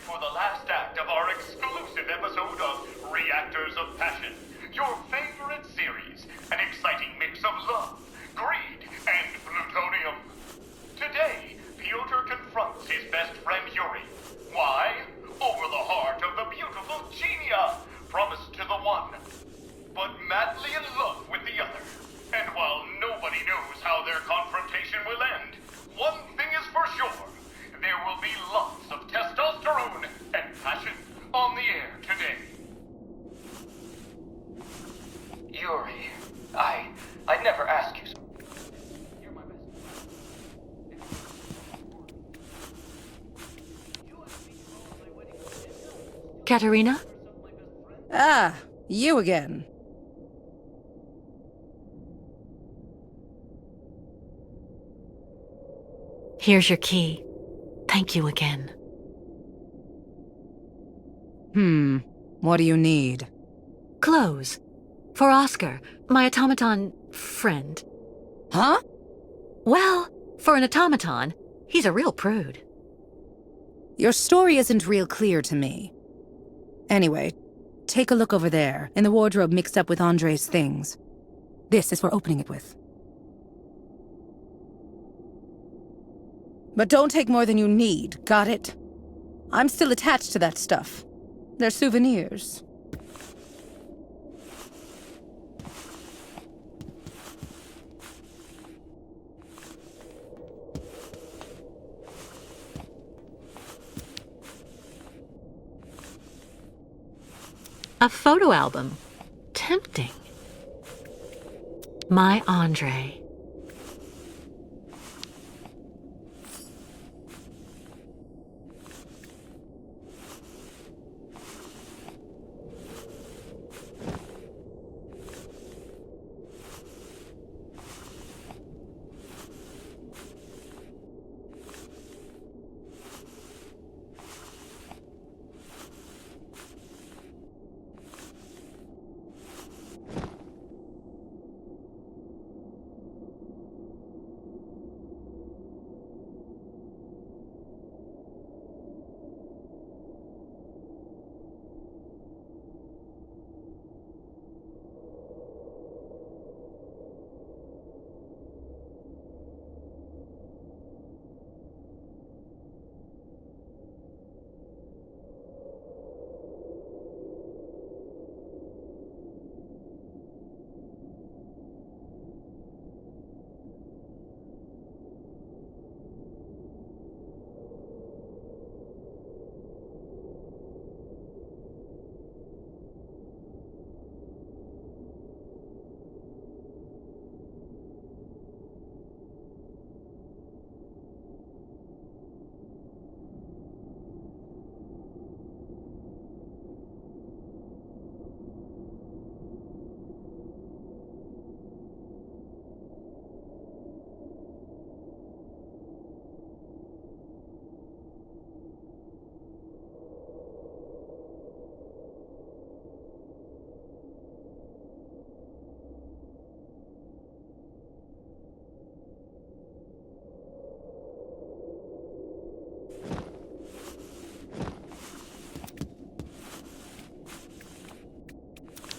For the last act of our exclusive episode of Reactors of Passion, your favorite series, an exciting mix of love, greed, and plutonium. Today, Pyotr confronts his best friend Yuri. Why? Over the heart of the beautiful Genia, promised to the one, but madly in love with the other. And while nobody knows how their confrontation will end, one thing is for sure. There will be lots of testosterone and passion on the air today. Yuri, I'd never ask you so. You're my best. Katerina? Ah, you again. Here's your key. Thank you again. What do you need? Clothes. For Oscar, my automaton friend. Huh? Well, for an automaton, he's a real prude. Your story isn't real clear to me. Anyway, take a look over there, in the wardrobe mixed up with Andre's things. This is for opening it with. But don't take more than you need, got it? I'm still attached to that stuff. They're souvenirs. A photo album. Tempting. My Andre.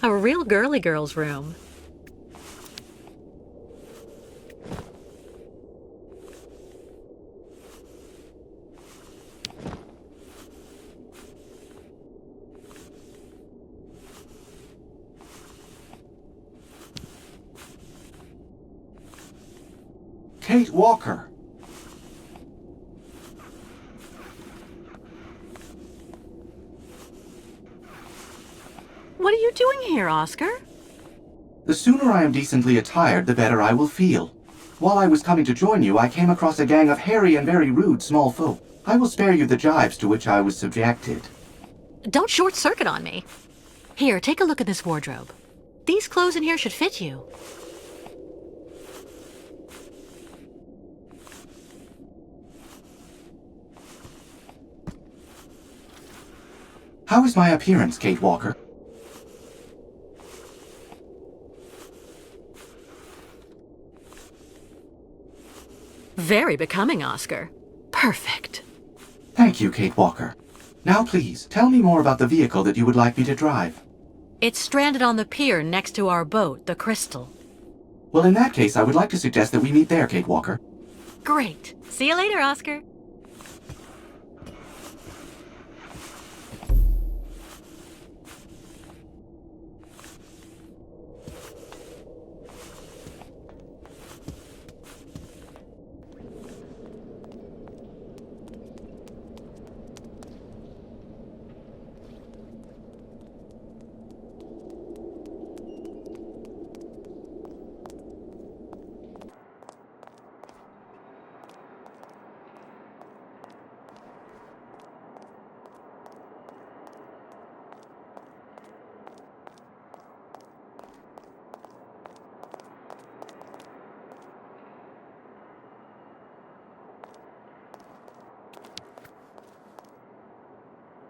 A real girly girl's room. Kate Walker! What are you doing here, Oscar? The sooner I am decently attired, the better I will feel. While I was coming to join you, I came across a gang of hairy and very rude small folk. I will spare you the jibes to which I was subjected. Don't short circuit on me. Here, take a look at this wardrobe. These clothes in here should fit you. How is my appearance, Kate Walker? Very becoming, Oscar. Perfect. Thank you, Kate Walker. Now please, tell me more about the vehicle that you would like me to drive. It's stranded on the pier next to our boat, the Crystal. Well, in that case, I would like to suggest that we meet there, Kate Walker. Great. See you later, Oscar.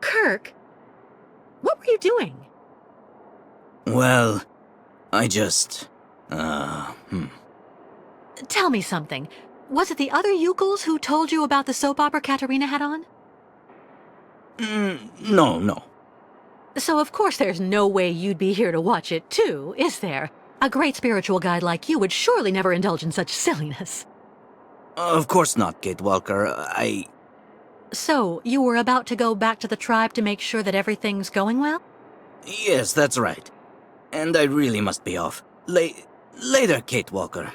Kirk, what were you doing? Well, I just... Tell me something. Was it the other Yukels who told you about the soap opera Katerina had on? No. So of course there's no way you'd be here to watch it too, is there? A great spiritual guide like you would surely never indulge in such silliness. Of course not, Kate Walker. So, you were about to go back to the tribe to make sure that everything's going well? Yes, that's right. And I really must be off. Later, Kate Walker.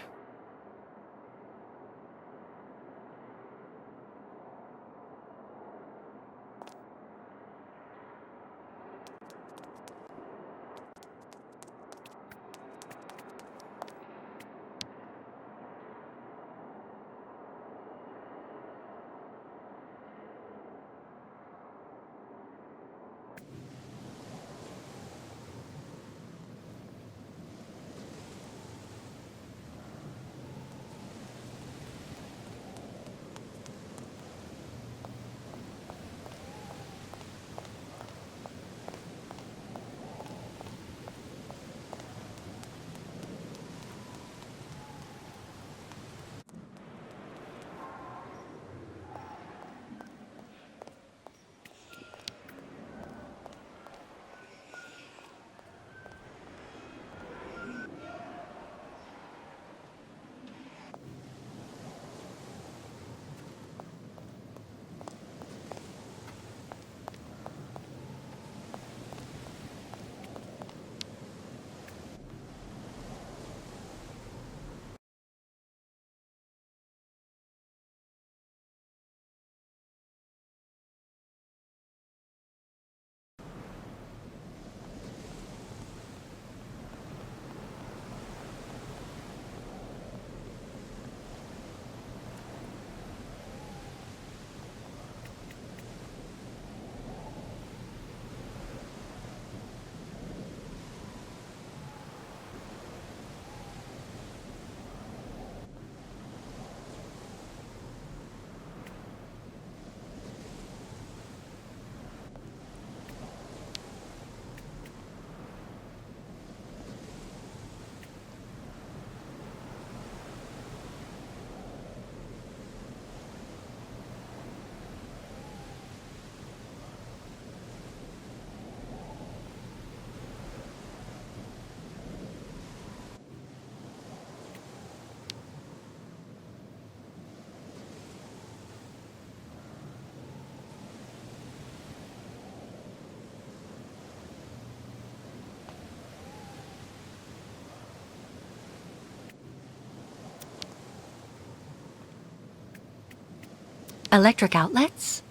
Electric outlets?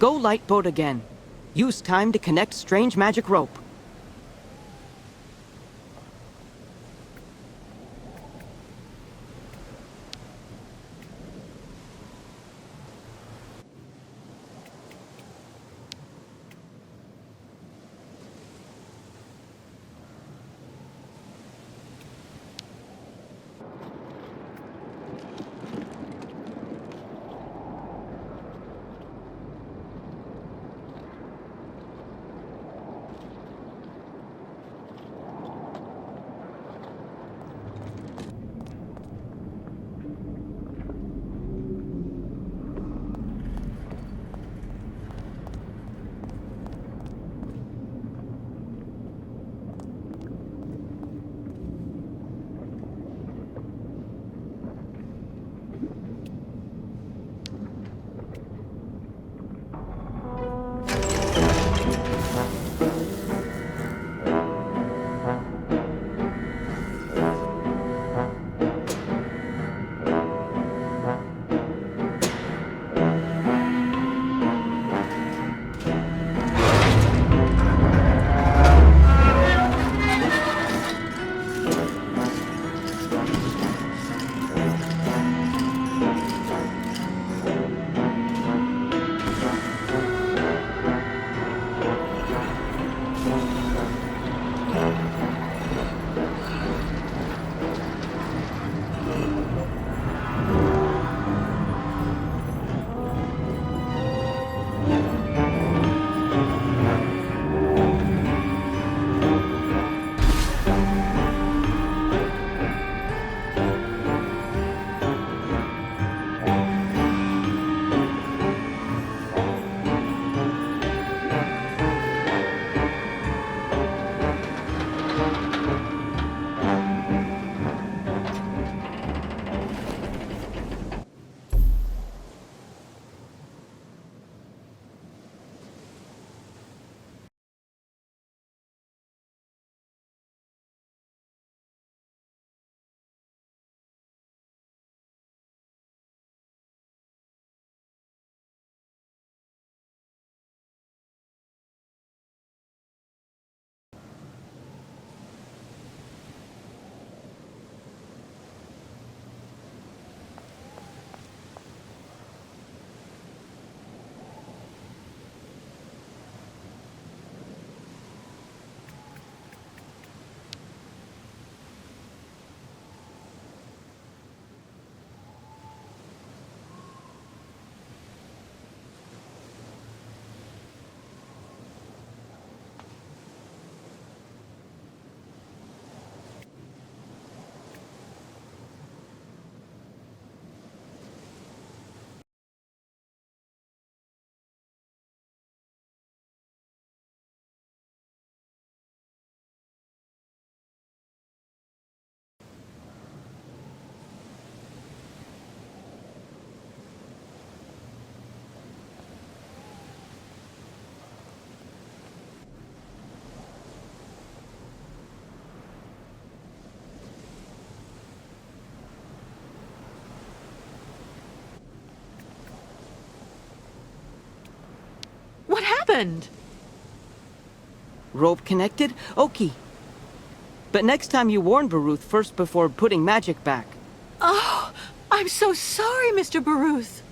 Go light boat again. Use time to connect strange magic rope. What happened? Rope connected? Okay. But next time you warn Baruth first before putting magic back. Oh, I'm so sorry, Mr. Baruth.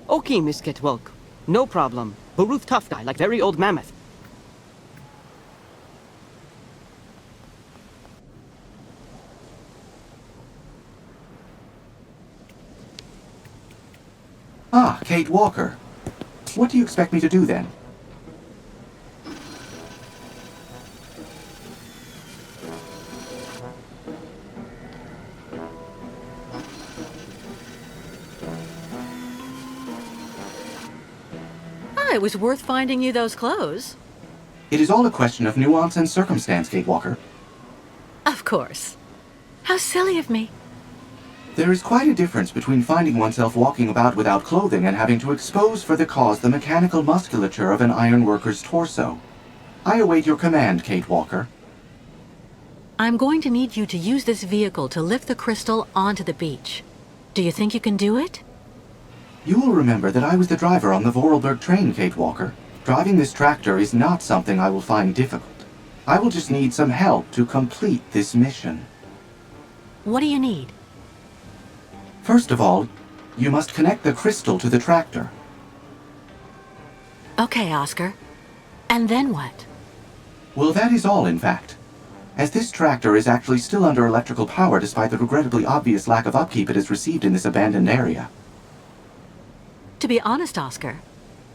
Okay, Miss Ketwelk. No problem. Baruth tough guy, like very old mammoth. Ah, Kate Walker. What do you expect me to do then? It was worth finding you those clothes. It is all a question of nuance and circumstance, Kate Walker. Of course. How silly of me. There is quite a difference between finding oneself walking about without clothing and having to expose for the cause the mechanical musculature of an ironworker's torso. I await your command, Kate Walker. I'm going to need you to use this vehicle to lift the crystal onto the beach. Do you think you can do it? You will remember that I was the driver on the Vorarlberg train, Kate Walker. Driving this tractor is not something I will find difficult. I will just need some help to complete this mission. What do you need? First of all, you must connect the crystal to the tractor. Okay, Oscar. And then what? Well, that is all, in fact. As this tractor is actually still under electrical power despite the regrettably obvious lack of upkeep it has received in this abandoned area. To be honest, Oscar,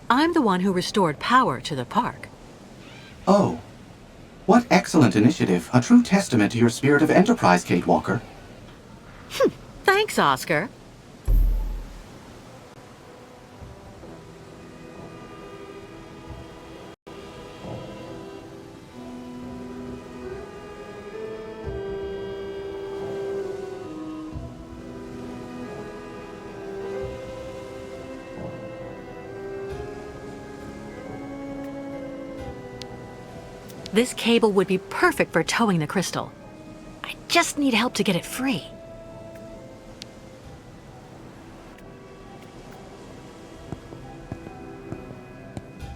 I'm the one who restored power to the park. Oh. What excellent initiative. A true testament to your spirit of enterprise, Kate Walker. Thanks, Oscar. This cable would be perfect for towing the crystal. I just need help to get it free.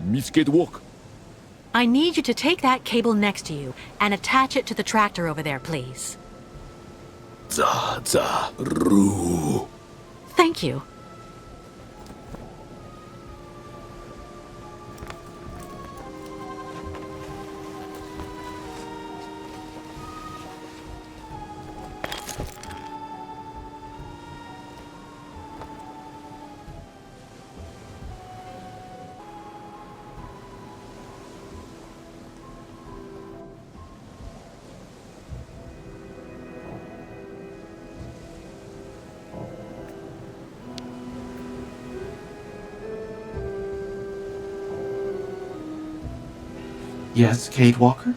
Miss Kate Walker. I need you to take that cable next to you and attach it to the tractor over there, please. Ru. Thank you. Yes, Kate Walker?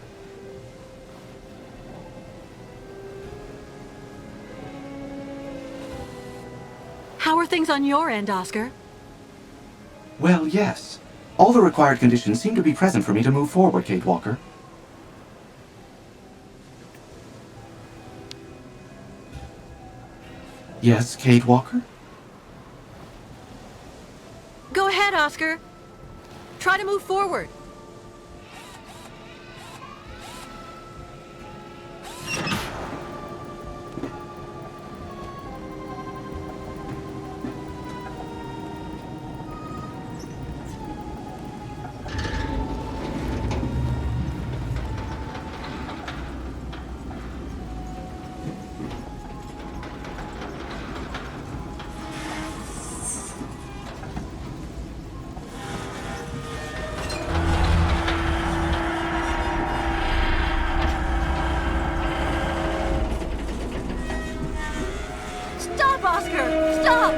How are things on your end, Oscar? Well, yes. All the required conditions seem to be present for me to move forward, Kate Walker. Yes, Kate Walker? Go ahead, Oscar. Try to move forward. Oscar, stop!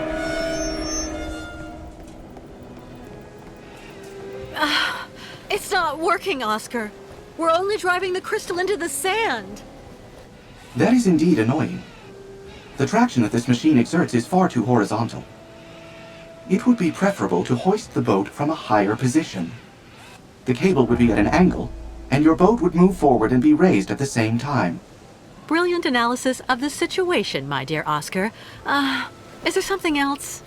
It's not working, Oscar. We're only driving the crystal into the sand. That is indeed annoying. The traction that this machine exerts is far too horizontal. It would be preferable to hoist the boat from a higher position. The cable would be at an angle, and your boat would move forward and be raised at the same time. Brilliant analysis of the situation, my dear Oscar. Is there something else?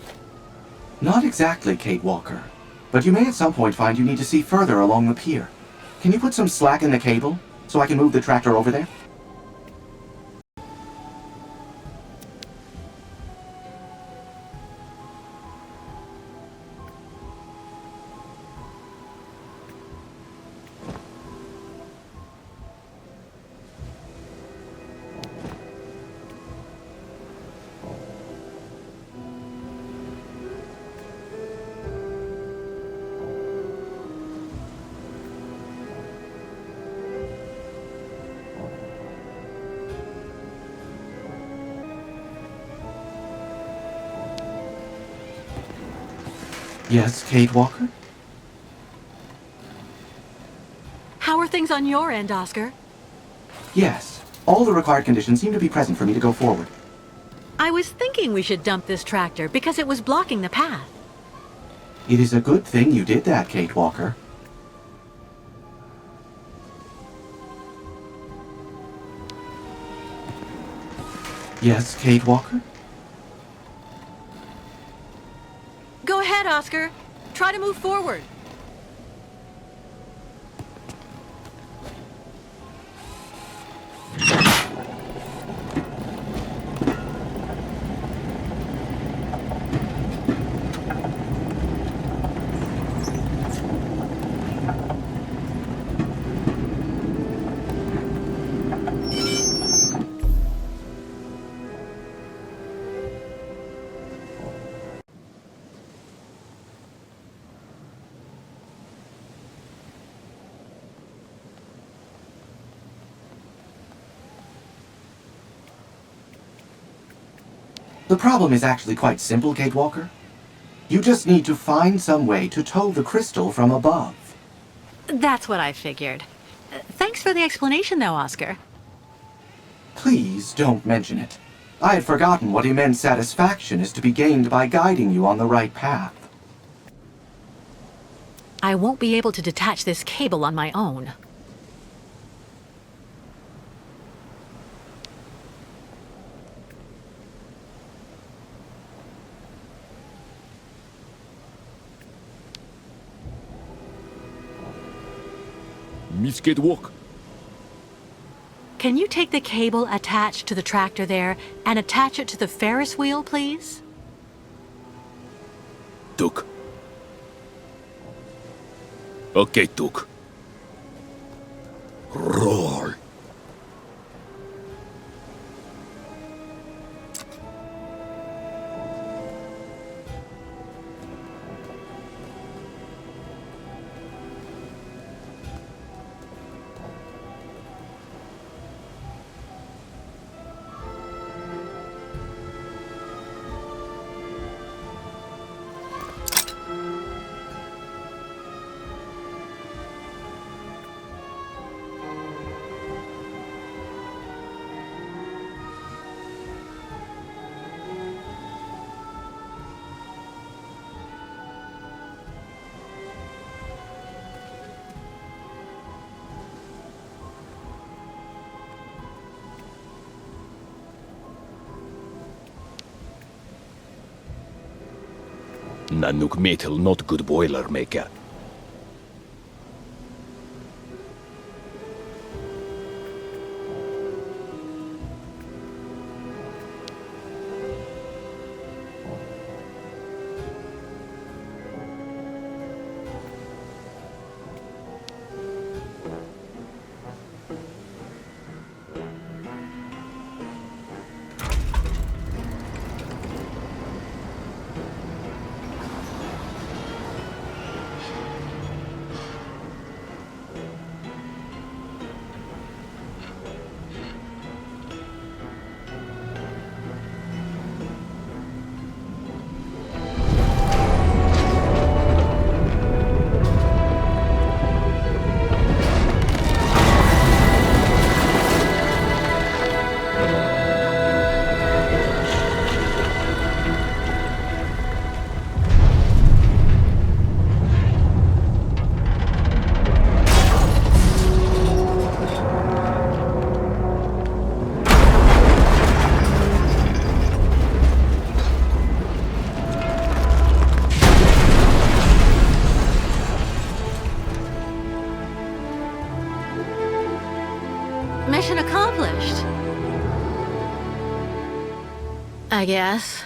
Not exactly, Kate Walker. But you may at some point find you need to see further along the pier. Can you put some slack in the cable, so I can move the tractor over there? Yes, Kate Walker? How are things on your end, Oscar? Yes. All the required conditions seem to be present for me to go forward. I was thinking we should dump this tractor because it was blocking the path. It is a good thing you did that, Kate Walker. Yes, Kate Walker? Go ahead, Oscar. Try to move forward. The problem is actually quite simple, Kate Walker. You just need to find some way to tow the crystal from above. That's what I figured. Thanks for the explanation, though, Oscar. Please don't mention it. I had forgotten what immense satisfaction is to be gained by guiding you on the right path. I won't be able to detach this cable on my own. Misket walk. Can you take the cable attached to the tractor there and attach it to the Ferris wheel, please? Tuk. Okay, Tuk. Roll. Nanook metal, not good boiler maker. Mission accomplished. I guess.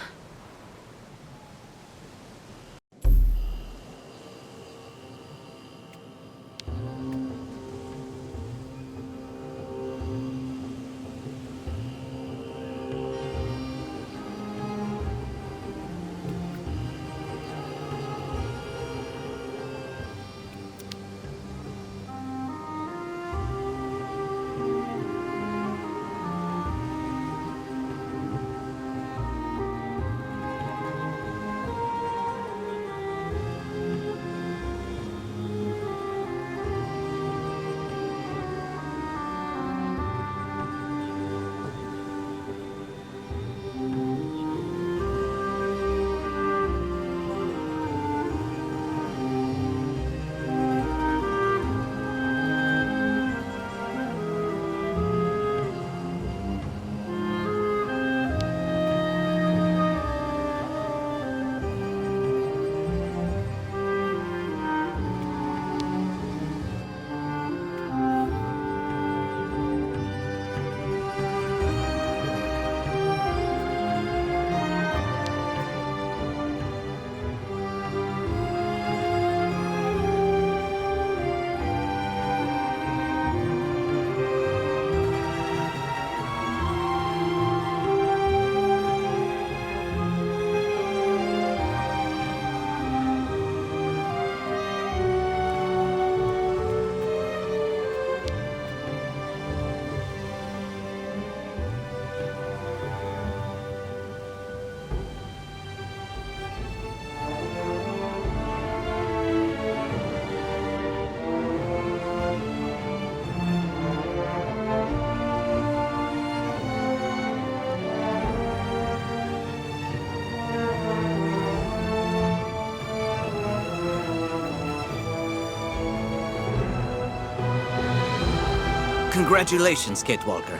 Congratulations, Kate Walker.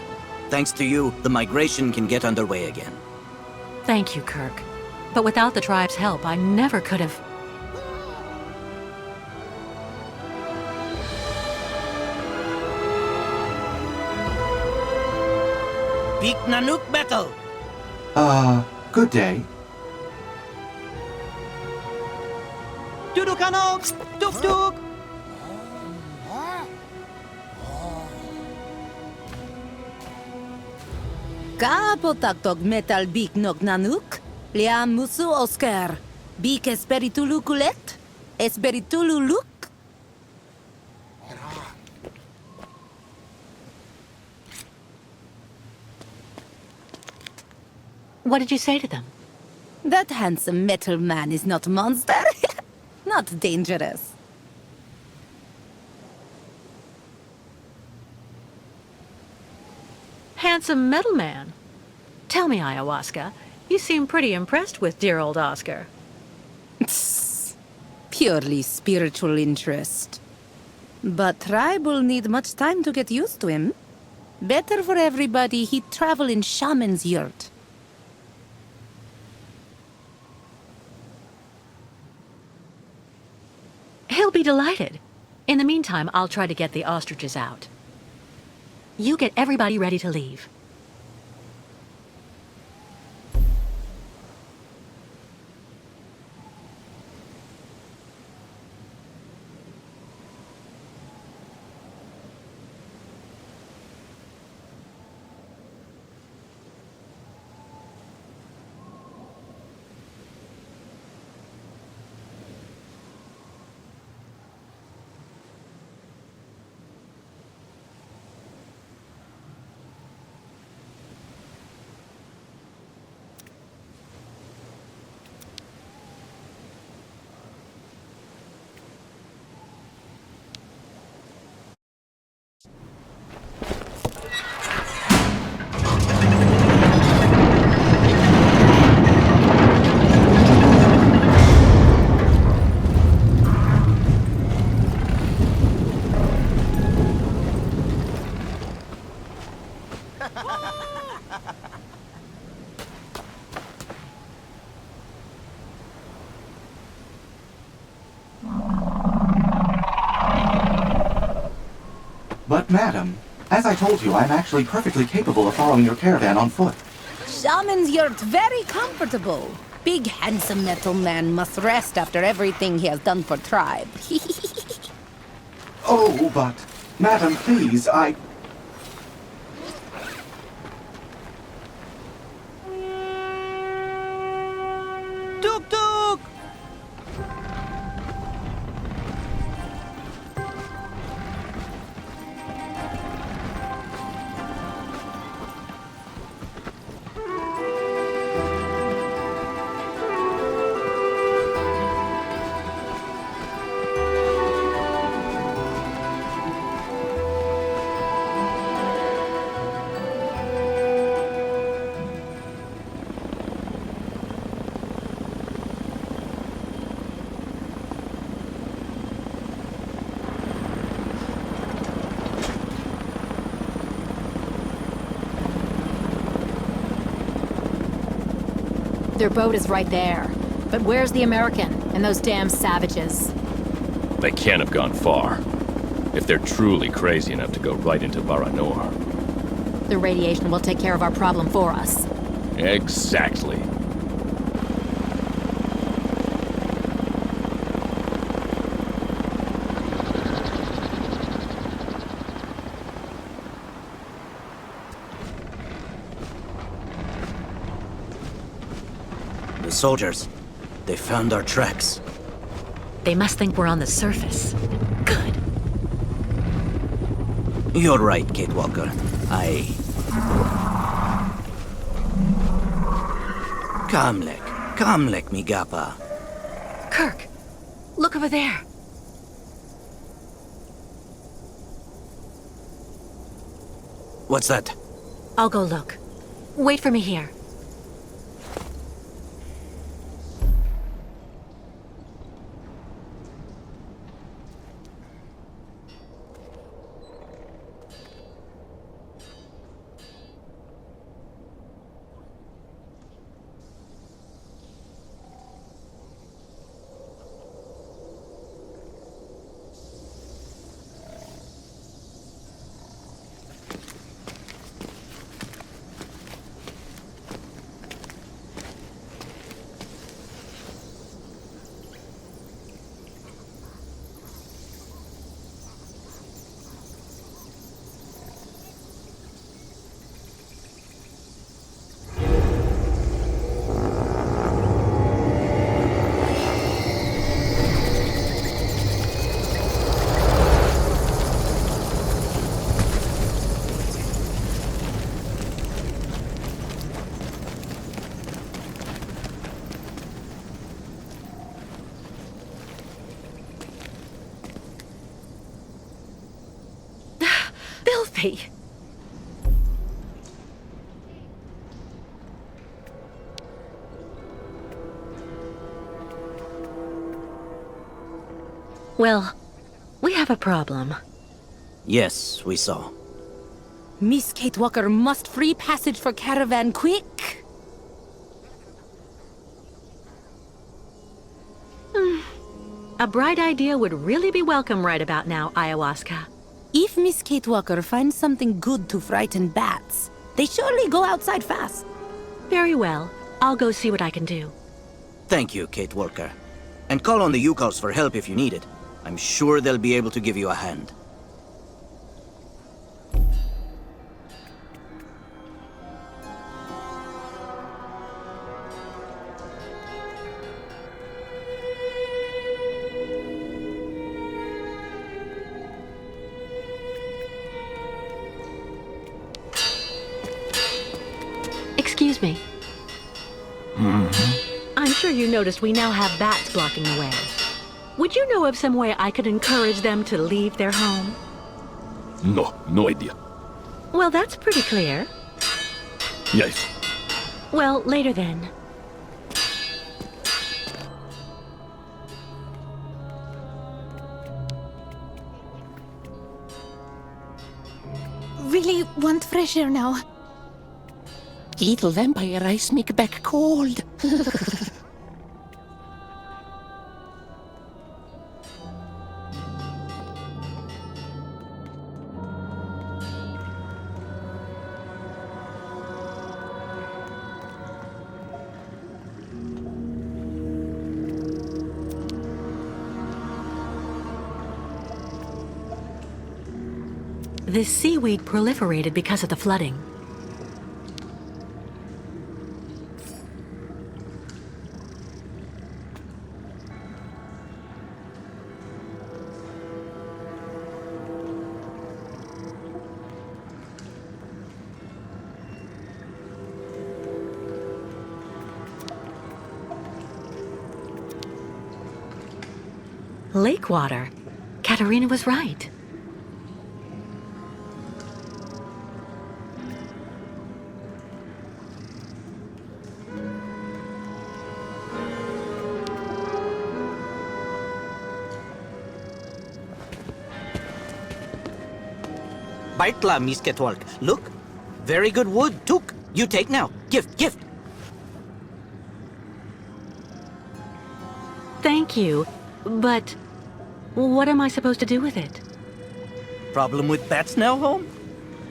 Thanks to you, the migration can get underway again. Thank you, Kirk. But without the tribe's help, I never could have... Big Nanook battle! Good day. Dudukanok! Duk duk! Kapotaktok metal bik nok nanuk, liam musu Oscar, bik esperitulu kulet, esperitulu luk. What did you say to them? That handsome metal man is not a monster, not dangerous. Handsome metal man. Tell me, Ayahuasca, you seem pretty impressed with dear old Oscar. Purely spiritual interest. But tribe will need much time to get used to him. Better for everybody he'd travel in shaman's yurt. He'll be delighted. In the meantime, I'll try to get the ostriches out. You get everybody ready to leave. But madam, as I told you, I'm actually perfectly capable of following your caravan on foot. Shaman's yurt very comfortable. Big handsome metal man must rest after everything he has done for tribe. Oh, but... Madam, please, I... Duk duk! Their boat is right there. But where's the American and those damn savages? They can't have gone far. If they're truly crazy enough to go right into Baranor. The radiation will take care of our problem for us. Exactly. The soldiers, they found our tracks. They must think we're on the surface. Good. You're right, Kate Walker. Kamlek, mi gapa. Kirk, look over there. What's that? I'll go look. Wait for me here. filthy. Well, we have a problem. Yes, we saw. Miss Kate Walker must free passage for caravan quick. A bright idea would really be welcome right about now, Ayahuasca. If Miss Kate Walker finds something good to frighten bats, they surely go outside fast. Very well. I'll go see what I can do. Thank you, Kate Walker. And call on the Yukos for help if you need it. I'm sure they'll be able to give you a hand. Excuse me. I'm sure you noticed we now have bats blocking the way. Would you know of some way I could encourage them to leave their home? No idea. Well, that's pretty clear. Yes. Well, later then. Really want fresh air now. Little vampire ice make back cold. This seaweed proliferated because of the flooding. Lake water. Katerina was right. Baitla, Miss Ketwalk. Look. Very good wood. Took. You take now. Gift. Thank you, but what am I supposed to do with it? Problem with bats now, home?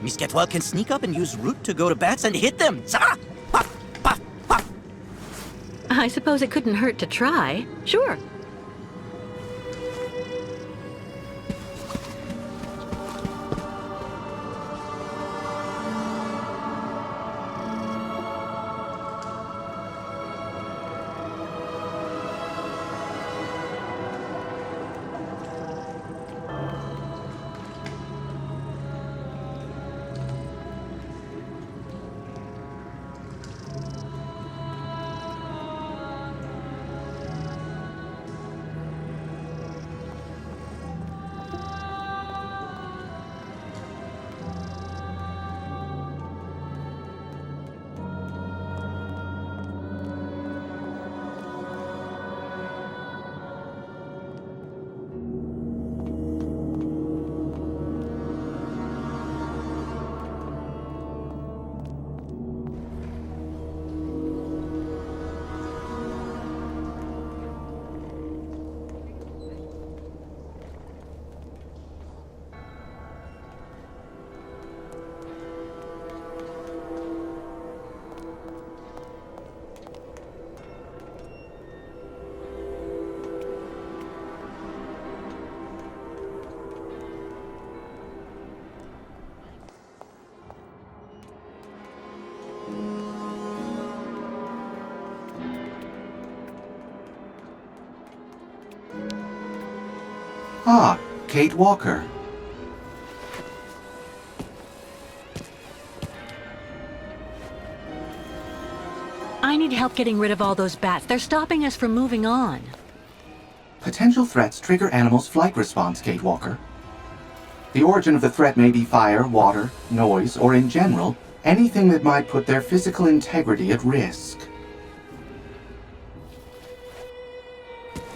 Miss Ketwalk can sneak up and use root to go to bats and hit them. Zah! Puff, puff, puff. I suppose it couldn't hurt to try. Sure. Ah, Kate Walker. I need help getting rid of all those bats. They're stopping us from moving on. Potential threats trigger animals' flight response, Kate Walker. The origin of the threat may be fire, water, noise, or in general, anything that might put their physical integrity at risk.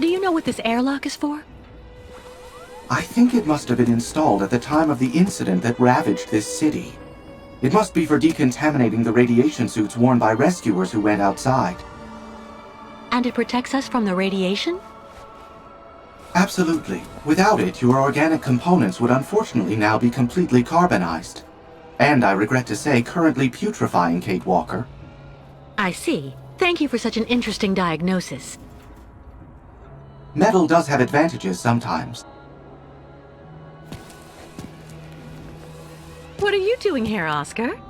Do you know what this airlock is for? I think it must have been installed at the time of the incident that ravaged this city. It must be for decontaminating the radiation suits worn by rescuers who went outside. And it protects us from the radiation? Absolutely. Without it, your organic components would unfortunately now be completely carbonized. And I regret to say, currently putrefying, Kate Walker. I see. Thank you for such an interesting diagnosis. Metal does have advantages sometimes. What are you doing here, Oscar?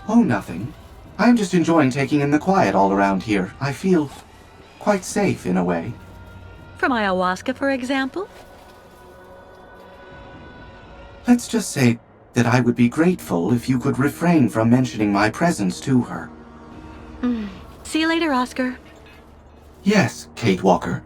Oh, nothing. I'm just enjoying taking in the quiet all around here. I feel quite safe in a way. From ayahuasca, for example? Let's just say that I would be grateful if you could refrain from mentioning my presence to her. See you later, Oscar. Yes, Kate Walker.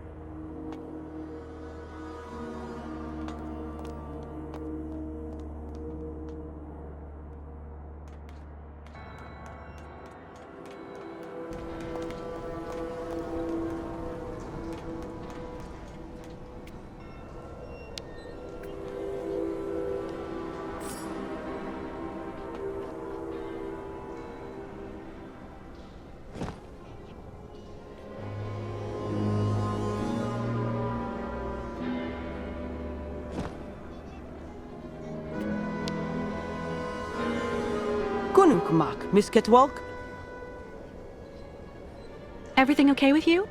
Gunukmak, Miss Ketwalk? Everything okay with you?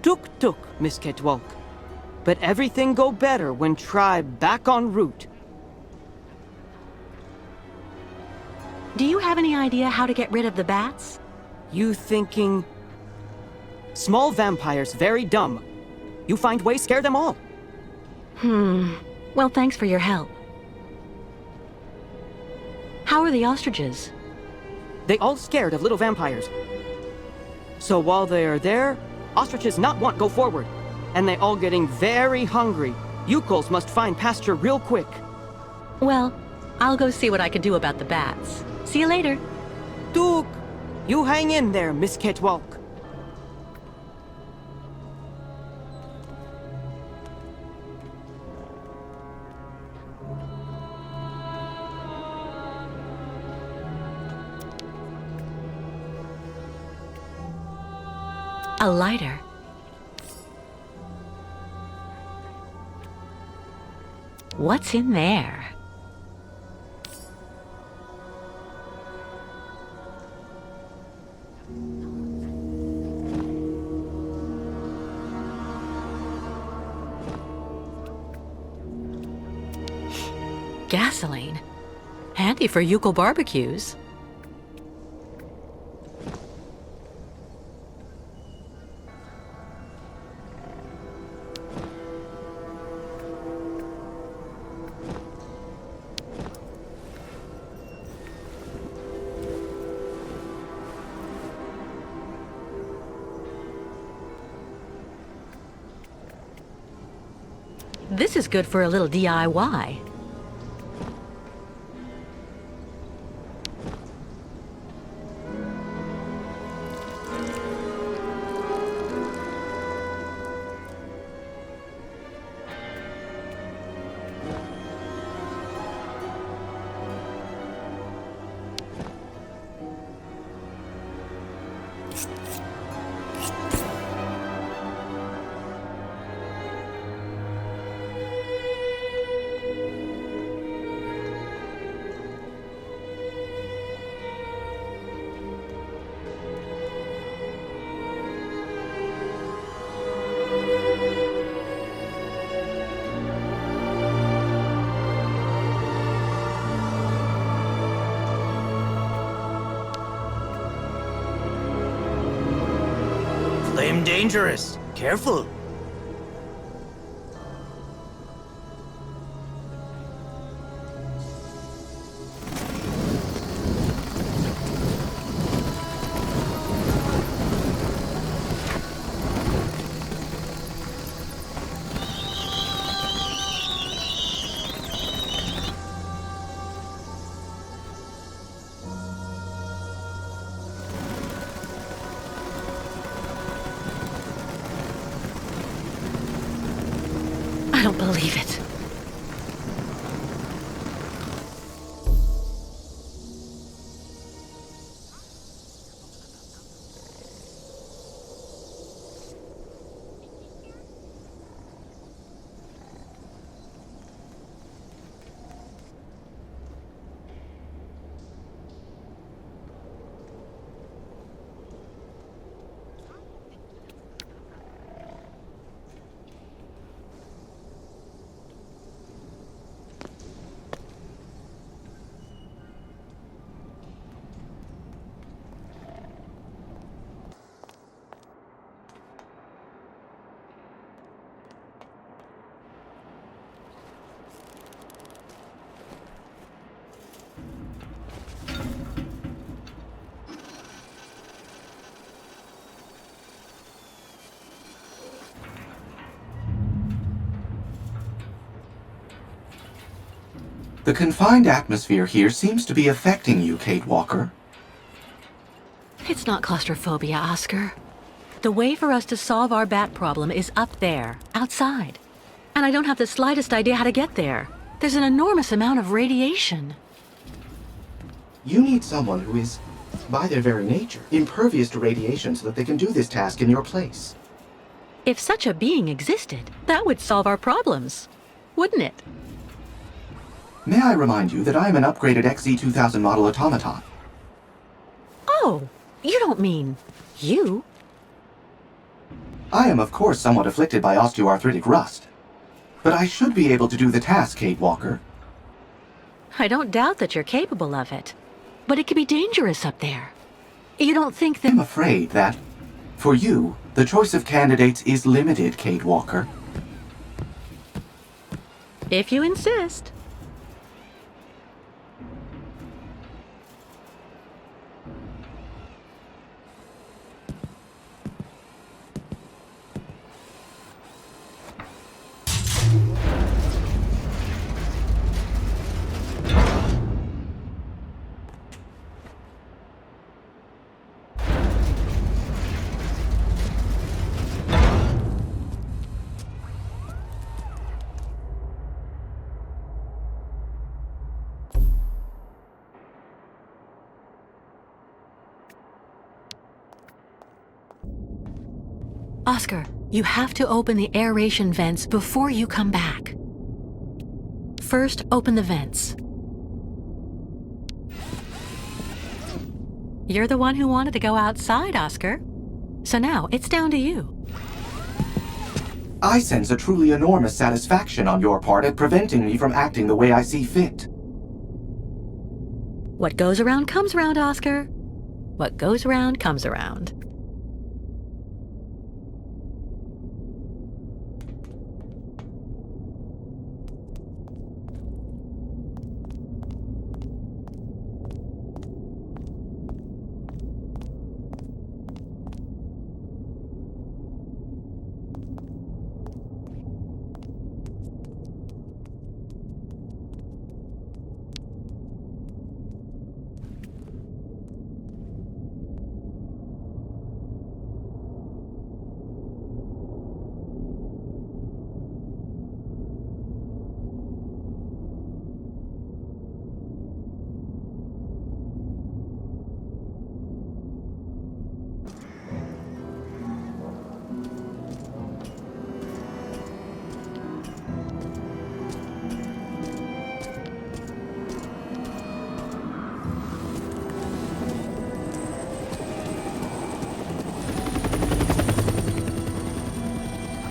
Tuk, Miss Ketwalk. But everything go better when tribe back en route. Do you have any idea how to get rid of the bats? You thinking... Small vampires very dumb. You find ways scare them all. Well, thanks for your help. How are the ostriches? They all scared of little vampires. So while they are there, ostriches not want go forward. And they all getting very hungry. Yukos must find pasture real quick. Well, I'll go see what I can do about the bats. See you later. Tuk, you hang in there, Miss Ketwalk. A lighter. What's in there? Gasoline. Handy for Yuko barbecues. This is good for a little DIY. Flame dangerous. Careful. The confined atmosphere here seems to be affecting you, Kate Walker. It's not claustrophobia, Oscar. The way for us to solve our bat problem is up there, outside. And I don't have the slightest idea how to get there. There's an enormous amount of radiation. You need someone who is, by their very nature, impervious to radiation so that they can do this task in your place. If such a being existed, that would solve our problems, wouldn't it? May I remind you that I am an upgraded XZ2000 model automaton? Oh, you don't mean you? I am, of course, somewhat afflicted by osteoarthritic rust. But I should be able to do the task, Kate Walker. I don't doubt that you're capable of it. But it can be dangerous up there. You don't think that— I'm afraid that, for you, the choice of candidates is limited, Kate Walker. If you insist. Oscar, you have to open the aeration vents before you come back. First, open the vents. You're the one who wanted to go outside, Oscar. So now, it's down to you. I sense a truly enormous satisfaction on your part at preventing me from acting the way I see fit. What goes around comes around, Oscar. What goes around comes around.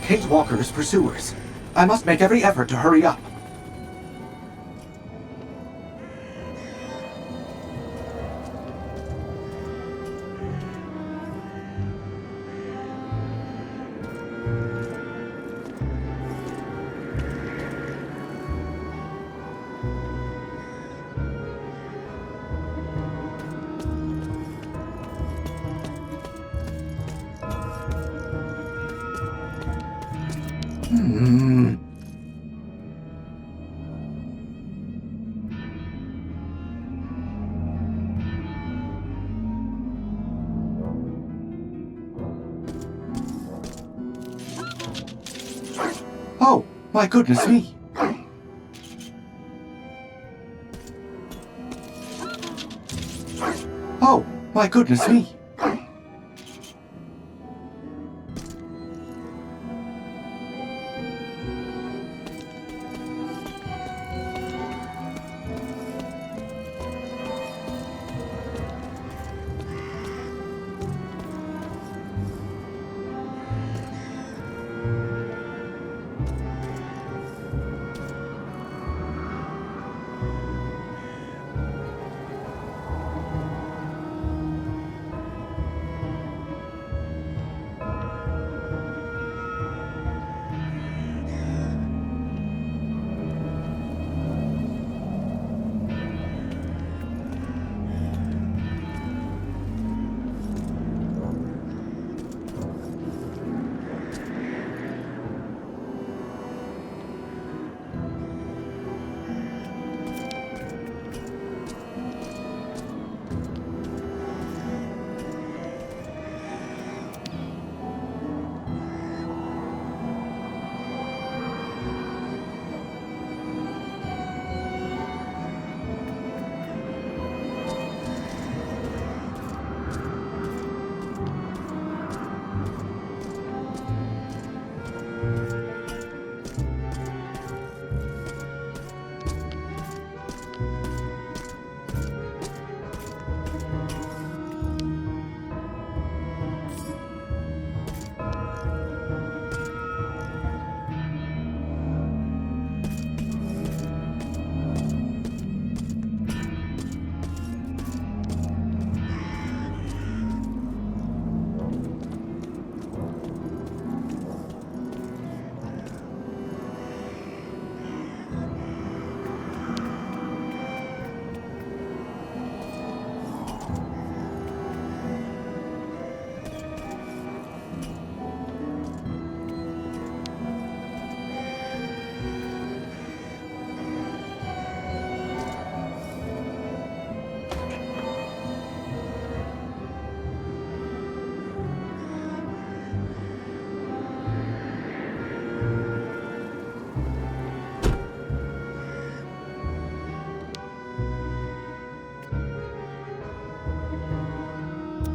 Kate Walker's pursuers. I must make every effort to hurry up. Oh, my goodness me! Oh, my goodness me!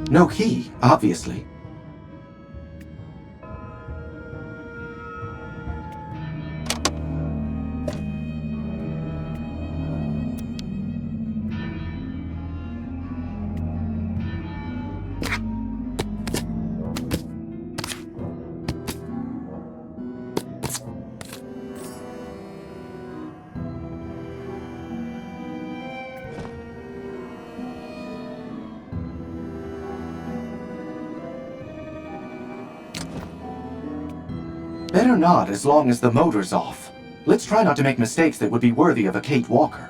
No key, obviously. Better not, as long as the motor's off. Let's try not to make mistakes that would be worthy of a Kate Walker.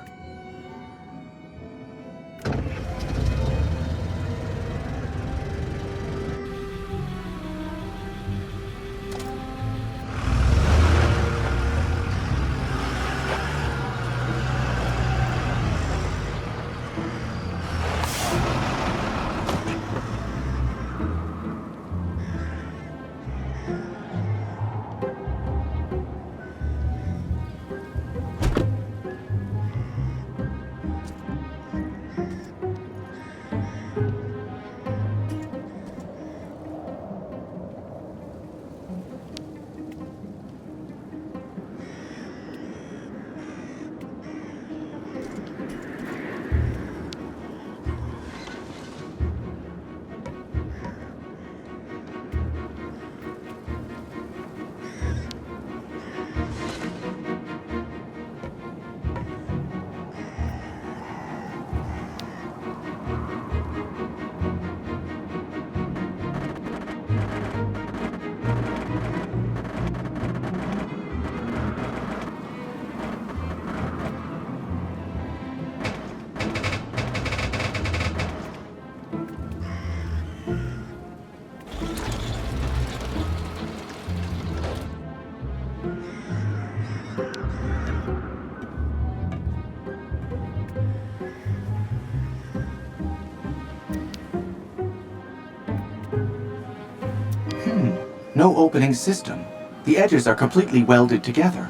No opening system. The edges are completely welded together.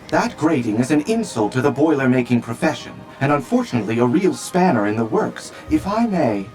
That grating is an insult to the boiler-making profession, and unfortunately a real spanner in the works, if I may.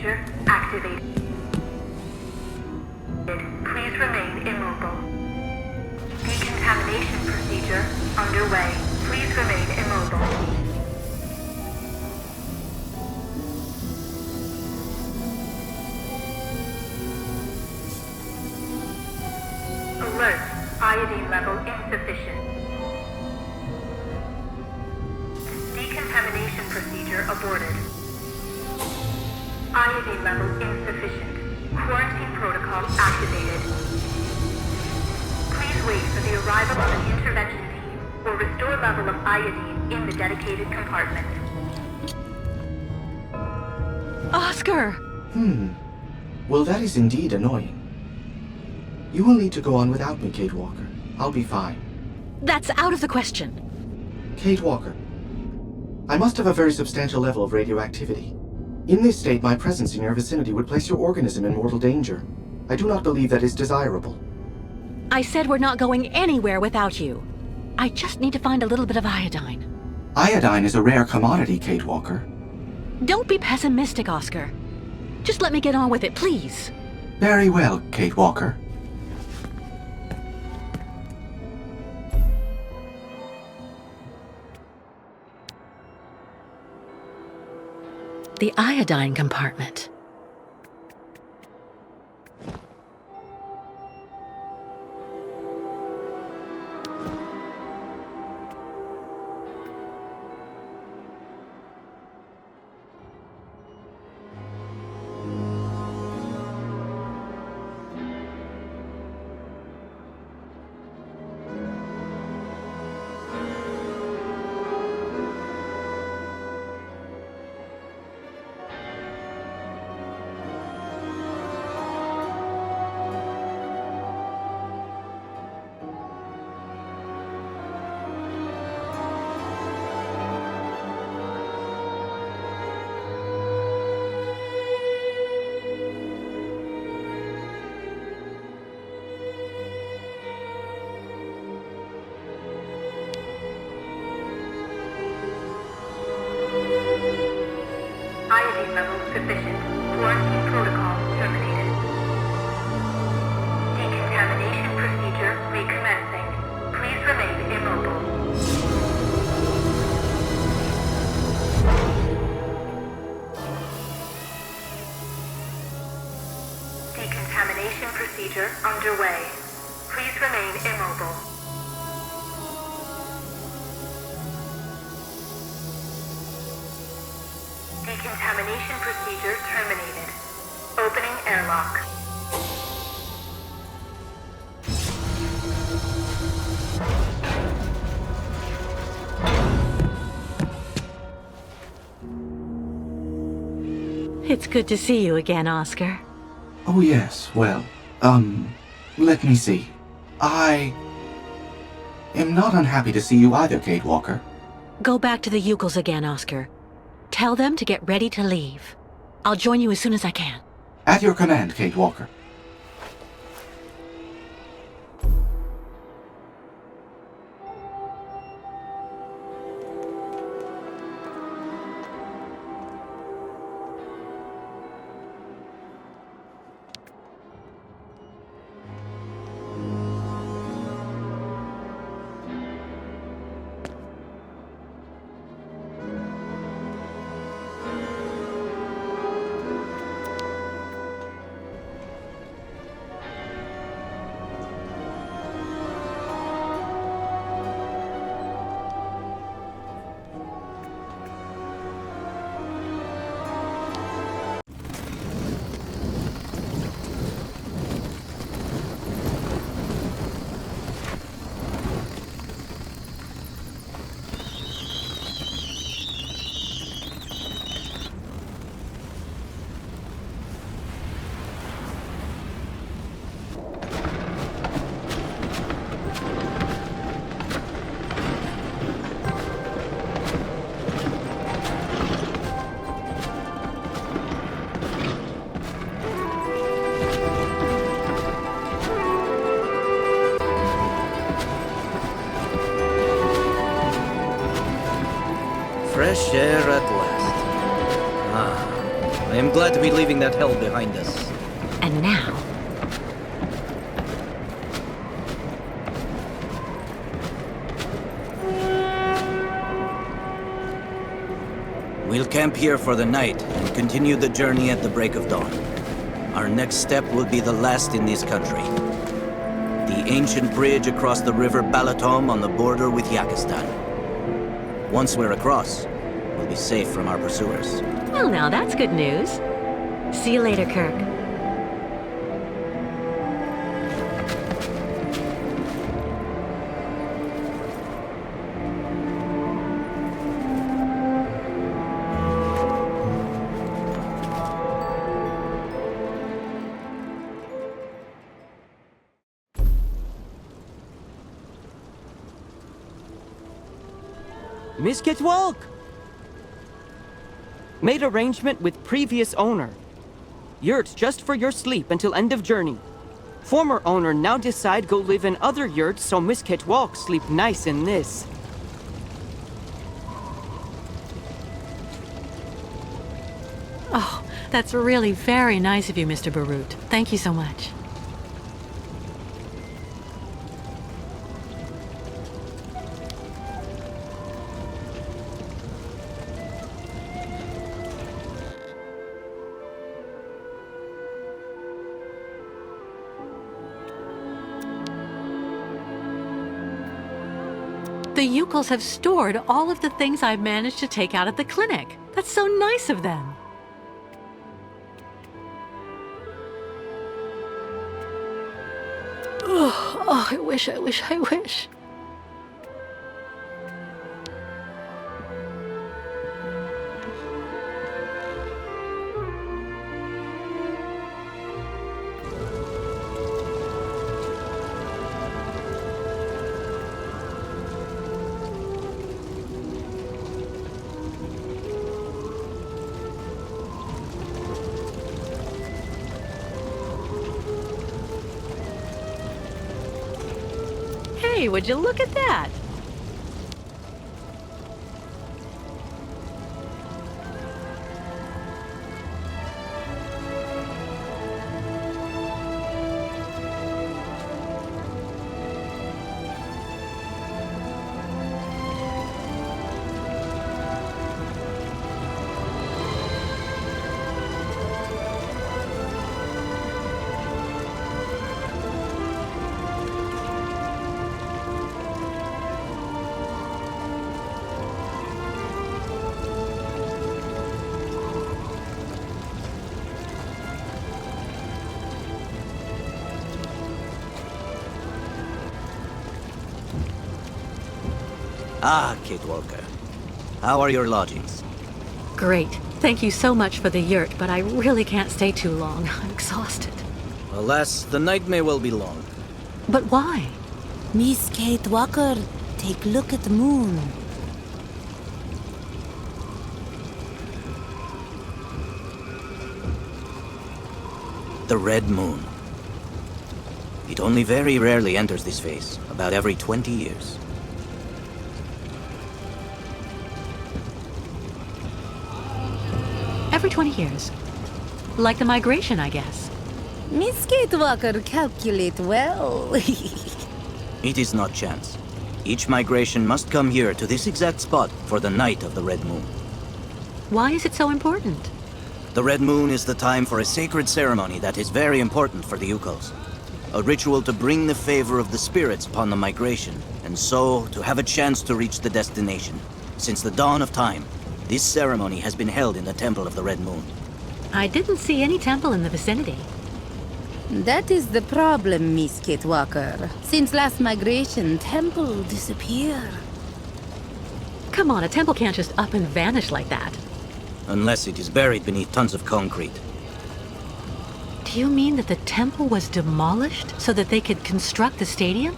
procedure activated. Please remain immobile. Decontamination procedure underway. Please remain immobile. Alert. Iodine level insufficient. Decontamination procedure aborted. Iodine level insufficient. Quarantine protocol activated. Please wait for the arrival of an intervention team or restore level of iodine in the dedicated compartment. Oscar! Well, that is indeed annoying. You will need to go on without me, Kate Walker. I'll be fine. That's out of the question. Kate Walker, I must have a very substantial level of radioactivity. In this state, my presence in your vicinity would place your organism in mortal danger. I do not believe that is desirable. I said we're not going anywhere without you. I just need to find a little bit of iodine. Iodine is a rare commodity, Kate Walker. Don't be pessimistic, Oscar. Just let me get on with it, please. Very well, Kate Walker. The iodine compartment. Iodine level sufficient. Quarantine protocol terminated. Decontamination procedure recommencing. Please remain immobile. Decontamination procedure underway. Please remain immobile. Decontamination procedure terminated. Opening airlock. It's good to see you again, Oscar. Oh yes, well, let me see. I am not unhappy to see you either, Kate Walker. Go back to the Yukos again, Oscar. Tell them to get ready to leave. I'll join you as soon as I can. At your command, Kate Walker. Fresh air at last. Ah, I am glad to be leaving that hell behind us. And now... We'll camp here for the night and continue the journey at the break of dawn. Our next step will be the last in this country. The ancient bridge across the river Balatom on the border with Yakistan. Once we're across, we'll be safe from our pursuers. Well, now that's good news. See you later, Kirk. Miss Walk! Made arrangement with previous owner. Yurts just for your sleep until end of journey. Former owner now decide go live in other yurts so Miss Walk sleep nice in this. Oh, that's really very nice of you, Mr. Barut. Thank you so much. The Yukos have stored all of the things I've managed to take out at the clinic. That's so nice of them. Oh, I wish. Hey, would you look at that? Ah, Kate Walker. How are your lodgings? Great. Thank you so much for the yurt, but I really can't stay too long. I'm exhausted. Alas, the night may well be long. But why? Miss Kate Walker, take a look at the moon. The Red Moon. It only very rarely enters this phase, about every 20 years. Every 20 years. Like the migration, I guess. Miss Kate Walker calculate well. It is not chance. Each migration must come here to this exact spot for the night of the Red Moon. Why is it so important? The Red Moon is the time for a sacred ceremony that is very important for the Yukos. A ritual to bring the favor of the spirits upon the migration, and so to have a chance to reach the destination. Since the dawn of time, this ceremony has been held in the Temple of the Red Moon. I didn't see any temple in the vicinity. That is the problem, Miss Kate Walker. Since last migration, temple disappear. Come on, a temple can't just up and vanish like that. Unless it is buried beneath tons of concrete. Do you mean that the temple was demolished so that they could construct the stadium?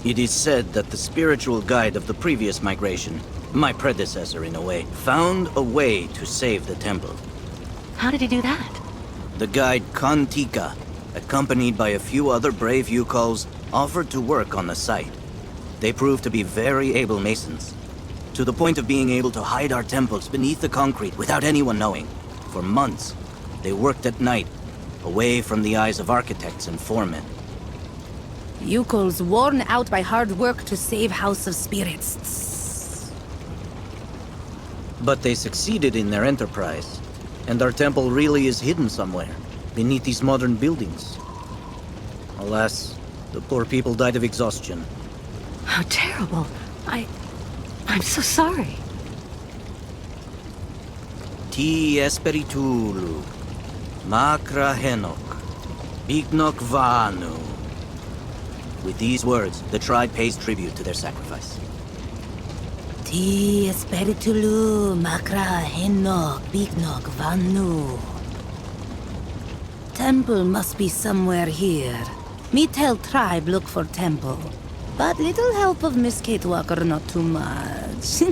It is said that the spiritual guide of the previous migration, my predecessor in a way, found a way to save the temple. How did he do that? The guide Kantika, accompanied by a few other brave Yukos, offered to work on the site. They proved to be very able masons. To the point of being able to hide our temples beneath the concrete without anyone knowing. For months, they worked at night, away from the eyes of architects and foremen. Yuko's worn out by hard work to save House of Spirits. But they succeeded in their enterprise, and our temple really is hidden somewhere, beneath these modern buildings. Alas, the poor people died of exhaustion. How terrible. I'm so sorry. Ti Esperitulu, Makra Henok, Bignok Vanu. With these words, the tribe pays tribute to their sacrifice. Ti Esperitulu, Makra Henok, Bignok Vanu. Temple must be somewhere here. Me tell tribe look for temple. But little help of Miss Kate Walker, not too much.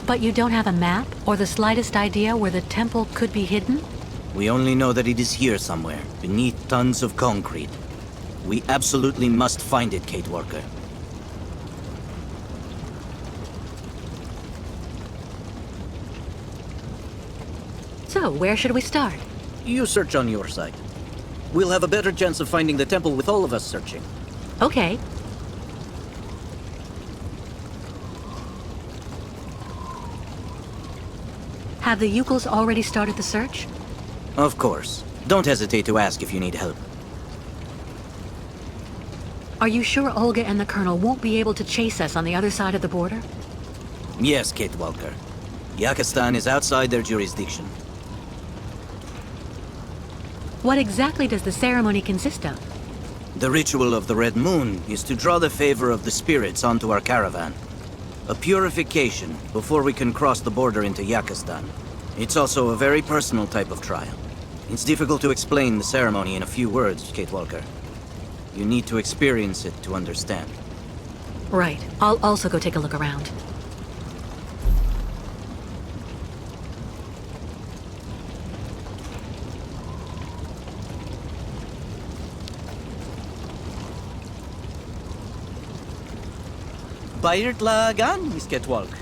But you don't have a map or the slightest idea where the temple could be hidden? We only know that it is here somewhere, beneath tons of concrete. We absolutely must find it, Kate Walker. So, where should we start? You search on your side. We'll have a better chance of finding the temple with all of us searching. Okay. Have the Yukos already started the search? Of course. Don't hesitate to ask if you need help. Are you sure Olga and the Colonel won't be able to chase us on the other side of the border? Yes, Kate Walker. Yakistan is outside their jurisdiction. What exactly does the ceremony consist of? The ritual of the Red Moon is to draw the favor of the spirits onto our caravan. A purification before we can cross the border into Yakistan. It's also a very personal type of trial. It's difficult to explain the ceremony in a few words, Kate Walker. You need to experience it to understand. Right. I'll also go take a look around. Bayert lagan, Miss Kate Walker.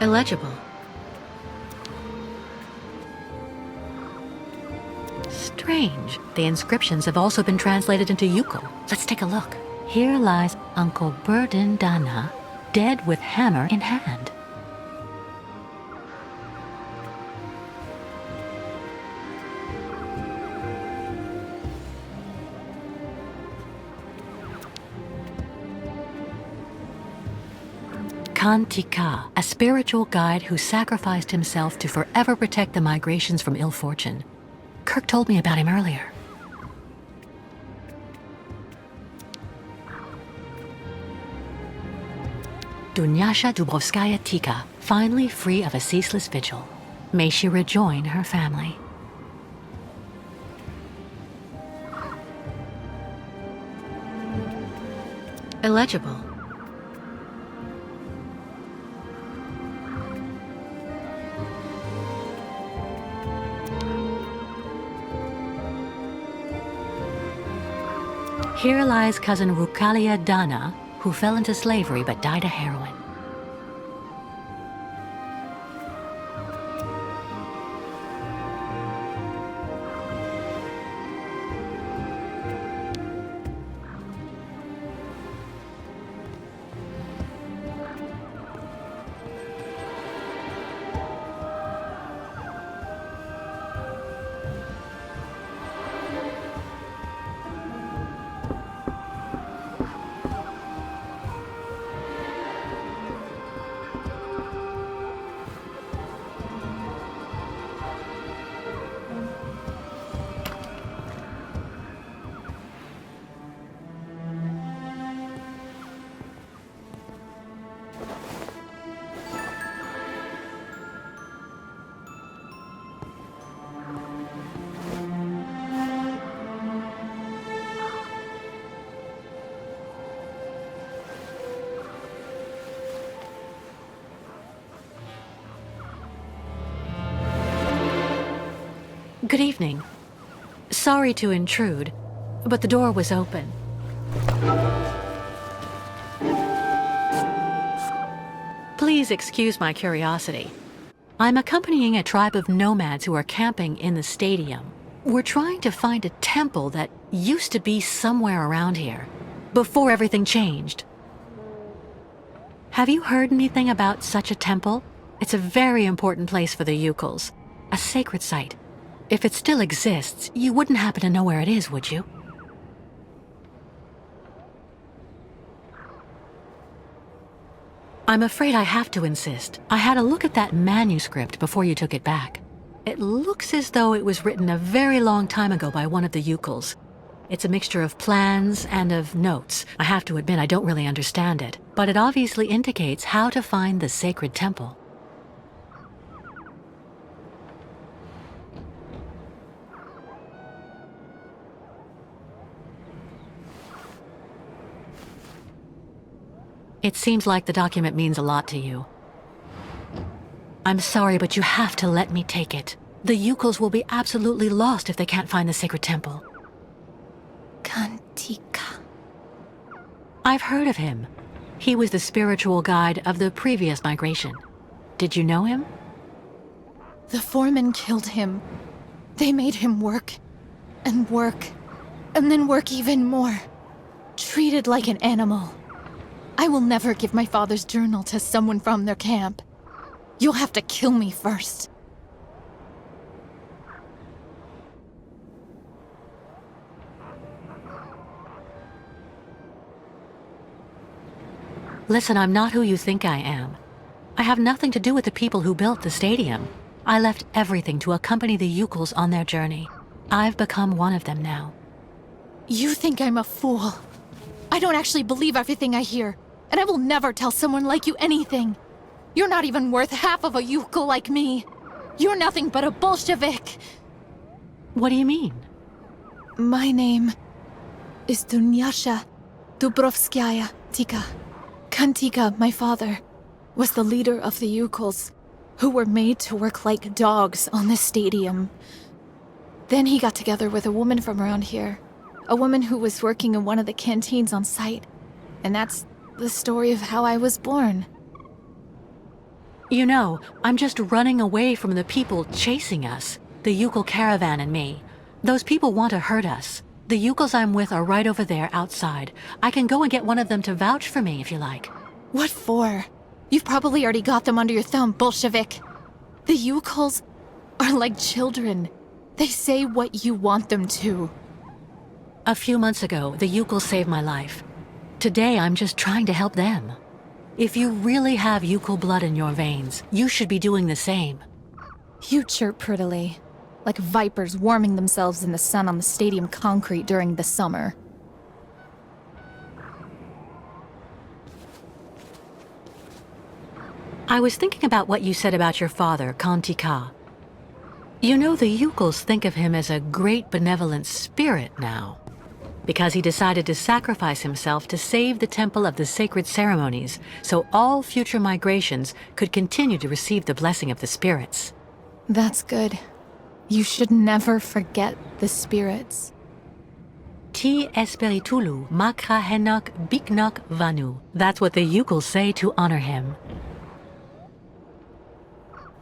Illegible. Strange. The inscriptions have also been translated into Yuko. Let's take a look. Here lies Uncle Burden Dana, dead with hammer in hand. Kantika, a spiritual guide who sacrificed himself to forever protect the migrations from ill fortune. Kirk told me about him earlier. Dunyasha Dubrovskaya Tika, finally free of a ceaseless vigil. May she rejoin her family. Illegible. Here lies cousin Rukalia Dana, who fell into slavery but died of heroin. Good evening. Sorry to intrude, but the door was open. Please excuse my curiosity. I'm accompanying a tribe of nomads who are camping in the stadium. We're trying to find a temple that used to be somewhere around here, before everything changed. Have you heard anything about such a temple? It's a very important place for the Yukals, a sacred site. If it still exists, you wouldn't happen to know where it is, would you? I'm afraid I have to insist. I had a look at that manuscript before you took it back. It looks as though it was written a very long time ago by one of the Yukals. It's a mixture of plans and of notes. I have to admit I don't really understand it, but it obviously indicates how to find the sacred temple. It seems like the document means a lot to you. I'm sorry, but you have to let me take it. The Yukals will be absolutely lost if they can't find the sacred temple. Kantika. I've heard of him. He was the spiritual guide of the previous migration. Did you know him? The foreman killed him. They made him work, and then work even more. Treated like an animal. I will never give my father's journal to someone from their camp. You'll have to kill me first. Listen, I'm not who you think I am. I have nothing to do with the people who built the stadium. I left everything to accompany the Yukals on their journey. I've become one of them now. You think I'm a fool. I don't actually believe everything I hear, and I will never tell someone like you anything. You're not even worth half of a Yukal like me. You're nothing but a Bolshevik. What do you mean? My name is Dunyasha Dubrovskaya Tika. Kantika, my father, was the leader of the Yukals, who were made to work like dogs on this stadium. Then he got together with a woman from around here, a woman who was working in one of the canteens on site. And that's the story of how I was born. You know, I'm just running away from the people chasing us, the Yukal caravan and me. Those people want to hurt us. The Yukos I'm with are right over there outside. I can go and get one of them to vouch for me if you like. What for? You've probably already got them under your thumb, Bolshevik. The Yukos are like children. They say what you want them to. A few months ago, the Yukos saved my life. Today, I'm just trying to help them. If you really have Yukol blood in your veins, you should be doing the same. You chirp prettily, like vipers warming themselves in the sun on the stadium concrete during the summer. I was thinking about what you said about your father, Kantika. You know, the Yukos think of him as a great benevolent spirit now, because he decided to sacrifice himself to save the Temple of the Sacred Ceremonies, so all future migrations could continue to receive the blessing of the spirits. That's good. You should never forget the spirits. Ti Espiritulu Makra Henok Biknok Vanu. That's what the Yukos say to honor him.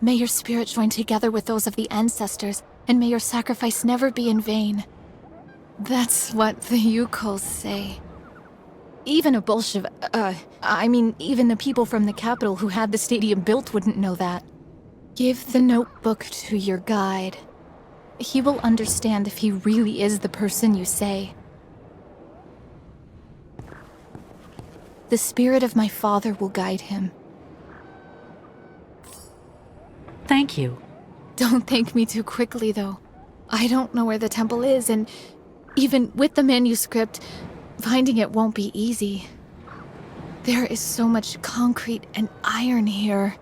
May your spirit join together with those of the ancestors, and may your sacrifice never be in vain. That's what the Yukos say. Even a Bolshevik, even the people from the capital who had the stadium built wouldn't know that. Give the notebook to your guide. He will understand if he really is the person you say. The spirit of my father will guide him. Thank you. Don't thank me too quickly, though. I don't know where the temple is, and even with the manuscript, finding it won't be easy. There is so much concrete and iron here.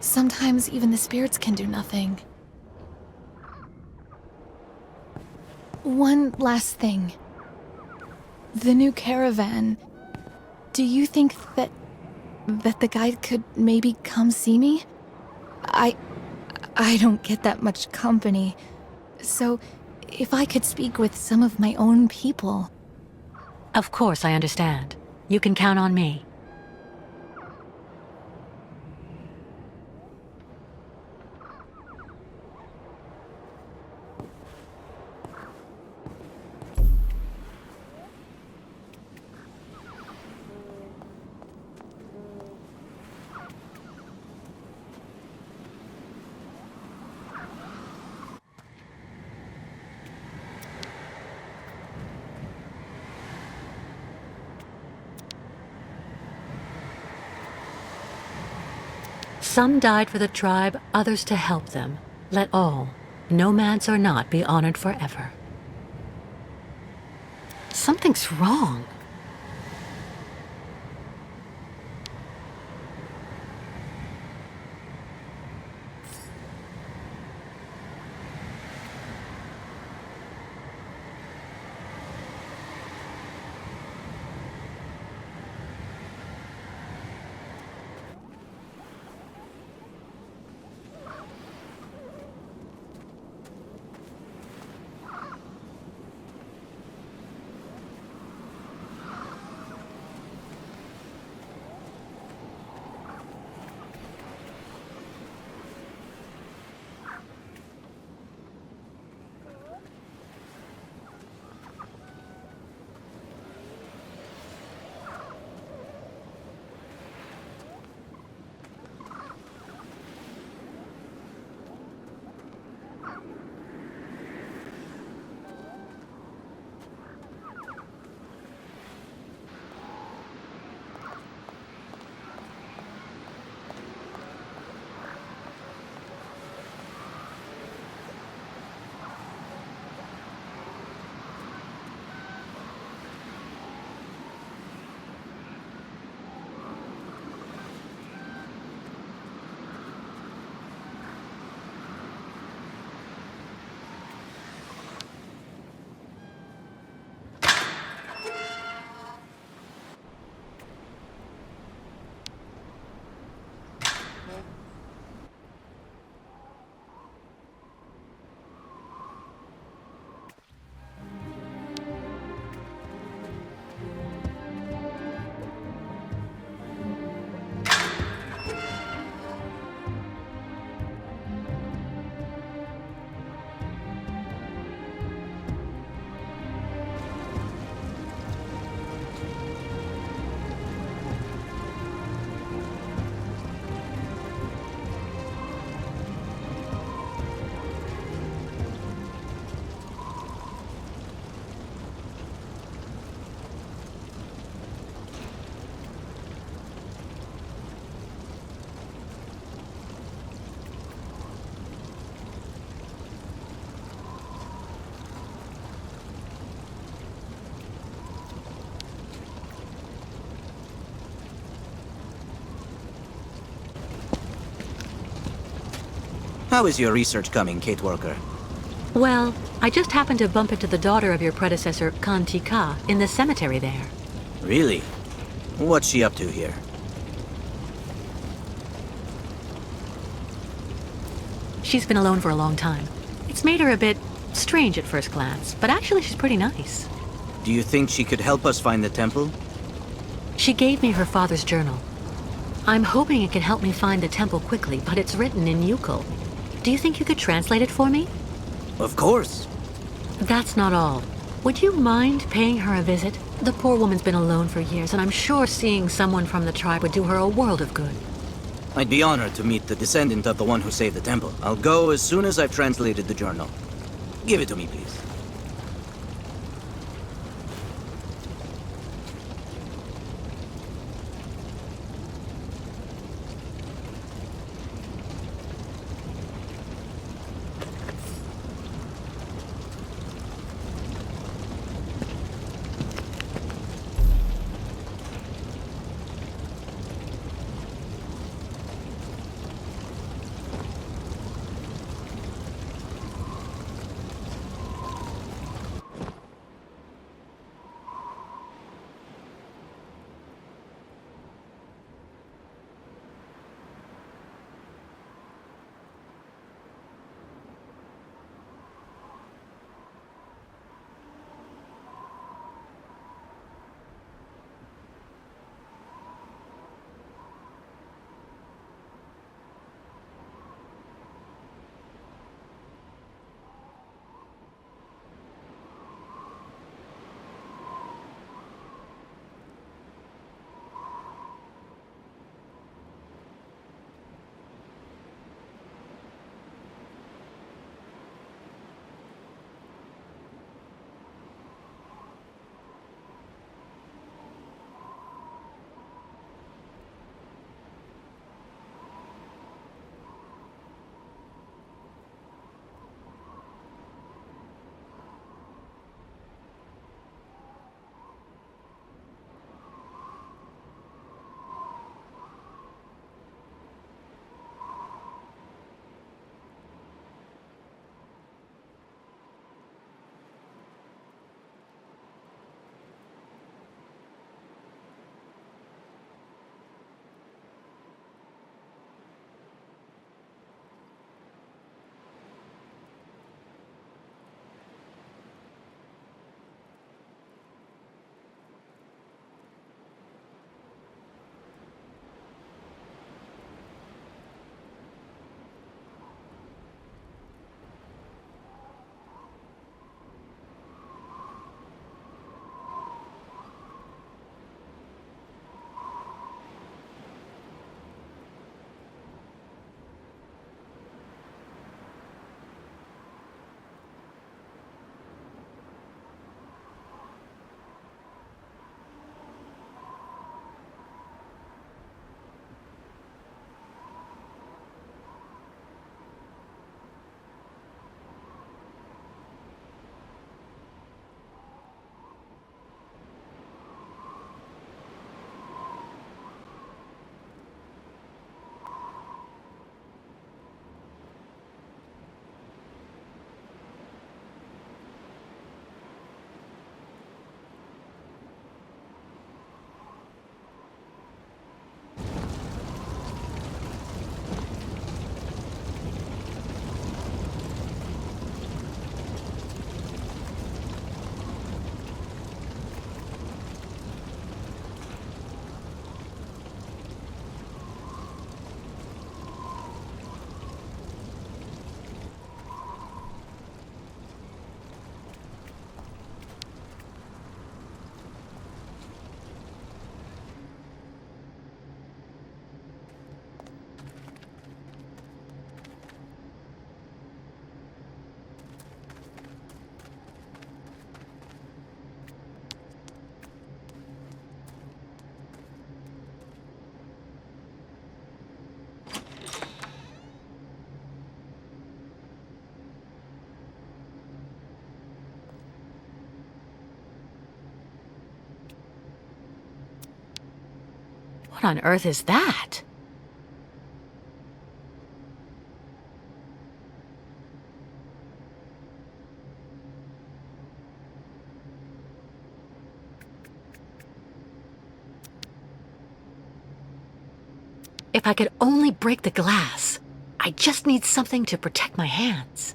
Sometimes even the spirits can do nothing. One last thing. The new caravan. Do you think that the guide could maybe come see me? I don't get that much company. So, if I could speak with some of my own people... Of course, I understand. You can count on me. Some died for the tribe, others to help them. Let all, nomads or not, be honored forever. Something's wrong. How is your research coming, Kate Walker? Well, I just happened to bump into the daughter of your predecessor, Kantika, in the cemetery there. Really? What's she up to here? She's been alone for a long time. It's made her a bit strange at first glance, but actually she's pretty nice. Do you think she could help us find the temple? She gave me her father's journal. I'm hoping it can help me find the temple quickly, but it's written in Yukol. Do you think you could translate it for me? Of course. That's not all. Would you mind paying her a visit? The poor woman's been alone for years, and I'm sure seeing someone from the tribe would do her a world of good. I'd be honored to meet the descendant of the one who saved the temple. I'll go as soon as I've translated the journal. Give it to me, please. What on earth is that? If I could only break the glass. I just need something to protect my hands.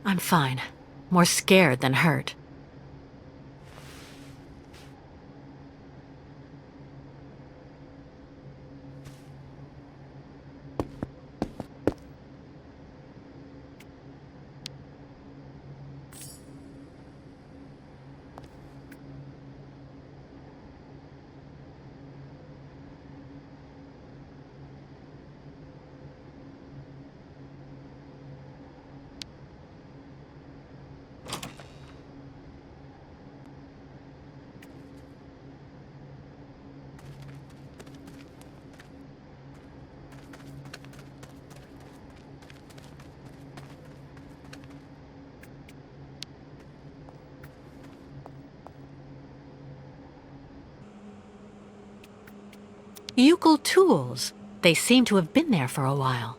I'm fine. More scared than hurt. Euchal tools. They seem to have been there for a while.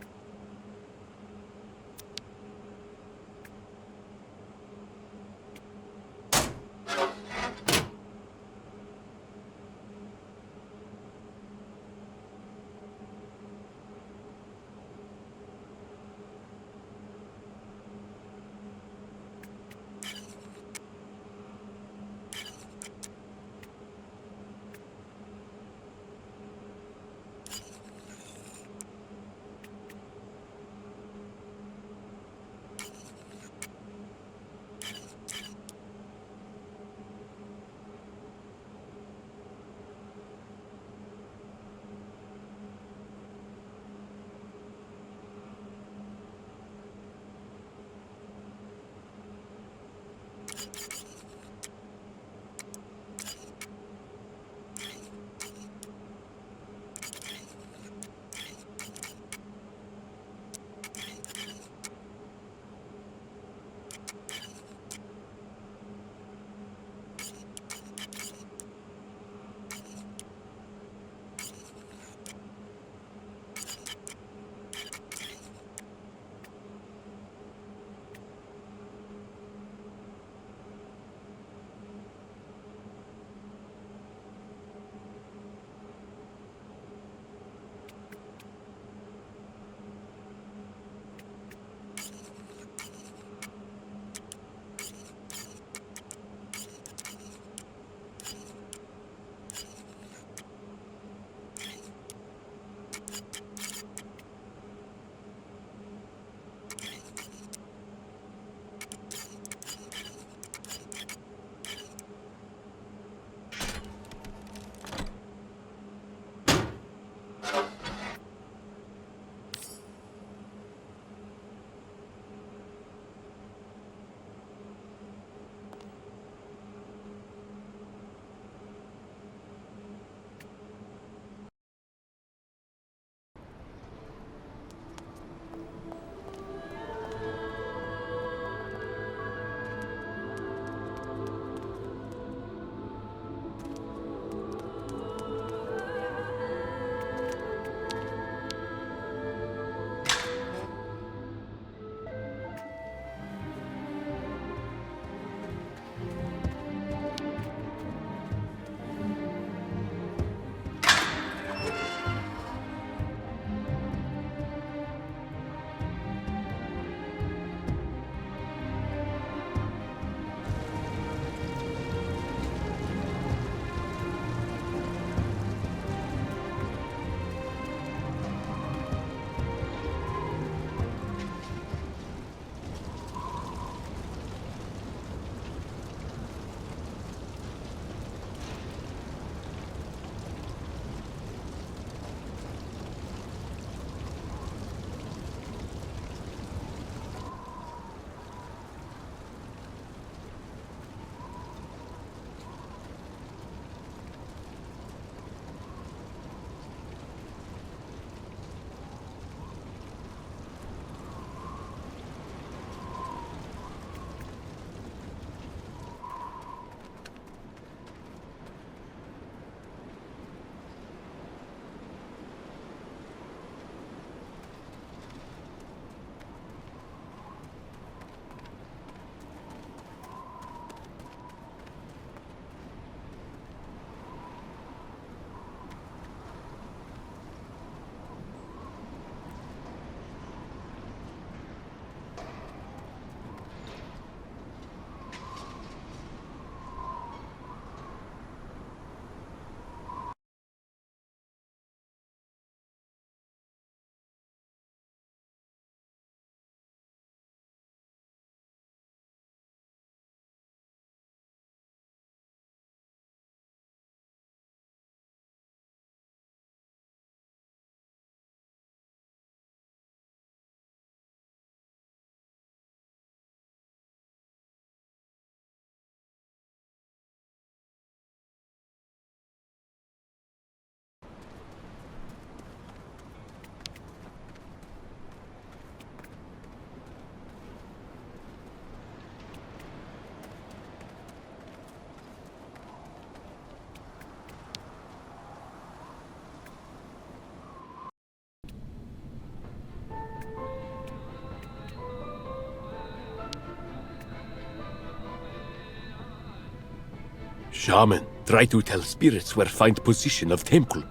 Shaman, try to tell spirits where find position of temple.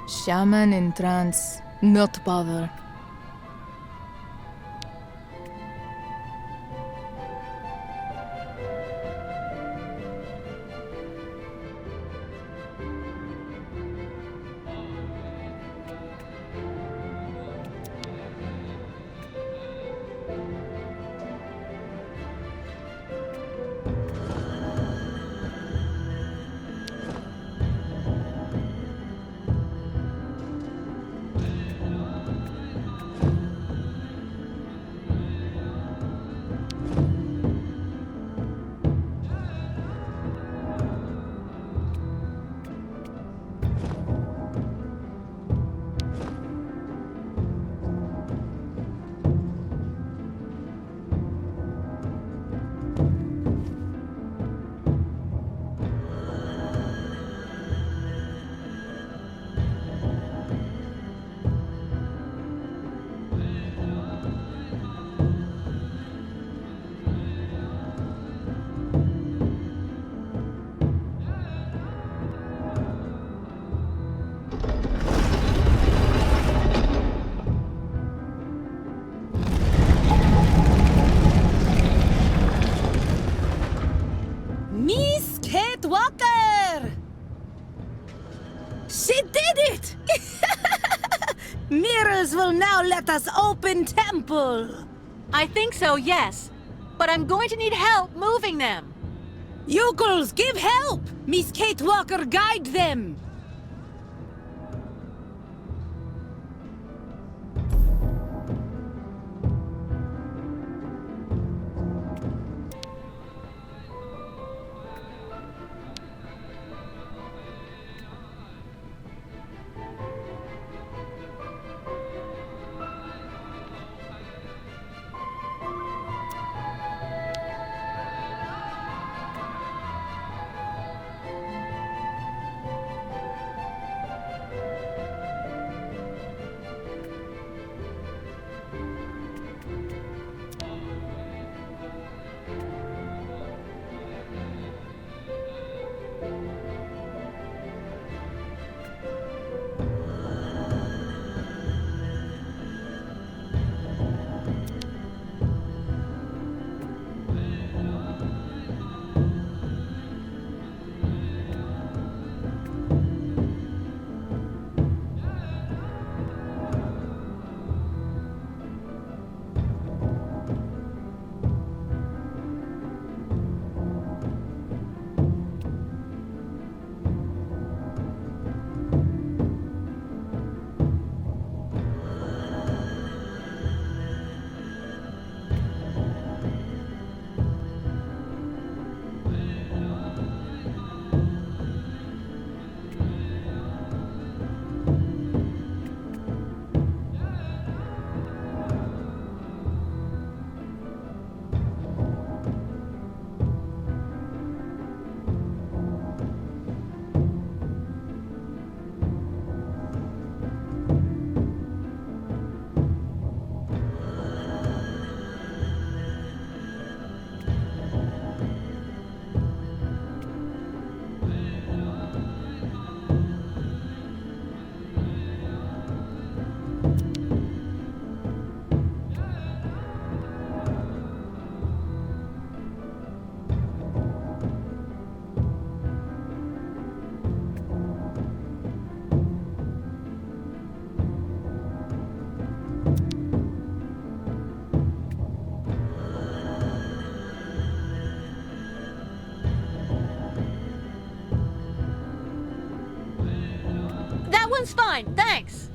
Shaman in trance. Not bother. Miss Kate Walker! She did it! Mirrors will now let us open temple. I think so, yes. But I'm going to need help moving them. Yokels, give help! Miss Kate Walker, guide them! That one's fine, thanks.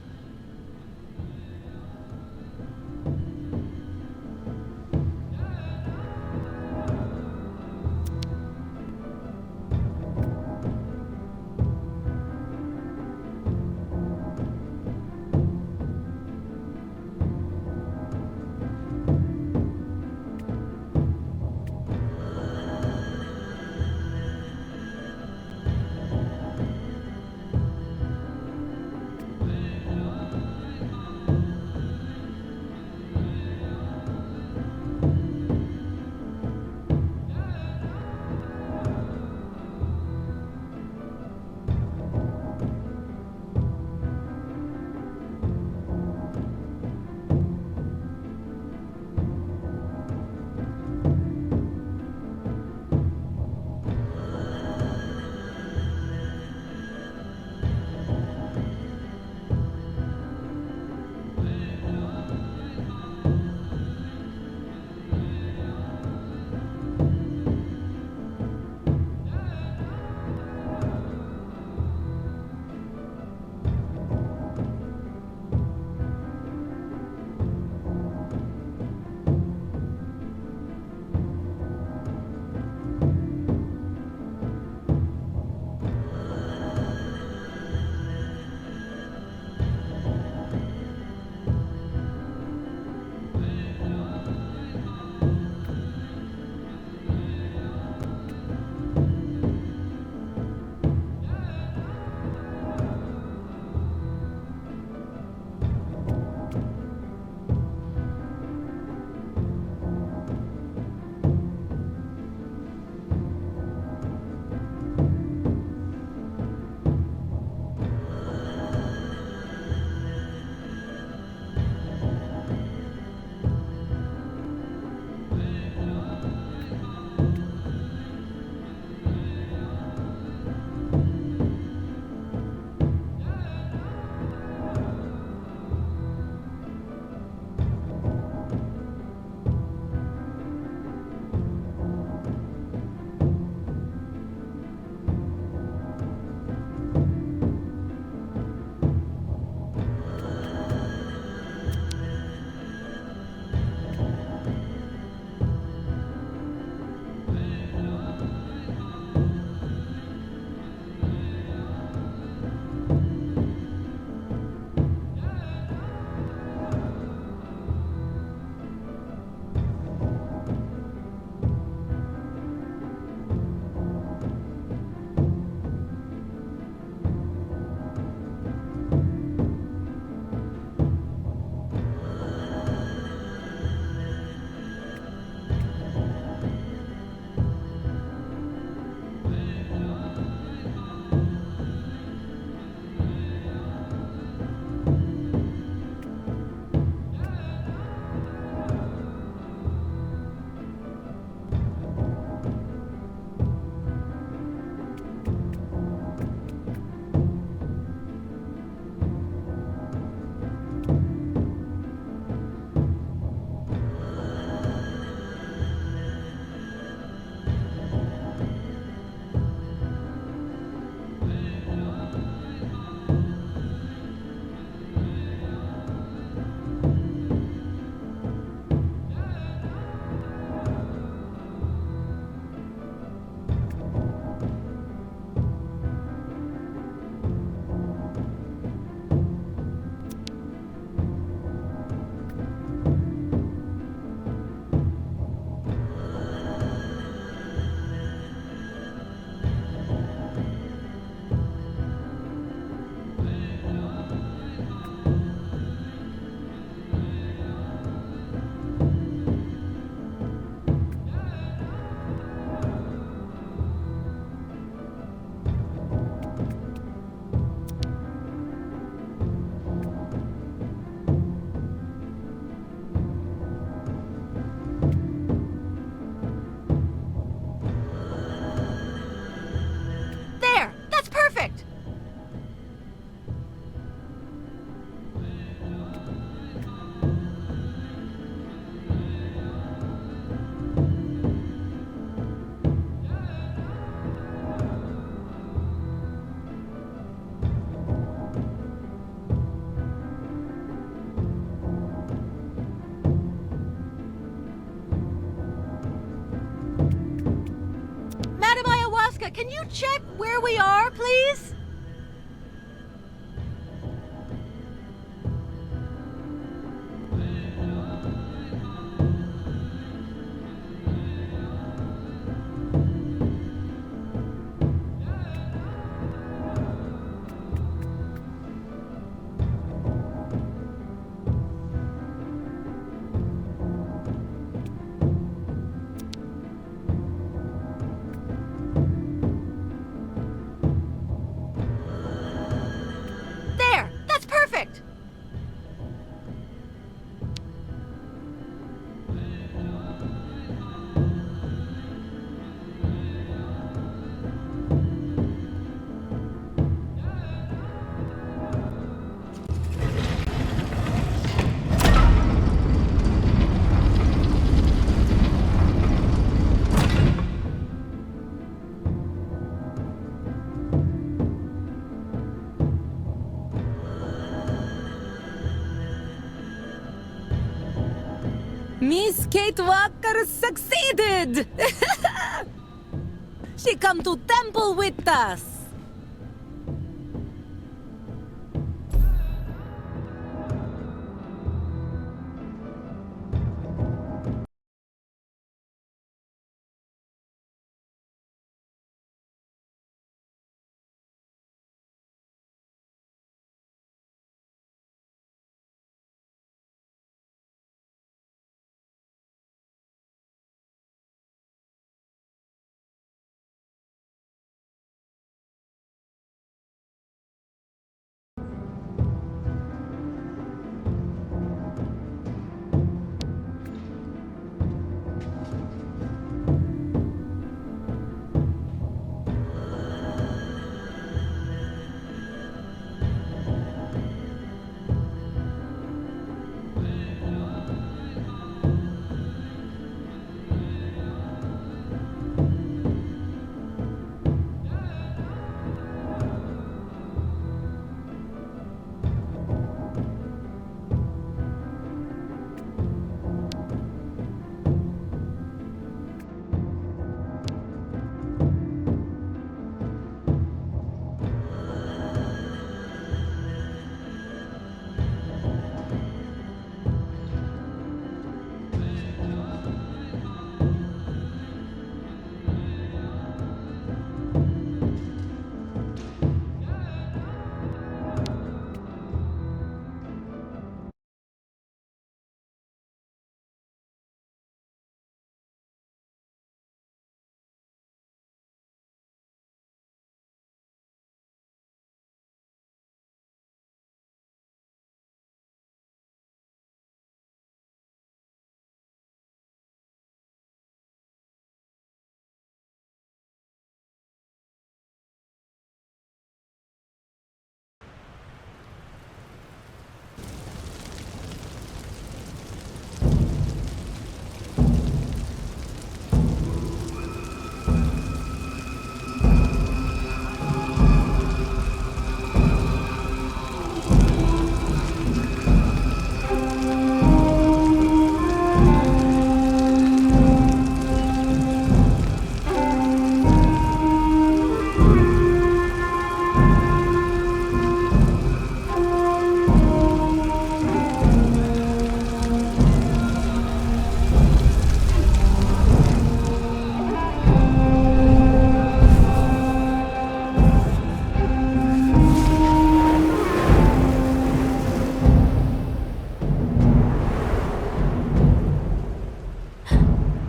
can you check where we are, please? There! That's perfect! Miss Kate Walker succeeded! She come to temple with us!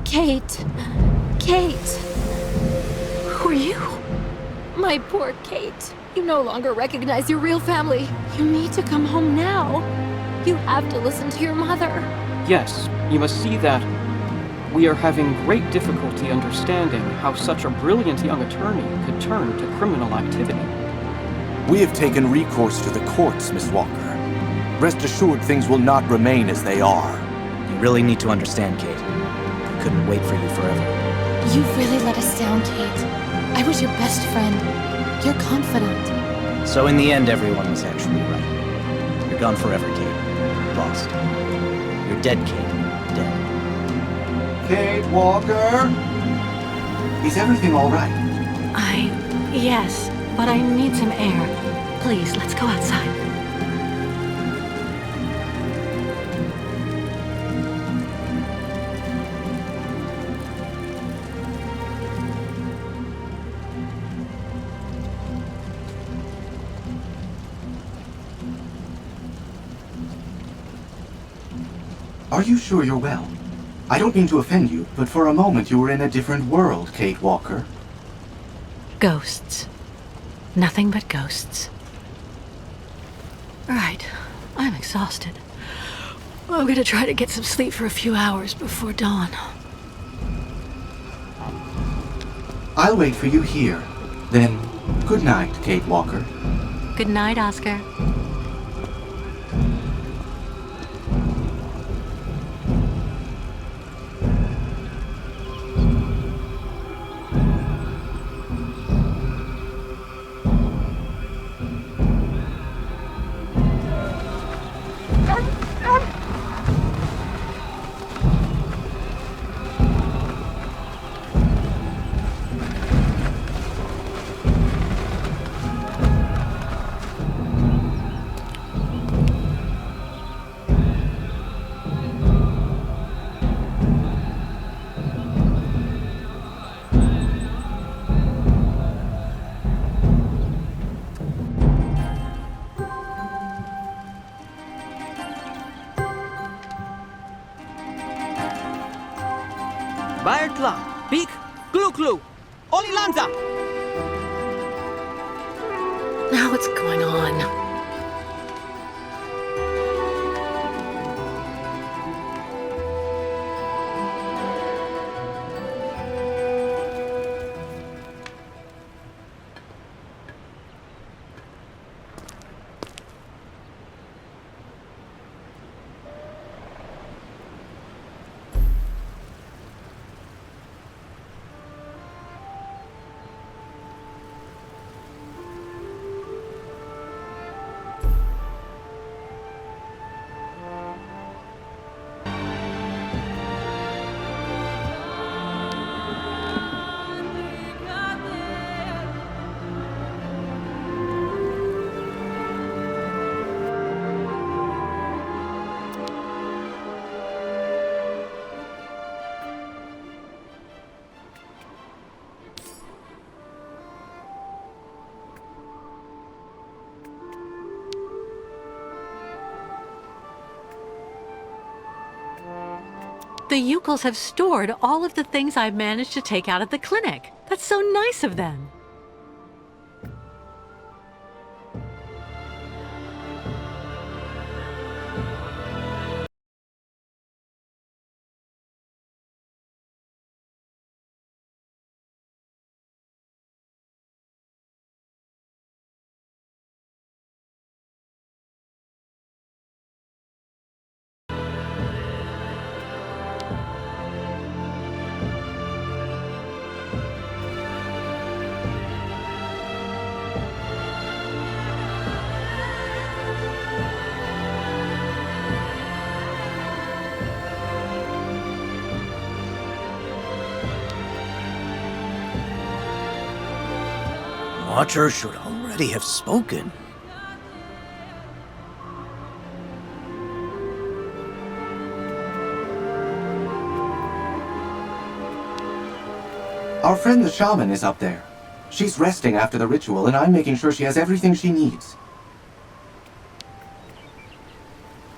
Kate. Kate. Who are you? My poor Kate. You no longer recognize your real family. You need to come home now. You have to listen to your mother. Yes, you must see that we are having great difficulty understanding how such a brilliant young attorney could turn to criminal activity. We have taken recourse to the courts, Miss Walker. Rest assured things will not remain as they are. You really need to understand, Kate. We couldn't wait for you forever. You've really let us down, Kate. I was your best friend. Your confidant. So in the end, everyone was actually right. You're gone forever, Kate. Lost. You're dead, Kate. Dead. Kate Walker? Is everything all right? Yes, but I need some air. Please, let's go outside. Are you sure you're well? I don't mean to offend you, but for a moment you were in a different world, Kate Walker. Ghosts. Nothing but ghosts. Right. I'm exhausted. I'm gonna try to get some sleep for a few hours before dawn. I'll wait for you here. Then, good night, Kate Walker. Good night, Oscar. Bartla, Bik, Glu, Olilanza! Now what's going on? The Yukels have stored all of the things I've managed to take out of the clinic. That's so nice of them. Watcher should already have spoken. Our friend the shaman is up there. She's resting after the ritual, and I'm making sure she has everything she needs.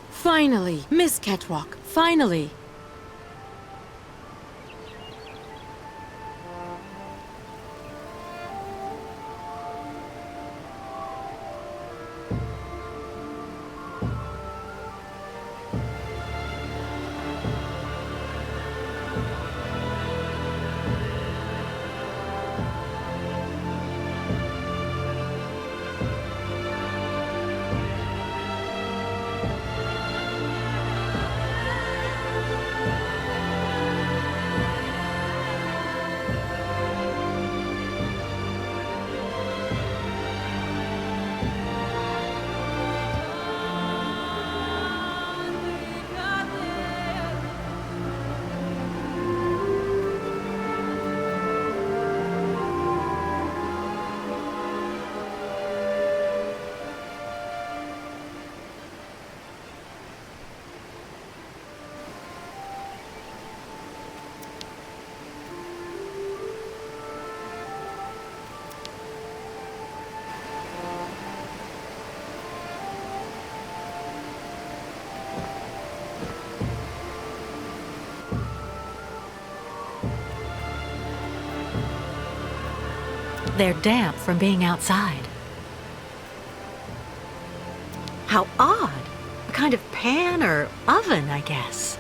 Finally, Miss Catwalk, finally. They're damp from being outside. How odd. A kind of pan or oven, I guess.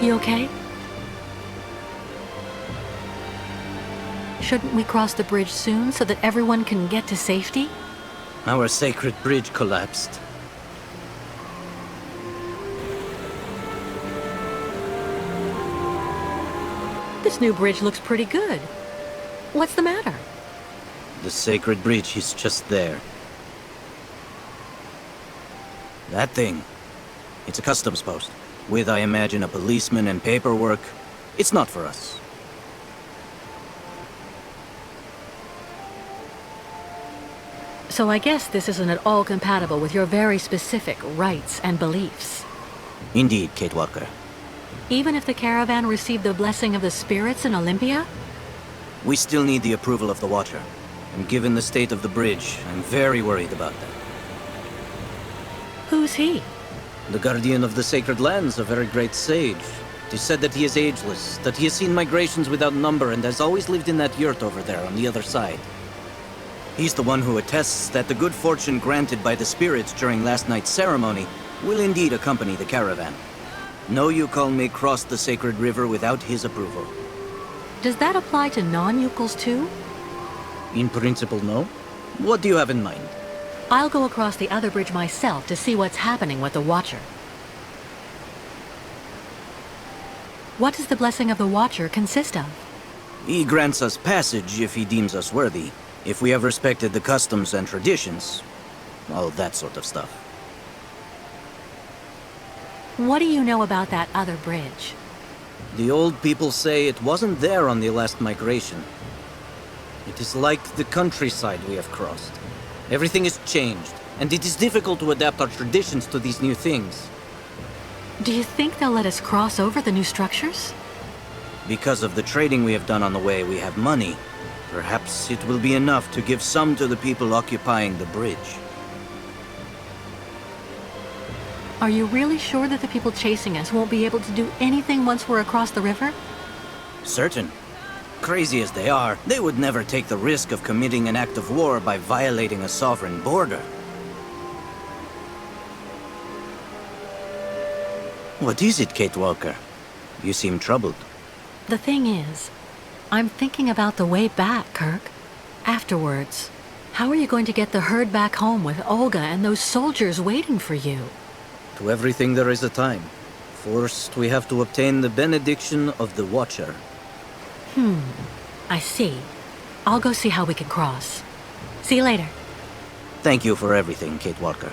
You okay? Shouldn't we cross the bridge soon so that everyone can get to safety? Our sacred bridge collapsed. This new bridge looks pretty good. What's the matter? The sacred bridge is just there. That thing. It's a customs post. With, I imagine, a policeman and paperwork. It's not for us. So I guess this isn't at all compatible with your very specific rights and beliefs. Indeed, Kate Walker. Even if the caravan received the blessing of the spirits in Olympia? We still need the approval of the Watcher. And given the state of the bridge, I'm very worried about that. Who's he? The Guardian of the Sacred Lands, a very great sage. It is said that he is ageless, that he has seen migrations without number, and has always lived in that yurt over there on the other side. He's the one who attests that the good fortune granted by the spirits during last night's ceremony will indeed accompany the caravan. No Yukon may cross the sacred river without his approval. Does that apply to non-Yukons too? In principle, no. What do you have in mind? I'll go across the other bridge myself to see what's happening with the Watcher. What does the blessing of the Watcher consist of? He grants us passage if he deems us worthy, if we have respected the customs and traditions, all that sort of stuff. What do you know about that other bridge? The old people say it wasn't there on the last migration. It is like the countryside we have crossed. Everything is changed, and it is difficult to adapt our traditions to these new things. Do you think they'll let us cross over the new structures? Because of the trading we have done on the way, we have money. Perhaps it will be enough to give some to the people occupying the bridge. Are you really sure that the people chasing us won't be able to do anything once we're across the river? Certain. Crazy as they are, they would never take the risk of committing an act of war by violating a sovereign border. What is it, Kate Walker? You seem troubled. The thing is, I'm thinking about the way back, Kirk. Afterwards. How are you going to get the herd back home with Olga and those soldiers waiting for you? To everything there is a time. First, we have to obtain the benediction of the Watcher. I see. I'll go see how we can cross. See you later. Thank you for everything, Kate Walker.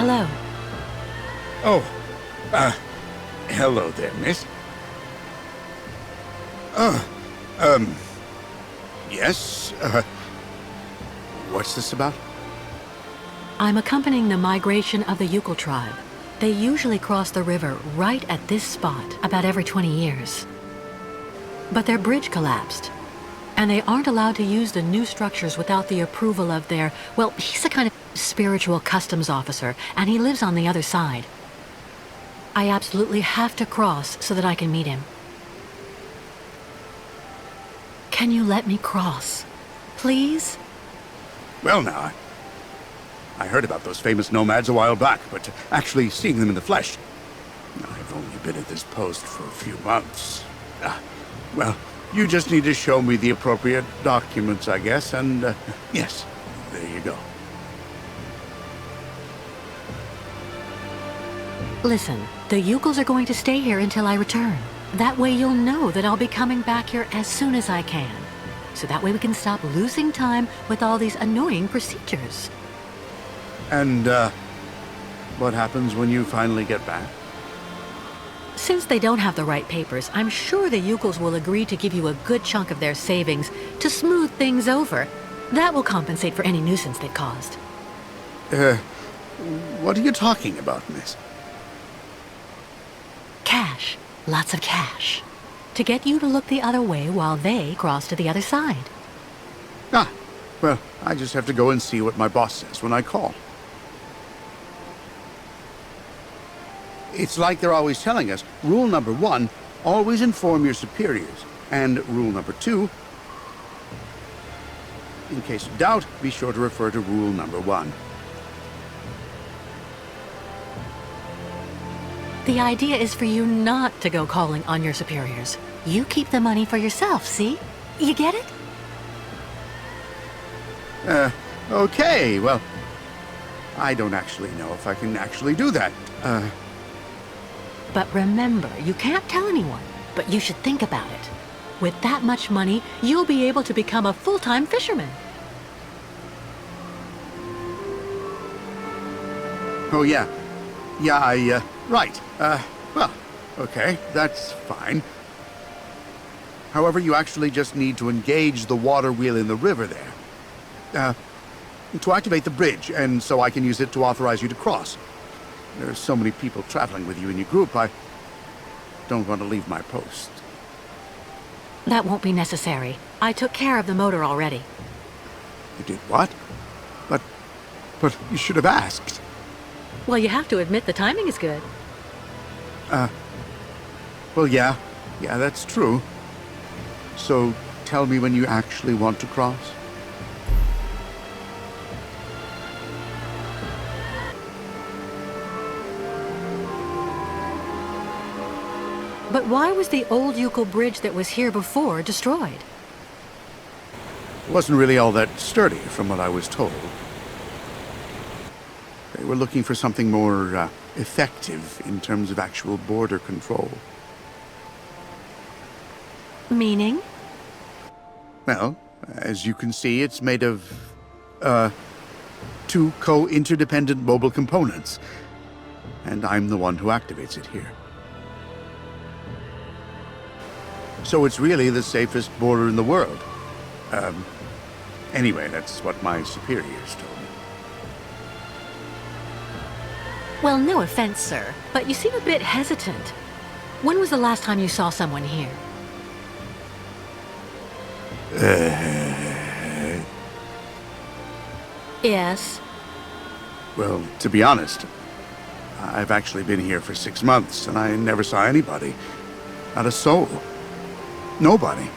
Hello. Oh, hello there, miss. Yes, what's this about? I'm accompanying the migration of the Yukol tribe. They usually cross the river right at this spot about every 20 years. But their bridge collapsed, and they aren't allowed to use the new structures without the approval of their, well, he's a kind of spiritual customs officer, and he lives on the other side. I absolutely have to cross so that I can meet him. Can you let me cross? Please? Well, now, I heard about those famous nomads a while back, but actually seeing them in the flesh... I've only been at this post for a few months. Well, you just need to show me the appropriate documents, I guess, and, yes, there you go. Listen, the Yukols are going to stay here until I return. That way you'll know that I'll be coming back here as soon as I can. So that way we can stop losing time with all these annoying procedures. And, what happens when you finally get back? Since they don't have the right papers, I'm sure the Yukols will agree to give you a good chunk of their savings to smooth things over. That will compensate for any nuisance they've caused. What are you talking about, miss? Cash. Lots of cash. To get you to look the other way while they cross to the other side. Ah, well, I just have to go and see what my boss says when I call. It's like they're always telling us, rule number 1, always inform your superiors. And rule number 2, in case of doubt, be sure to refer to rule number 1. The idea is for you not to go calling on your superiors. You keep the money for yourself, see? You get it? Okay, well, I don't actually know if I can actually do that. But remember, you can't tell anyone, but you should think about it. With that much money, you'll be able to become a full-time fisherman. Oh, yeah. Yeah, right. Well, okay, that's fine. However, you actually just need to engage the water wheel in the river there. To activate the bridge, and so I can use it to authorize you to cross. There are so many people traveling with you in your group, I don't want to leave my post. That won't be necessary. I took care of the motor already. You did what? But you should have asked. Well, you have to admit the timing is good. Well, yeah. Yeah, that's true. So, tell me when you actually want to cross. But why was the old Yukol bridge that was here before destroyed? It wasn't really all that sturdy, from what I was told. They were looking for something more, effective in terms of actual border control. Meaning? Well, as you can see, it's made of, 2 co-interdependent mobile components. And I'm the one who activates it here. So it's really the safest border in the world. Anyway, that's what my superiors told me. Well, no offense, sir, but you seem a bit hesitant. When was the last time you saw someone here? Yes? Well, to be honest, I've actually been here for 6 months, and I never saw anybody. Not a soul. Nobody.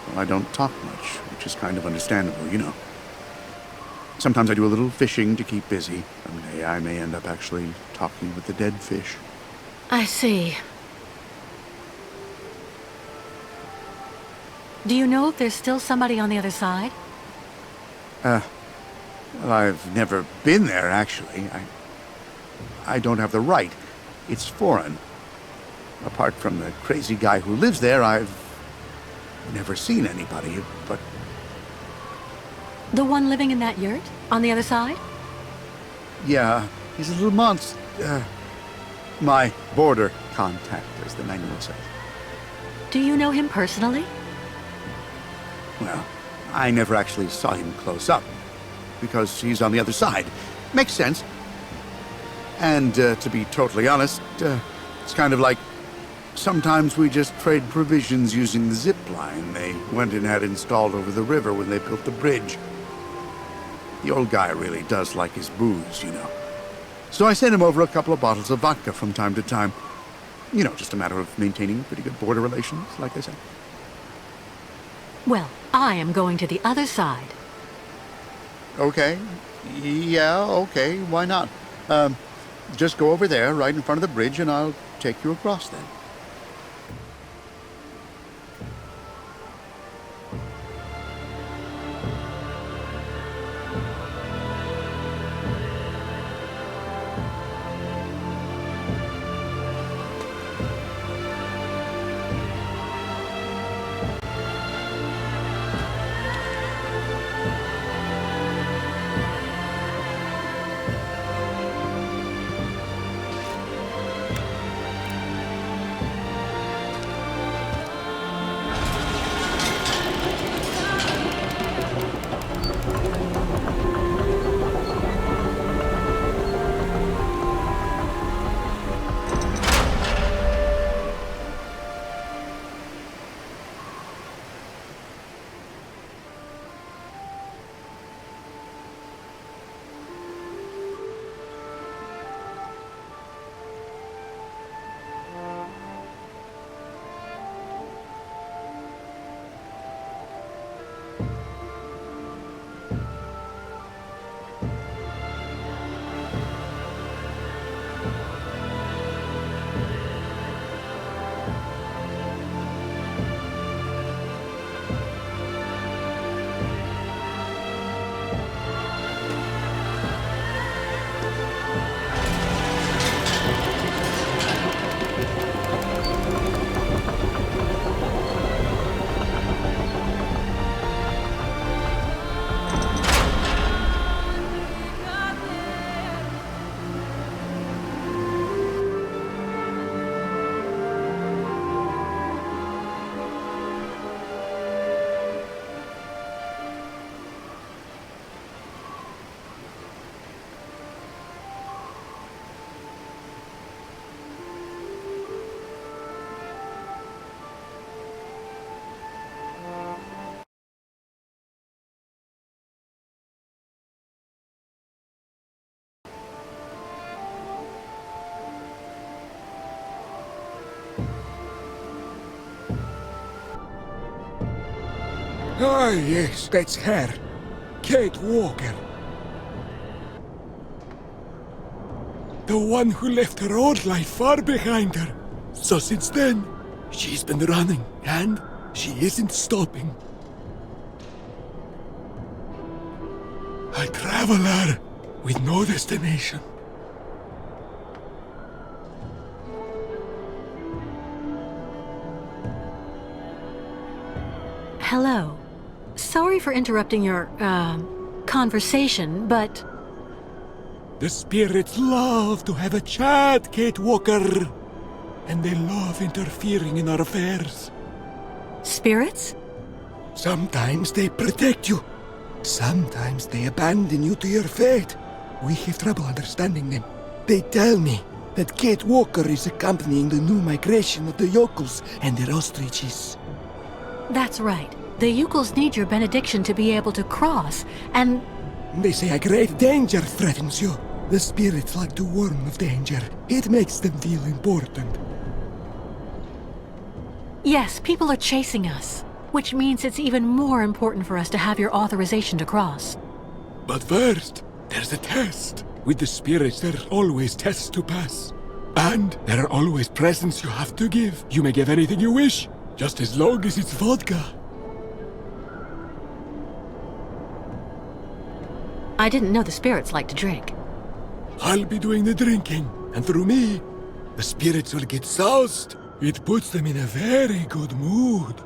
Well, I don't talk much, which is kind of understandable, you know. Sometimes I do a little fishing to keep busy. Someday I may end up actually talking with the dead fish. I see. Do you know if there's still somebody on the other side? Well, I've never been there, actually. I don't have the right. It's foreign. Apart from the crazy guy who lives there, I've never seen anybody, but... The one living in that yurt? On the other side? Yeah, He's a little monster. My border contact, as the manual says. Do you know him personally? Well, I never actually saw him close up, because he's on the other side. Makes sense. And to be totally honest, it's kind of like sometimes we just trade provisions using the zip line they went and had installed over the river when they built the bridge. The old guy really does like his booze, you know. So I sent him over a couple of bottles of vodka from time to time. You know, just a matter of maintaining pretty good border relations, like they say. Well, I am going to the other side. Okay. Yeah, okay. Why not? Just go over there, right in front of the bridge, and I'll take you across then. Ah, yes, that's her. Kate Walker. The one who left her old life far behind her. So since then, she's been running, and she isn't stopping. A traveler with no destination. Hello. Sorry for interrupting your, conversation, but... The spirits love to have a chat, Kate Walker. And they love interfering in our affairs. Spirits? Sometimes they protect you. Sometimes they abandon you to your fate. We have trouble understanding them. They tell me that Kate Walker is accompanying the new migration of the yokels and their ostriches. That's right. The yokels need your benediction to be able to cross, and... They say a great danger threatens you. The spirits like to warn of danger. It makes them feel important. Yes, people are chasing us, which means it's even more important for us to have your authorization to cross. But first, there's a test. With the spirits, there are always tests to pass. And there are always presents you have to give. You may give anything you wish, just as long as it's vodka. I didn't know the spirits like to drink. I'll be doing the drinking, and through me, the spirits will get soused. It puts them in a very good mood.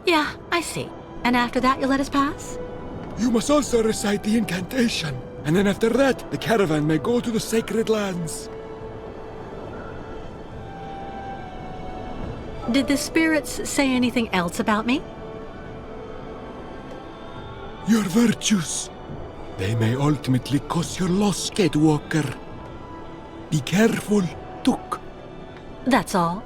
Yeah, I see. And after that, you'll let us pass? You must also recite the incantation. And then after that, the caravan may go to the sacred lands. Did the spirits say anything else about me? Your virtues. They may ultimately cause your loss, Gatewalker. Be careful, Took. That's all.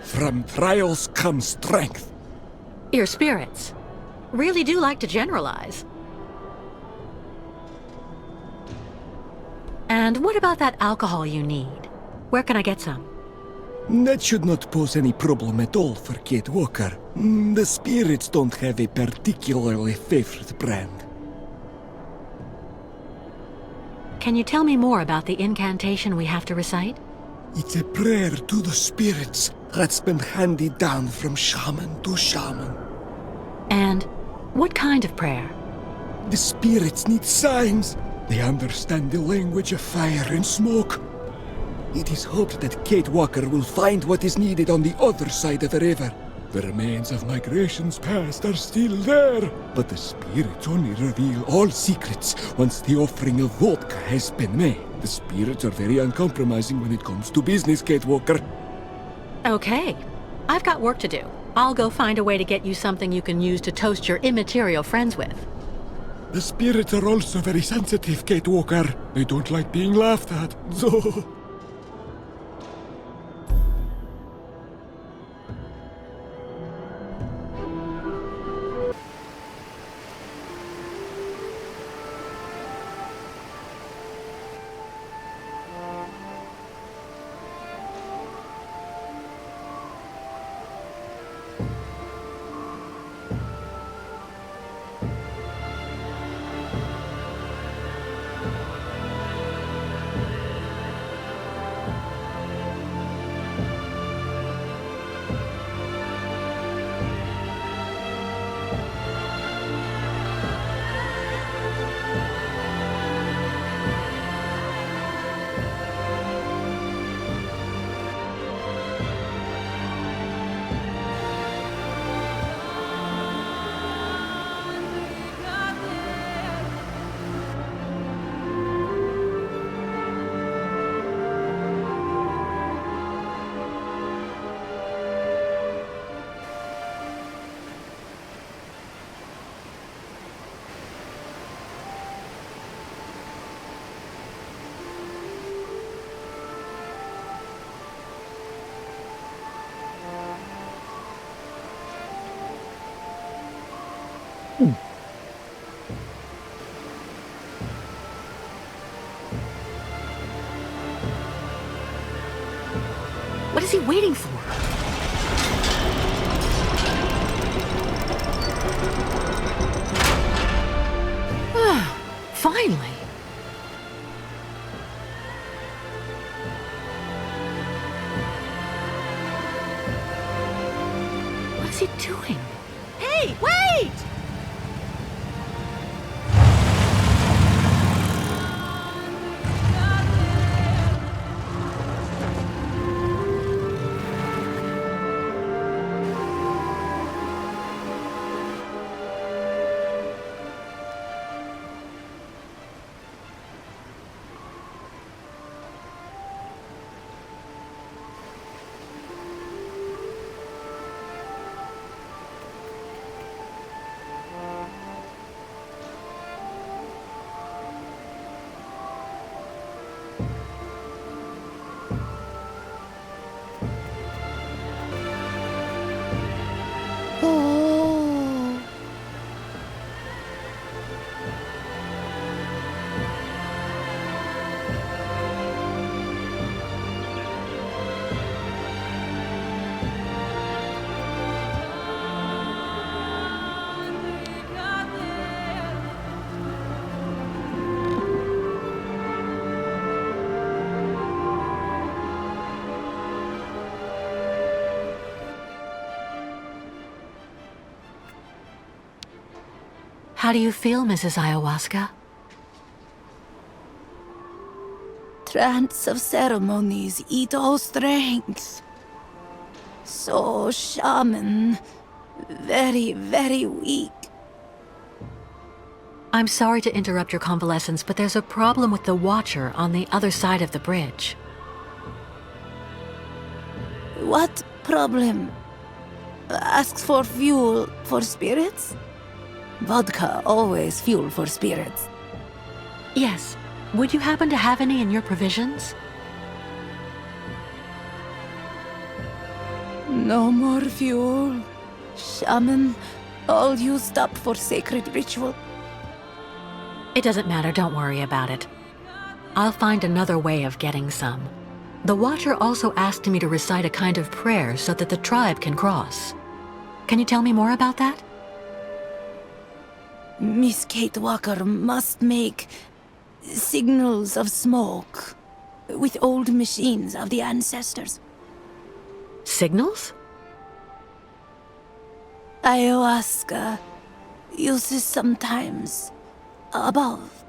From trials comes strength. Your spirits really do like to generalize. And what about that alcohol you need? Where can I get some? That should not pose any problem at all for Gatewalker. The spirits don't have a particularly favorite brand. Can you tell me more about the incantation we have to recite? It's a prayer to the spirits that's been handed down from shaman to shaman. And what kind of prayer? The spirits need signs. They understand the language of fire and smoke. It is hoped that Gatewalker will find what is needed on the other side of the river. The remains of migrations past are still there, but the spirits only reveal all secrets once the offering of vodka has been made. The spirits are very uncompromising when it comes to business, Gatewalker. Okay. I've got work to do. I'll go find a way to get you something you can use to toast your immaterial friends with. The spirits are also very sensitive, Gatewalker. They don't like being laughed at, so... What is he waiting for? Finally. What is he doing? Hey, wait! How do you feel, Mrs. Ayahuasca? Trance of ceremonies eat all strength. So, shaman, very, very weak. I'm sorry to interrupt your convalescence, but there's a problem with the Watcher on the other side of the bridge. What problem? Asks for fuel for spirits? Vodka always fuel for spirits. Yes. Would you happen to have any in your provisions? No more fuel. Shaman, all used up for sacred ritual. It doesn't matter, don't worry about it. I'll find another way of getting some. The Watcher also asked me to recite a kind of prayer so that the tribe can cross. Can you tell me more about that? Miss Kate Walker must make signals of smoke with old machines of the ancestors. Signals? Ayahuasca uses sometimes above.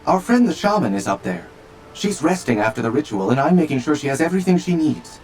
Our friend the shaman is up there. She's resting after the ritual, and I'm making sure she has everything she needs.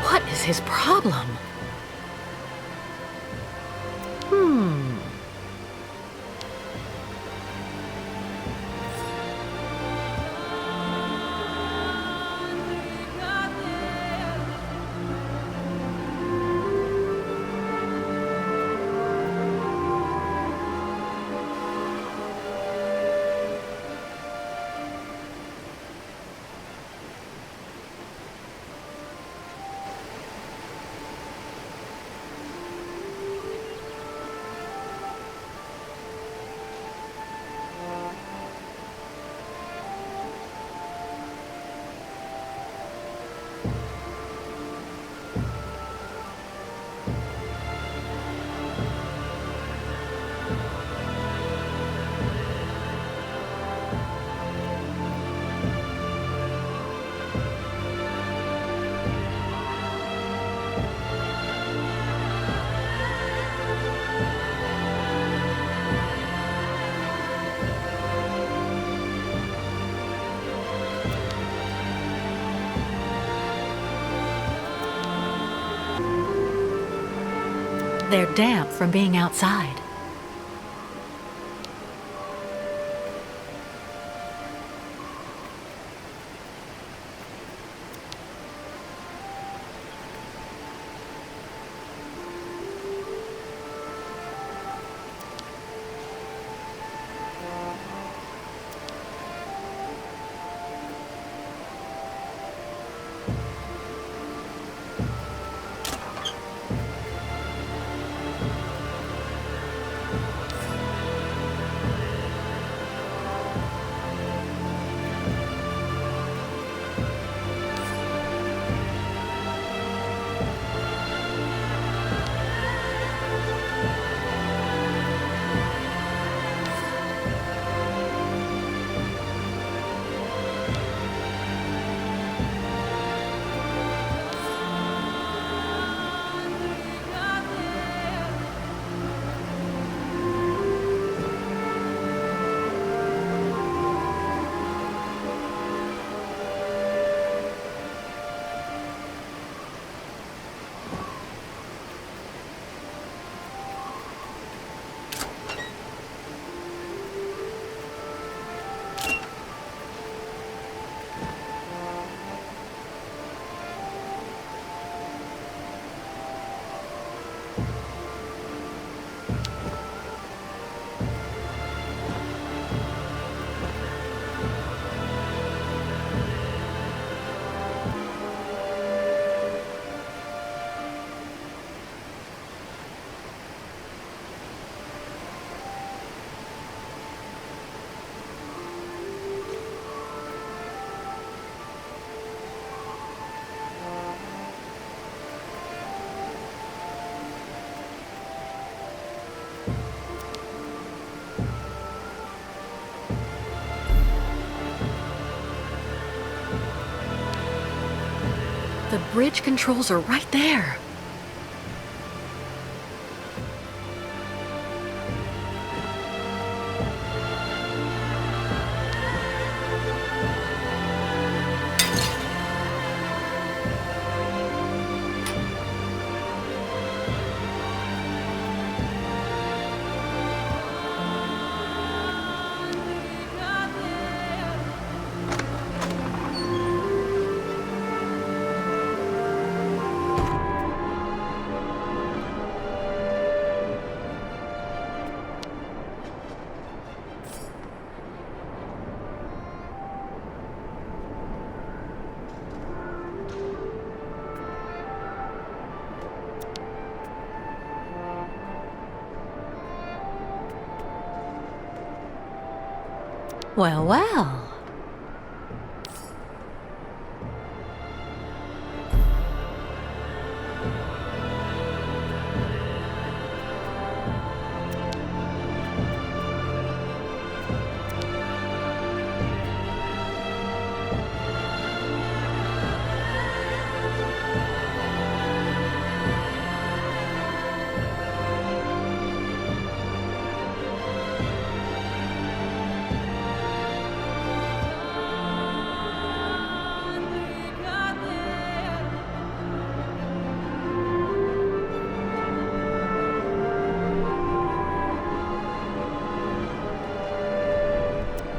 What is his problem? They're damp from being outside. The bridge controls are right there. Well, well.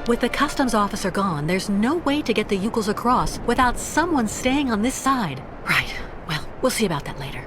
With the customs officer gone, there's no way to get the Yukels across without someone staying on this side. Right. Well, we'll see about that later.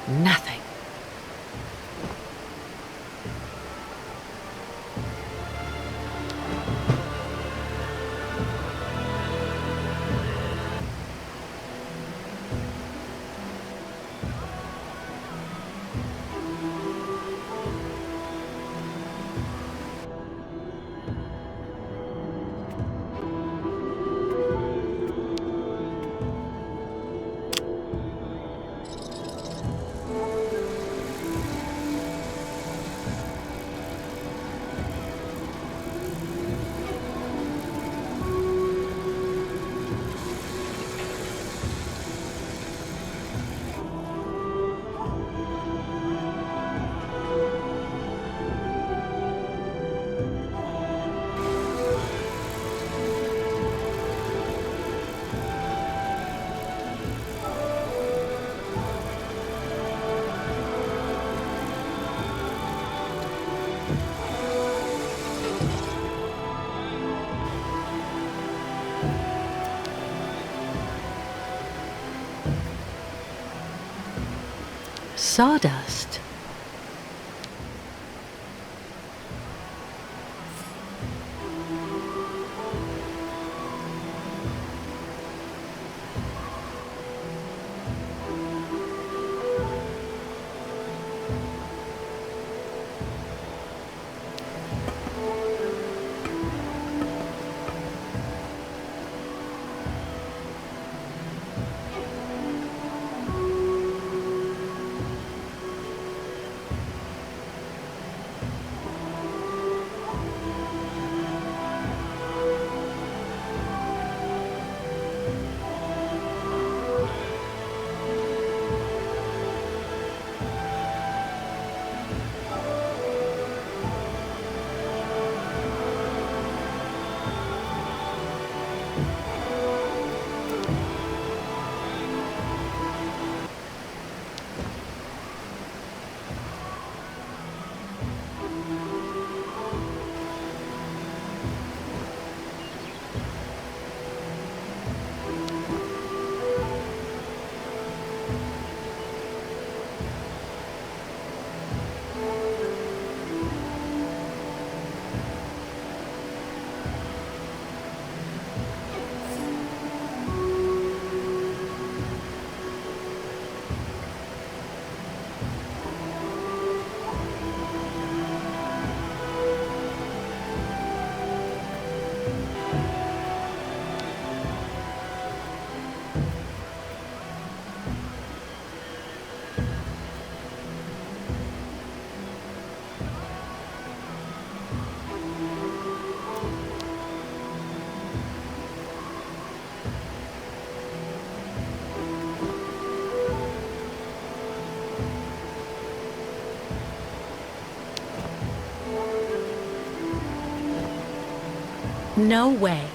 Nothing. sawdust. No way.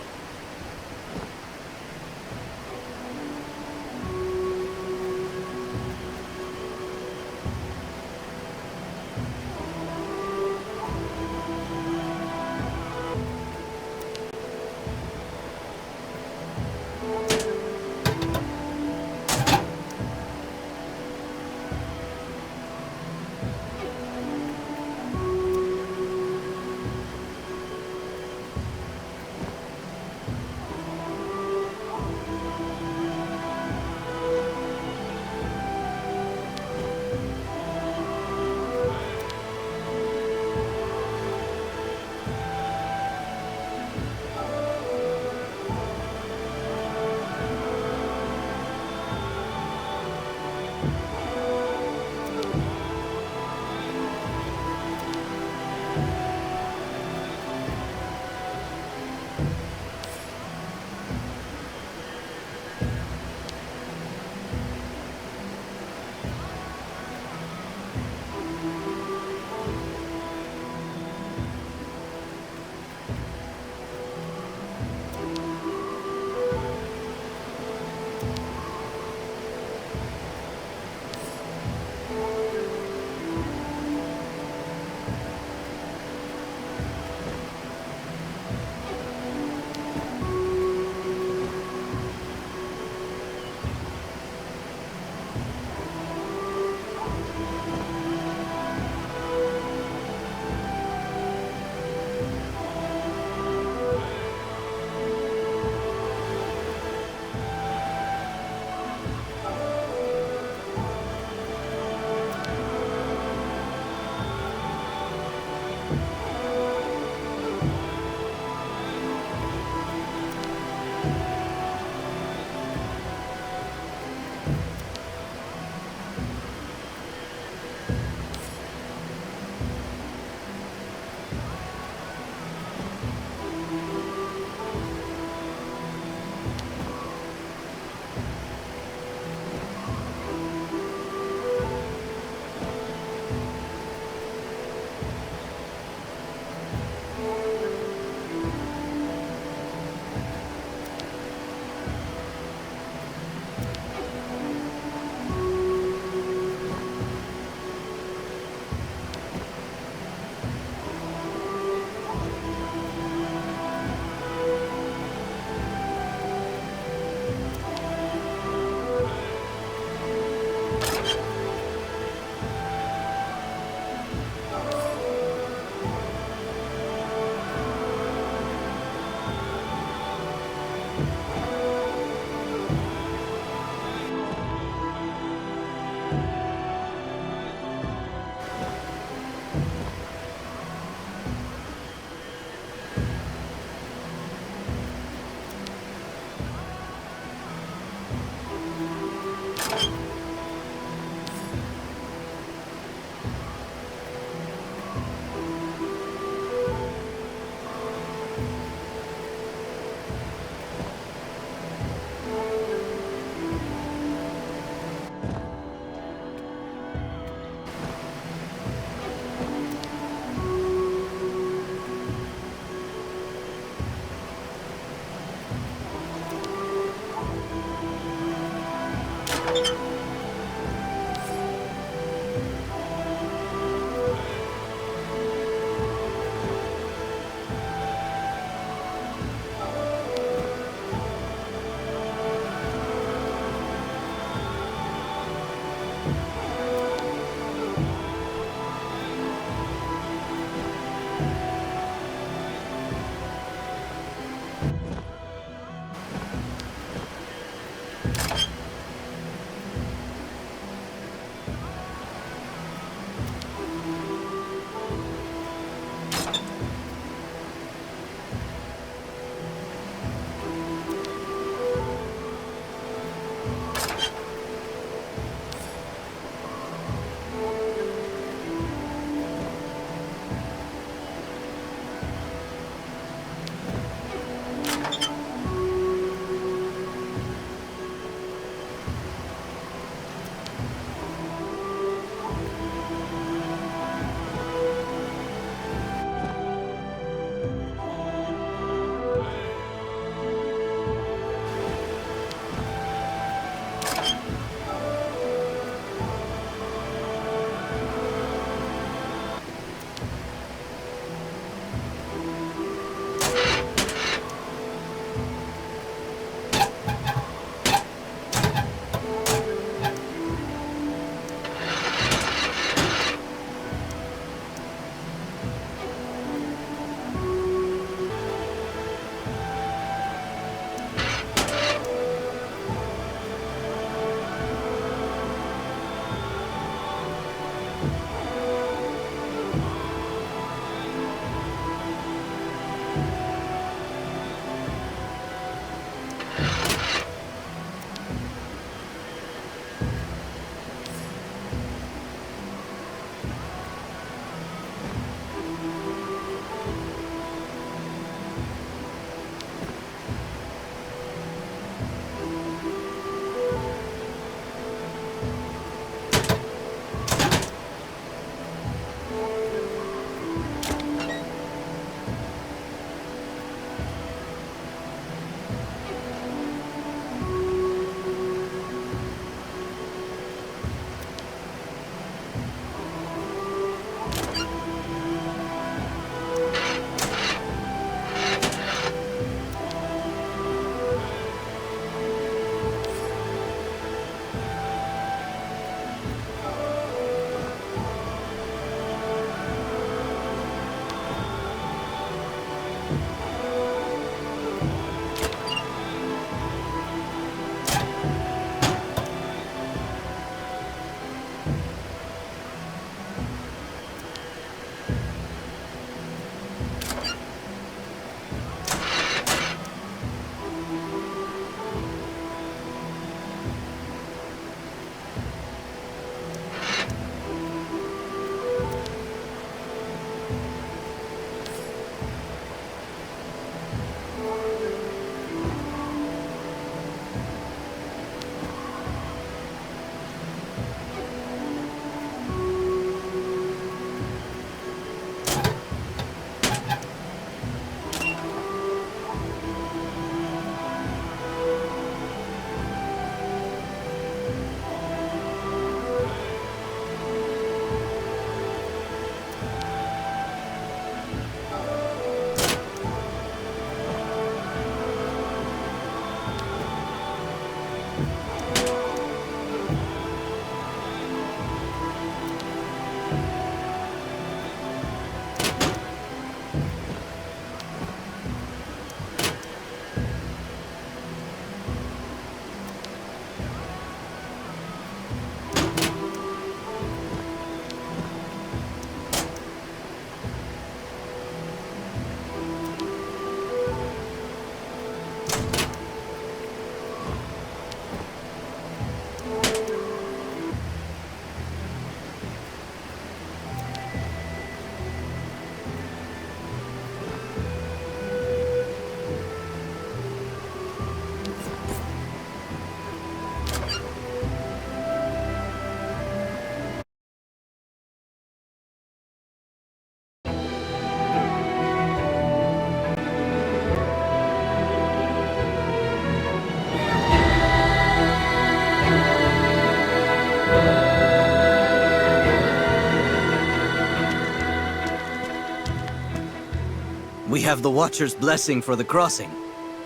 We have the Watcher's blessing for the crossing.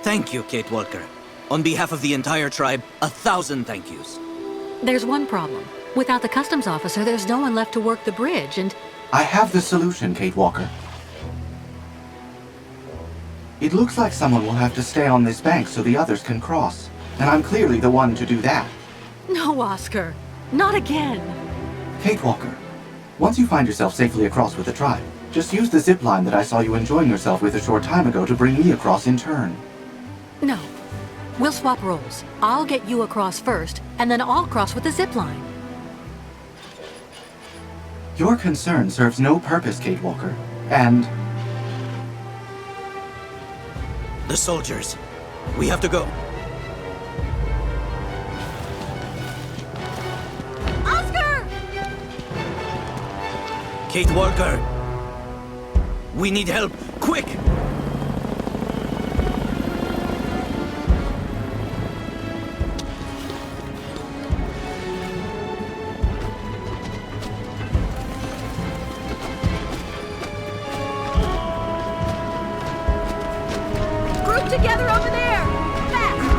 Thank you, Kate Walker. On behalf of the entire tribe, 1,000 thank yous. There's one problem. Without the customs officer, there's no one left to work the bridge, and... I have the solution, Kate Walker. It looks like someone will have to stay on this bank so the others can cross. And I'm clearly the one to do that. No, Oscar. Not again. Kate Walker, once you find yourself safely across with the tribe, just use the zip line that I saw you enjoying yourself with a short time ago to bring me across in turn. No. We'll swap roles. I'll get you across first, and then I'll cross with the zip line. Your concern serves no purpose, Kate Walker. And... The soldiers. We have to go. Oscar! Kate Walker! We need help! Quick! Group together over there! Fast!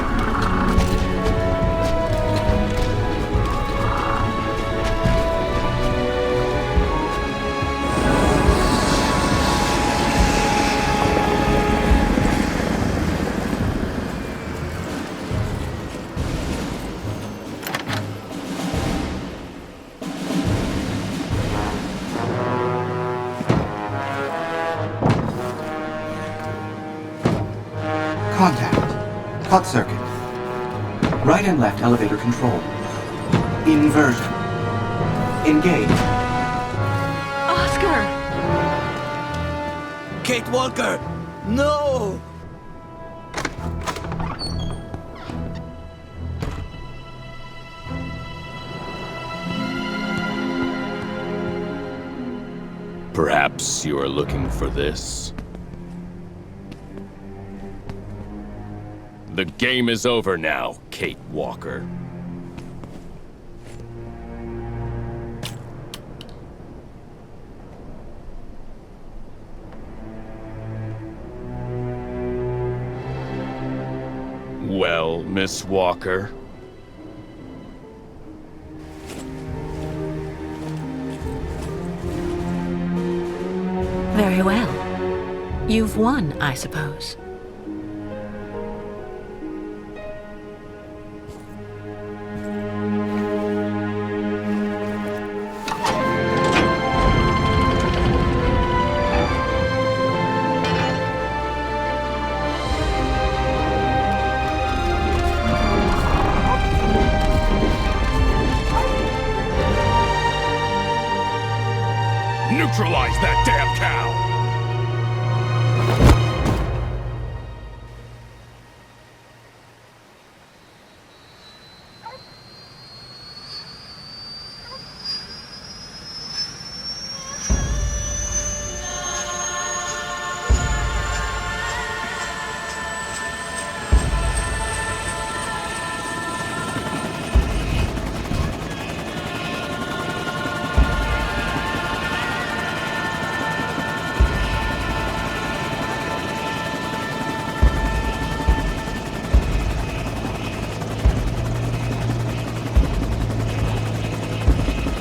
Contact. Cut circuit. Right and left elevator control. Inversion. Engage. Oscar! Kate Walker! No! Perhaps you are looking for this? The game is over now, Kate Walker. Well, Miss Walker? Very well. You've won, I suppose. Neutralize that damn cow!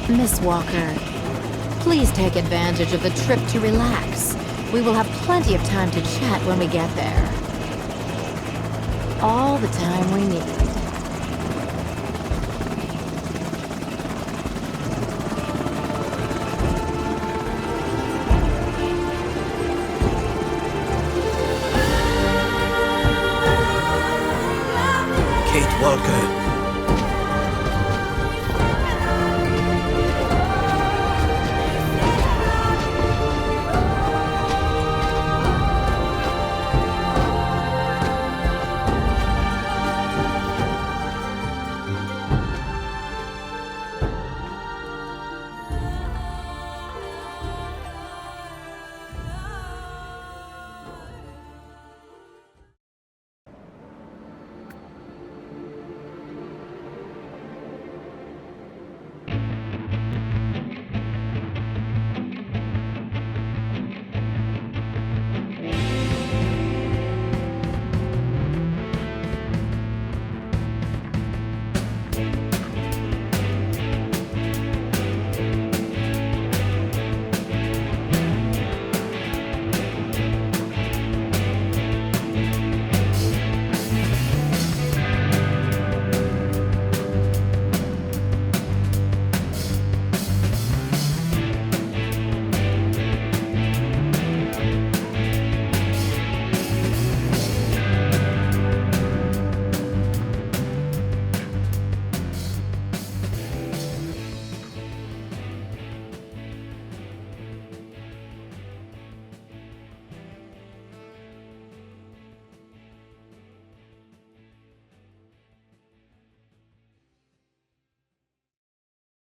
Miss Walker, please take advantage of the trip to relax. We will have plenty of time to chat when we get there. All the time we need. Kate Walker.